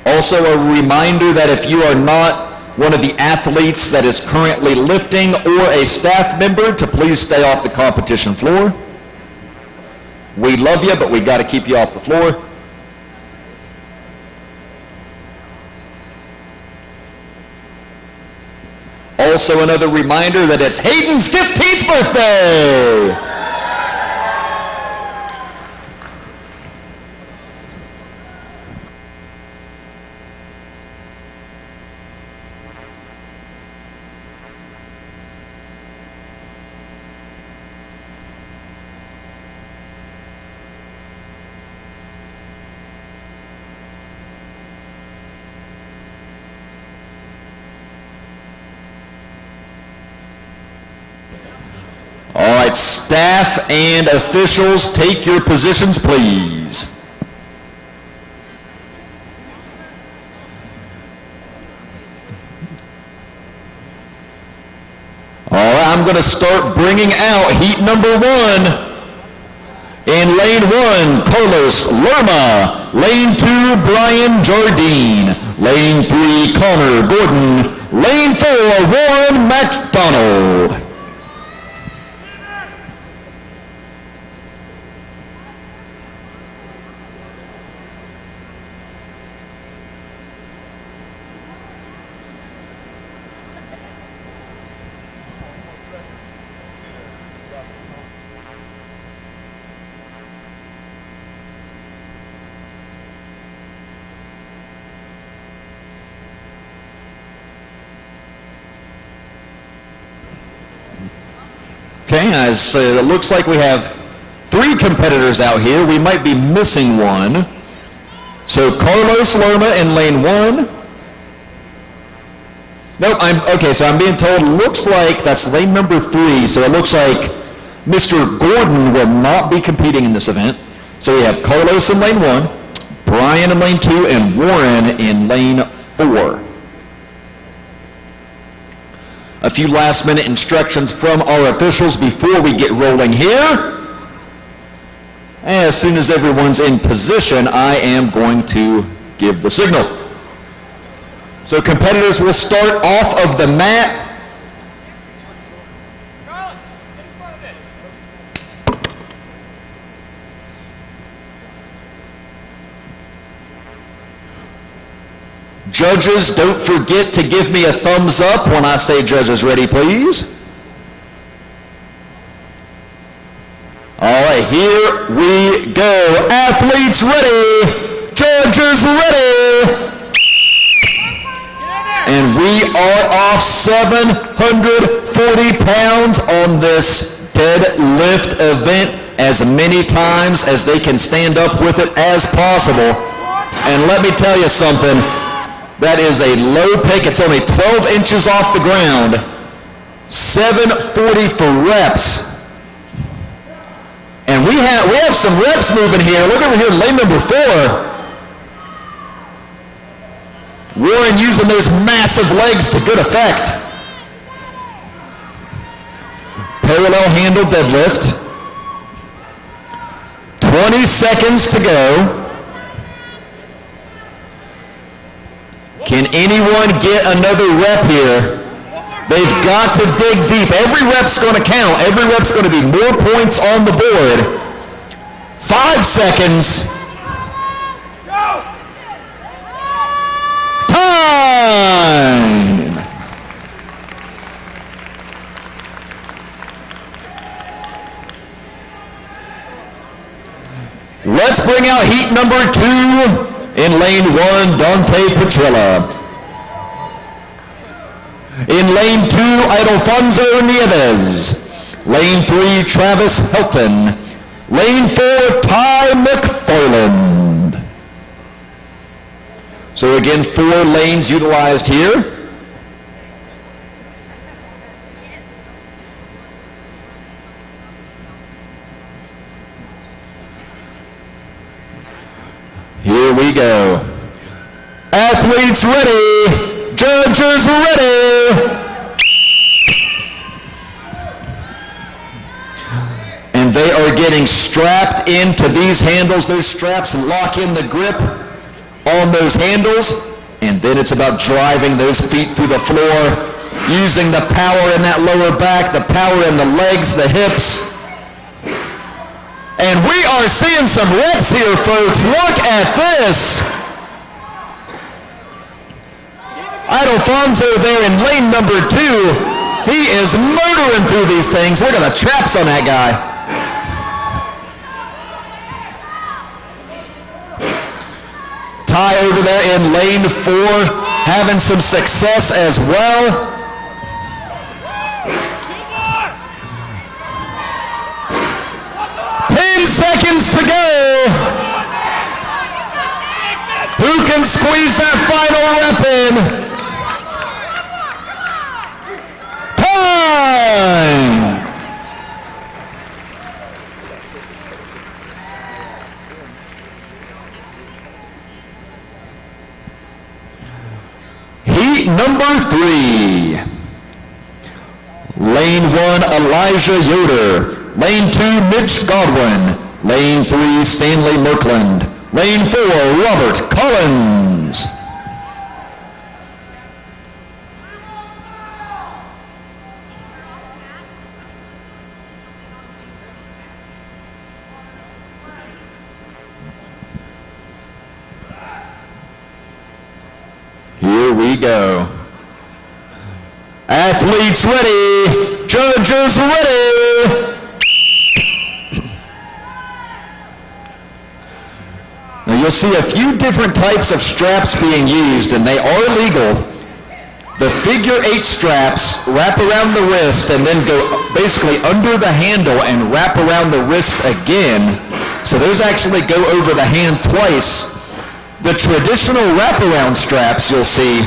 A: Also a reminder that if you are not one of the athletes that is currently lifting or a staff member, to please stay off the competition floor. We love you, but we got to keep you off the floor. Also another reminder that it's Hayden's 15th birthday. All right, staff and officials, take your positions, please. All right, I'm going to start bringing out heat number 1. In lane 1, Carlos Lerma. Lane 2, Brian Jardine. Lane 3, Connor Gordon. Lane 4, Warren McDonald. Okay, as it looks like we have 3 competitors out here. We might be missing one. So Carlos Lerma in lane 1. Nope, so I'm being told, looks like that's lane number 3. So it looks like Mr. Gordon will not be competing in this event. So we have Carlos in lane 1, Brian in lane 2, and Warren in lane 4. A few last minute instructions from our officials before we get rolling here. As soon as everyone's in position, I am going to give the signal. So competitors will start off of the mat. Judges, don't forget to give me a thumbs up when I say judges ready, please. All right, here we go. Athletes ready. Judges ready. And we are off 740 pounds on this deadlift event, as many times as they can stand up with it as possible. And let me tell you something. That is a low pick. It's only 12 inches off the ground. 740 for reps. And we have some reps moving here. Look over here, lane number 4. Warren using those massive legs to good effect. Parallel handle deadlift. 20 seconds to go. Can anyone get another rep here? They've got to dig deep. Every rep's going to count. Every rep's going to be more points on the board. 5 seconds. Time! Let's bring out heat number 2. In lane 1, Dante Petrella. In lane 2, Alfonso Nieves. Lane 3, Travis Helton. Lane 4, Ty McFarland. So again, 4 lanes utilized here. Here we go. Athletes ready. Judges ready. And they are getting strapped into these handles. Those straps lock in the grip on those handles. And then it's about driving those feet through the floor, using the power in that lower back, the power in the legs, the hips. And we are seeing some reps here, folks. Look at this. Alfonso there in lane number 2. He is motoring through these things. Look at the traps on that guy. Ty over there in lane 4, having some success as well. Seconds to go. Who can squeeze that final rep in? Time! Heat number 3. Lane 1, Elijah Yoder. Lane 2, Mitch Godwin. Lane 3, Stanley Merkland. Lane 4, Robert Collins. Here we go. Athletes ready. Judges ready. Now you'll see a few different types of straps being used, and they are legal. The figure 8 straps wrap around the wrist and then go basically under the handle and wrap around the wrist again. So those actually go over the hand twice. The traditional wraparound straps you'll see,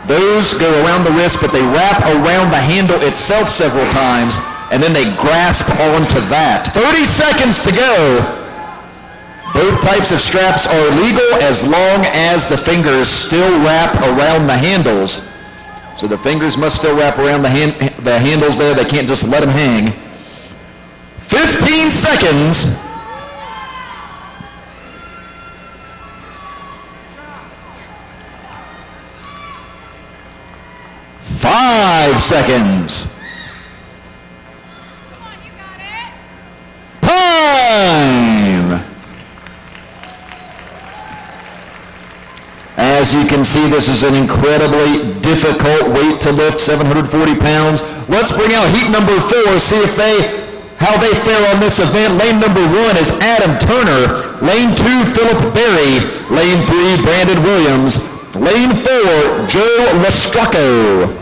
A: those go around the wrist, but they wrap around the handle itself several times, and then they grasp onto that. 30 seconds to go. Both types of straps are legal as long as the fingers still wrap around the handles. So the fingers must still wrap around the handles there. They can't just let them hang. 15 seconds. Five seconds.
D: Come on, you got it.
A: Time. As you can see, this is an incredibly difficult weight to lift, 740 pounds. Let's bring out heat number 4, see if how they fare on this event. Lane number 1 is Adam Turner. Lane 2, Philip Berry. Lane 3, Brandon Williams. Lane 4, Joe Lestracco.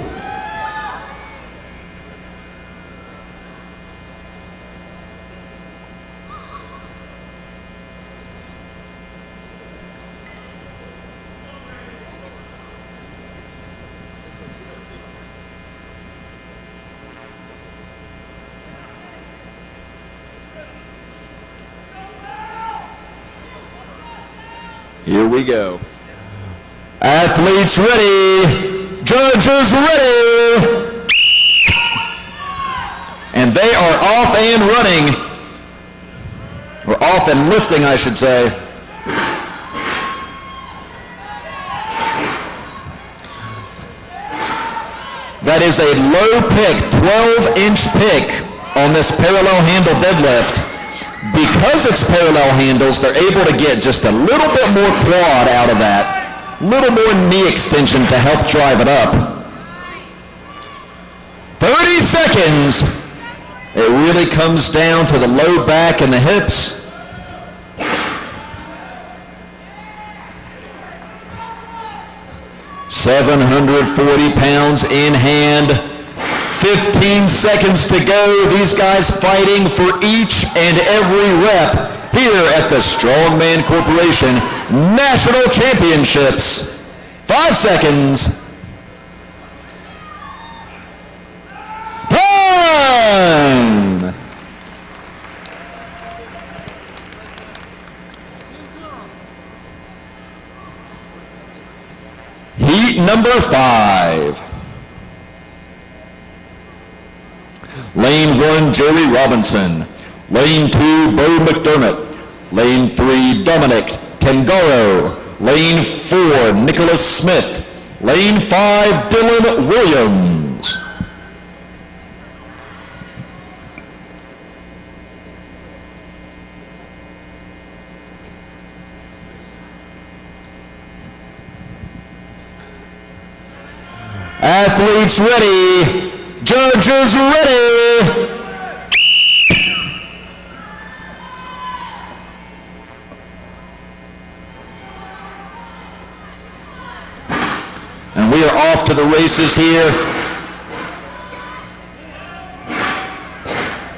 A: Here we go. Athletes ready. Judges ready. And they are off and running. Or off and lifting, I should say. That is a low pick, 12-inch pick on this parallel handle deadlift. Because it's parallel handles, they're able to get just a little bit more quad out of that, a little more knee extension to help drive it up. 30 seconds. It really comes down to the low back and the hips. $740 in hand. 15 seconds to go. These guys fighting for each and every rep here at the Strongman Corporation National Championships. 5 seconds. Time! Heat number 5. Lane 1, Joey Robinson. Lane 2, Bo McDermott. Lane 3, Dominic Tangaro. Lane 4, Nicholas Smith. Lane 5, Dylan Williams. Athletes ready. Judges ready. And we are off to the races here.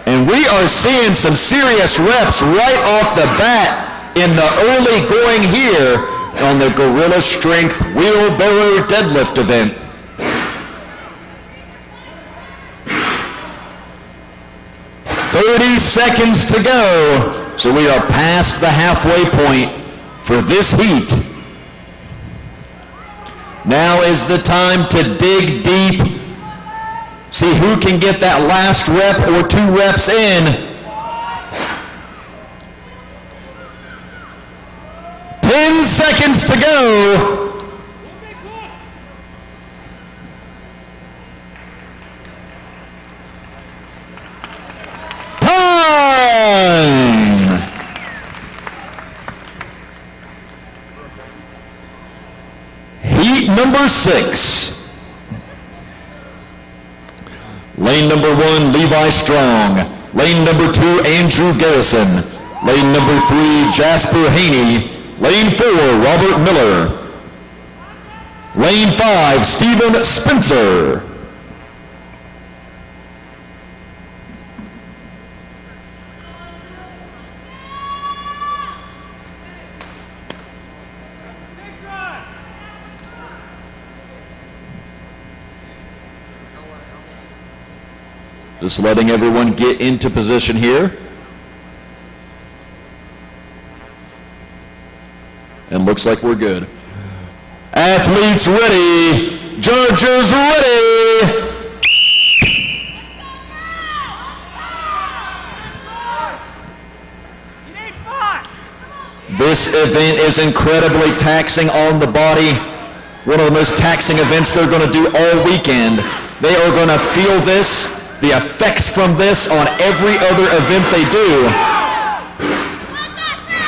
A: And we are seeing some serious reps right off the bat in the early going here on the Gorilla Strength Wheelbarrow Deadlift event. 30 seconds to go, so we are past the halfway point for this heat. Now is the time to dig deep, see who can get that last rep or 2 reps in. 10 seconds to go. Number 6. Lane number 1, Levi Strong. Lane number 2, Andrew Garrison. Lane number 3, Jasper Haney. Lane 4, Robert Miller. Lane 5, Stephen Spencer. Just letting everyone get into position here. And looks like we're good. Athletes ready. Judges ready. This event is incredibly taxing on the body. One of the most taxing events they're going to do all weekend. They are going to feel this, the effects from this on every other event they do.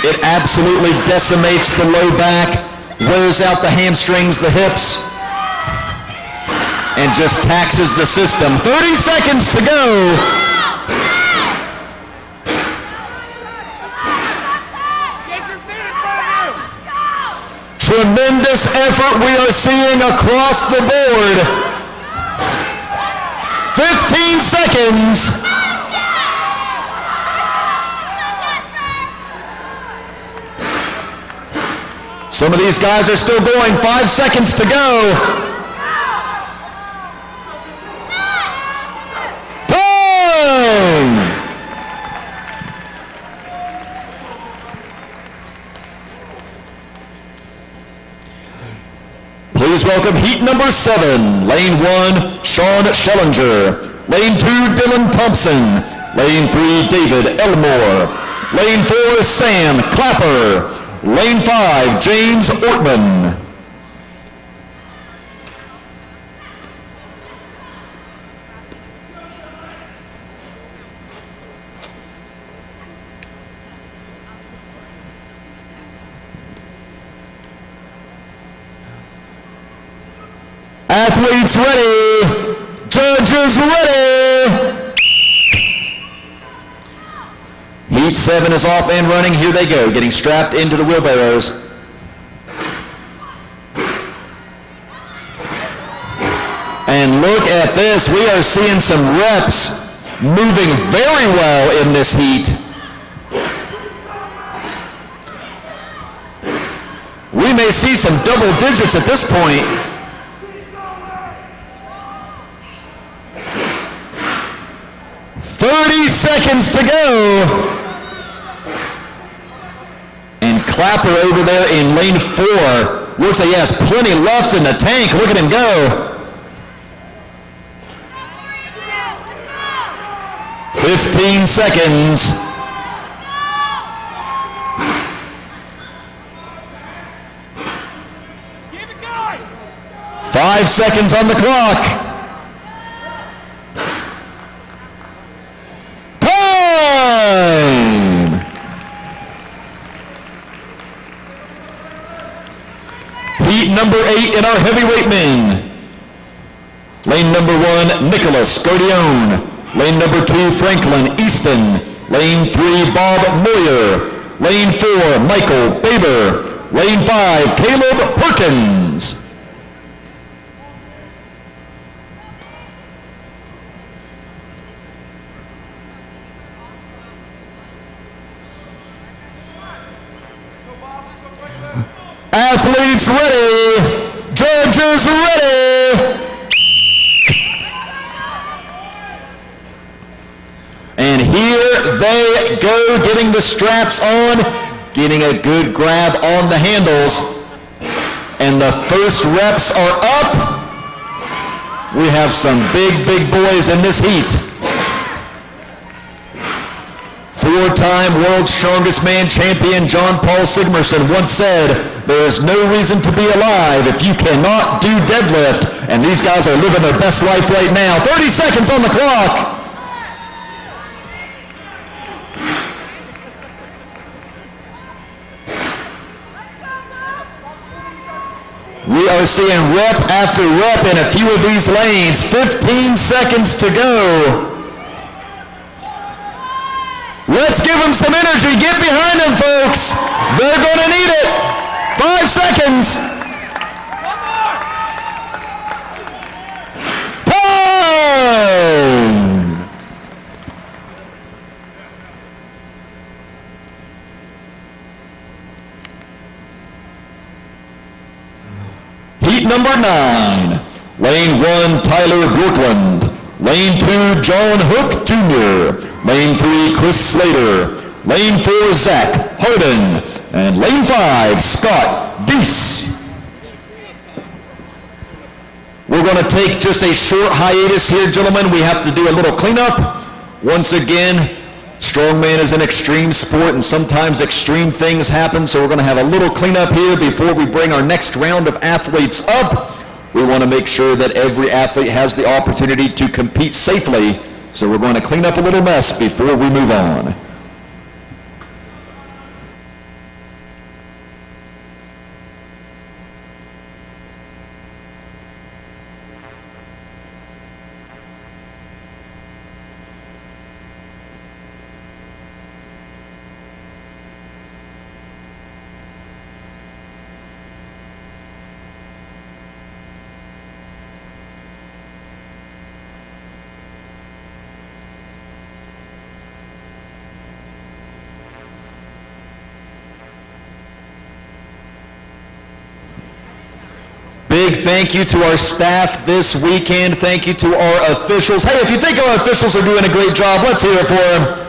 A: It absolutely decimates the low back, wears out the hamstrings, the hips, and just taxes the system. 30 seconds to go. Tremendous effort we are seeing across the board. 15 seconds. Some of these guys are still going. 5 seconds to go. Time! welcome heat number 7. Lane 1, Sean Schellinger. Lane 2, Dylan Thompson. Lane 3, David Elmore. Lane 4, Sam Clapper. Lane 5, James Ortman. Athletes ready. Judges ready. Heat 7 is off and running. Here they go, getting strapped into the wheelbarrows. And look at this. We are seeing some reps moving very well in this heat. We may see some double digits at this point. "30 seconds to go." And Clapper over there in lane 4 looks like he has plenty left in the tank. Look at him go. 15 seconds.
E: Keep it going.
A: 5 seconds on the clock. Time! Heat number 8 in our heavyweight men. Lane number 1, Nicholas Godione. Lane number 2, Franklin Easton. Lane 3, Bob Moyer. Lane 4, Michael Baber. Lane 5, Caleb Perkins. Athletes ready. Judges ready. And here they go, getting the straps on, getting a good grab on the handles. And the first reps are up. We have some big, big boys in this heat. 4-time World's Strongest Man champion John Paul Sigmarsson once said, "There is no reason to be alive if you cannot do deadlift." And these guys are living their best life right now. 30 seconds on the clock. We are seeing rep after rep in a few of these lanes. 15 seconds to go. Let's give them some energy. Get behind them, folks. They're going to need it. 5 seconds. Time! Heat number 9. Lane 1, Tyler Brooklyn. Lane 2, John Hook Jr. Lane 3, Chris Slater. Lane 4, Zach Harden. And lane 5, Scott Deese. We're going to take just a short hiatus here, gentlemen. We have to do a little cleanup. Once again, strongman is an extreme sport, and sometimes extreme things happen, so we're going to have a little cleanup here before we bring our next round of athletes up. We want to make sure that every athlete has the opportunity to compete safely, so we're going to clean up a little mess before we move on. Big thank you to our staff this weekend. Thank you to our officials. Hey, if you think our officials are doing a great job, let's hear it for them.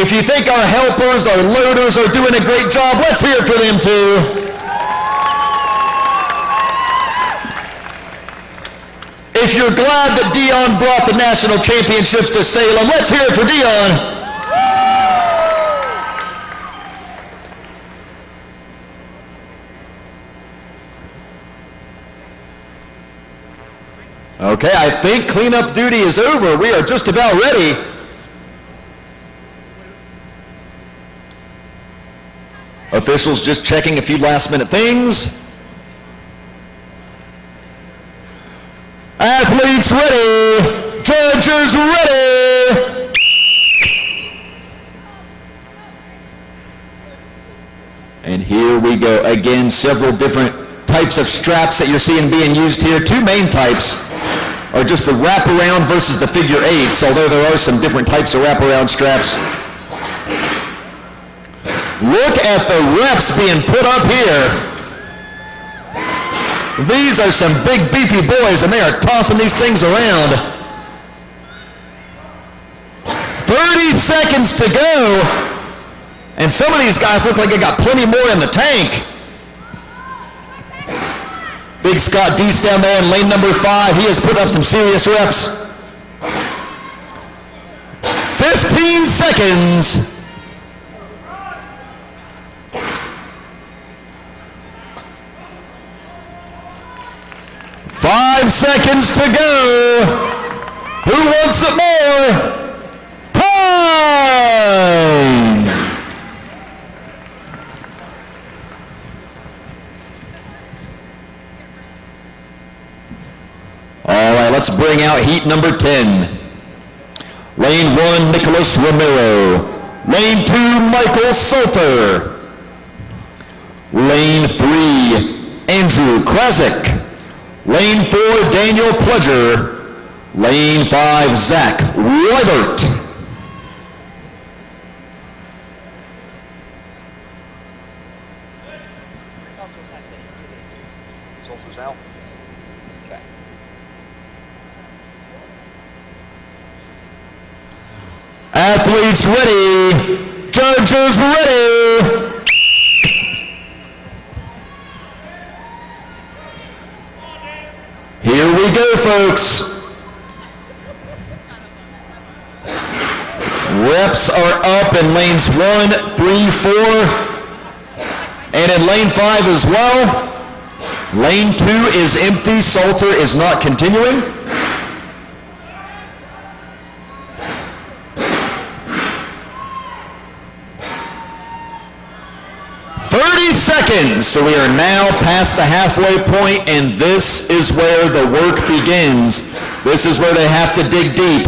A: If you think our helpers, our loaders are doing a great job, let's hear it for them too. If you're glad that Dion brought the national championships to Salem, let's hear it for Dion. Okay, I think cleanup duty is over. We are just about ready. Officials just checking a few last-minute things. Athletes ready. Judges ready. And here we go. Again, several different types of straps that you're seeing being used here. Two main types are just the wraparound versus the figure eights, although there are some different types of wraparound straps. Look at the reps being put up here. These are some big beefy boys and they are tossing these things around. 30 seconds to go. And some of these guys look like they got plenty more in the tank. Big Scott Deese down there in lane number 5. He has put up some serious reps. 15 seconds. Five seconds to go. Who wants it more? Time! All right, let's bring out heat number 10. Lane 1, Nicholas Romero. Lane 2, Michael Salter. Lane 3, Andrew Krasik. Lane 4, Daniel Pledger. Lane 5, Zach Roybert.
F: Salter's out. Okay.
A: Athletes ready. Judges ready. Here we go, folks. Reps are up in lanes 1, 3, 4, and in lane 5 as well. Lane 2 is empty. Salter is not continuing. Seconds. So we are now past the halfway point, and this is where the work begins. This is where they have to dig deep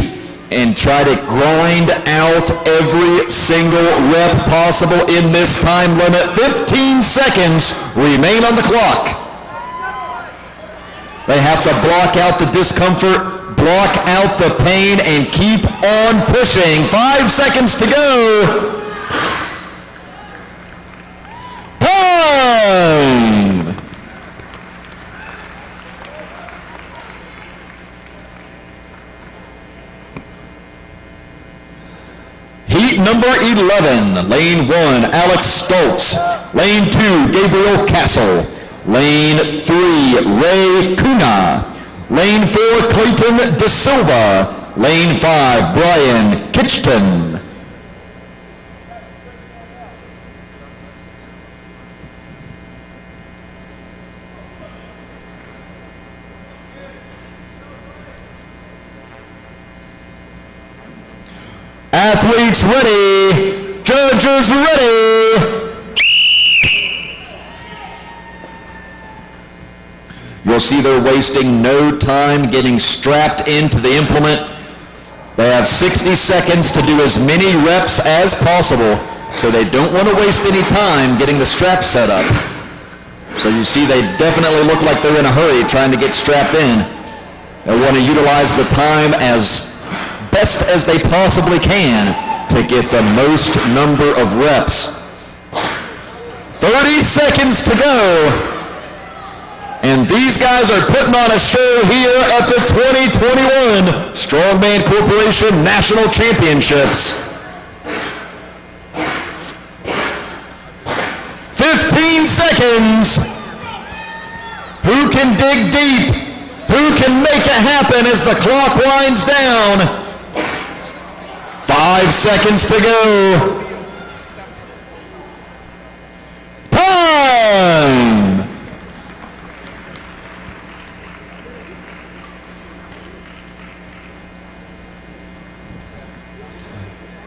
A: and try to grind out every single rep possible in this time limit. 15 seconds remain on the clock. They have to block out the discomfort, block out the pain, and keep on pushing. 5 seconds to go. Heat number 11, lane 1, Alex Stoltz. Lane 2, Gabriel Castle. Lane 3, Ray Kuna. Lane 4, Clayton De Silva. Lane 5, Brian Kitchton. Athletes ready. Judges ready. You'll see they're wasting no time getting strapped into the implement. They have 60 seconds to do as many reps as possible, so they don't want to waste any time getting the strap set up. So you see they definitely look like they're in a hurry trying to get strapped in. They want to utilize the time as best as they possibly can to get the most number of reps. 30 seconds to go. And these guys are putting on a show here at the 2021 Strongman Corporation National Championships. 15 seconds. Who can dig deep? Who can make it happen as the clock winds down? 5 seconds to go. Time!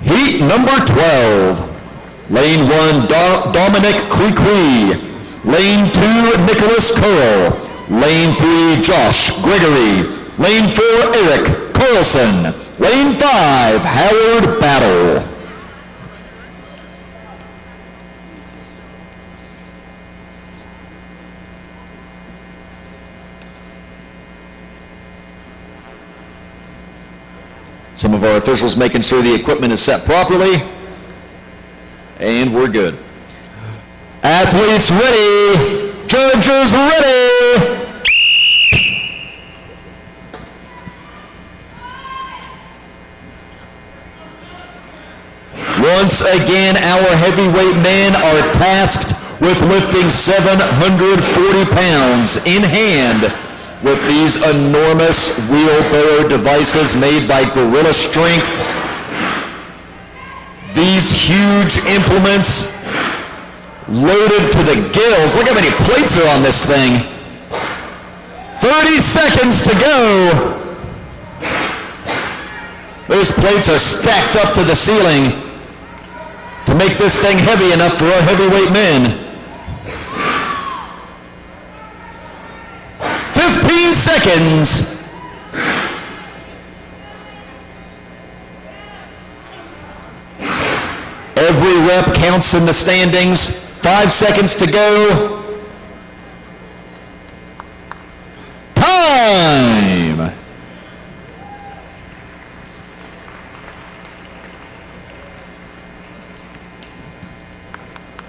A: Heat number 12. Lane 1, Dominic Crequy. Lane 2, Nicholas Curl. Lane 3, Josh Gregory. Lane 4, Eric Carlson. Lane 5, Howard Battle. Some of our officials making sure the equipment is set properly. And we're good. Athletes ready. Judges ready. Once again, our heavyweight men are tasked with lifting 740 pounds in hand with these enormous wheelbarrow devices made by Gorilla Strength. These huge implements loaded to the gills. Look how many plates are on this thing. 30 seconds to go. Those plates are stacked up to the ceiling to make this thing heavy enough for our heavyweight men. 15 seconds. Every rep counts in the standings. 5 seconds to go. Time!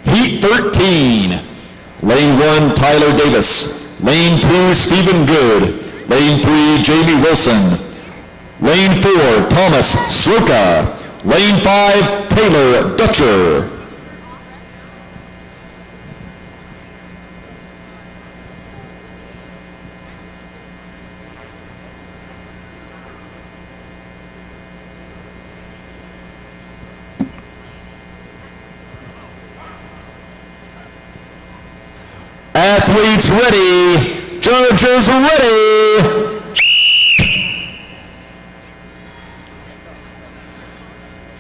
A: Heat 13. Lane 1, Tyler Davis. Lane 2, Stephen Good. Lane 3, Jamie Wilson. Lane 4, Thomas Sroka. Lane 5, Taylor Dutcher. Athletes ready. Judges ready.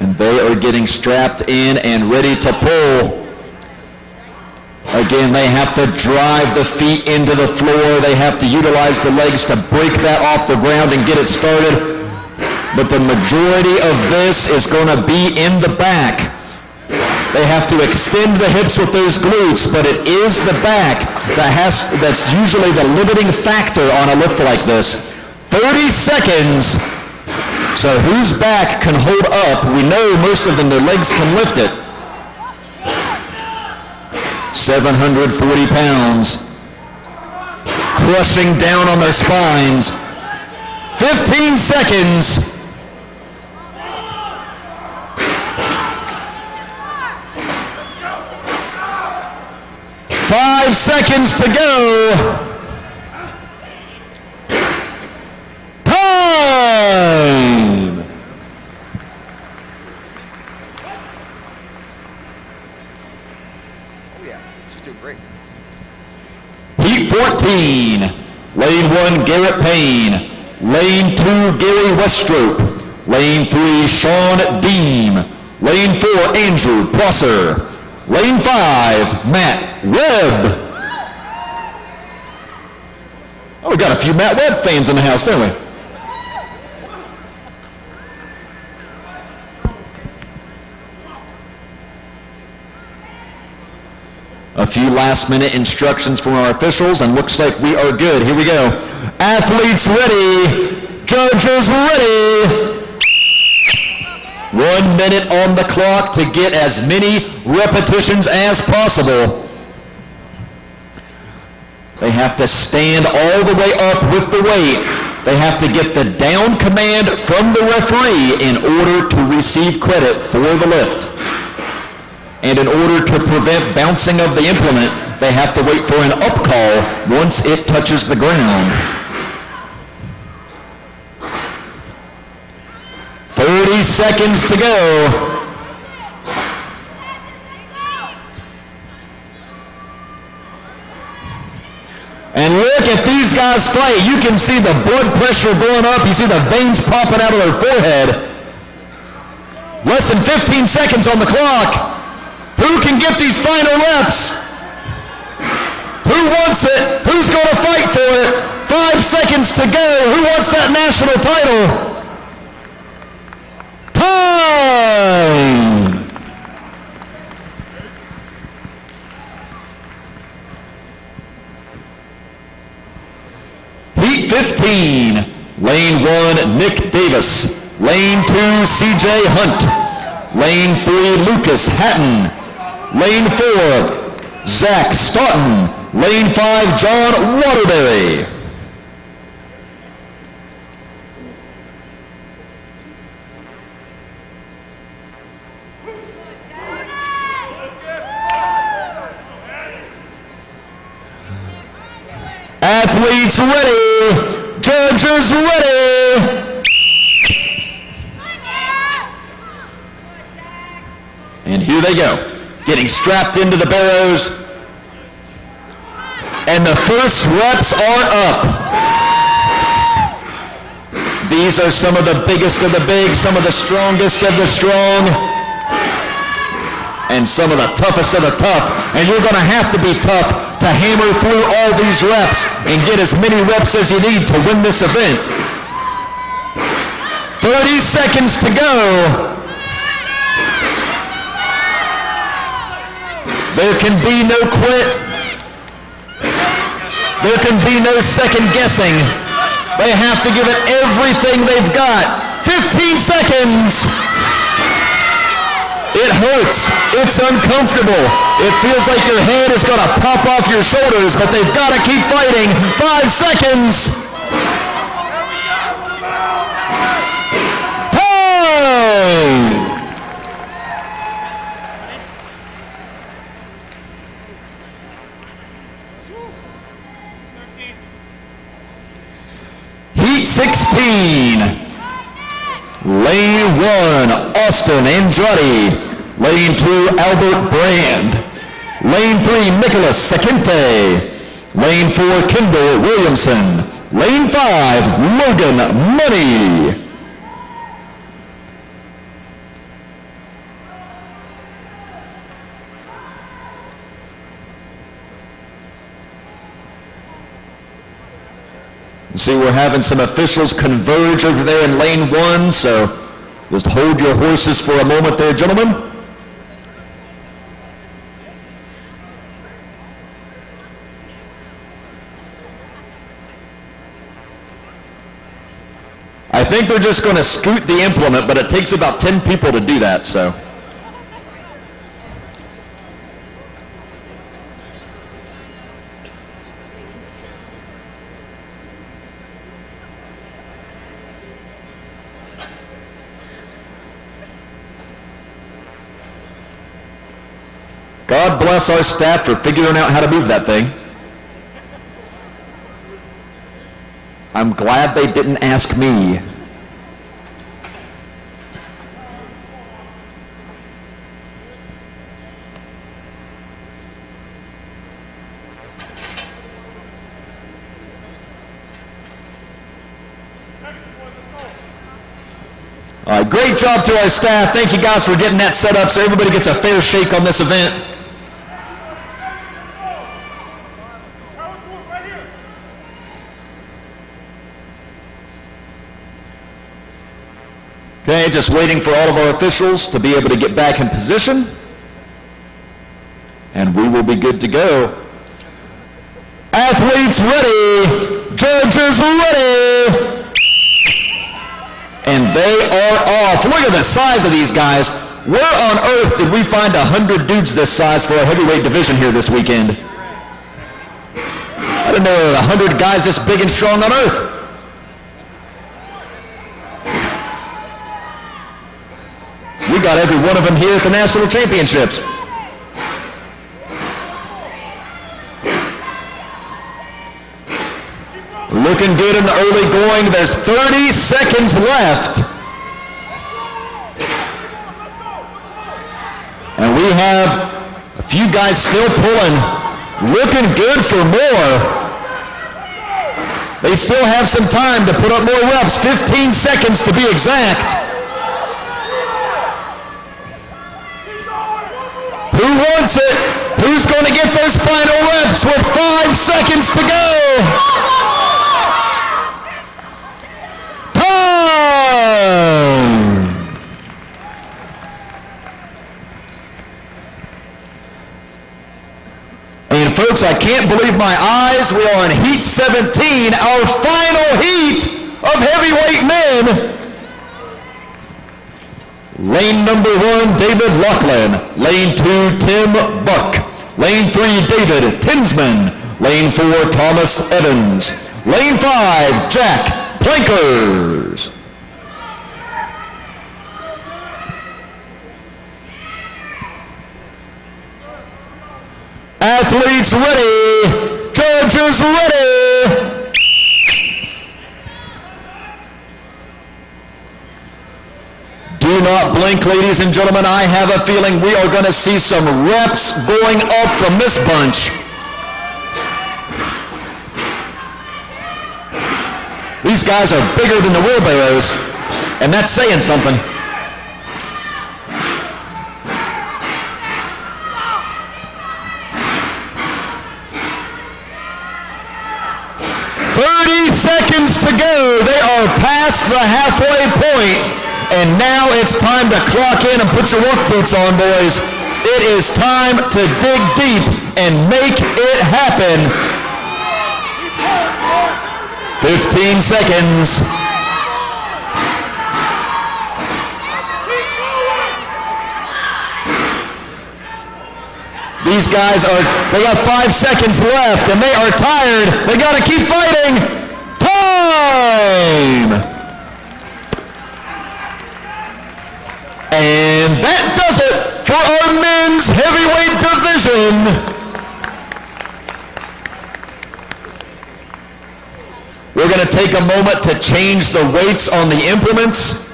A: And they are getting strapped in and ready to pull. Again, they have to drive the feet into the floor. They have to utilize the legs to break that off the ground and get it started. But the majority of this is going to be in the back. They have to extend the hips with those glutes, but it is the back that's usually the limiting factor on a lift like this. 30 seconds. So whose back can hold up? We know most of them, their legs can lift it. 740 pounds. Crushing down on their spines. 15 seconds. 5 seconds to go. Time!
F: Oh yeah, she's doing great.
A: Heat 14. Lane 1, Garrett Payne. Lane 2, Gary Westrope. Lane 3, Sean Deem. Lane 4, Andrew Prosser. Lane 5, Matt Webb. Oh, we got a few Matt Webb fans in the house, don't we? A few last-minute instructions from our officials, and looks like we are good. Here we go. Athletes ready. Judges ready. 1 minute on the clock to get as many repetitions as possible. They have to stand all the way up with the weight. They have to get the down command from the referee in order to receive credit for the lift. And in order to prevent bouncing of the implement, they have to wait for an up call once it touches the ground. 30 seconds to go. And look at these guys fight. You can see the blood pressure going up. You see the veins popping out of their forehead. Less than 15 seconds on the clock. Who can get these final reps? Who wants it? Who's going to fight for it? 5 seconds to go. Who wants that national title? Time! Heat 15. Lane 1, Nick Davis. Lane 2, CJ Hunt. Lane 3, Lucas Hatton. Lane 4, Zach Stoughton. Lane 5, John Waterbury. Athletes ready. Judges ready. And here they go, getting strapped into the barrows. And the first reps are up. These are some of the biggest of the big, some of the strongest of the strong, and some of the toughest of the tough. And you're going to have to be tough to hammer through all these reps and get as many reps as you need to win this event. 30 seconds to go. There can be no quit. There can be no second guessing. They have to give it everything they've got. 15 seconds. It hurts. It's uncomfortable. It feels like your head is going to pop off your shoulders, but they've got to keep fighting. 5 seconds. Time! Heat 16. Lane 1, Austin Andrade. Lane 2, Albert Brand. Lane 3, Nicholas Secente. Lane 4, Kendall Williamson. Lane 5, Logan Money. See, we're having some officials converge over there in lane 1, so just hold your horses for a moment there, gentlemen. I think they're just going to scoot the implement, but it takes about 10 people to do that, so. God bless our staff for figuring out how to move that thing. I'm glad they didn't ask me. All right, great job to our staff. Thank you guys for getting that set up so everybody gets a fair shake on this event. Okay, just waiting for all of our officials to be able to get back in position. And we will be good to go. Athletes ready. Judges ready. And they are off. Look at the size of these guys. Where on earth did we find 100 dudes this size for a heavyweight division here this weekend? I didn't know there were 100 guys this big and strong on earth. We got every one of them here at the national championships. Looking good in the early going. There's 30 seconds left. And we have a few guys still pulling. Looking good for more. They still have some time to put up more reps. 15 seconds to be exact. Who wants it? Who's going to get those final reps with 5 seconds to go? Time! And folks, I can't believe my eyes. We are in Heat 17, our final heat of heavyweight men. Lane number 1, David Laughlin. Lane 2, Tim Buck. Lane 3, David Tinsman. Lane 4, Thomas Evans. Lane 5, Jack Plankers. Athletes ready. Judges ready. Do not blink, ladies and gentlemen. I have a feeling we are going to see some reps going up from this bunch. These guys are bigger than the wheelbarrows, and that's saying something. Seconds to go. They are past the halfway point, and now it's time to clock in and put your work boots on, boys. It is time to dig deep and make it happen. 15 seconds. These guys they got 5 seconds left, and they are tired. They got to keep fighting. Time! And that does it for our men's heavyweight division. We're going to take a moment to change the weights on the implements.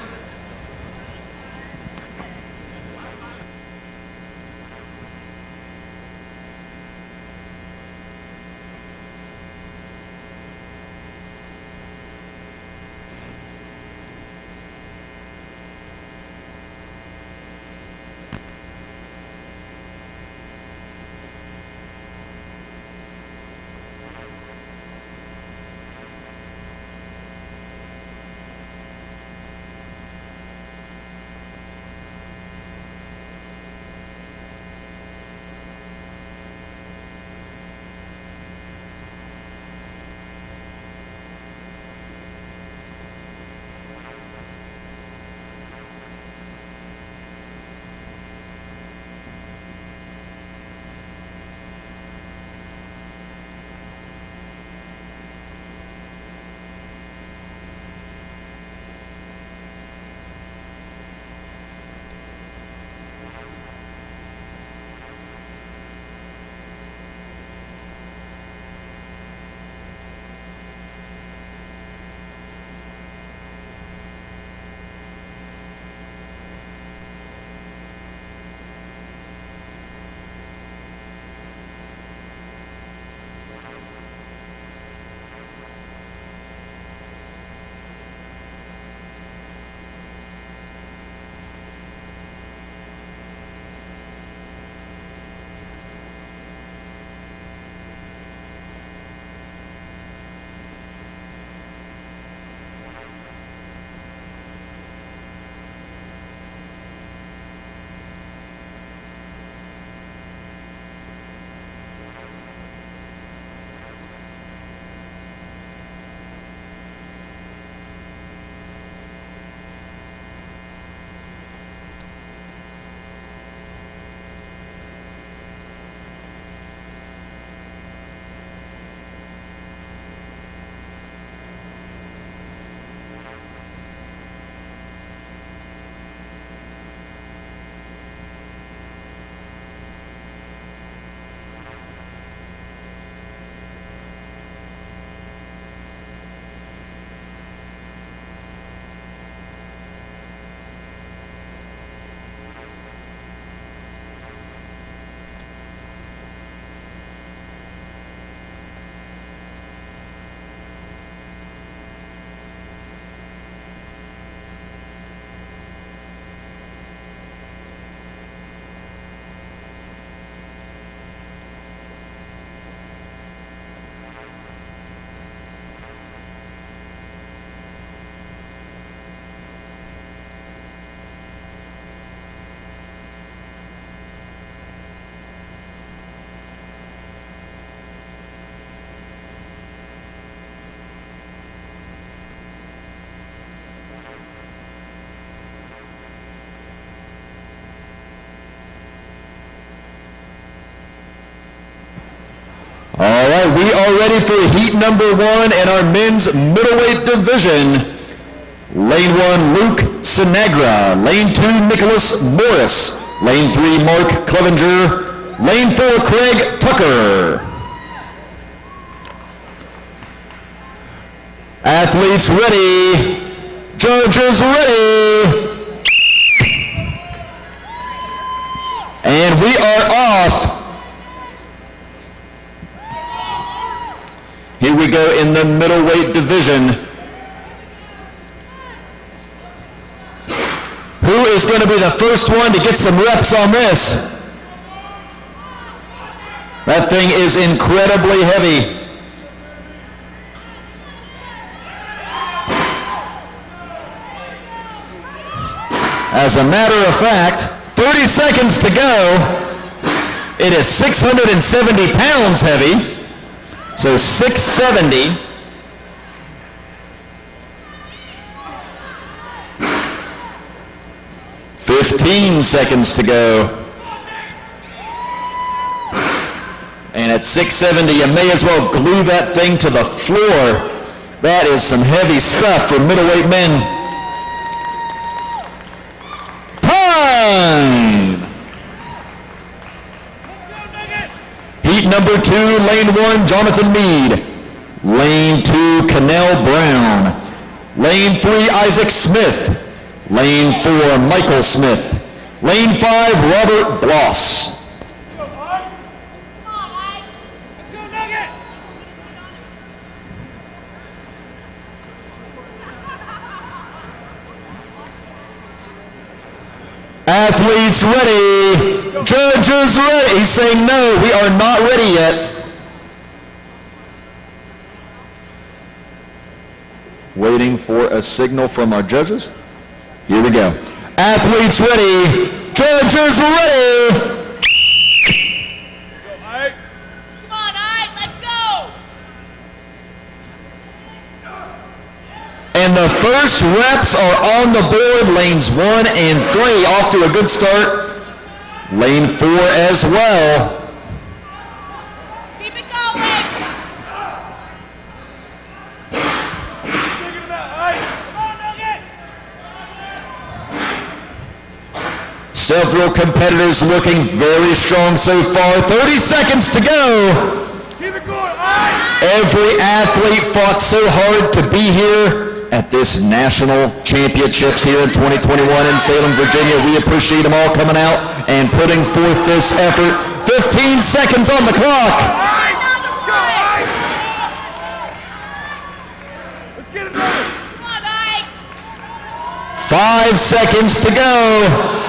A: we are ready for heat number 1 in our men's middleweight division. Lane 1, Luke Sinagra. Lane 2, Nicholas Morris. Lane 3, Mark Clevenger. Lane 4, Craig Tucker. Athletes ready. Judges ready. And we are off. Here we go in the middleweight division. Who is going to be the first one to get some reps on this? That thing is incredibly heavy. As a matter of fact, 30 seconds to go. It is 670 pounds heavy. So 670. "15 seconds to go. And at 670, you may as well glue that thing to the floor. That is some heavy stuff for middleweight men. Time! Heat number 2, lane 1, Jonathan Mead. Lane 2, Cannell Brown. Lane 3, Isaac Smith. Lane 4, Michael Smith. Lane 5, Robert Bloss. Athletes ready. Judges ready. He's saying no, we are not ready yet. Waiting for a signal from our judges. Here we go. Athletes ready. Judges ready.
D: Come on, Ike, let's go!
A: And the first reps are on the board. Lanes 1 and 3 off to a good start. Lane 4 as well.
D: Keep it going!
A: Several competitors looking very strong so far. 30 seconds to go.
E: Keep it going, Ike!
A: Every athlete fought so hard to be here at this national championships here in 2021 in Salem, Virginia. We appreciate them all coming out and putting forth this effort. 15 seconds on the clock.
D: Another one!
E: Let's get it going!
D: Come on, Ike!
A: 5 seconds to go.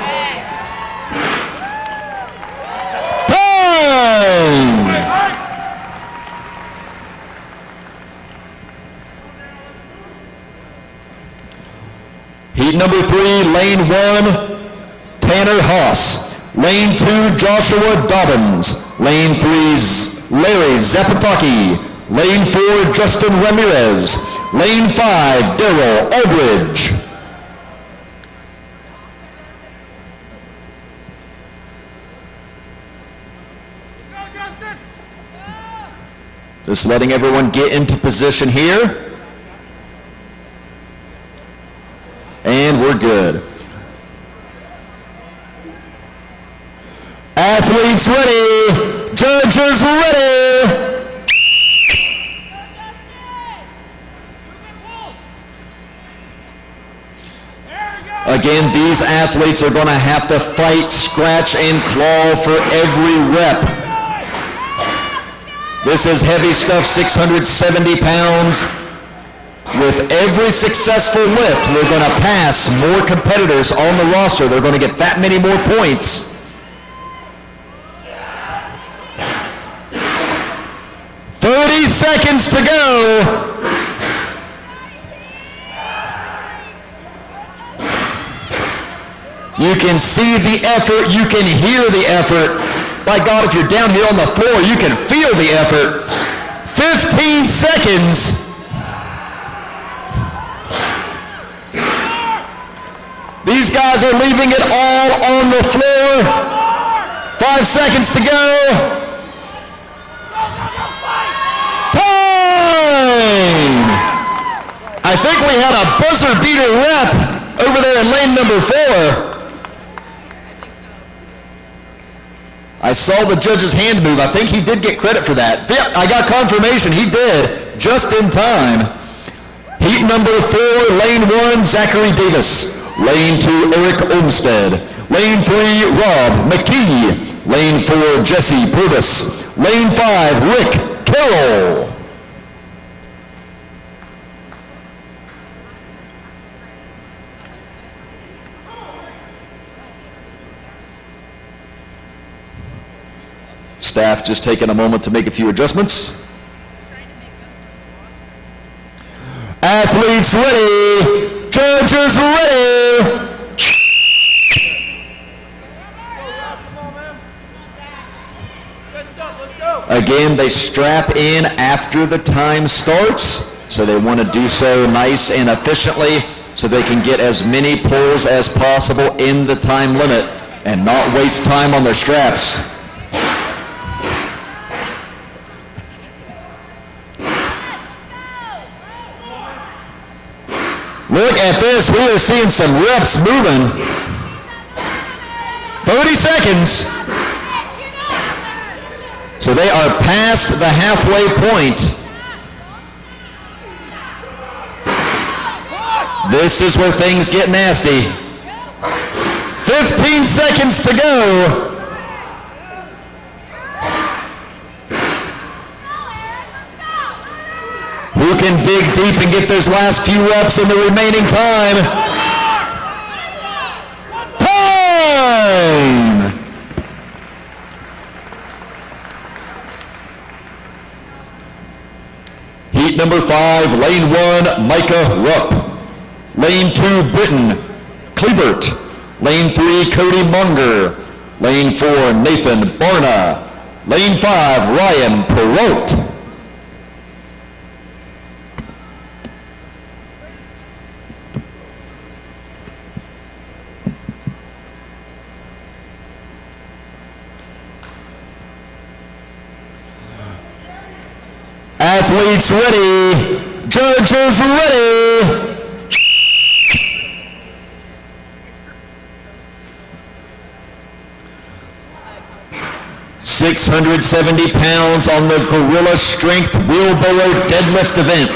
A: Time! Heat number 3, lane 1, Tanner Haas. Lane 2, Joshua Dobbins. Lane 3, Larry Zapataki. Lane 4, Justin Ramirez. Lane 5, Daryl Aldridge.
E: Go, Justin!
A: Just letting everyone get into position here. And we're good. Athletes ready. Judges ready. Again, these athletes are going to have to fight, scratch, and claw for every rep. This is heavy stuff, 670 pounds. With every successful lift, we're going to pass more competitors on the roster. They're going to get that many more points. "30 seconds to go. You can see the effort. You can hear the effort. By God, if you're down here on the floor, you can feel the effort. 15 seconds. These guys are leaving it all on the floor. 5 seconds to go. probably had a buzzer beater rep over there in lane number 4. I saw the judge's hand move. I think he did get credit for that. Yep, I got confirmation. He did, just in time. Heat number 4, lane 1, Zachary Davis. Lane 2, Eric Olmstead. Lane 3, Rob McKee. Lane 4, Jesse Purvis. Lane 5, Rick Carroll. Staff just taking a moment to make a few adjustments. Athletes ready. Judges ready. Again, they strap in after the time starts, so they want to do so nice and efficiently so they can get as many pulls as possible in the time limit and not waste time on their straps. Look at this, we are seeing some reps moving. 30 seconds. So they are past the halfway point. This is where things get nasty. 15 seconds to go. Who can dig deep and get those last few reps in the remaining time? Time! Heat number 5, lane 1, Micah Rupp. Lane 2, Britton Klebert. Lane 3, Cody Munger. Lane 4, Nathan Barna. Lane 5, Ryan Perrault. Athletes ready, judges ready. 670 pounds on the Gorilla Strength Wheelbarrow Deadlift event.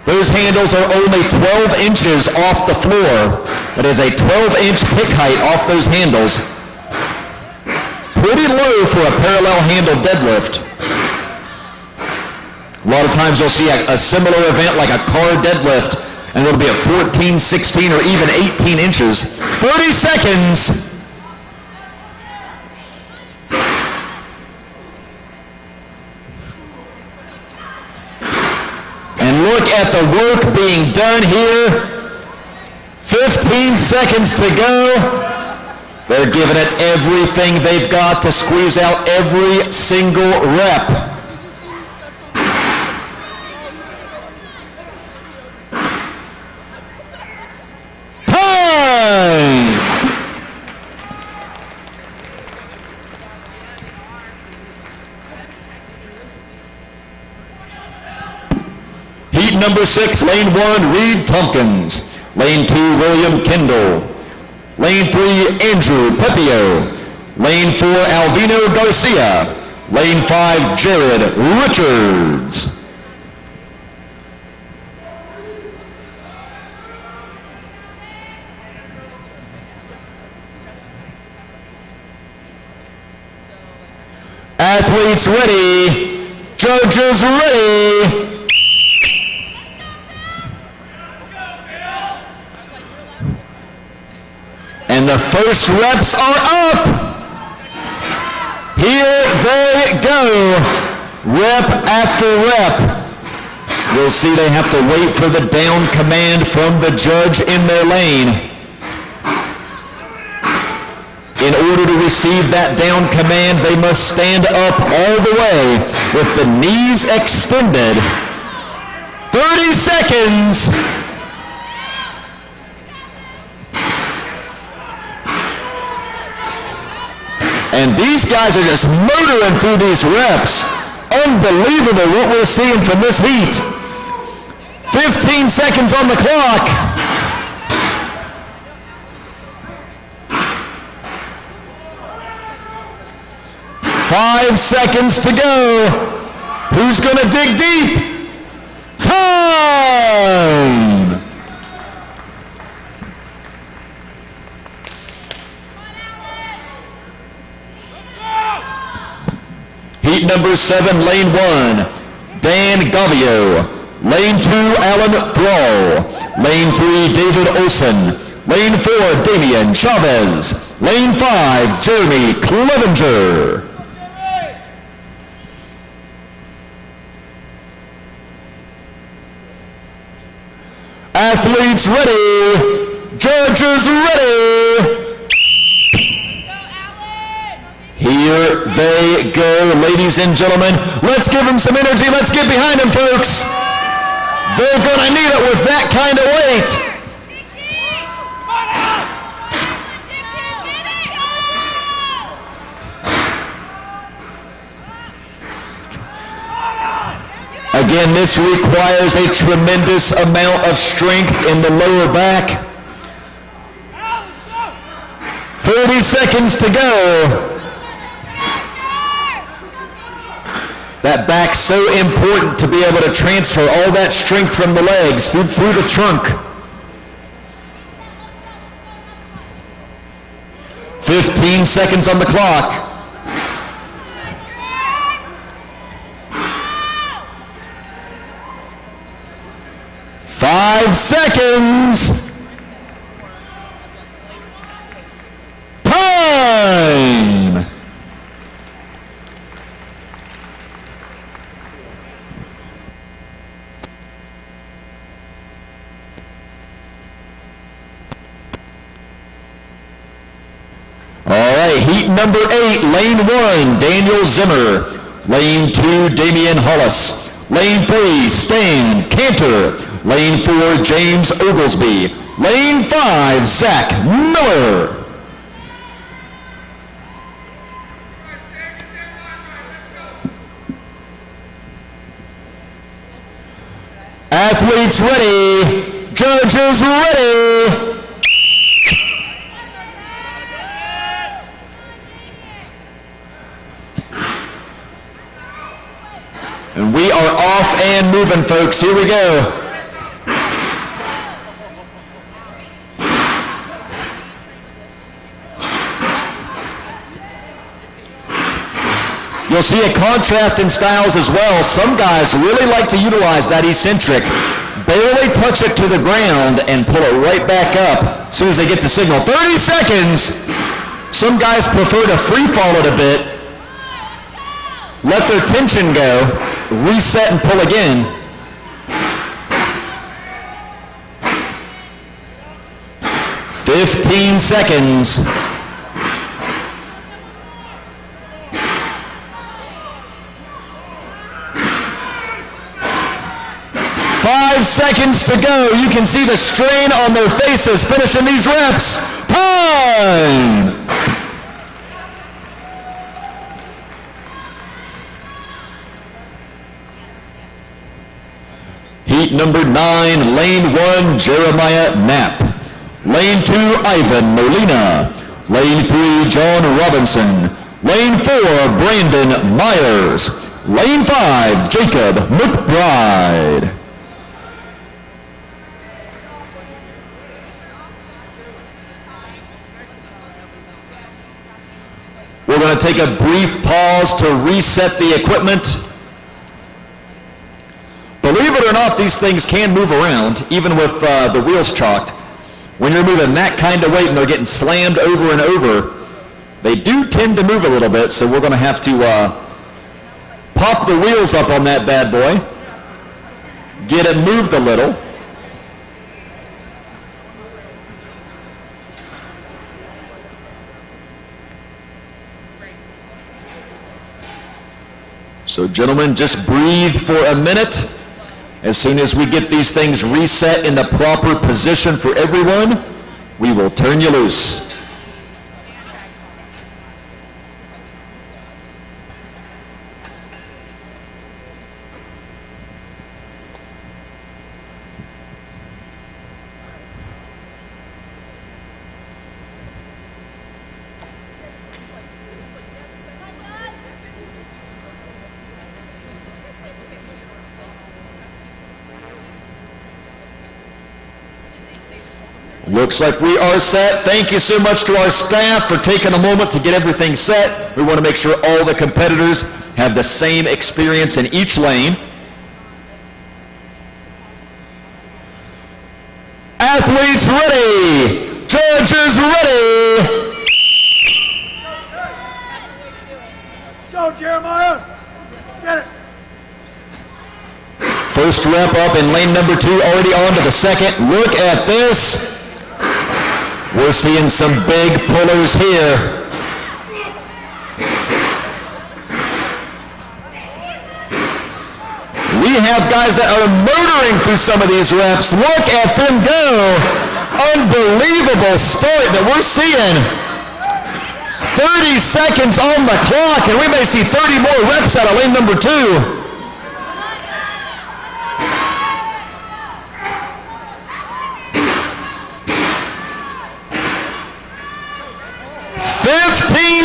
A: Those handles are only 12 inches off the floor. That is a 12-inch pick height off those handles. Pretty low for a parallel handle deadlift. A lot of times you'll see a similar event like a car deadlift, and it'll be at 14, 16, or even 18 inches. 30 seconds. And look at the work being done here. 15 seconds to go. They're giving it everything they've got to squeeze out every single rep. Number 6, lane 1, Reed Tompkins. Lane 2, William Kendall. Lane 3, Andrew Pepio. Lane 4, Alvino Garcia. Lane 5, Jared Richards. Athletes ready, judges ready. And the first reps are up. Here they go. Rep after rep. You'll see they have to wait for the down command from the judge in their lane. In order to receive that down command, they must stand up all the way with the knees extended. 30 seconds. And these guys are just motoring through these reps. Unbelievable what we're seeing from this heat. 15 seconds on the clock. Five seconds to go. Who's going to dig deep? Time! Heat number 7, lane 1, Dan Gavio. Lane 2, Alan Thrall. Lane 3, David Olson. Lane 4, Damian Chavez. Lane 5, Jeremy Clevenger. Athletes ready. Judges ready. Here they go, ladies and gentlemen. Let's give them some energy. Let's get behind them, folks. They're going to need it with that kind of weight. Again, this requires a tremendous amount of strength in the lower back. 30 seconds to go. That back's so important to be able to transfer all that strength from the legs through the trunk. 15 seconds on the clock. 5 seconds. Time. All right, heat number 8, lane 1, Daniel Zimmer. Lane 2, Damian Hollis. Lane 3, Stain Cantor. Lane 4, James Oglesby. Lane 5, Zach Miller. Athletes ready. Judges ready. And we are off and moving, folks. Here we go. You'll see a contrast in styles as well. Some guys really like to utilize that eccentric. Barely touch it to the ground and pull it right back up as soon as they get the signal. 30 seconds. Some guys prefer to free fall it a bit. Let their tension go. Reset and pull again. $15 seconds. 5 seconds to go. You can see the strain on their faces finishing these reps. Time! Heat number 9, lane 1, Jeremiah Knapp. Lane 2, Ivan Molina. Lane 3, John Robinson. Lane 4, Brandon Myers. Lane 5, Jacob McBride. We're going to take a brief pause to reset the equipment. Believe it or not, these things can move around, even with the wheels chalked. When you're moving that kind of weight and they're getting slammed over and over, they do tend to move a little bit, so we're going to have to pop the wheels up on that bad boy, get it moved a little. So gentlemen, just breathe for a minute. As soon as we get these things reset in the proper position for everyone, we will turn you loose. Looks like we are set. Thank you so much to our staff for taking a moment to get everything set. We want to make sure all the competitors have the same experience in each lane. Athletes ready. Judges ready.
E: Go, Jeremiah. Get it.
A: First rep up in lane number 2, already on to the second. Look at this. We're seeing some big pullers here. We have guys that are motoring through some of these reps. Look at them go. Unbelievable start that we're seeing. 30 seconds on the clock, and we may see 30 more reps out of lane number 2.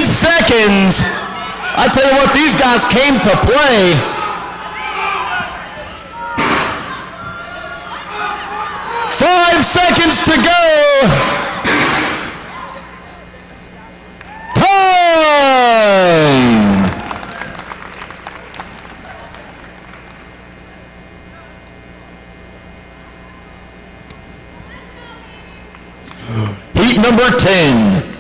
A: Seconds. I tell you what, these guys came to play. Five seconds to go. Time. Heat number 10.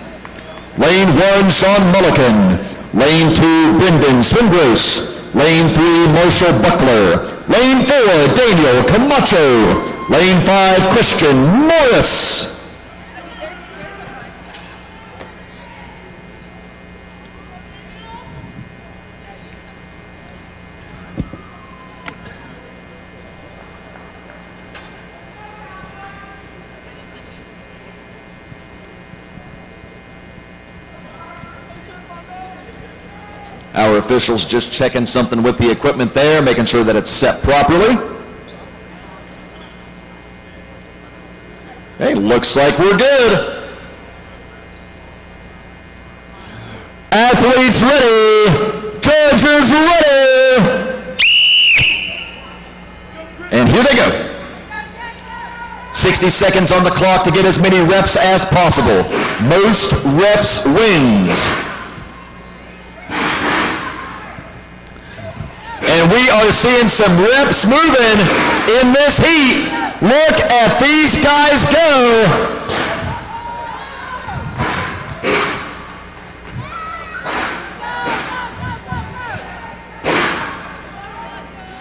A: Lane 1, Sean Mullican. Lane 2, Brendan Swingross. Lane 3, Marshall Buckler. Lane 4, Daniel Camacho. Lane 5, Christian Morris. Our officials just checking something with the equipment there, making sure that it's set properly. Hey, looks like we're good. Athletes ready. Judges ready. And here they go. 60 seconds on the clock to get as many reps as possible. Most reps wins. And we are seeing some reps moving in this heat. Look at these guys go.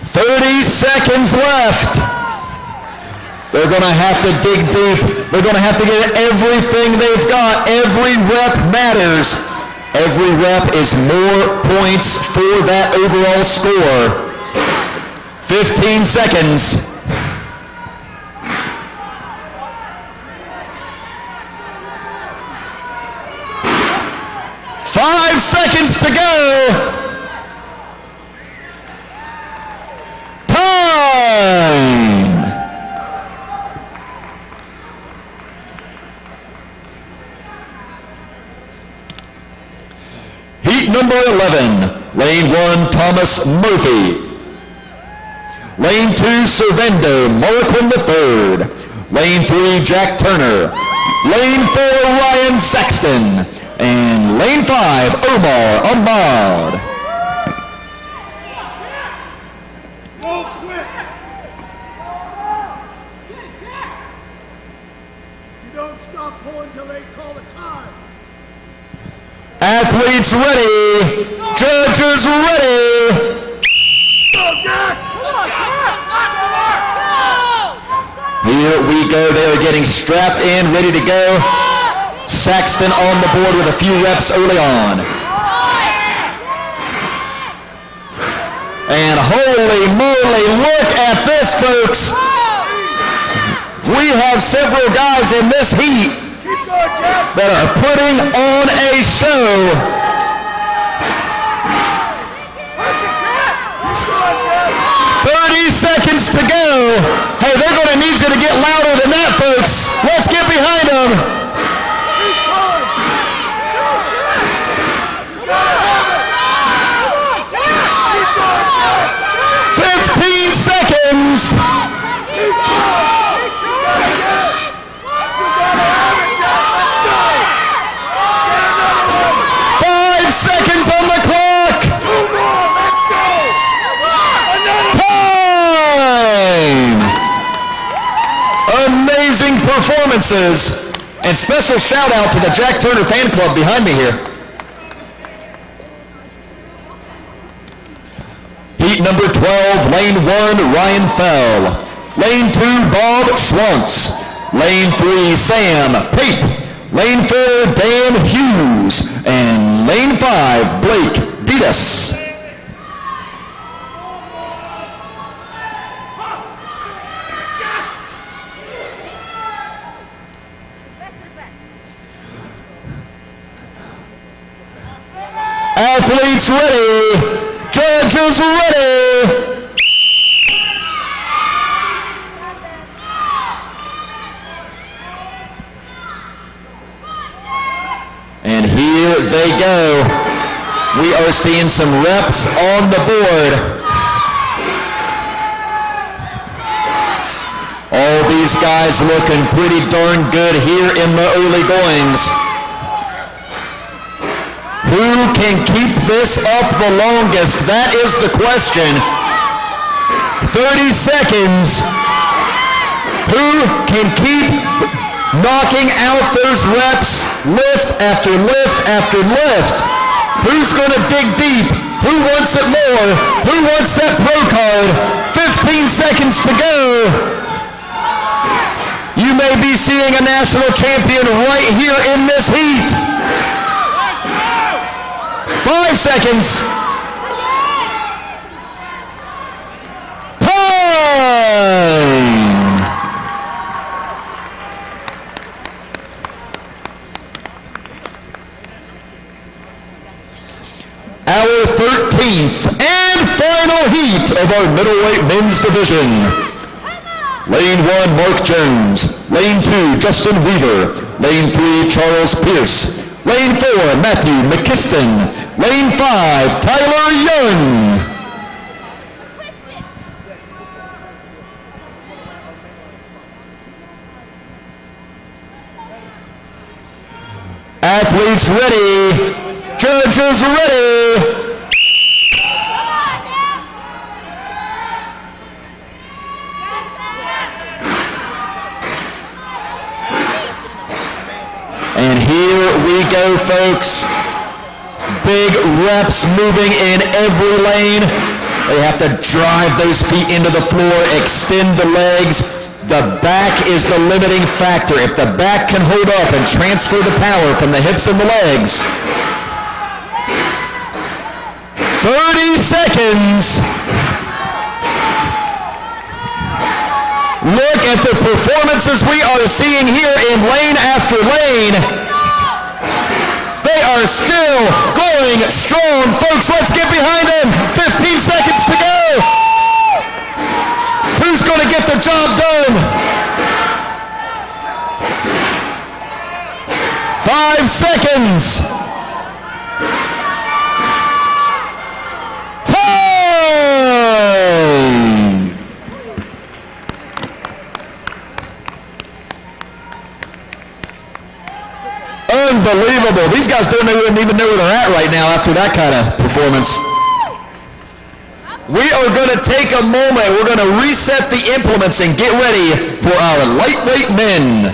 A: "30 seconds left. They're going to have to dig deep. They're going to have to get everything they've got. Every rep matters. Every rep is more points for that overall score. 15 seconds. Five seconds to go. Time. Heat number 11, lane 1, Thomas Murphy. Lane 2, Servando Marquin III. Lane 3, Jack Turner. Lane 4, Ryan Saxton. And lane 5, Omar Ahmad.
E: Go quick. You don't stop pulling till they call the time.
A: Athletes ready. Judges ready.
E: Go, Jack.
A: Here we go. They are getting strapped in, ready to go. Saxton on the board with a few reps early on. And holy moly, look at this, folks. We have several guys in this heat that are putting on a show. 30 seconds to go. Hey, they're going to need you to get louder than that, folks. Let's get behind them. 15 seconds. performances. And special shout out to the Jack Turner fan club behind me here. Heat number 12, lane 1, Ryan Fell. Lane 2, Bob Schwantz. Lane 3, Sam Pape. Lane 4, Dan Hughes. And lane 5, Blake Ditas. Athletes ready. Judges ready. And here they go. We are seeing some reps on the board. All these guys looking pretty darn good here in the early goings. Who can keep this up the longest? That is the question. 30 seconds. Who can keep knocking out those reps, lift after lift after lift? Who's going to dig deep? Who wants it more? Who wants that pro card? 15 seconds to go. You may be seeing a national champion right here in this heat. 5 seconds. Time. Our 13th and final heat of our middleweight men's division. Lane 1, Mark Jones. Lane 2, Justin Weaver. Lane 3, Charles Pierce. Lane 4, Matthew McKiston. Lane 5, Tyler Young. Athletes ready. Judges ready. And here we go, folks. Big reps moving in every lane. They have to drive those feet into the floor, extend the legs. The back is the limiting factor. If the back can hold up and transfer the power from the hips and the legs. 30 seconds. Look at the performances we are seeing here in lane after lane. They are still going strong. Folks, let's get behind them. 15 seconds to go. Who's going to get the job done? 5 seconds. Time. Unbelievable. These guys don't even know where they're at right now after that kind of performance. We are going to take a moment. We're going to reset the implements and get ready for our lightweight men.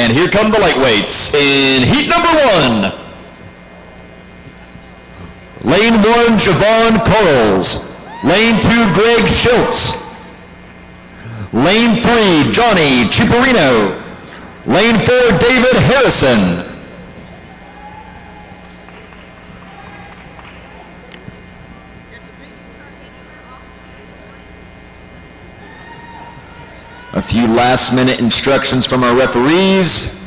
A: And here come the lightweights in heat number 1. Lane 1, Javon Corals. Lane 2, Greg Schultz. Lane 3, Johnny Ciparino. Lane 4, David Harrison. A few last-minute instructions from our referees.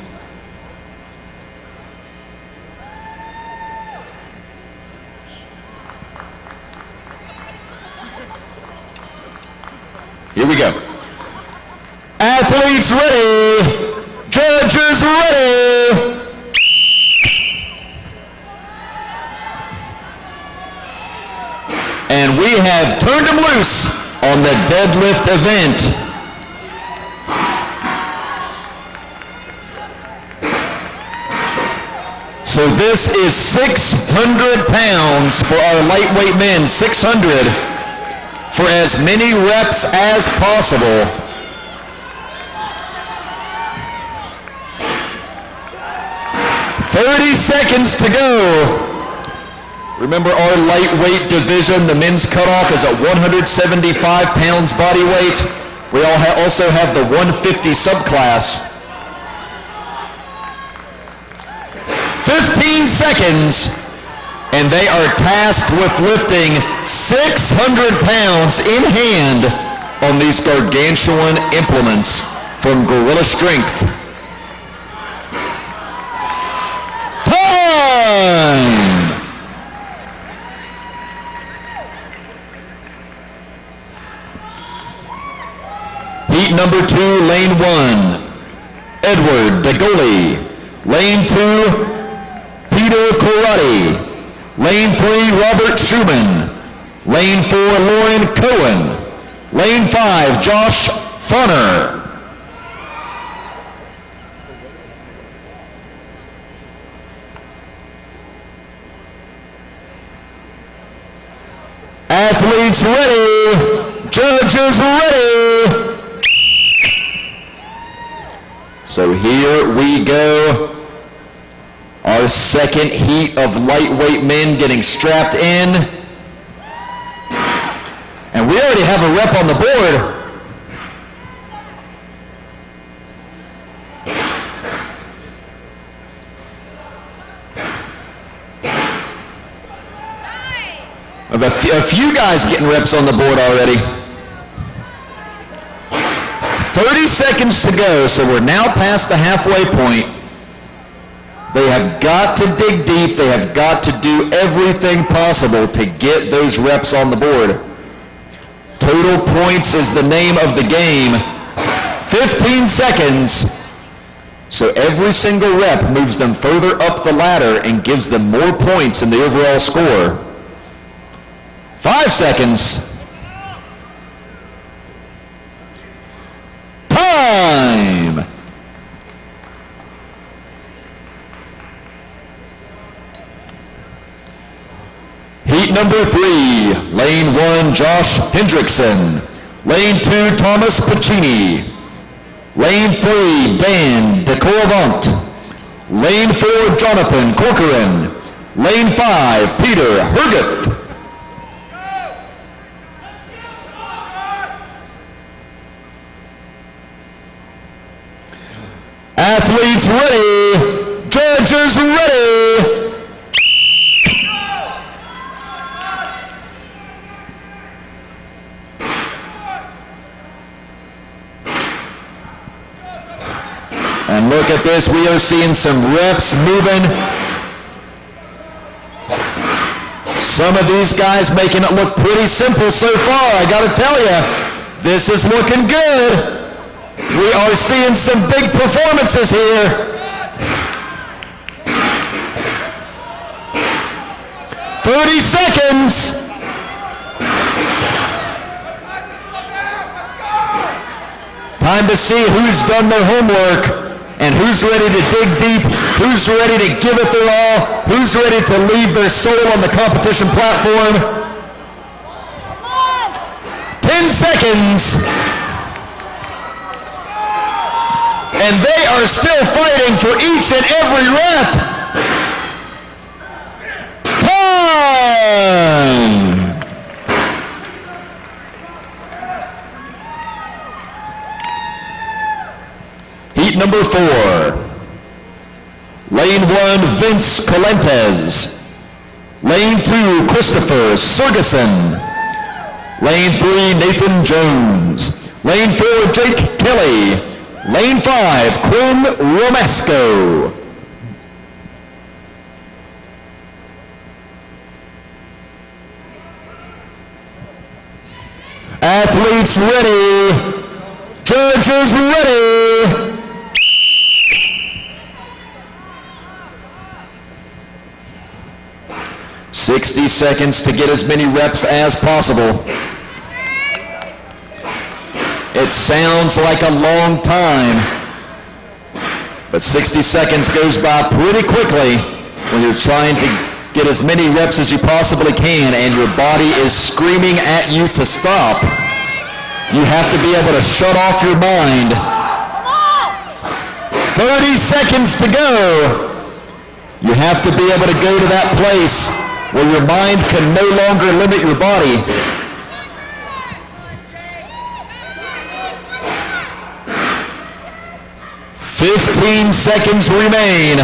A: Here we go. Athletes ready. Judges ready. And we have turned them loose on the deadlift event. So this is 600 pounds for our lightweight men, 600 for as many reps as possible. "30 seconds to go." Remember our lightweight division, the men's cutoff is at 175 pounds body weight. We also have the 150 subclass. 15 seconds, and they are tasked with lifting 600 pounds in hand on these gargantuan implements from Gorilla Strength. Time! Heat number 2, lane 1, Edward DeGoli. Lane 2, Peter Corradi. Lane 3, Robert Schumann. Lane 4, Lauren Cohen. Lane 5, Josh Funner. Athletes ready. Judges ready. So here we go. Our second heat of lightweight men getting strapped in. And we already have a rep on the board. A few guys getting reps on the board already. 30 seconds to go, so we're now past the halfway point. They have got to dig deep. They have got to do everything possible to get those reps on the board. Total points is the name of the game. 15 seconds. So every single rep moves them further up the ladder and gives them more points in the overall score. 5 seconds. Time! Heat number 3, lane 1, Josh Hendrickson. Lane 2, Thomas Pacini. Lane 3, Dan DeCoravant. Lane 4, Jonathan Corcoran. Lane 5, Peter Hergeth. Athletes ready. Judges ready. And look at this, we are seeing some reps moving. Some of these guys making it look pretty simple so far, I gotta tell you. This is looking good. We are seeing some big performances here. 30 seconds. Time to see who's done their homework and who's ready to dig deep, who's ready to give it their all, who's ready to leave their soul on the competition platform. 10 seconds. and they are still fighting for each and every rep. Time! Heat number 4. Lane 1, Vince Colentes. Lane 2, Christopher Sergeson. Lane 3, Nathan Jones. Lane 4, Jake Kelly. Lane 5, Quinn Romasco. Athletes ready. Judges ready. "60 seconds to get as many reps as possible." It sounds like a long time, but 60 seconds goes by pretty quickly when you're trying to get as many reps as you possibly can and your body is screaming at you to stop. You have to be able to shut off your mind. 30 seconds to go. You have to be able to go to that place where your mind can no longer limit your body. "15 seconds remain."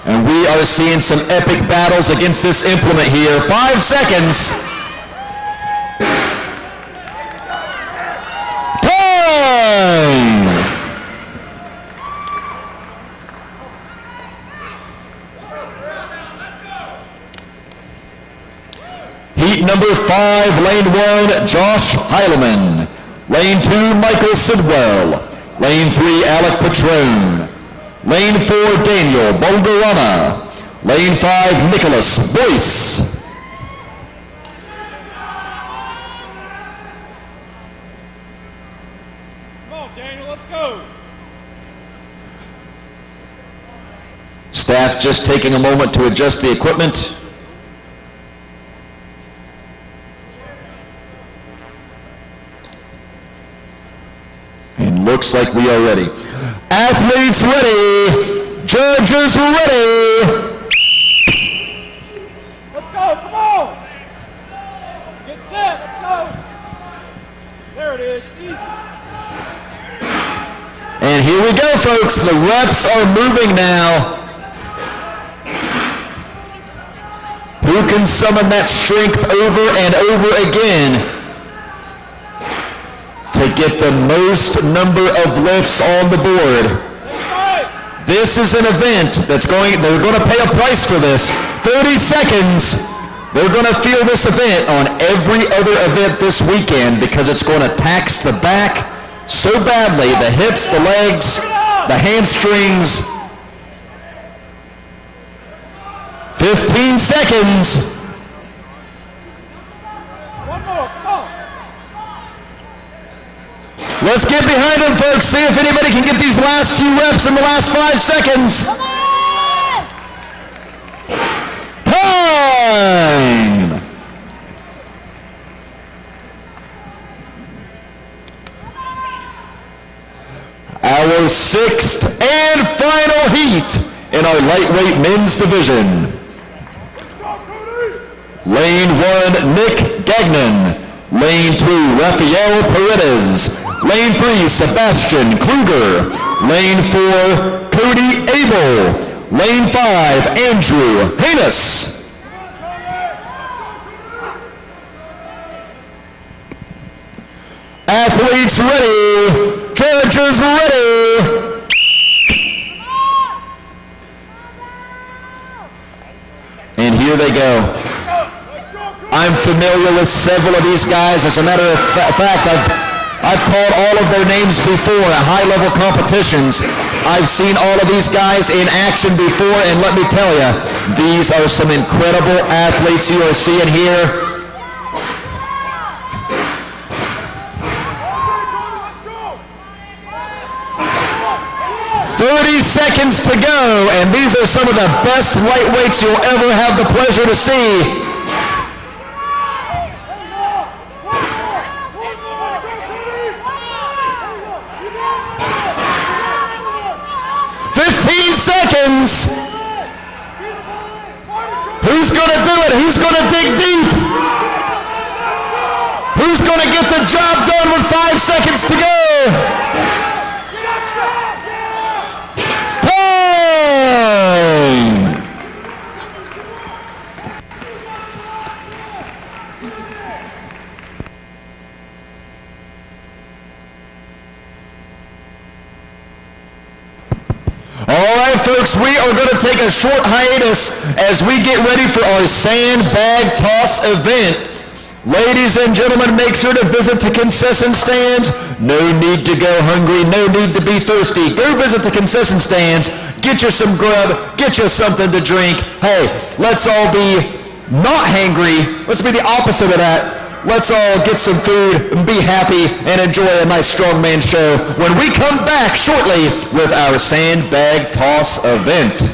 A: And we are seeing some epic battles against this implement here. 5 seconds. Time! Heat number 5, lane 1, Josh Heileman. Lane 2, Michael Sidwell. Lane 3, Alec Patrone. Lane 4, Daniel Balderrama. Lane 5, Nicholas Boyce.
E: Come on, Daniel, let's go.
A: Staff just taking a moment to adjust the equipment. And looks like we are ready. Athletes ready. Judges ready.
E: Let's go, come on. Get set, let's go. There it is, easy.
A: And here we go, folks. The reps are moving now. Who can summon that strength over and over again to get the most number of lifts on the board? This is an event they're going to pay a price for this. 30 seconds. They're going to feel this event on every other event this weekend because it's going to tax the back so badly, the hips, the legs, the hamstrings. 15 seconds.
E: One more, come on.
A: Let's get behind them, folks. See if anybody can get these last few reps in the last 5 seconds. Time! Our 6th and final heat in our lightweight men's division. Lane 1, Nick Gagnon. Lane 2, Rafael Paredes. Lane 3, Sebastian Kluger. Lane 4, Cody Abel. Lane 5, Andrew Haynes. Athletes ready. Judges ready. And here they go. I'm familiar with several of these guys. As a matter of fact, I've called all of their names before at high-level competitions. I've seen all of these guys in action before, and let me tell you, these are some incredible athletes you are seeing here. 30 seconds to go, and these are some of the best lightweights you'll ever have the pleasure to see. seconds. Who's going to do it? Who's going to dig deep? Who's going to get the job done with 5 seconds to go? Time! All right, folks, we are going to take a short hiatus as we get ready for our sandbag toss event. Ladies and gentlemen, make sure to visit the concession stands. No need to go hungry, no need to be thirsty. Go visit the concession stands, get you some grub, get you something to drink. Hey, let's all be not hangry. Let's be the opposite of that. Let's all get some food and be happy and enjoy a nice strongman show when we come back shortly with our sandbag toss event.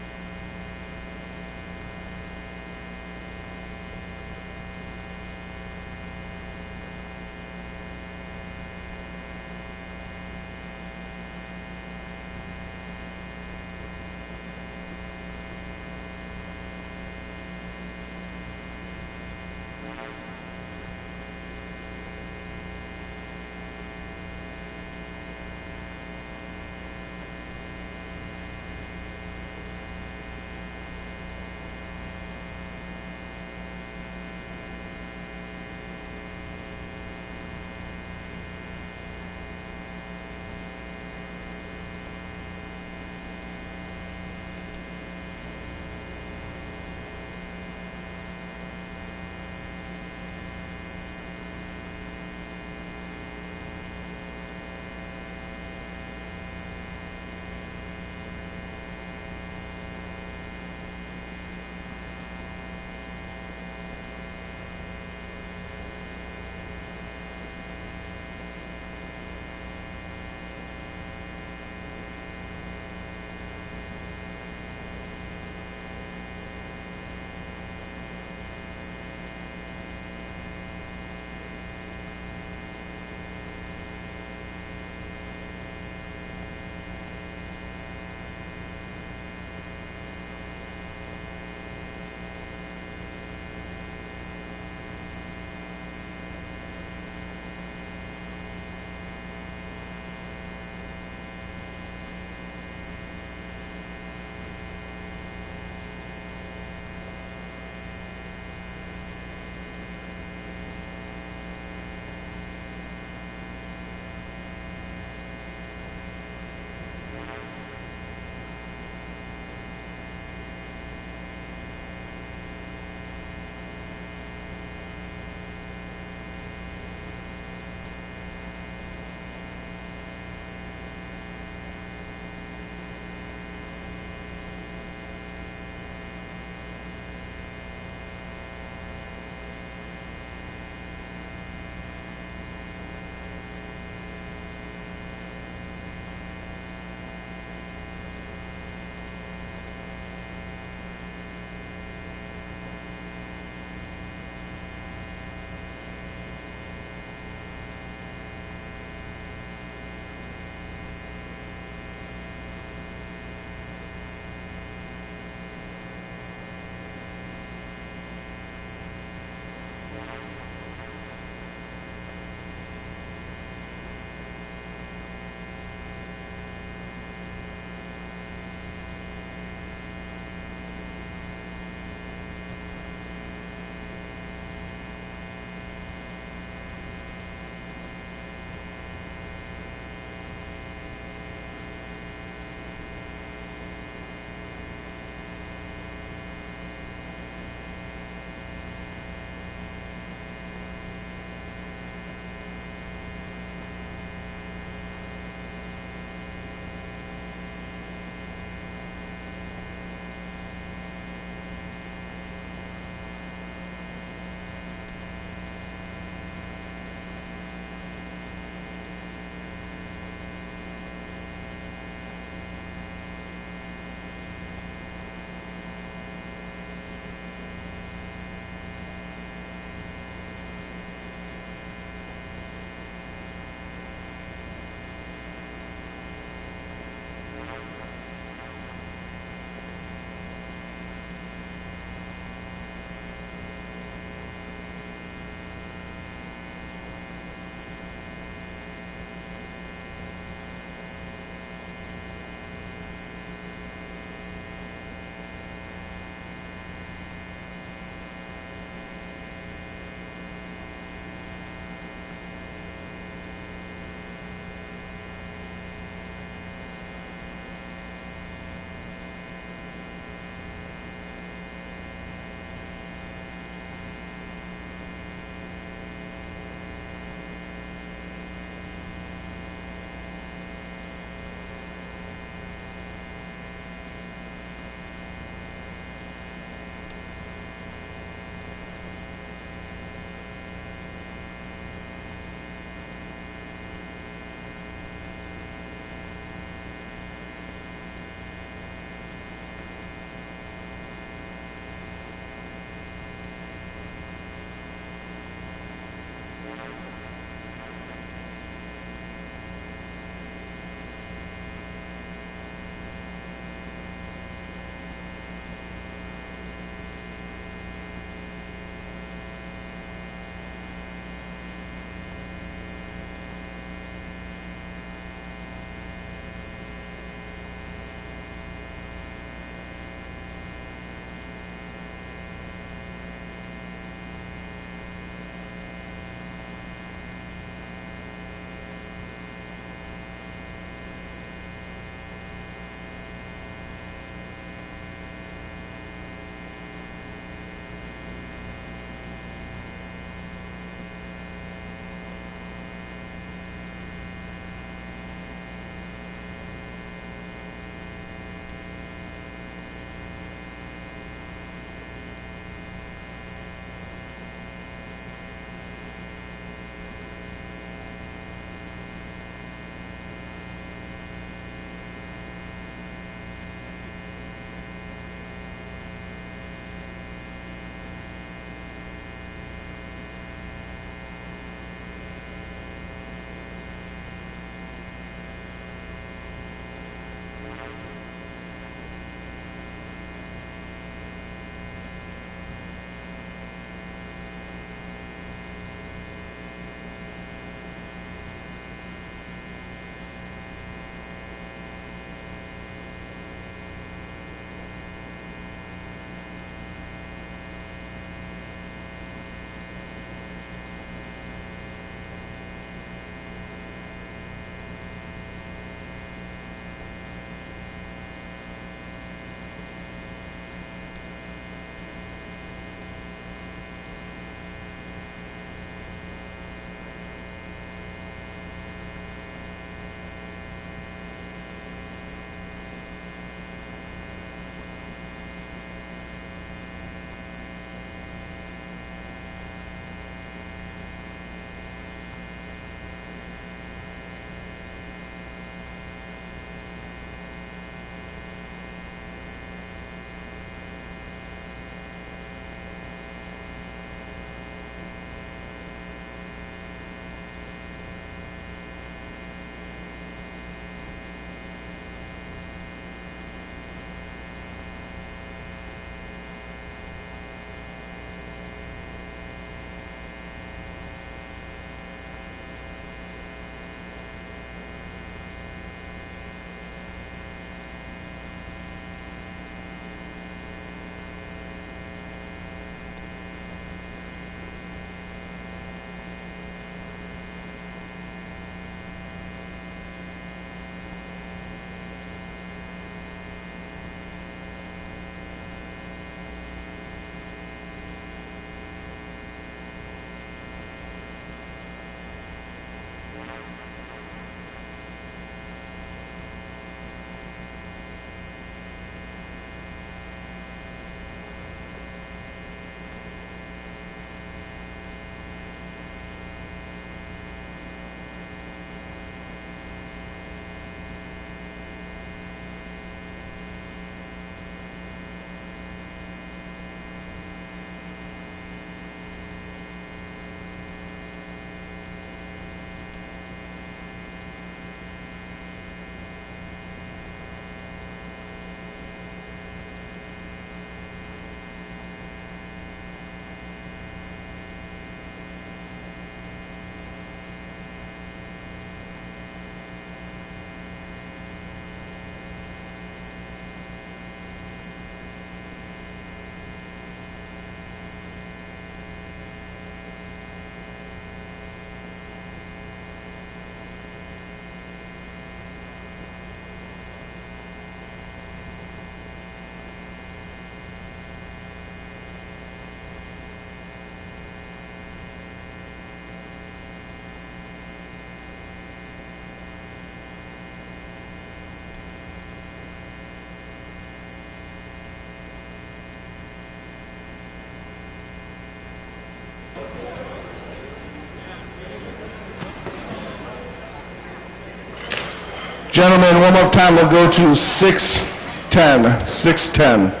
G: Gentlemen, one more time, we'll go to 610. 610.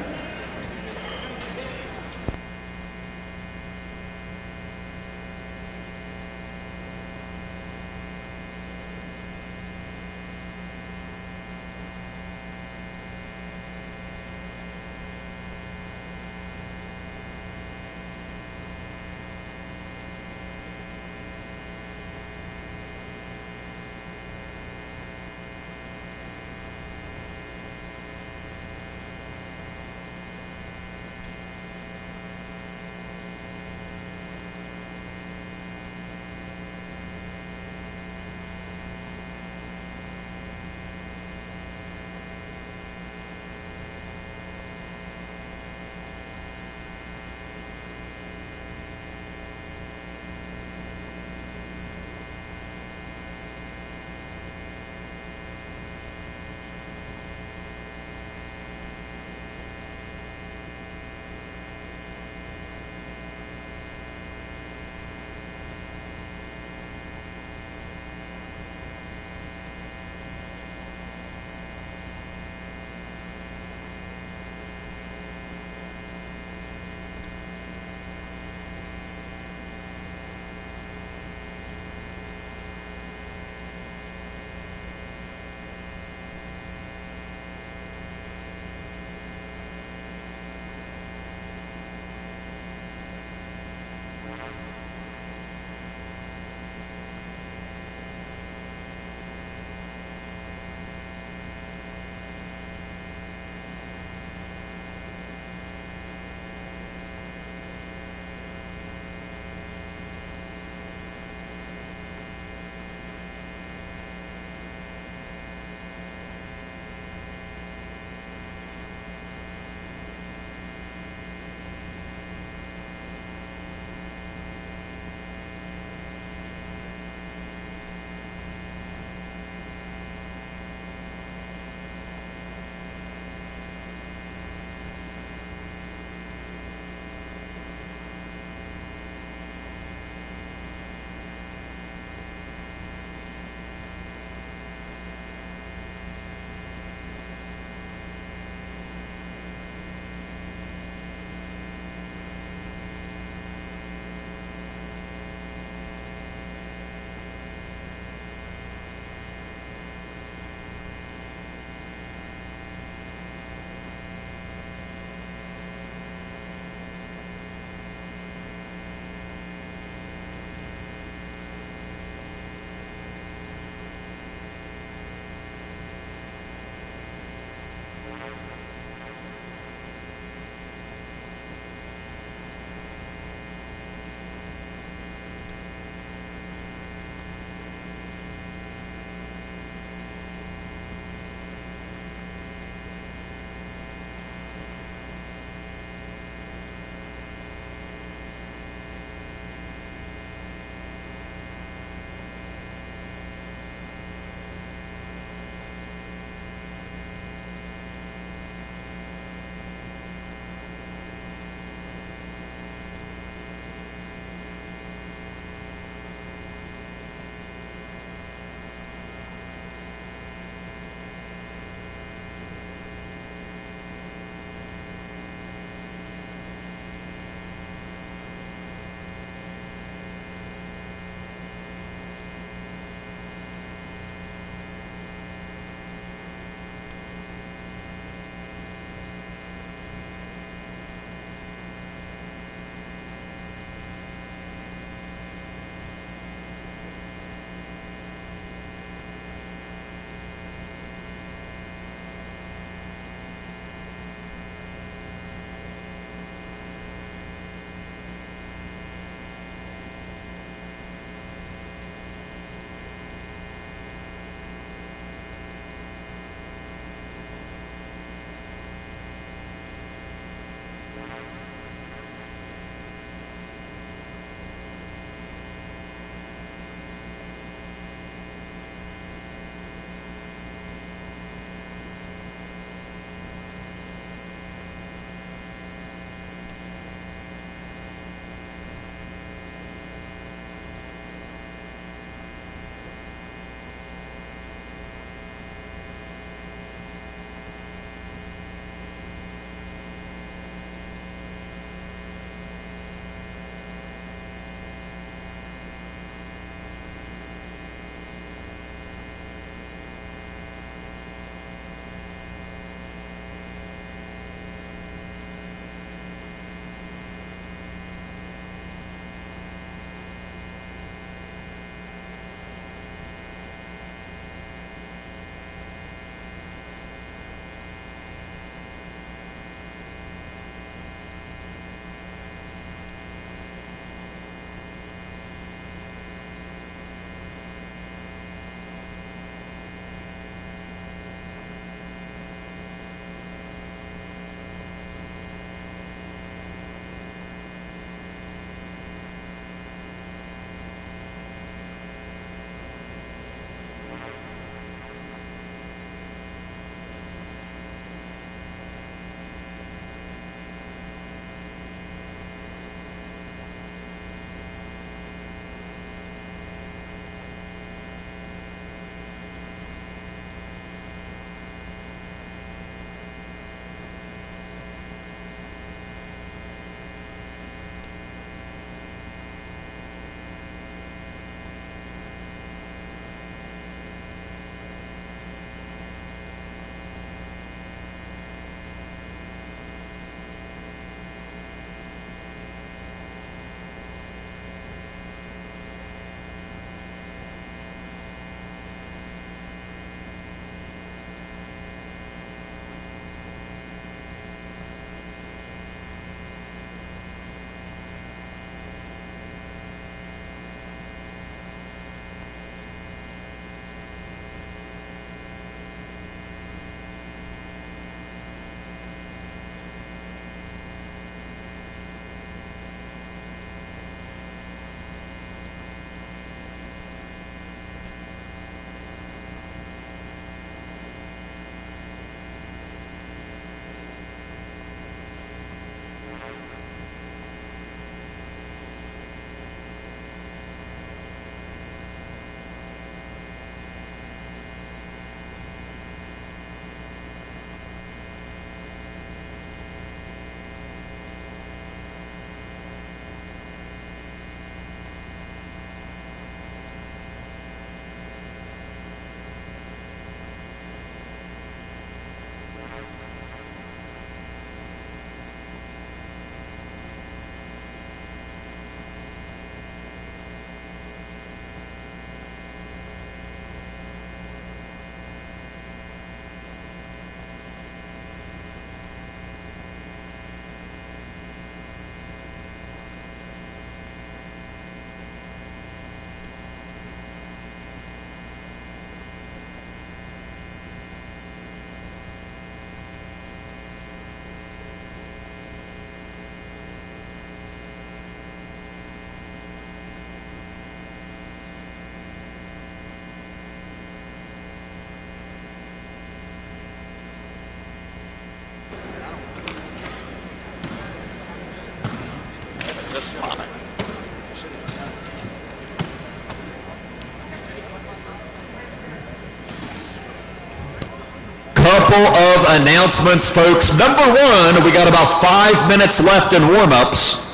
A: couple of announcements, folks. Number one, we got about 5 minutes left in warm-ups.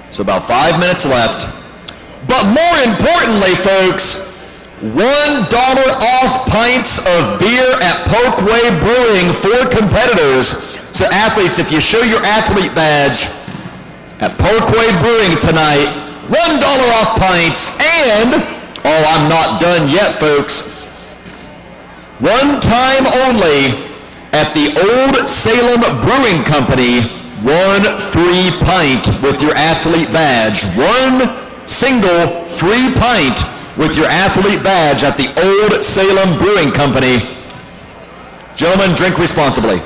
A: So about 5 minutes left. But more importantly, folks, $1 off pints of beer at Parkway Brewing for competitors. So athletes, if you show your athlete badge at Parkway Brewing tonight, $1 off pints, and, oh, I'm not done yet, folks. One time only at the Old Salem Brewing Company, 1 free pint with your athlete badge. 1 single free pint with your athlete badge at the Old Salem Brewing Company. Gentlemen, drink responsibly.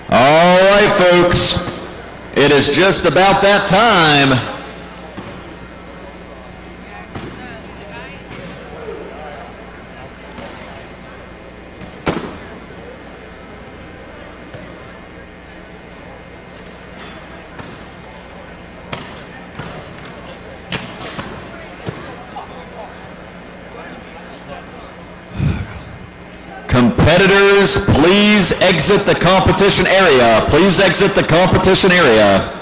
A: All right, folks, it is just about that time. Competitors, please exit the competition area. Please exit the competition area.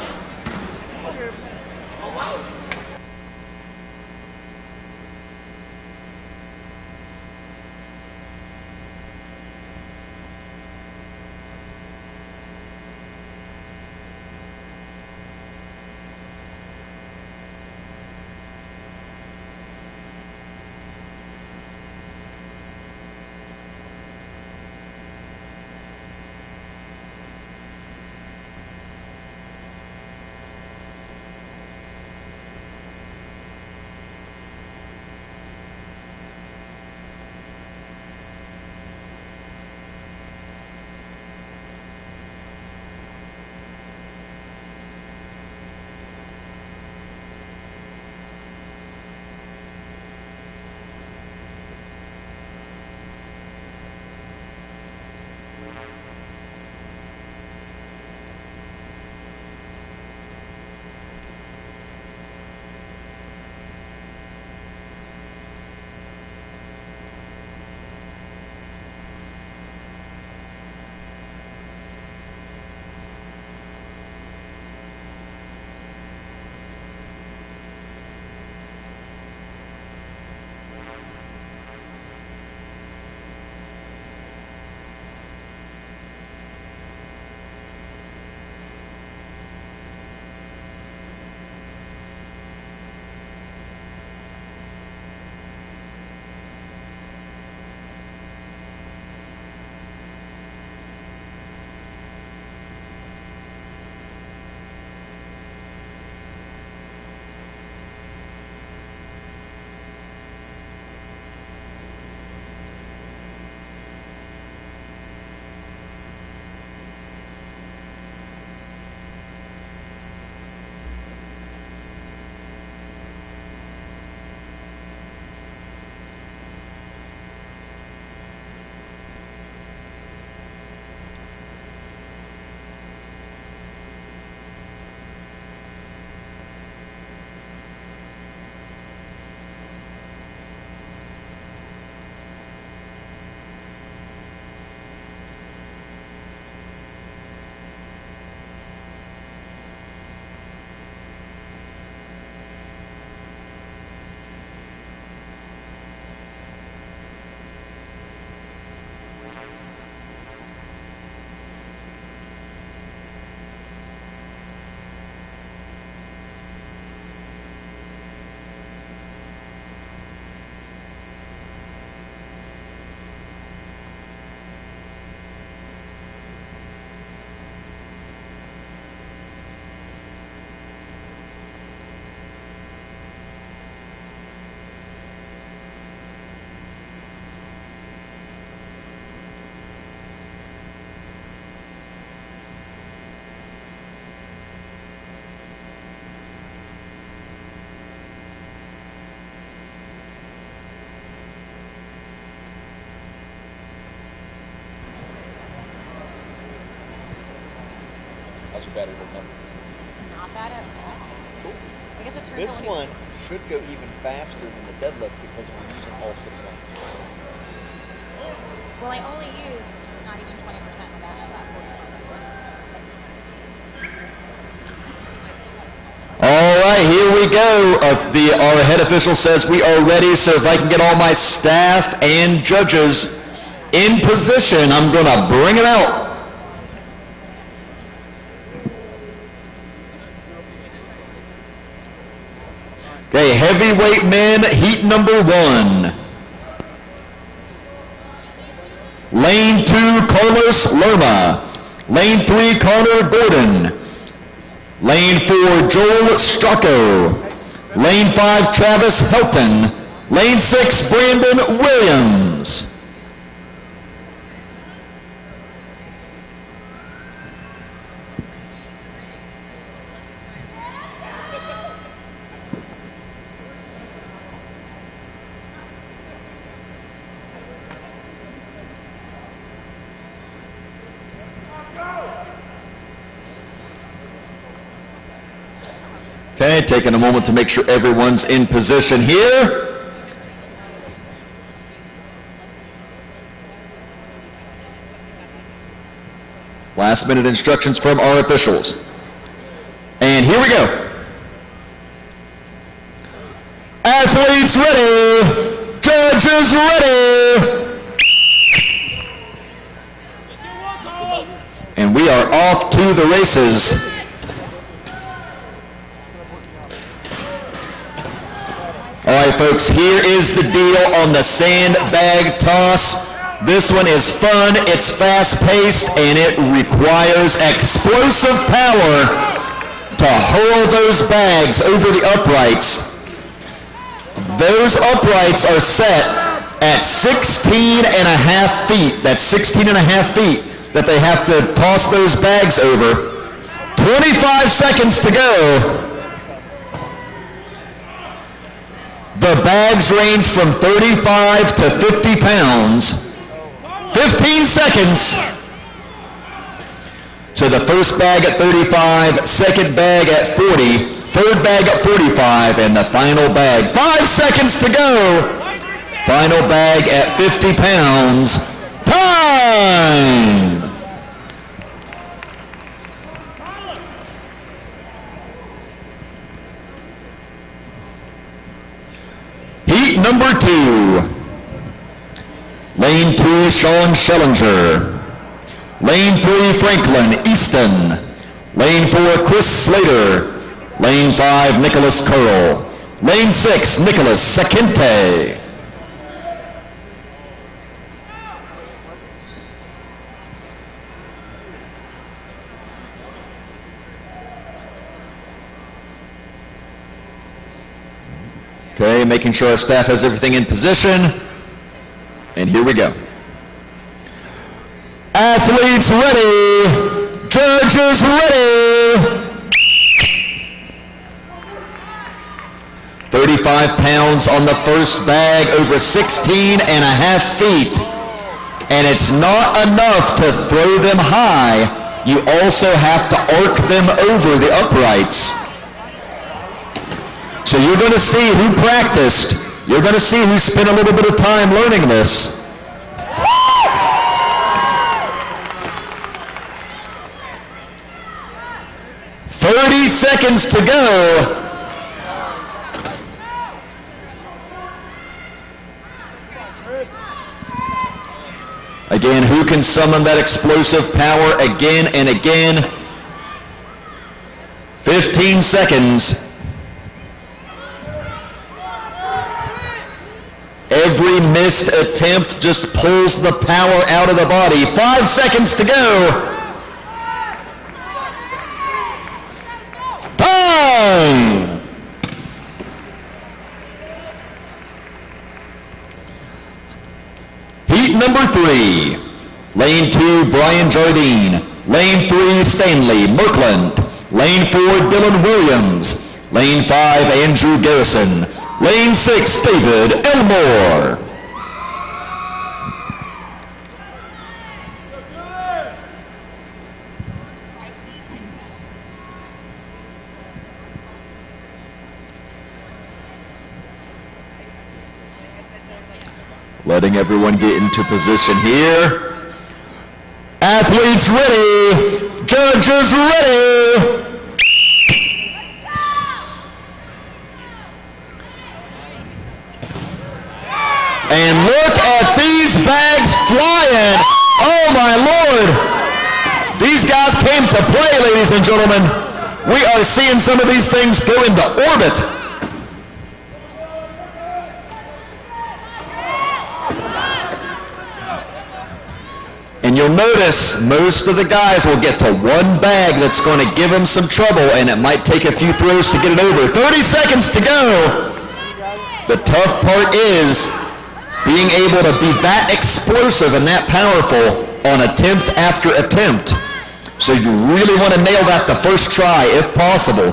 F: How's your battery holding up?
H: Not bad at all. I guess it turns
F: This
H: out
F: one should go even faster than the deadlift because we're using all 6 lanes.
H: Well, I only used not even 20% of that at that 40 something.
A: All right, here we go. Our head official says we are ready, so if I can get all my staff and judges in position, I'm going to bring it out. Okay, heavyweight men, heat number 1. Lane 2, Carlos Lerma. Lane 3, Connor Gordon. Lane 4, Joel Stracco. Lane 5, Travis Helton. Lane 6, Brandon Williams. Okay, taking a moment to make sure everyone's in position here. Last minute instructions from our officials. And here we go. Athletes ready. Judges ready. And we are off to the races. All right, folks, here is the deal on the sandbag toss. This one is fun, it's fast-paced, and it requires explosive power to hurl those bags over the uprights. Those uprights are set at 16 and a half feet. That's 16 and a half feet that they have to toss those bags over. 25 seconds to go. The bags range from 35 to 50 pounds. 15 seconds. So the first bag at 35, second bag at 40, third bag at 45, and the final bag. 5 seconds to go. Final bag at 50 pounds. Time! Heat number 2. Lane 2, Sean Schellinger. Lane 3, Franklin Easton. Lane 4, Chris Slater. Lane 5, Nicholas Curl. Lane 6, Nicholas Sakente. Okay, making sure our staff has everything in position. And here we go. Athletes ready. Judges ready. 35 pounds on the first bag, over 16 and a half feet. And it's not enough to throw them high. You also have to arc them over the uprights. So you're going to see who practiced. You're going to see who spent a little bit of time learning this. "30 seconds to go." Again, who can summon that explosive power again and again? 15 seconds. Every missed attempt just pulls the power out of the body. 5 seconds to go. Time! Heat number 3. Lane 2, Brian Jardine. Lane 3, Stanley Merkland. Lane 4, Dylan Williams. Lane 5, Andrew Garrison. Lane 6, David Elmore. Letting everyone get into position here. Athletes ready. Judges ready. And look at these bags flying. Oh my Lord. These guys came to play, ladies and gentlemen. We are seeing some of these things go into orbit. And you'll notice most of the guys will get to one bag that's going to give them some trouble, and it might take a few throws to get it over. 30 seconds to go. The tough part is being able to be that explosive and that powerful on attempt after attempt. So you really want to nail that the first try if possible.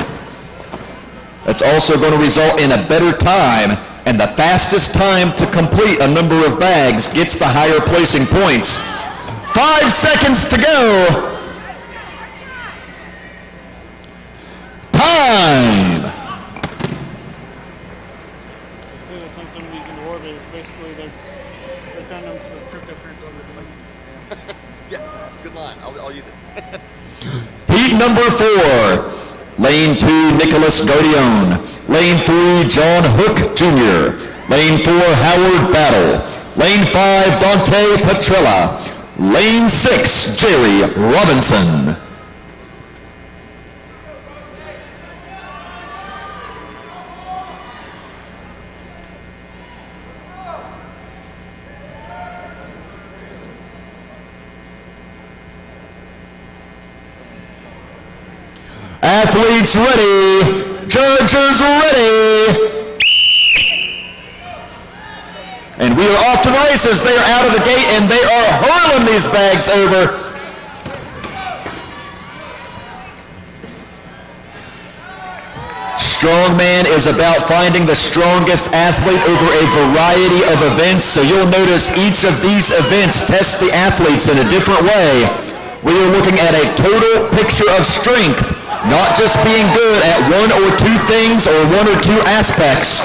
A: That's also going to result in a better time, and the fastest time to complete a number of bags gets the higher placing points. 5 seconds to go. Time.
E: So they send some of these into orbit. It's basically they send them to the cryptocurrency over the place.
F: Yes, it's a good line. I'll use it.
A: Heat number 4, Lane 2, Nicholas Gaudion. Lane 3, John Hook Jr. Lane 4, Howard Battle. Lane 5, Dante Petrella. Lane 6, Jerry Robinson. Athletes ready, judges ready. And we are off to the races. They are out of the gate and they are hurling these bags over. Strongman is about finding the strongest athlete over a variety of events, so you'll notice each of these events test the athletes in a different way. We are looking at a total picture of strength, not just being good at one or two things or one or two aspects.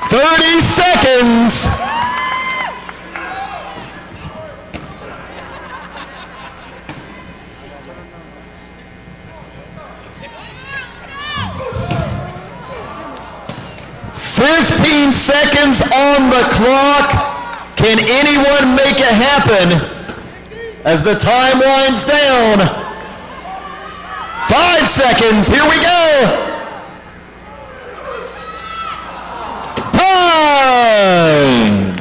A: 30 seconds. Seconds on the clock. Can anyone make it happen as the time winds down? 5 seconds. Here we go. Time.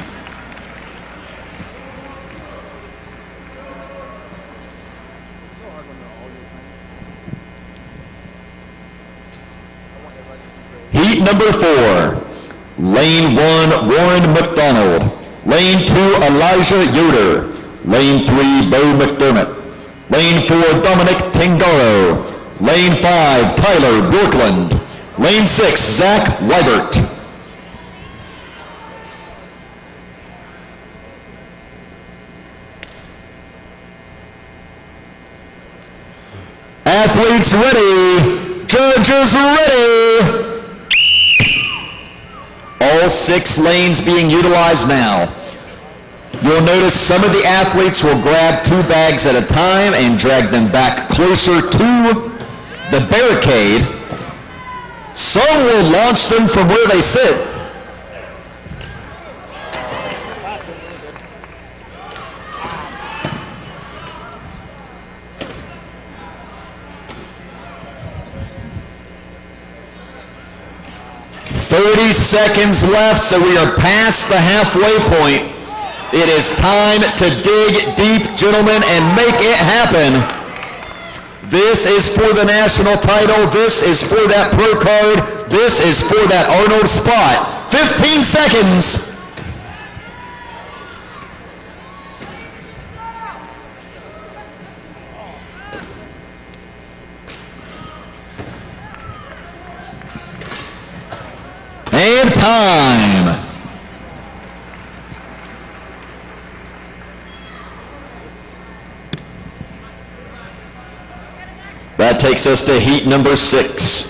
A: Heat number 4. Lane 1, Warren McDonald. Lane 2, Elijah Yoder. Lane 3, Bo McDermott. Lane 4, Dominic Tangaro. Lane 5, Tyler Borkland. Lane 6, Zach Weibert. Athletes ready. Judges ready. All 6 lanes being utilized now. You'll notice some of the athletes will grab 2 bags at a time and drag them back closer to the barricade. Some will launch them from where they sit. "30 seconds left, so we are past the halfway point. It is time to dig deep, gentlemen, and make it happen. This is for the national title. This is for that pro card. This is for that Arnold spot. 15 seconds. And time. That takes us to heat number 6.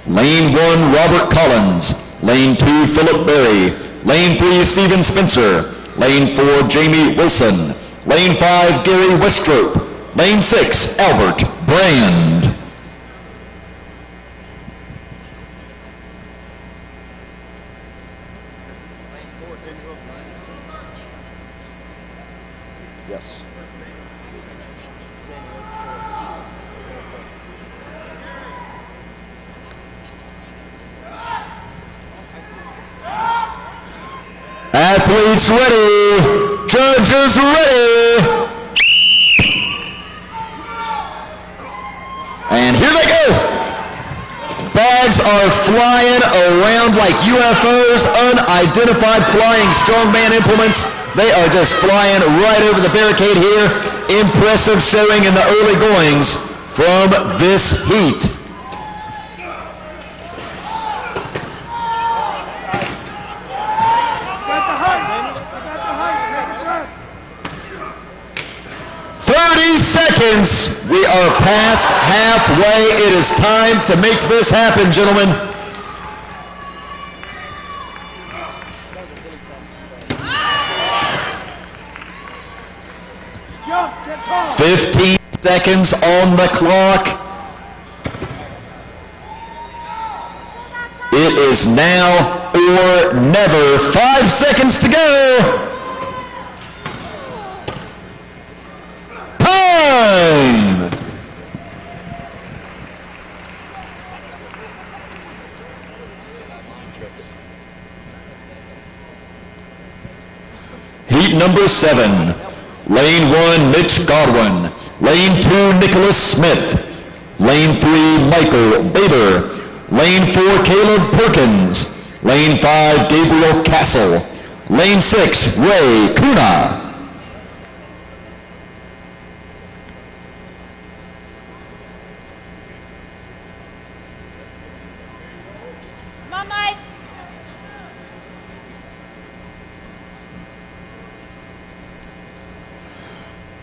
A: Lane 1, Robert Collins. Lane 2, Philip Berry. Lane 3, Stephen Spencer. Lane 4, Jamie Wilson. Lane 5, Gary Westrop. Lane 6, Albert Brand.
F: Yes.
A: Athletes ready, judges ready. And here they go. Bags are flying around like UFOs, unidentified flying strongman implements. They are just flying right over the barricade here. Impressive showing in the early goings from this heat. Seconds. We are past halfway. It is time to make this happen, gentlemen.
E: Jump, get tall.
A: 15 seconds on the clock. It is now or never. 5 seconds to go. Time! Heat number 7. Lane 1, Mitch Godwin. Lane 2, Nicholas Smith. Lane 3, Michael Bader. Lane 4, Caleb Perkins. Lane 5, Gabriel Castle. Lane 6, Ray Kuna.
H: Come on, Mike.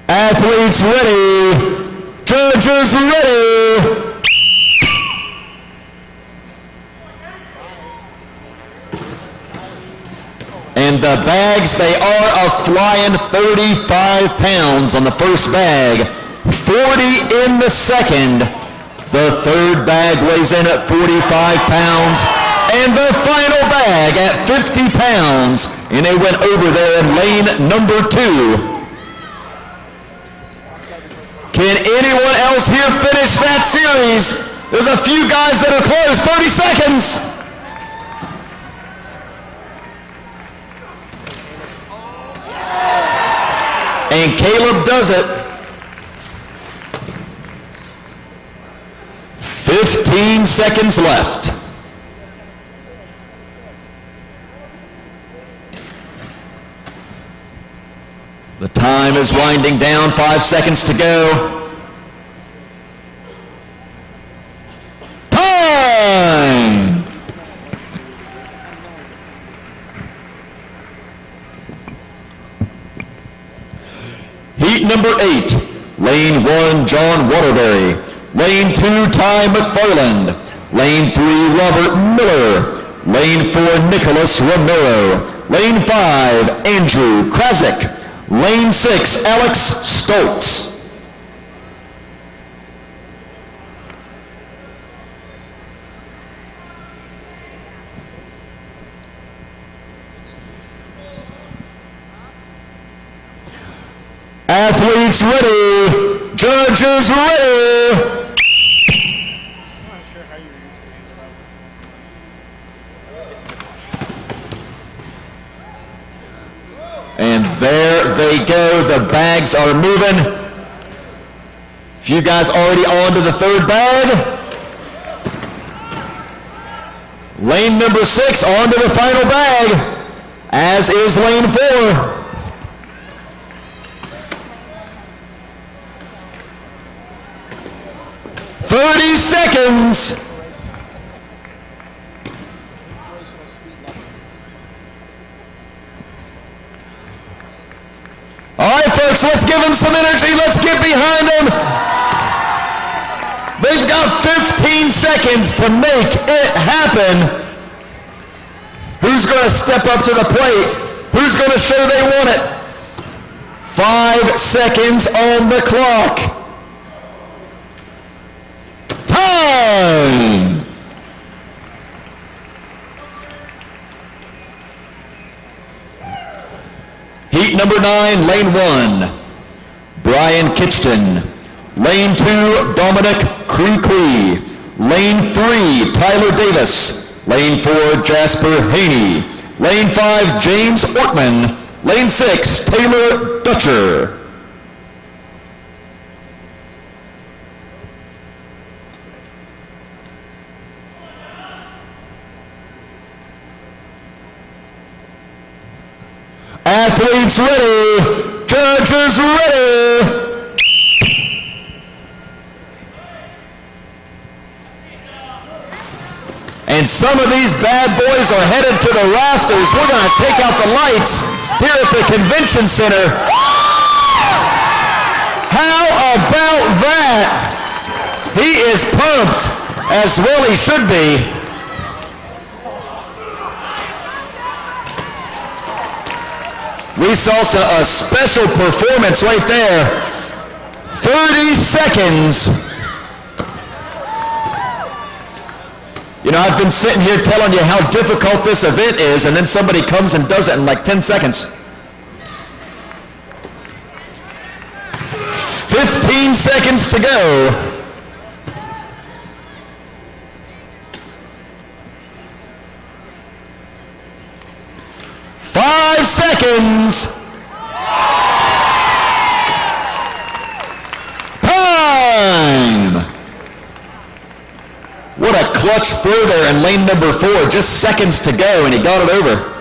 A: Athletes ready. Judges ready. And the bags, they are a flying 35 pounds on the first bag, 40 in the second. The third bag weighs in at 45 pounds, and the final bag at 50 pounds. And they went over there in lane number 2. Can anyone else here finish that series? There's a few guys that are close. 30 seconds. And Caleb does it. 15 seconds left. The time is winding down. 5 seconds to go. Time! Heat number 8, lane 1, John Waterbury. Lane 2, Ty McFarland. Lane 3, Robert Miller. Lane 4, Nicholas Romero. Lane 5, Andrew Krasik. Lane 6, Alex Stoltz. Athletes ready. Judges ready. And there they go. The bags are moving. A few guys already on to the third bag. Lane number 6 on to the final bag, as is lane 4. "30 seconds. All right, folks, let's give them some energy. Let's get behind them. They've got 15 seconds to make it happen. Who's going to step up to the plate? Who's going to show they want it? 5 seconds on the clock. Time! Heat number 9, lane 1, Brian Kitchton. Lane 2, Dominic Creequy. Lane 3, Tyler Davis. Lane 4, Jasper Haney. Lane 5, James Ortman. Lane 6, Taylor Dutcher. Athletes ready. Judges ready. And some of these bad boys are headed to the rafters. We're going to take out the lights here at the convention center. How about that? He is pumped, as well he should be. We saw a special performance right there. 30 seconds. You know, I've been sitting here telling you how difficult this event is, and then somebody comes and does it in like 10 seconds. 15 seconds to go. Five seconds. Time. What a clutch throw there in lane number 4. Just seconds to go, and he got it over.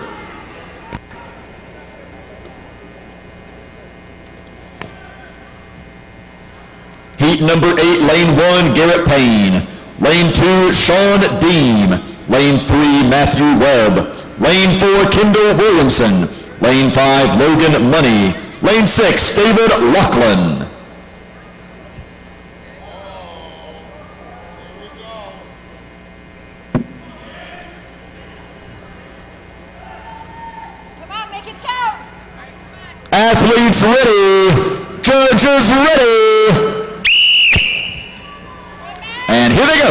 A: Heat number 8, lane 1, Garrett Payne. Lane 2, Sean Deem. Lane 3, Matthew Webb. Lane 4, Kendall Williamson. Lane 5, Logan Money. Lane 6, David Lachlan.
D: Come on, make it count.
A: Athletes ready. Judges ready. And here they go.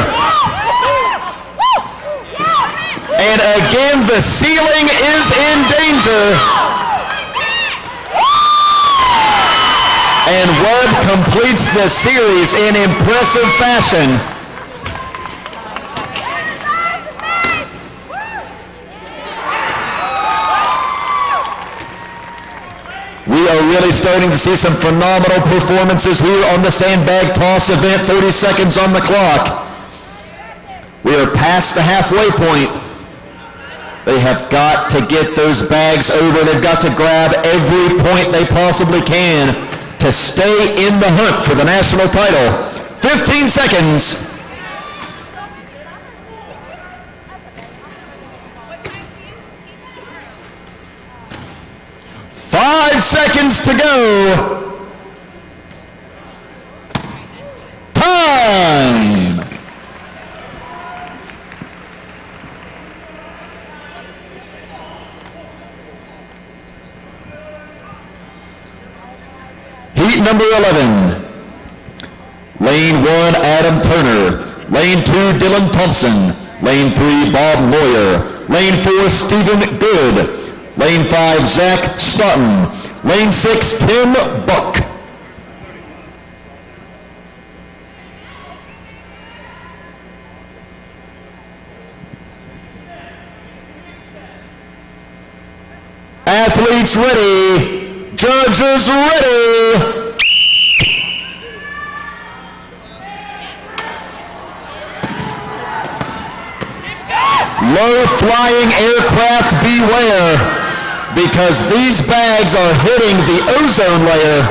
A: And again, the ceiling is in danger. And Webb completes the series in impressive fashion. We are really starting to see some phenomenal performances here on the sandbag toss event. 30 seconds on the clock. We are past the halfway point. They have got to get those bags over. They've got to grab every point they possibly can to stay in the hunt for the national title. 15 seconds. Five seconds to go. Time. Heat number 11. Lane 1, Adam Turner. Lane 2, Dylan Thompson. Lane 3, Bob Moyer. Lane 4, Stephen Good. Lane 5, Zach Stoughton. Lane 6, Tim Buck. Athletes ready. Judges ready. Low-flying aircraft beware, because these bags are hitting the ozone layer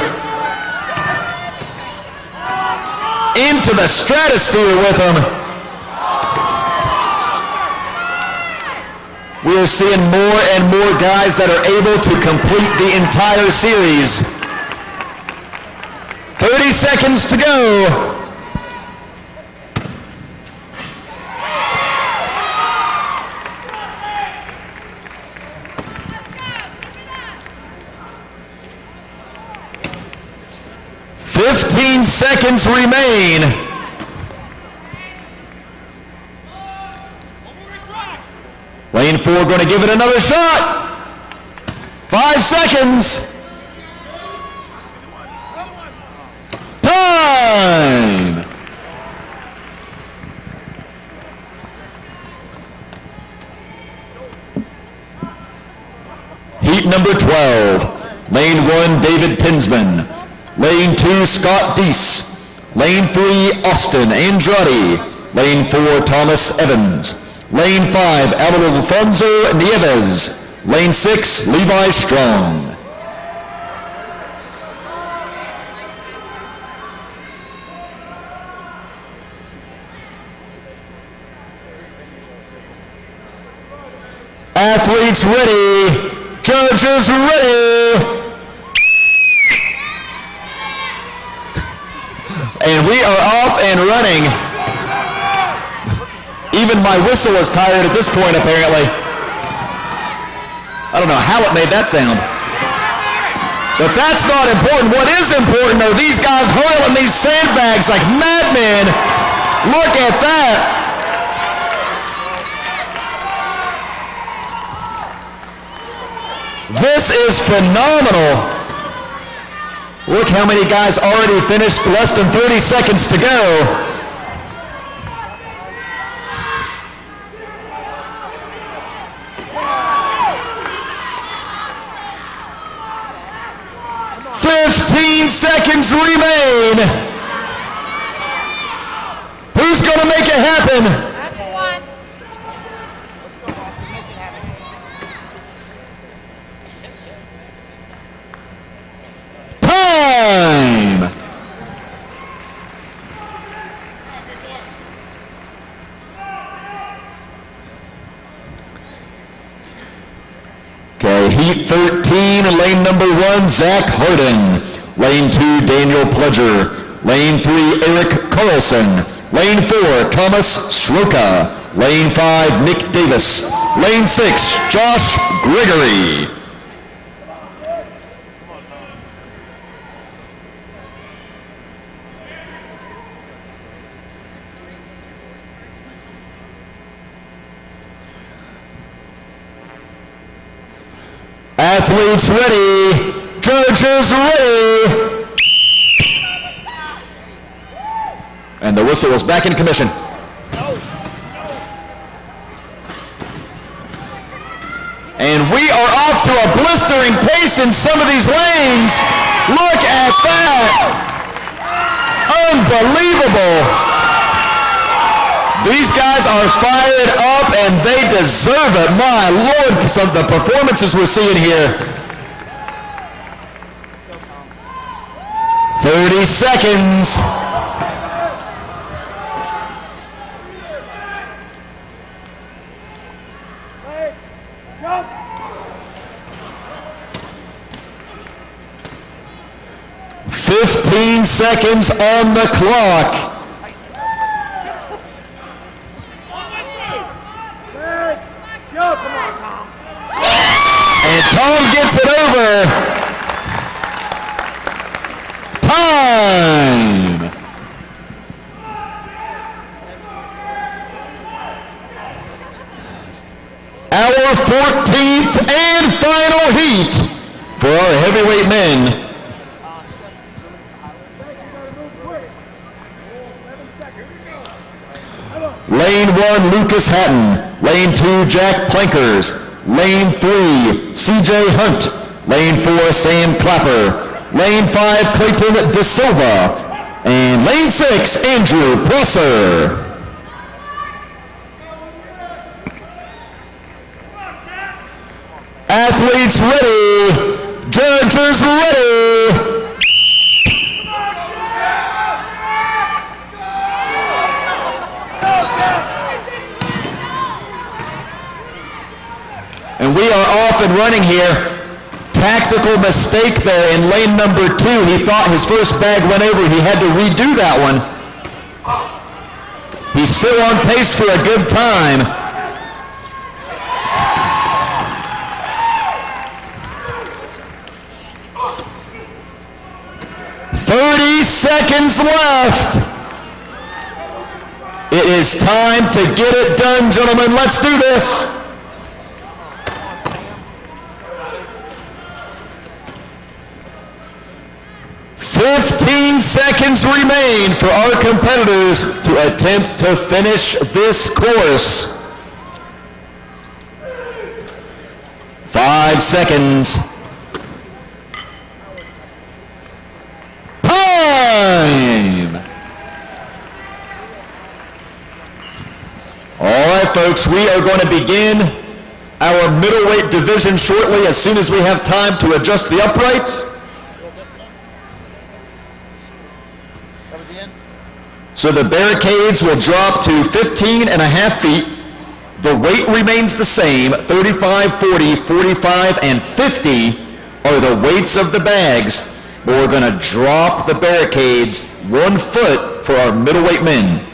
A: into the stratosphere with them. We are seeing more and more guys that are able to complete the entire series. 30 seconds to go. Seconds remain. Lane 4 going to give it another shot. 5 seconds. Time. Heat number 12. Lane 1, David Tinsman. Lane 2, Scott Deese. Lane 3, Austin Andrade. Lane 4, Thomas Evans. Lane 5, Alfonso Nieves. Lane 6, Levi Strong. Athletes ready. Judges ready. And we are off and running. Even my whistle is tired at this point, apparently. I don't know how it made that sound. But that's not important. What is important are these guys hurling these sandbags like madmen. Look at that. This is phenomenal. Look how many guys already finished, less than 30 seconds to go. Seconds remain. Who's going to make it happen?
H: That's the one.
E: Let's go, Boston. Make it happen.
A: Time. Okay, heat 13, lane number 1, Zach Harden. Lane 2, Daniel Pledger. Lane 3, Eric Carlson. Lane 4, Thomas Sroka. Lane 5, Nick Davis. Lane 6, Josh Gregory. Athletes ready. Judges ready. And the whistle is back in commission. And we are off to a blistering pace in some of these lanes. Look at that. Unbelievable. These guys are fired up and they deserve it. My Lord, some of the performances we're seeing here. 30 seconds.
E: Jump!
A: 15 seconds on the clock.
E: Jump! Come on, Tom.
A: And Tom gets it over. Time. Our 14th and final heat for our heavyweight men. Lane 1, Lucas Hatton. Lane 2, Jack Plankers. Lane 3, CJ Hunt. Lane 4, Sam Clapper. Lane 5, Clayton De Silva. And lane 6, Andrew Prosser. Athletes ready. Judges ready. And we are off and running here. Tactical mistake there in lane number 2. He thought his first bag went over. He had to redo that one. He's still on pace for a good time. 30 seconds left. It is time to get it done, gentlemen. Let's do this. Seconds remain for our competitors to attempt to finish this course. 5 seconds. Time! All right, folks, we are going to begin our middleweight division shortly as soon as we have time to adjust the uprights. So the barricades will drop to 15 and a half feet. The weight remains the same. 35, 40, 45, and 50 are the weights of the bags, but we're going to drop the barricades 1 foot for our middleweight men.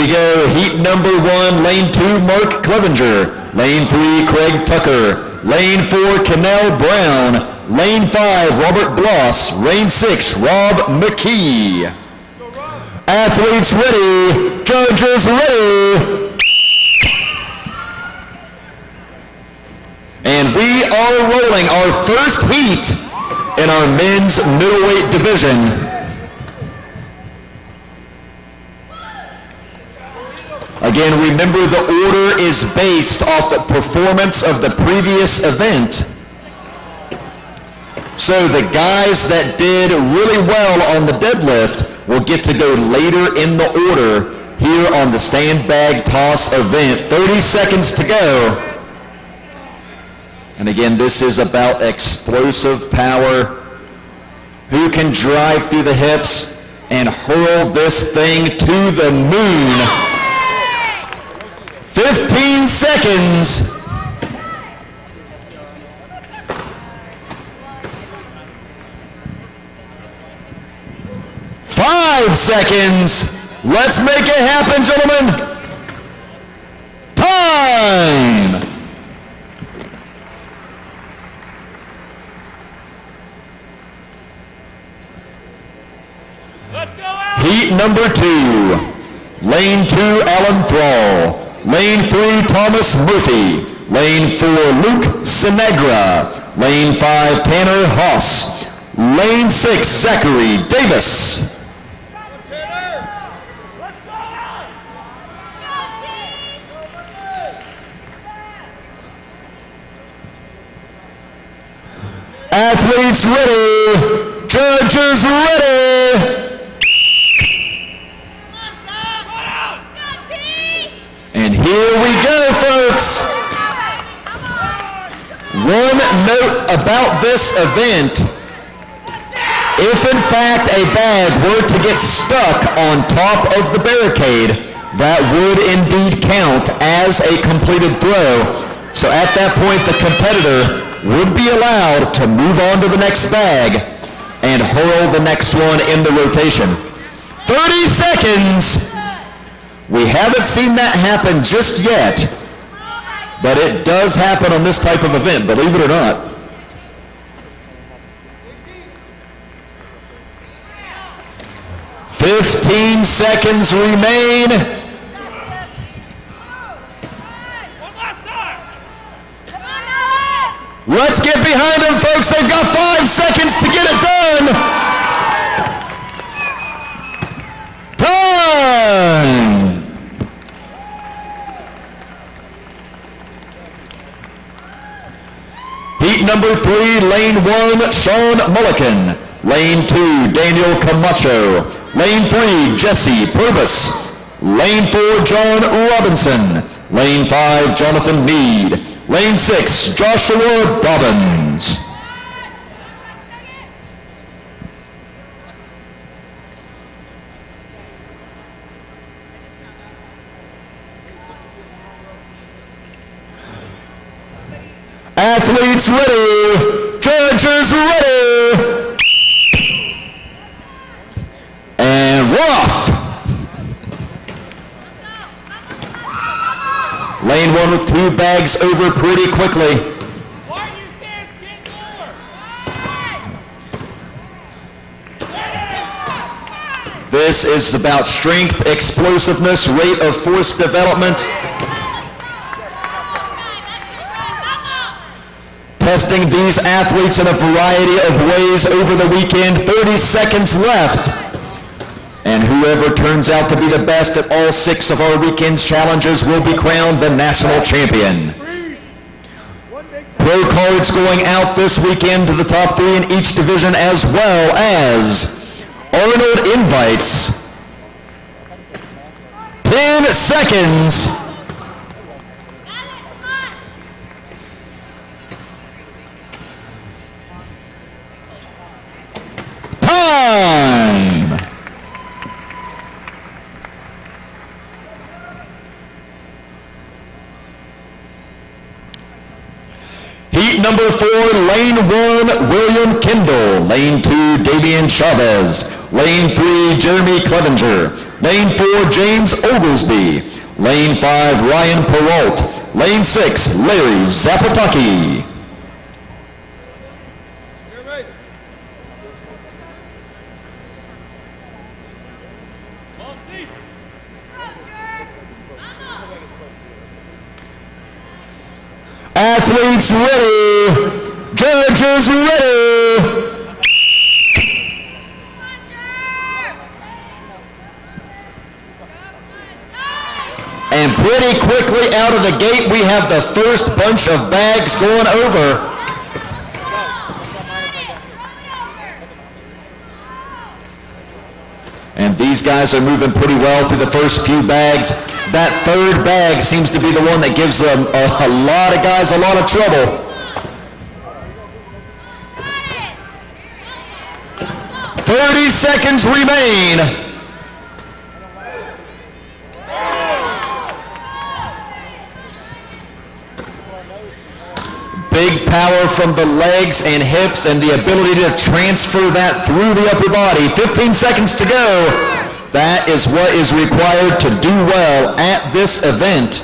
A: go. Heat number 1, lane 2, Mark Clevenger. Lane 3, Craig Tucker. Lane 4, Kennell Brown. Lane 5, Robert Bloss. Lane 6, Rob McKee. Athletes ready. Judges ready. And we are rolling our first heat in our men's middleweight division. Again, remember the order is based off the performance of the previous event. So the guys that did really well on the deadlift will get to go later in the order here on the sandbag toss event. 30 seconds to go. And again, this is about explosive power. Who can drive through the hips and hurl this thing to the moon? 15 seconds. Five seconds. Let's make it happen, gentlemen. Time.
E: Let's go out!
A: Heat number 2. Lane 2, Alan Thrall. Lane 3, Thomas Murphy. Lane 4, Luke Sinegra. Lane 5, Tanner Haas. Lane 6, Zachary Davis. Athletes ready. Judges ready. And here we go, folks. One note about this event. If in fact a bag were to get stuck on top of the barricade, that would indeed count as a completed throw. So at that point, the competitor would be allowed to move on to the next bag and hurl the next one in the rotation. 30 seconds. We haven't seen that happen just yet, but it does happen on this type of event, believe it or not. "15 seconds remain.
E: One last time!
A: Let's get behind them, folks. They've got 5 seconds to get it done. Time. Heat number 3, lane 1, Sean Mulliken. Lane 2, Daniel Camacho. Lane 3, Jesse Purvis. Lane 4, John Robinson. Lane 5, Jonathan Mead. Lane 6, Joshua Dobbins. Athletes ready. Judges ready. And we're off. Lane 1 with 2 bags over pretty quickly.
E: Why do you stand? Get more!
A: This is about strength, explosiveness, rate of force development. Testing these athletes in a variety of ways over the weekend. 30 seconds left. And whoever turns out to be the best at all 6 of our weekend's challenges will be crowned the national champion. Pro cards going out this weekend to the top 3 in each division, as well as Arnold invites. 10 seconds. Time. Heat number 4, lane 1, William Kendall. Lane 2, Damian Chavez. Lane 3, Jeremy Clevenger.
I: Lane 4, James Oglesby. Lane 5, Ryan Peralt. Lane 6, Larry Zapataki. Athletes ready. Judges ready. And pretty quickly out of the gate, we have the first bunch of bags going over. And these guys are moving pretty well through the first few bags. That third bag seems to be the one that gives a lot of guys a lot of trouble. 30 seconds remain. Big power from the legs and hips and the ability to transfer that through the upper body. 15 seconds to go. That is what is required to do well at this event.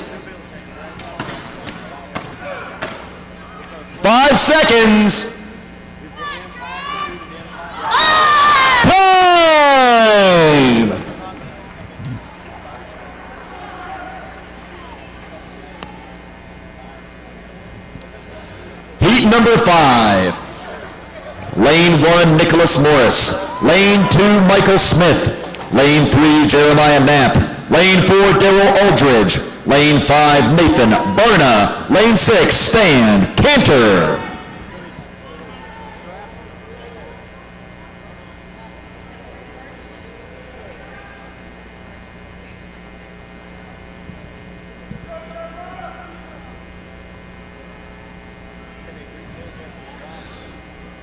I: 5 seconds. Time! Heat number 5. Lane 1, Nicholas Morris. Lane 2, Michael Smith. Lane 3, Jeremiah Knapp. Lane 4, Daryl Aldridge. Lane 5, Nathan Barna. Lane 6, Stan Cantor.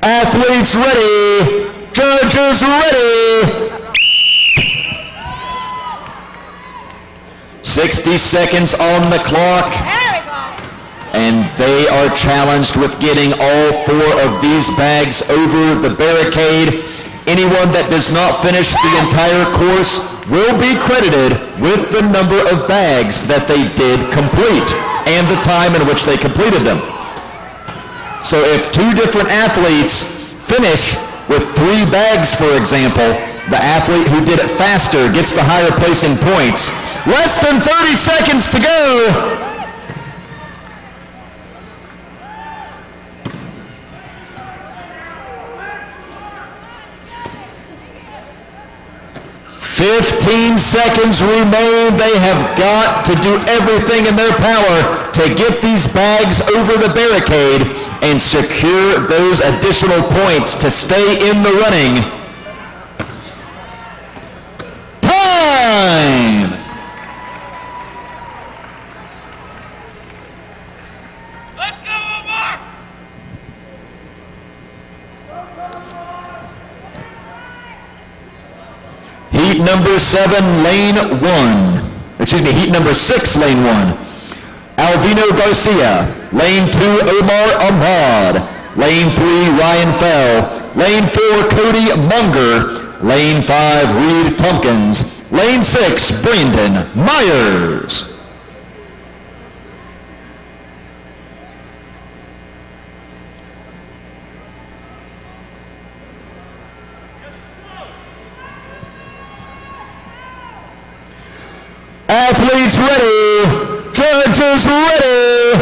I: Athletes ready. Judges ready. 60 seconds on the clock.
H: There we go.
I: And they are challenged with getting all 4 of these bags over the barricade. Anyone that does not finish the entire course will be credited with the number of bags that they did complete and the time in which they completed them. So if 2 different athletes finish with 3 bags, for example, the athlete who did it faster gets the higher placing points. Less than 30 seconds to go. "15 seconds remain. They have got to do everything in their power to get these bags over the barricade and secure those additional points to stay in the running. Time!
E: Let's go, Omar!
I: Heat number 7, lane 1. Excuse me, heat number 6, lane 1. Alvino Garcia. Lane 2, Omar Ahmad. Lane 3, Ryan Fell. Lane 4, Cody Munger. Lane 5, Reed Tompkins. Lane 6, Brandon Myers. Athletes ready. Judges ready.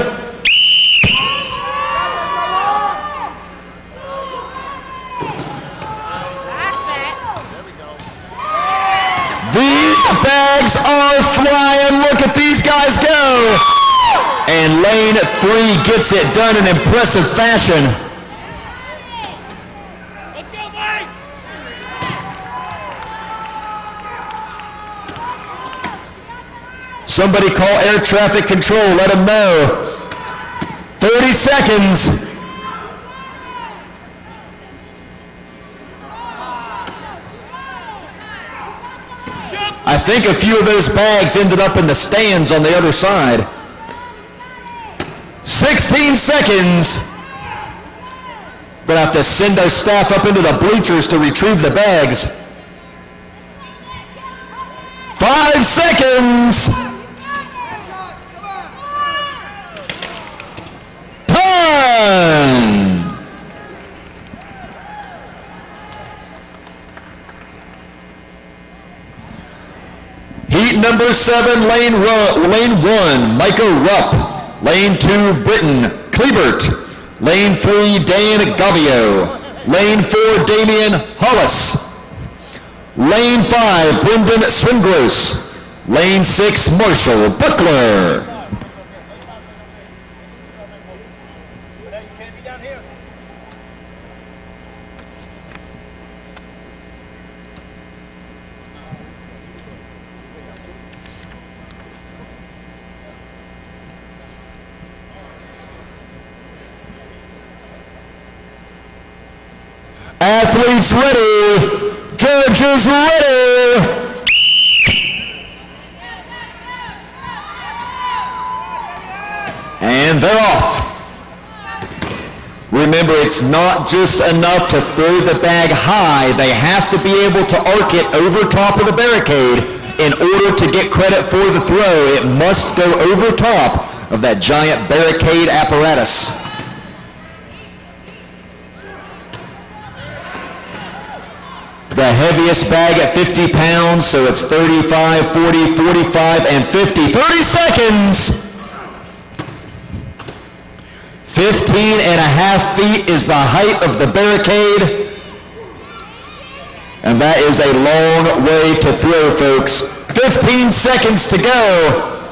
H: That's it.
I: These bags are flying. Look at these guys go. And lane 3 gets it done in impressive fashion.
E: Let's go, Mike!
I: Somebody call air traffic control, let them know. 30 seconds. I think a few of those bags ended up in the stands on the other side. 16 seconds. Gonna have to send our staff up into the bleachers to retrieve the bags. 5 seconds. Time. Heat number 7, lane 1, Micah Rupp. Lane 2, Britton Klebert. Lane 3, Dan Gavio. Lane 4, Damian Hollis. Lane 5, Brendan Swingross. Lane 6, Marshall Buckler. Athletes ready, judges ready. And they're off. Remember, it's not just enough to throw the bag high. They have to be able to arc it over top of the barricade in order to get credit for the throw. It must go over top of that giant barricade apparatus. The heaviest bag at 50 pounds, so it's 35, 40, 45, and 50. 30 seconds! 15 and a half feet is the height of the barricade. And that is a long way to throw, folks. 15 seconds to go.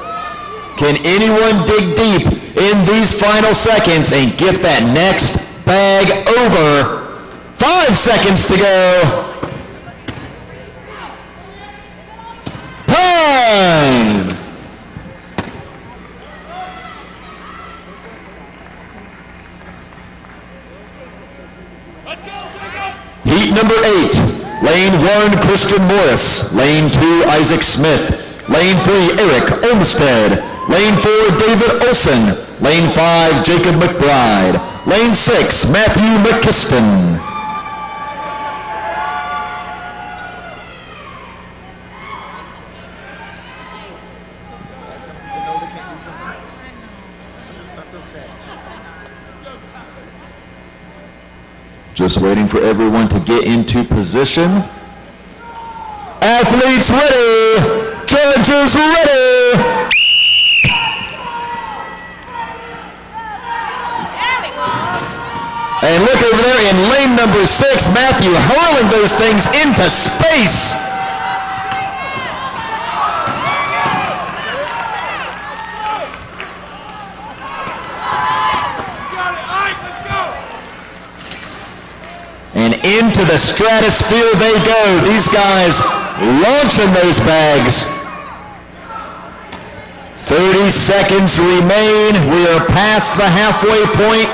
I: Can anyone dig deep in these final seconds and get that next bag over? 5 seconds to go. Time! Heat number 8, lane 1, Christian Morris. Lane 2, Isaac Smith. Lane 3, Eric Olmstead. Lane 4, David Olson. Lane 5, Jacob McBride. Lane 6, Matthew McKiston. Just waiting for everyone to get into position. Athletes ready, judges ready. And look over there in lane number 6, Matthew hurling those things into space. And into the stratosphere they go. These guys launching those bags. 30 seconds remain. We are past the halfway point.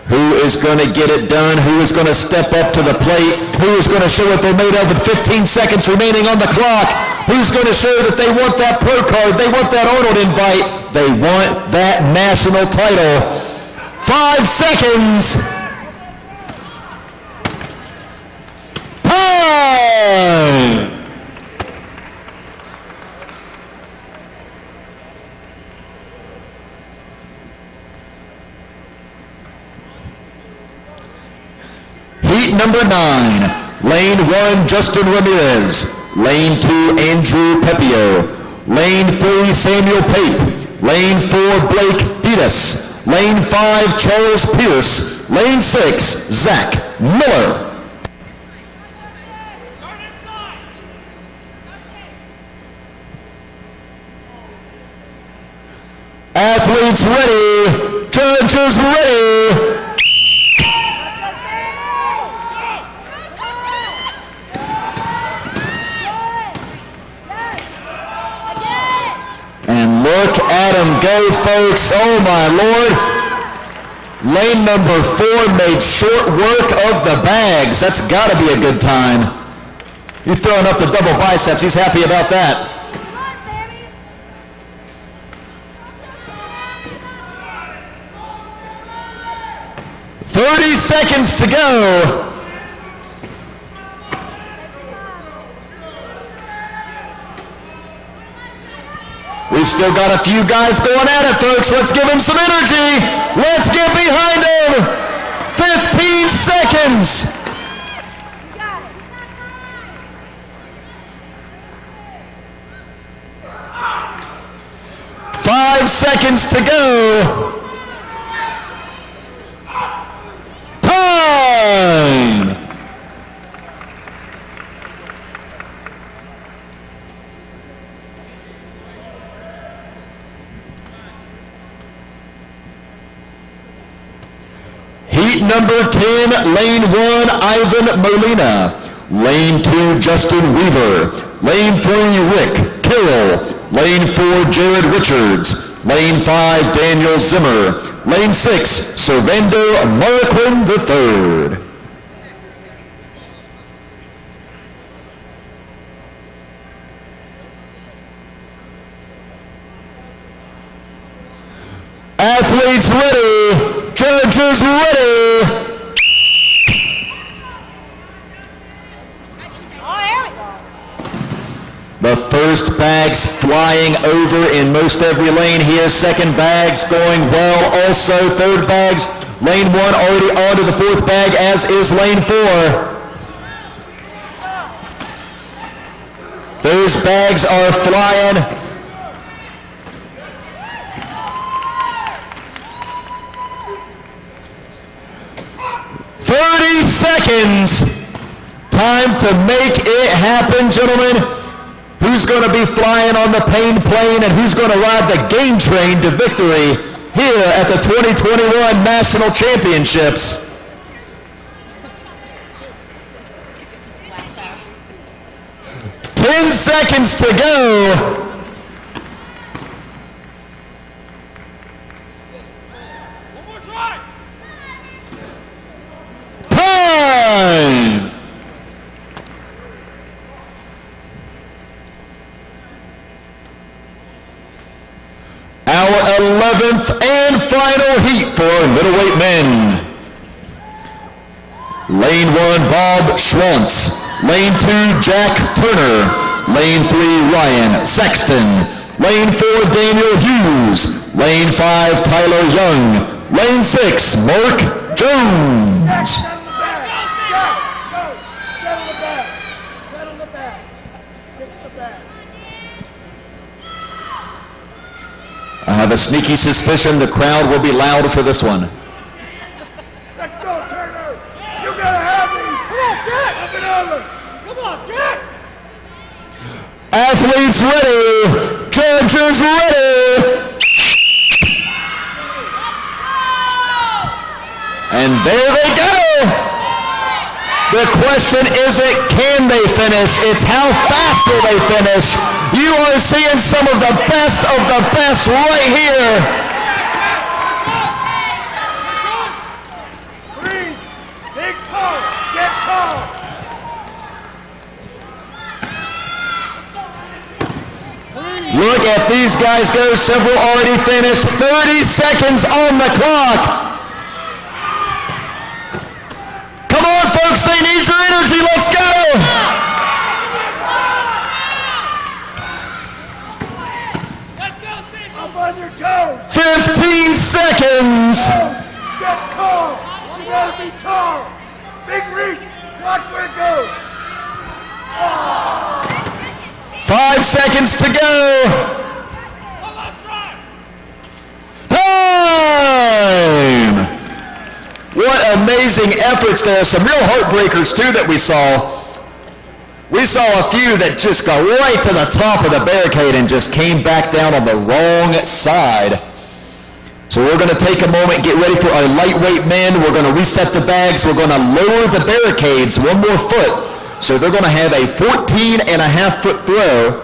I: Who is going to get it done? Who is going to step up to the plate? Who is going to show what they're made of with 15 seconds remaining on the clock? Who's going to show that they want that pro card? They want that Arnold invite. They want that national title. 5 seconds. Time. Heat number 9, lane 1, Justin Ramirez. Lane 2, Andrew Pepio. Lane 3, Samuel Pape. Lane 4, Blake Ditas. Lane 5, Charles Pierce. Lane 6, Zach Miller. Athletes ready, judges ready. And look at them go, folks. Oh, my Lord. Lane number 4 made short work of the bags. That's got to be a good time. He's throwing up the double biceps. He's happy about that. 30 seconds to go. We've still got a few guys going at it, folks. Let's give them some energy. Let's get behind them. 15 seconds. Five seconds to go. Time. Heat number 10, lane 1, Ivan Molina. Lane 2, Justin Weaver. Lane 3, Rick Carroll. Lane 4, Jared Richards. Lane 5, Daniel Zimmer. Lane 6, Servando Marquin III. Athletes ready. Judges ready. The first bag's flying over in most every lane here. Second bag's going well. Also, third bag's lane 1 already onto the fourth bag, as is lane 4. Those bags are flying. Seconds. Time to make it happen, gentlemen. Who's going to be flying on the pain plane and who's going to ride the game train to victory here at the 2021 National Championships? Ten seconds to go. Our 11th and final heat for middleweight men. Lane 1, Bob Schwantz. Lane 2, Jack Turner. Lane 3, Ryan Saxton. Lane 4, Daniel Hughes. Lane 5, Tyler Young. Lane 6, Mark Jones. I have a sneaky suspicion the crowd will be loud for this one.
E: Let's go, Turner! You gotta have these! Come on, Jack! Up and over! Come on, Jack!
I: Athletes ready! Judges ready! And there they go! The question isn't can they finish, it's how fast will they finish. You are seeing some of the best right here.
E: Green, big tall, get tall.
I: Look at these guys go, several already finished, 30 seconds on the clock. Come on, folks, they need your energy, let's go.
E: Up on your toes.
I: 15 seconds.
E: Get tall. You gotta be tall. Big reach. Watch where it goes.
I: 5 seconds to go. Time. What amazing efforts there. Some real heartbreakers too that we saw. We saw a few that just got right to the top of the barricade and just came back down on the wrong side. So we're going to take a moment, get ready for our lightweight men. We're going to reset the bags. We're going to lower the barricades one more foot. So they're going to have a 14.5-foot throw.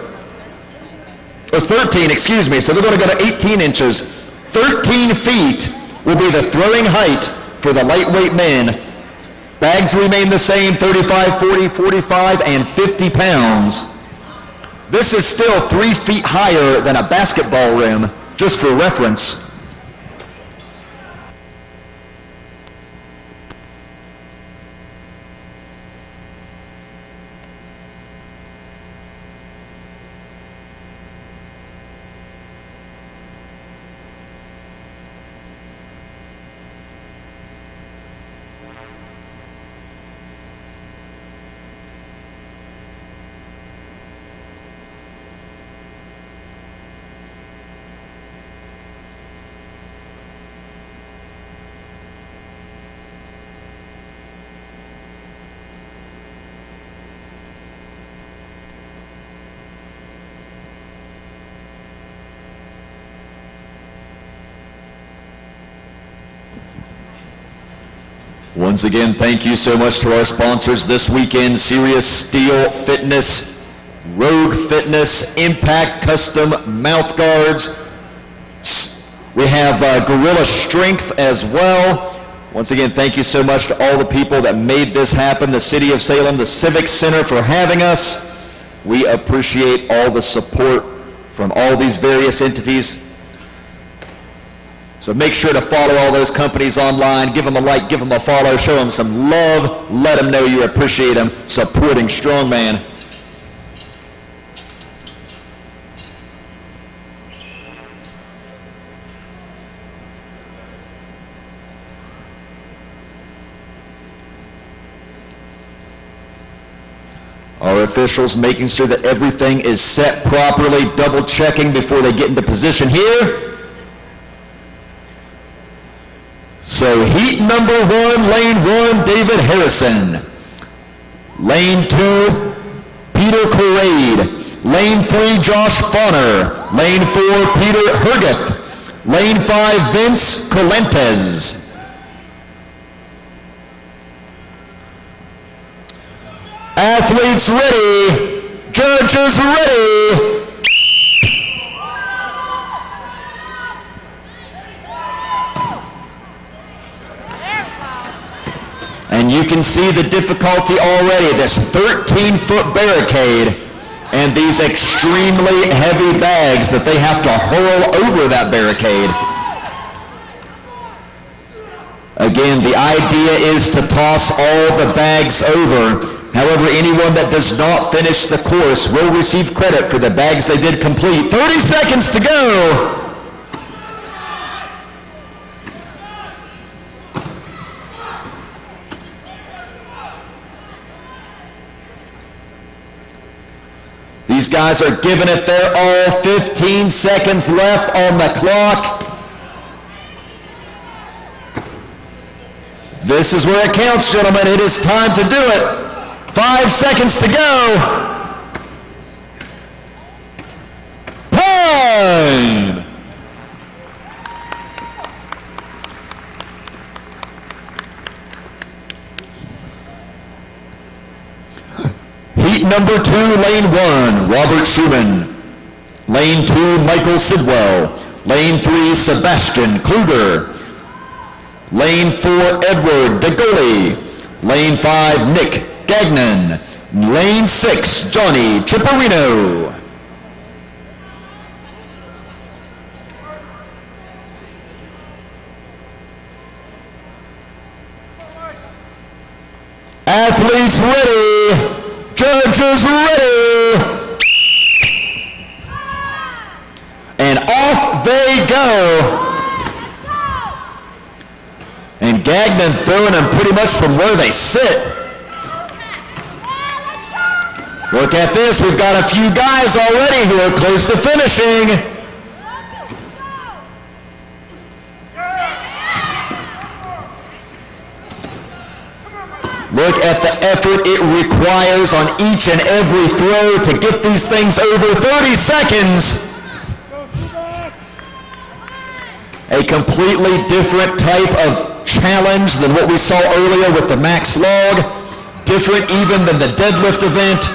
I: It was 13, excuse me. So they're going to go to 18 inches. 13 feet will be the throwing height for the lightweight men. Bags remain the same, 35, 40, 45, and 50 pounds. This is still 3 feet higher than a basketball rim, just for reference. Once again, thank you so much to our sponsors this weekend: Sirius Steel Fitness, Rogue Fitness, Impact Custom Mouth Guards. We have Gorilla Strength as well. Once again, thank you so much to all the people that made this happen, the City of Salem, the Civic Center for having us. We appreciate all the support from all these various entities. So make sure to follow all those companies online, give them a like, give them a follow, show them some love, let them know you appreciate them supporting Strongman. Our officials making sure that everything is set properly, double checking before they get into position here. So heat number 1, lane 1, David Harrison. Lane 2, Peter Corrade. Lane 3, Josh Fauner. Lane 4, Peter Hergeth. Lane 5, Vince Colentes. Athletes ready, judges ready. And you can see the difficulty already, this 13-foot barricade and these extremely heavy bags that they have to hurl over that barricade. Again, the idea is to toss all the bags over. However, anyone that does not finish the course will receive credit for the bags they did complete. 30 seconds to go. These guys are giving it their all. 15 seconds left on the clock. This is where it counts, gentlemen. It is time to do it. 5 seconds to go. Time! Heat number 2, lane 1, Robert Schumann. Lane 2, Michael Sidwell. Lane 3, Sebastian Kluger. Lane 4, Edward DeGoli. Lane 5, Nick Gagnon. Lane 6, Johnny Chipperino. Athletes ready, judges ready, and off they go. And Gagnon throwing them pretty much from where they sit. Look at this, we've got a few guys already who are close to finishing. Look at the effort it requires on each and every throw to get these things over. 30 seconds. A completely different type of challenge than what we saw earlier with the max log. Different even than the deadlift event.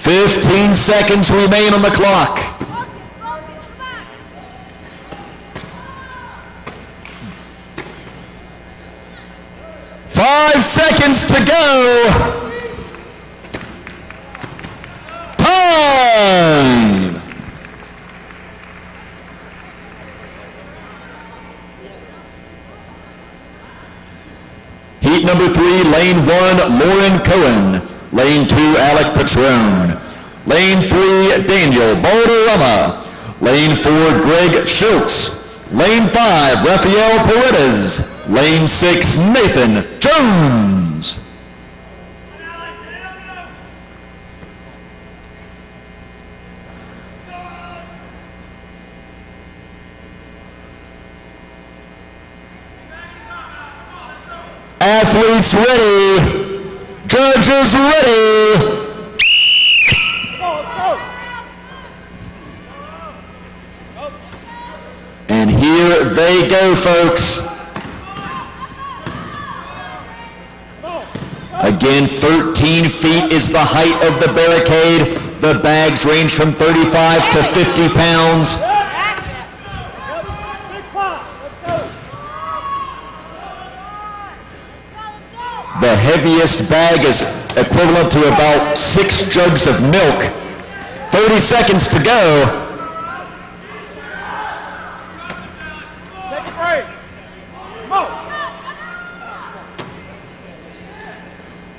I: 15 seconds remain on the clock. Five seconds to go. Time. Heat number 3, lane 1, Lauren Cohen. Lane 2, Alec Patron. Lane 3, Daniel Balderrama. Lane 4, Greg Schultz. Lane 5, Rafael Paredes. Lane 6, Nathan Jones. Athletes ready, judges ready. And here they go, folks. Again, 13 feet is the height of the barricade. The bags range from 35 to 50 pounds. The heaviest bag is equivalent to about 6 jugs of milk. 30 seconds to go.
E: Take a break. Come on.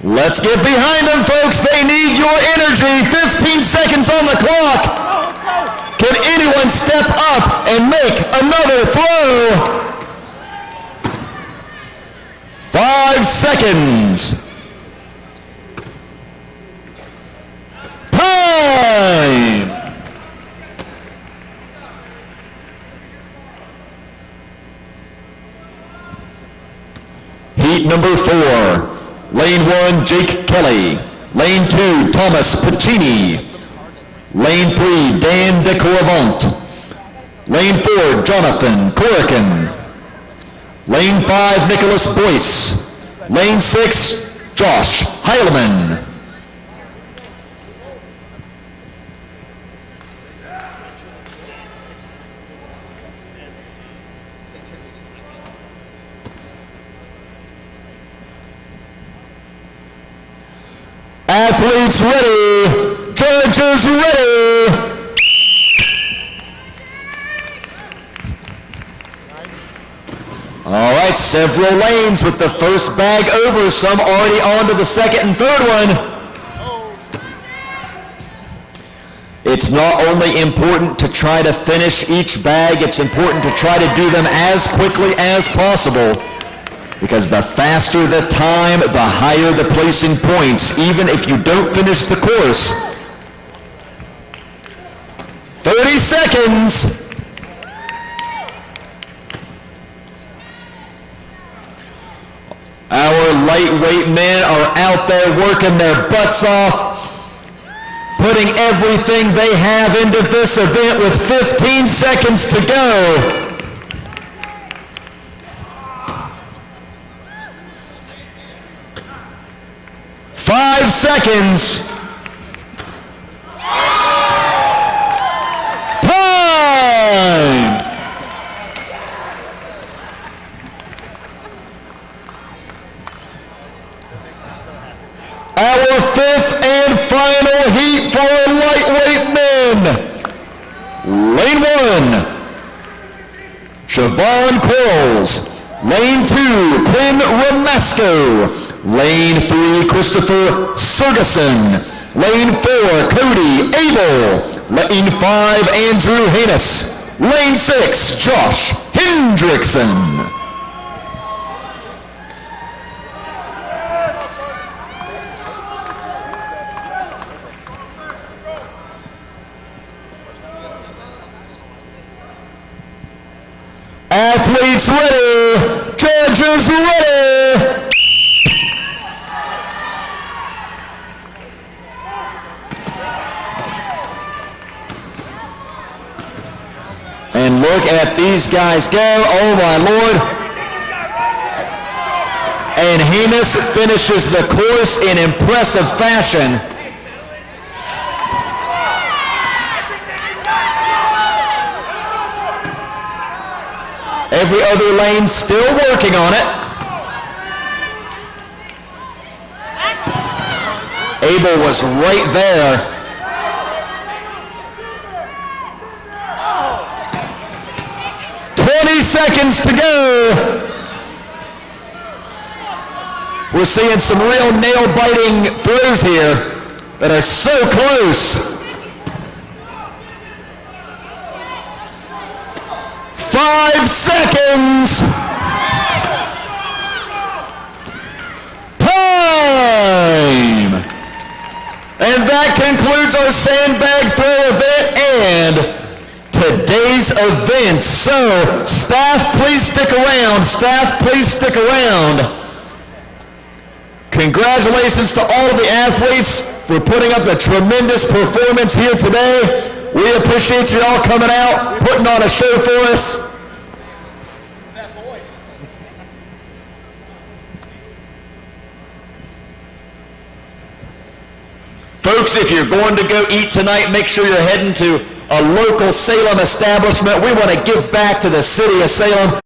I: Let's get behind them, folks. They need your energy. 15 seconds on the clock. Can anyone step up and make another throw? 5 seconds. Time. Heat number 4. Lane 1, Jake Kelly. Lane 2, Thomas Piccini. Lane 3, Dan DeCoravant. Lane 4, Jonathan Corican. Lane 5, Nicholas Boyce. Lane 6, Josh Heilman. Athletes ready, judges ready. All right, several lanes with the first bag over, some already on to the second and third one. It's not only important to try to finish each bag, it's important to try to do them as quickly as possible. Because the faster the time, the higher the placing points, even if you don't finish the course. 30 seconds. Our lightweight men are out there working their butts off, putting everything they have into this event with 15 seconds to go. 5 seconds. Time. Our 5th and final heat for lightweight men. Lane 1, Siobhan Quarles. Lane 2, Quinn Ramasco. Lane 3, Christopher Sergeson. Lane 4, Cody Abel. Lane 5, Andrew Hanus. Lane 6, Josh Hendrickson. Athletes ready, judges ready. And look at these guys go, oh my Lord. And Hanus finishes the course in impressive fashion. Every other lane still working on it. Abel was right there. 20 seconds to go. We're seeing some real nail-biting throws here that are so close. 5 seconds. Time. And that concludes our sandbag throw event and today's event. So, staff, please stick around. Staff, please stick around. Congratulations to all of the athletes for putting up a tremendous performance here today. We appreciate you all coming out, putting on a show for us. Folks, if you're going to go eat tonight, make sure you're heading to a local Salem establishment. We want to give back to the city of Salem.